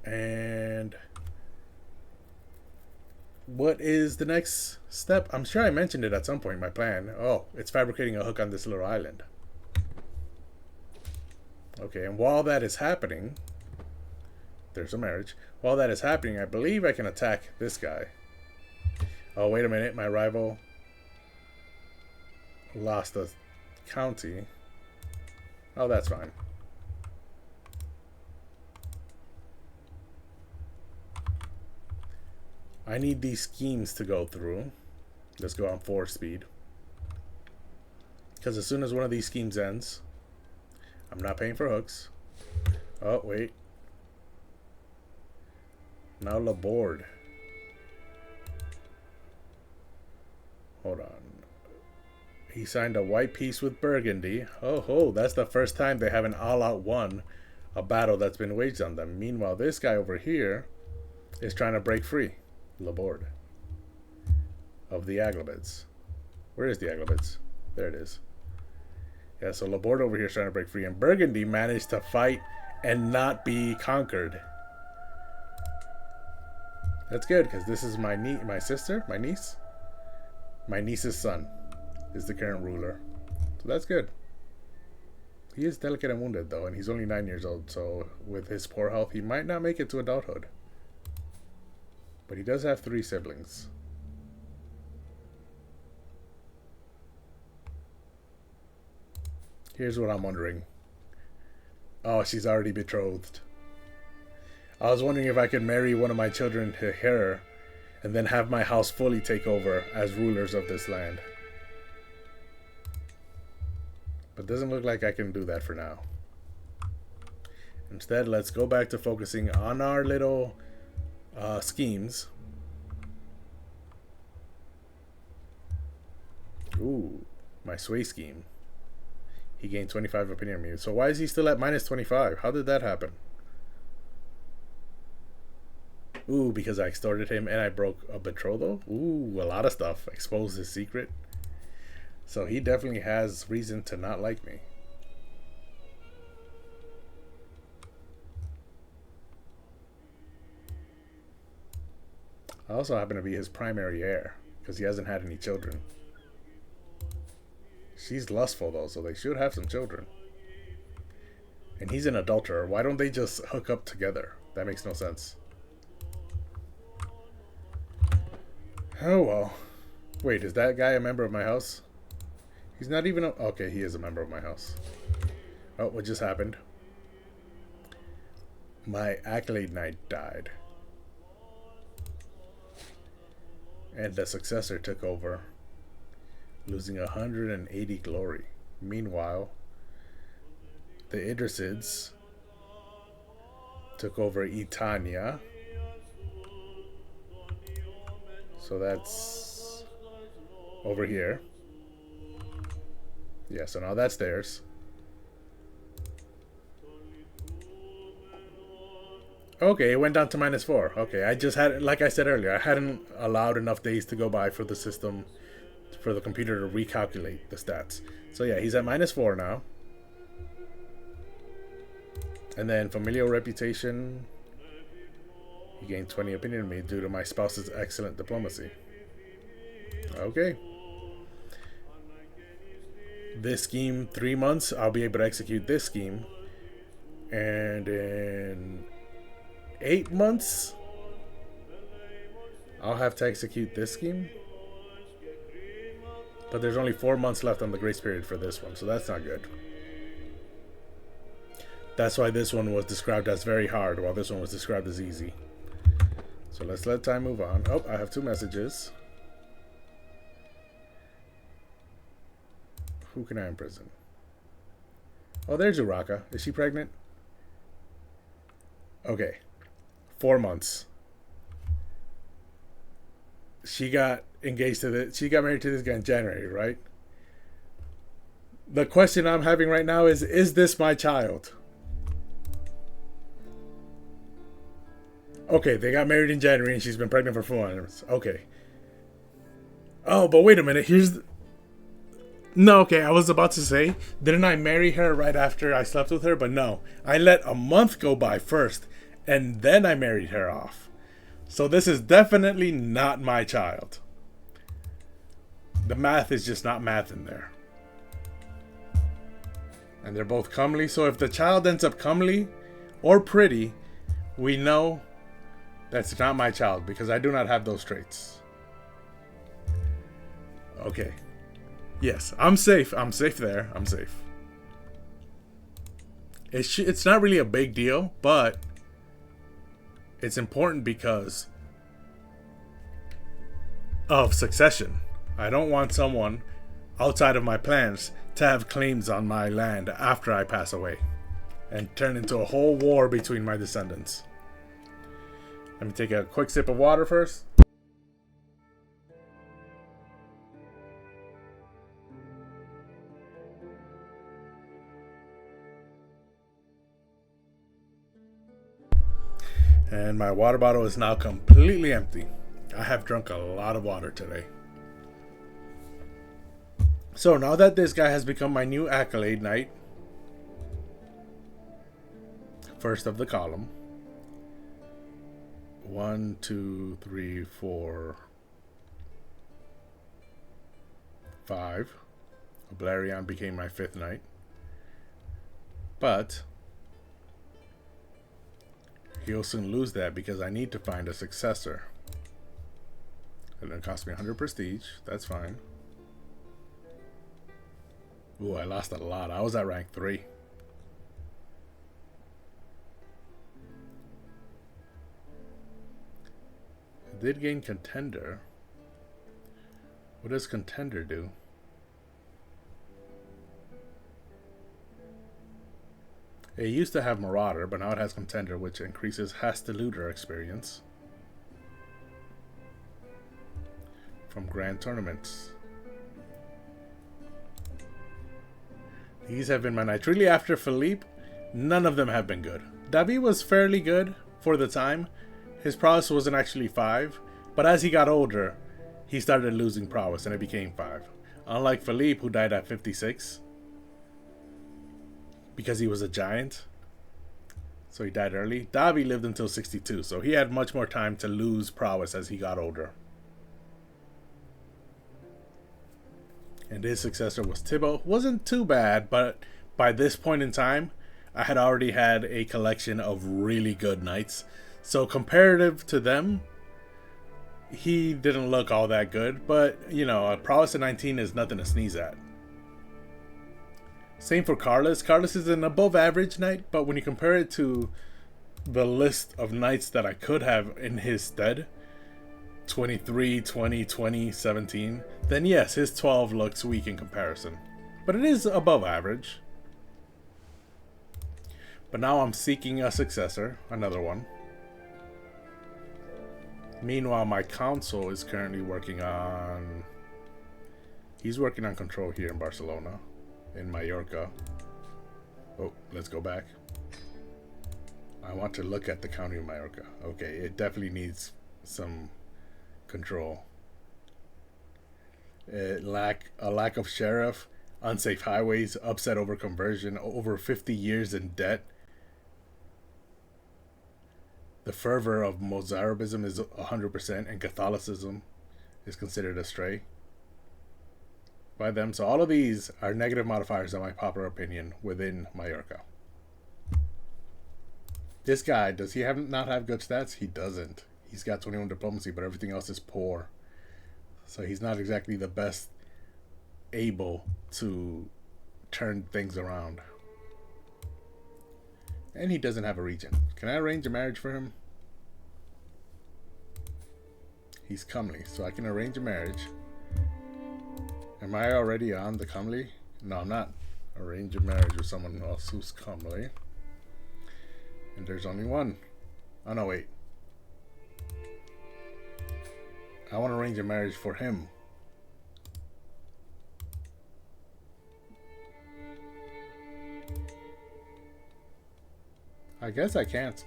And what is the next step? I'm sure I mentioned it at some point, my plan. Oh, it's fabricating a hook on this little island. Okay, and while that is happening, there's a marriage. While that is happening, I believe I can attack this guy. Oh, wait a minute. My rival lost the county. Oh, that's fine. I need these schemes to go through. Let's go on 4 speed. Because as soon as one of these schemes ends, I'm not paying for hooks. Oh, wait. Now Laborde. Hold on. He signed a white peace with Burgundy. Oh ho, that's the first time they haven't all-out won a battle that's been waged on them. Meanwhile, this guy over here is trying to break free. Laborde. Of the Aglobids. Where is the Aglobids? There it is. Yeah, so Laborde over here is trying to break free. And Burgundy managed to fight and not be conquered. That's good, because this is my sister, my niece. My niece's son is the current ruler. So that's good. He is delicate and wounded, though, and he's only 9 years old. So with his poor health, he might not make it to adulthood. But he does have 3 siblings. Here's what I'm wondering. Oh, she's already betrothed. I was wondering if I could marry one of my children to her and then have my house fully take over as rulers of this land. But it doesn't look like I can do that for now. Instead, let's go back to focusing on our little schemes. Ooh, my sway scheme. He gained 25 opinion on me. So why is he still at minus 25? How did that happen? Ooh, because I extorted him and I broke a betrothal? Ooh, a lot of stuff. Exposed his secret. So he definitely has reason to not like me. I also happen to be his primary heir because he hasn't had any children. She's lustful though, so they should have some children. And he's an adulterer. Why don't they just hook up together? That makes no sense. Oh well. Wait, is that guy a member of my house? He's not even a... Okay, he is a member of my house. Oh, what just happened? My Accolade Knight died. And the successor took over, losing 180 glory. Meanwhile, the Idrisids took over Etania. So that's over here. Yeah, so now that's theirs. Okay, it went down to -4. Okay, I just had, like I said earlier, I hadn't allowed enough days to go by for the system, for the computer to recalculate the stats. So yeah, he's at -4 now. And then familial reputation, he gained 20 opinion of me due to my spouse's excellent diplomacy. Okay. This scheme, 3 months, I'll be able to execute this scheme. And in 8 months, I'll have to execute this scheme. But there's only 4 months left on the grace period for this one, so that's not good. That's why this one was described as very hard, while this one was described as easy. So let's let time move on. Oh, I have 2 messages. Who can I imprison? Oh, there's Uraka. Is she pregnant? Okay. 4 months. She got engaged to this. She got married to this guy in January, right? The question I'm having right now is this my child? Okay, they got married in January and she's been pregnant for 4 months. Okay. Oh, but wait a minute. No, okay, I was about to say, didn't I marry her right after I slept with her? But no, I let a month go by first, and then I married her off. So this is definitely not my child. The math is just not math in there. And they're both comely, so if the child ends up comely or pretty, we know that's not my child, because I do not have those traits. Okay. Yes, I'm safe. I'm safe there. I'm safe. It's not really a big deal, but it's important because of succession. I don't want someone outside of my plans to have claims on my land after I pass away and turn into a whole war between my descendants. Let me take a quick sip of water first. And my water bottle is now completely empty. I have drunk a lot of water today. So now that this guy has become my new accolade knight, first of the column, 1, 2, 3, 4, 5. Oblarion became my 5th knight. But he'll soon lose that because I need to find a successor. And it cost me 100 prestige. That's fine. Ooh, I lost a lot. I was at rank 3. I did gain contender. What does contender do? It used to have Marauder, but now it has Contender, which increases Hast-Eluder experience from Grand Tournaments. These have been my knights. Really, after Philippe, none of them have been good. David was fairly good for the time. His prowess wasn't actually 5, but as he got older, he started losing prowess and it became 5. Unlike Philippe, who died at 56. Because he was a giant. So he died early. Davi lived until 62. So he had much more time to lose prowess as he got older. And his successor was Thibaut. Wasn't too bad, but by this point in time, I had already had a collection of really good knights. So comparative to them, he didn't look all that good. But, you know, a prowess of 19 is nothing to sneeze at. Same for Carlos. Carlos is an above average knight, but when you compare it to the list of knights that I could have in his stead, 23, 20, 20, 17, then yes, his 12 looks weak in comparison. But it is above average. But now I'm seeking a successor, another one. Meanwhile, my council is currently working on... He's working on control here in Barcelona. In Mallorca. Oh, let's go back. I want to look at the county of Mallorca. Okay, it definitely needs some control. A lack of sheriff, unsafe highways, upset over conversion, over 50 years in debt. The fervor of Mozarabism is 100%, and Catholicism is considered a stray by them. So all of these are negative modifiers in my popular opinion within Mallorca. This guy, does he not have good stats? He doesn't. He's got 21 diplomacy, but everything else is poor. So he's not exactly the best able to turn things around. And he doesn't have a regent. Can I arrange a marriage for him? He's comely, so I can arrange a marriage. Am I already on the comely? No, I'm not. Arrange a marriage with someone else who's comely. And there's only one. Oh, no, wait. I want to arrange a marriage for him. I guess I can't.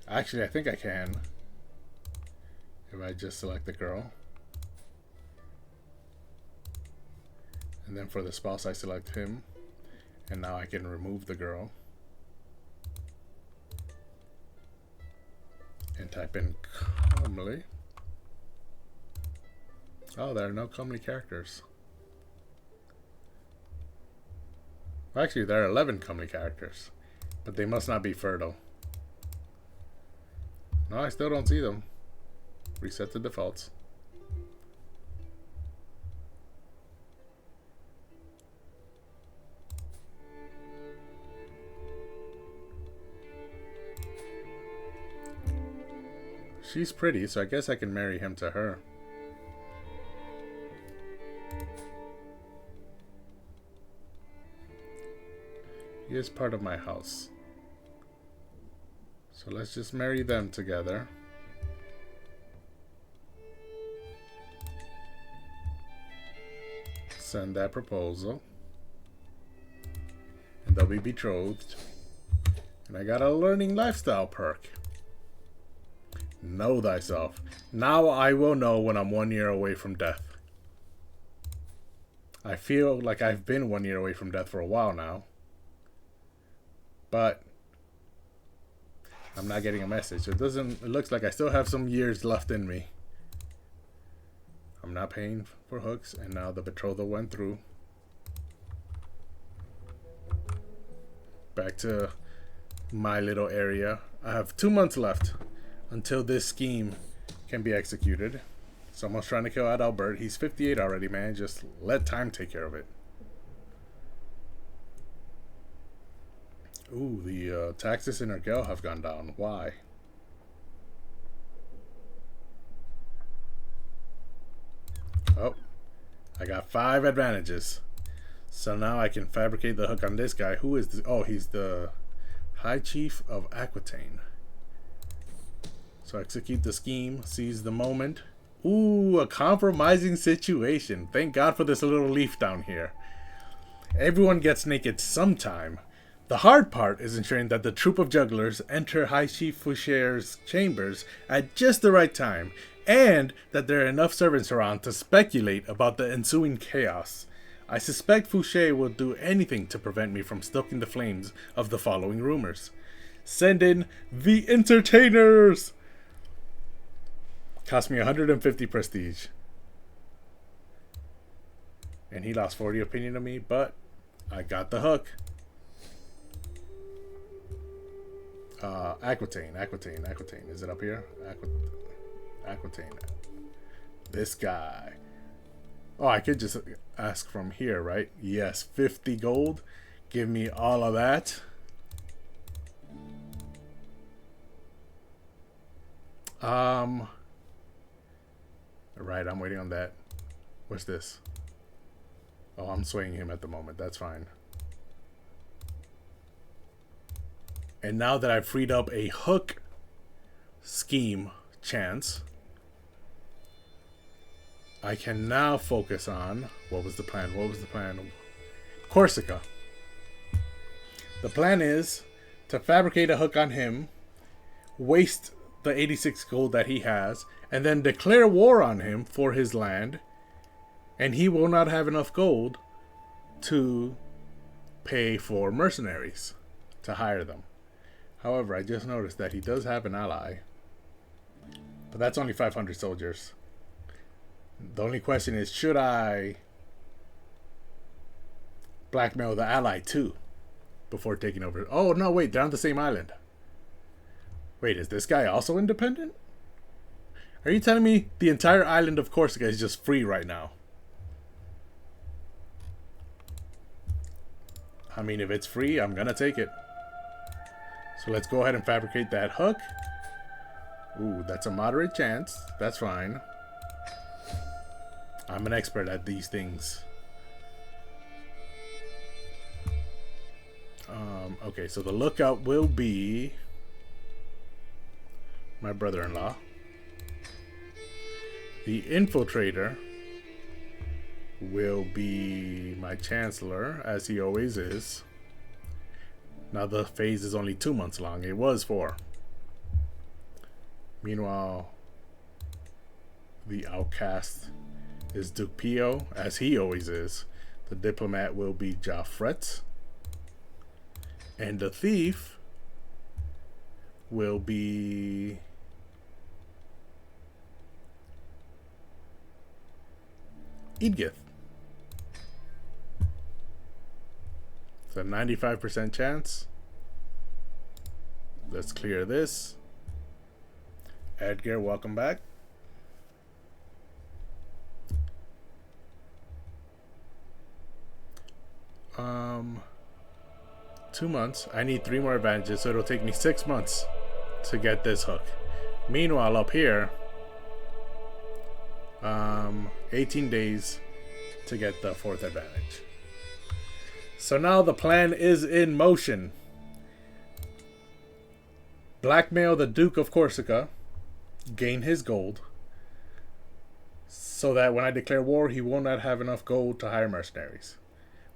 Actually, I think I can. If I just select the girl. And then for the spouse, I select him. And now I can remove the girl. And type in comely. Oh, there are no comely characters. Well, actually, there are 11 comely characters. But they must not be fertile. No, I still don't see them. Reset the defaults. She's pretty, so I guess I can marry him to her. He is part of my house. So let's just marry them together. Send that proposal. And they'll be betrothed. And I got a learning lifestyle perk. Know thyself. Now I will know when I'm 1 year away from death. I feel like I've been 1 year away from death for a while now. But I'm not getting a message. It looks like I still have some years left in me. I'm not paying for hooks, and now the betrothal went through. Back to my little area. I have 2 months left until this scheme can be executed. Someone's trying to kill Adalbert. He's 58 already, man. Just let time take care of it. Ooh, the taxes in Ergel have gone down. Why? Oh, I got 5 advantages. So now I can fabricate the hook on this guy. Who is this? Oh, he's the High Chief of Aquitaine. So execute the scheme, seize the moment. Ooh, a compromising situation. Thank God for this little leaf down here. Everyone gets naked sometime. The hard part is ensuring that the troop of jugglers enter High Chief Foucher's chambers at just the right time, and that there are enough servants around to speculate about the ensuing chaos. I suspect Foucher will do anything to prevent me from stoking the flames of the following rumors. Send in the entertainers! Cost me 150 prestige. And he lost 40 opinion of me, but I got the hook. Aquitaine. Is it up here? Aquitaine. This guy. Oh, I could just ask from here, right? Yes, 50 gold. Give me all of that. Right, I'm waiting on that. What's this? Oh, I'm swaying him at the moment. That's fine. And now that I've freed up a hook scheme chance, I can now focus on what was the plan? Corsica. The plan is to fabricate a hook on him, waste the 86 gold that he has, and then declare war on him for his land, and he will not have enough gold to pay for mercenaries to hire them. However, I just noticed that he does have an ally, but that's only 500 soldiers. The only question is, should I blackmail the ally too before taking over? Oh, no, wait, they're on the same island. Wait, is this guy also independent? Are you telling me the entire island of Corsica is just free right now? I mean, if it's free, I'm gonna take it. So let's go ahead and fabricate that hook. Ooh, that's a moderate chance. That's fine. I'm an expert at these things. Okay, so the lookout will be my brother-in-law. The infiltrator will be my chancellor, as he always is. Now the phase is only 2 months long. It was 4. Meanwhile, the outcast is Duke Pio, as he always is. The diplomat will be Jaffret. And the thief will be Edgith. It's a 95% chance. Let's clear this. Edgar, welcome back. Um, 2 months. I need 3 more advantages, so it'll take me 6 months to get this hook. Meanwhile, up here, 18 days to get the 4th advantage. So now the plan is in motion. Blackmail the Duke of Corsica, gain his gold, so that when I declare war, he will not have enough gold to hire mercenaries.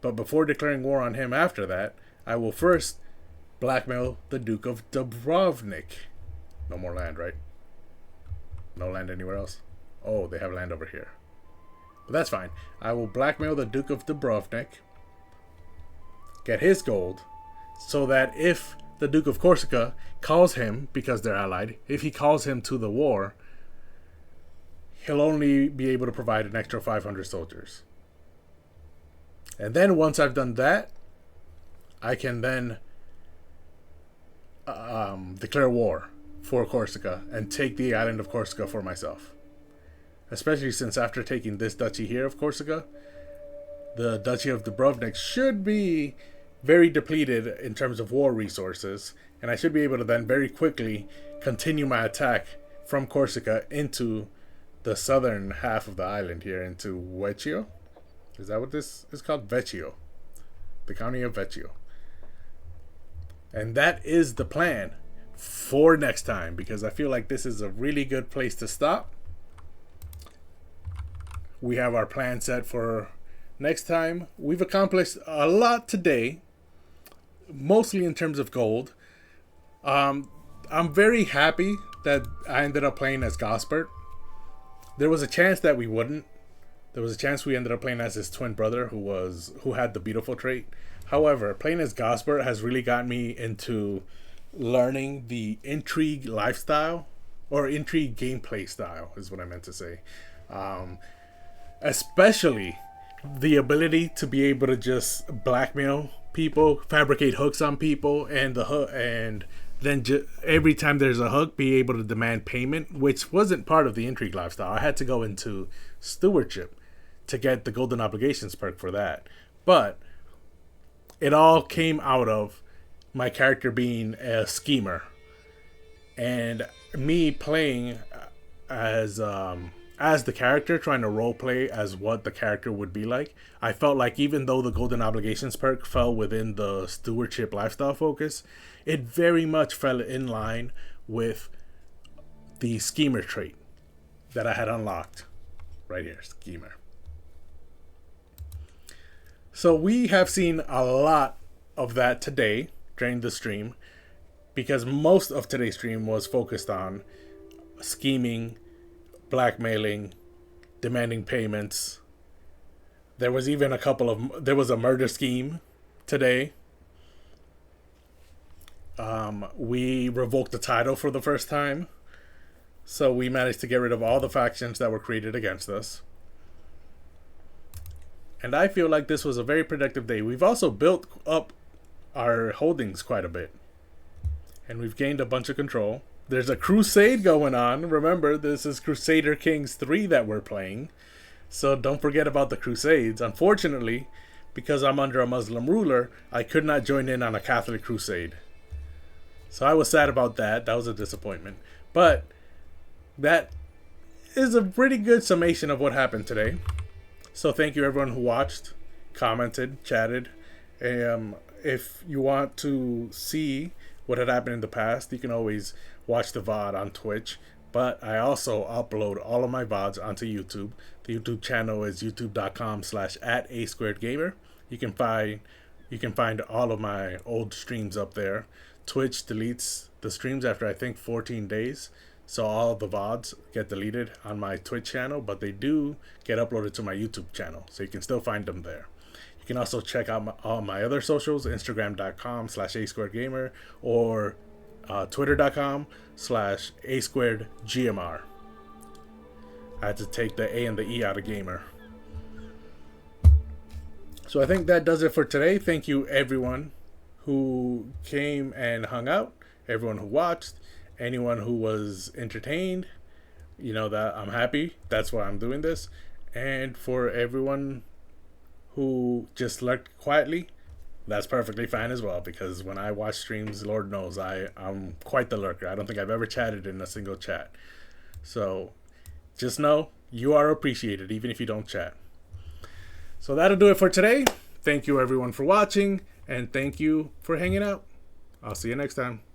But before declaring war on him after that, I will first blackmail the Duke of Dubrovnik. No more land, right? No land anywhere else? Oh, they have land over here. But that's fine. I will blackmail the Duke of Dubrovnik, get his gold, so that if the Duke of Corsica calls him, because they're allied, if he calls him to the war, he'll only be able to provide an extra 500 soldiers. And then once I've done that, I can then declare war for Corsica and take the island of Corsica for myself. Especially since after taking this duchy here of Corsica, the Duchy of Dubrovnik should be very depleted in terms of war resources, and I should be able to then very quickly continue my attack from Corsica into the southern half of the island here, into Vecchio. Is that what this is called? Vecchio. The county of Vecchio. And that is the plan for next time, because I feel like this is a really good place to stop. We have our plan set for next time. We've accomplished a lot today, mostly in terms of gold. I'm very happy that I ended up playing as Gospert. There was a chance that we wouldn't. There was a chance we ended up playing as his twin brother, who had the beautiful trait. However, playing as Gospert has really gotten me into learning the intrigue lifestyle, or intrigue gameplay style is what I meant to say. Especially the ability to be able to just blackmail people, fabricate hooks on people, and then every time there's a hook, be able to demand payment, which wasn't part of the intrigue lifestyle. I had to go into stewardship to get the golden obligations perk for that. But it all came out of my character being a schemer and me playing as the character, trying to roleplay as what the character would be like. I felt like even though the golden obligations perk fell within the stewardship lifestyle focus, it very much fell in line with the schemer trait that I had unlocked right here. Schemer. So we have seen a lot of that today during the stream, because most of today's stream was focused on scheming, blackmailing, demanding payments. There was even there was a murder scheme today. We revoked the title for the first time, so we managed to get rid of all the factions that were created against us. And I feel like this was a very productive day. We've also built up our holdings quite a bit, and we've gained a bunch of control. There's a crusade going on. Remember, this is Crusader Kings 3 that we're playing, so don't forget about the crusades. Unfortunately, because I'm under a Muslim ruler, I could not join in on a Catholic crusade. So I was sad about that. That was a disappointment. But that is a pretty good summation of what happened today. So thank you everyone who watched, commented, chatted. If you want to see what had happened in the past, you can always watch the VOD on Twitch, but I also upload all of my VODs onto YouTube. The YouTube channel is youtube.com/@a2gamer. You can find all of my old streams up there. Twitch deletes the streams after I think 14 days. So all the VODs get deleted on my Twitch channel, but they do get uploaded to my YouTube channel. So you can still find them there. You can also check out all my other socials, Instagram.com/a2gamer or Twitter.com/a2gmr. I had to take the A and the E out of gamer. So I think that does it for today. Thank you everyone who came and hung out, everyone who watched, anyone who was entertained. You know that I'm happy. That's why I'm doing this. And for everyone who just lurked quietly, that's perfectly fine as well, because when I watch streams, Lord knows I'm quite the lurker. I don't think I've ever chatted in a single chat. So just know you are appreciated even if you don't chat. So that'll do it for today. Thank you everyone for watching, and thank you for hanging out. I'll see you next time.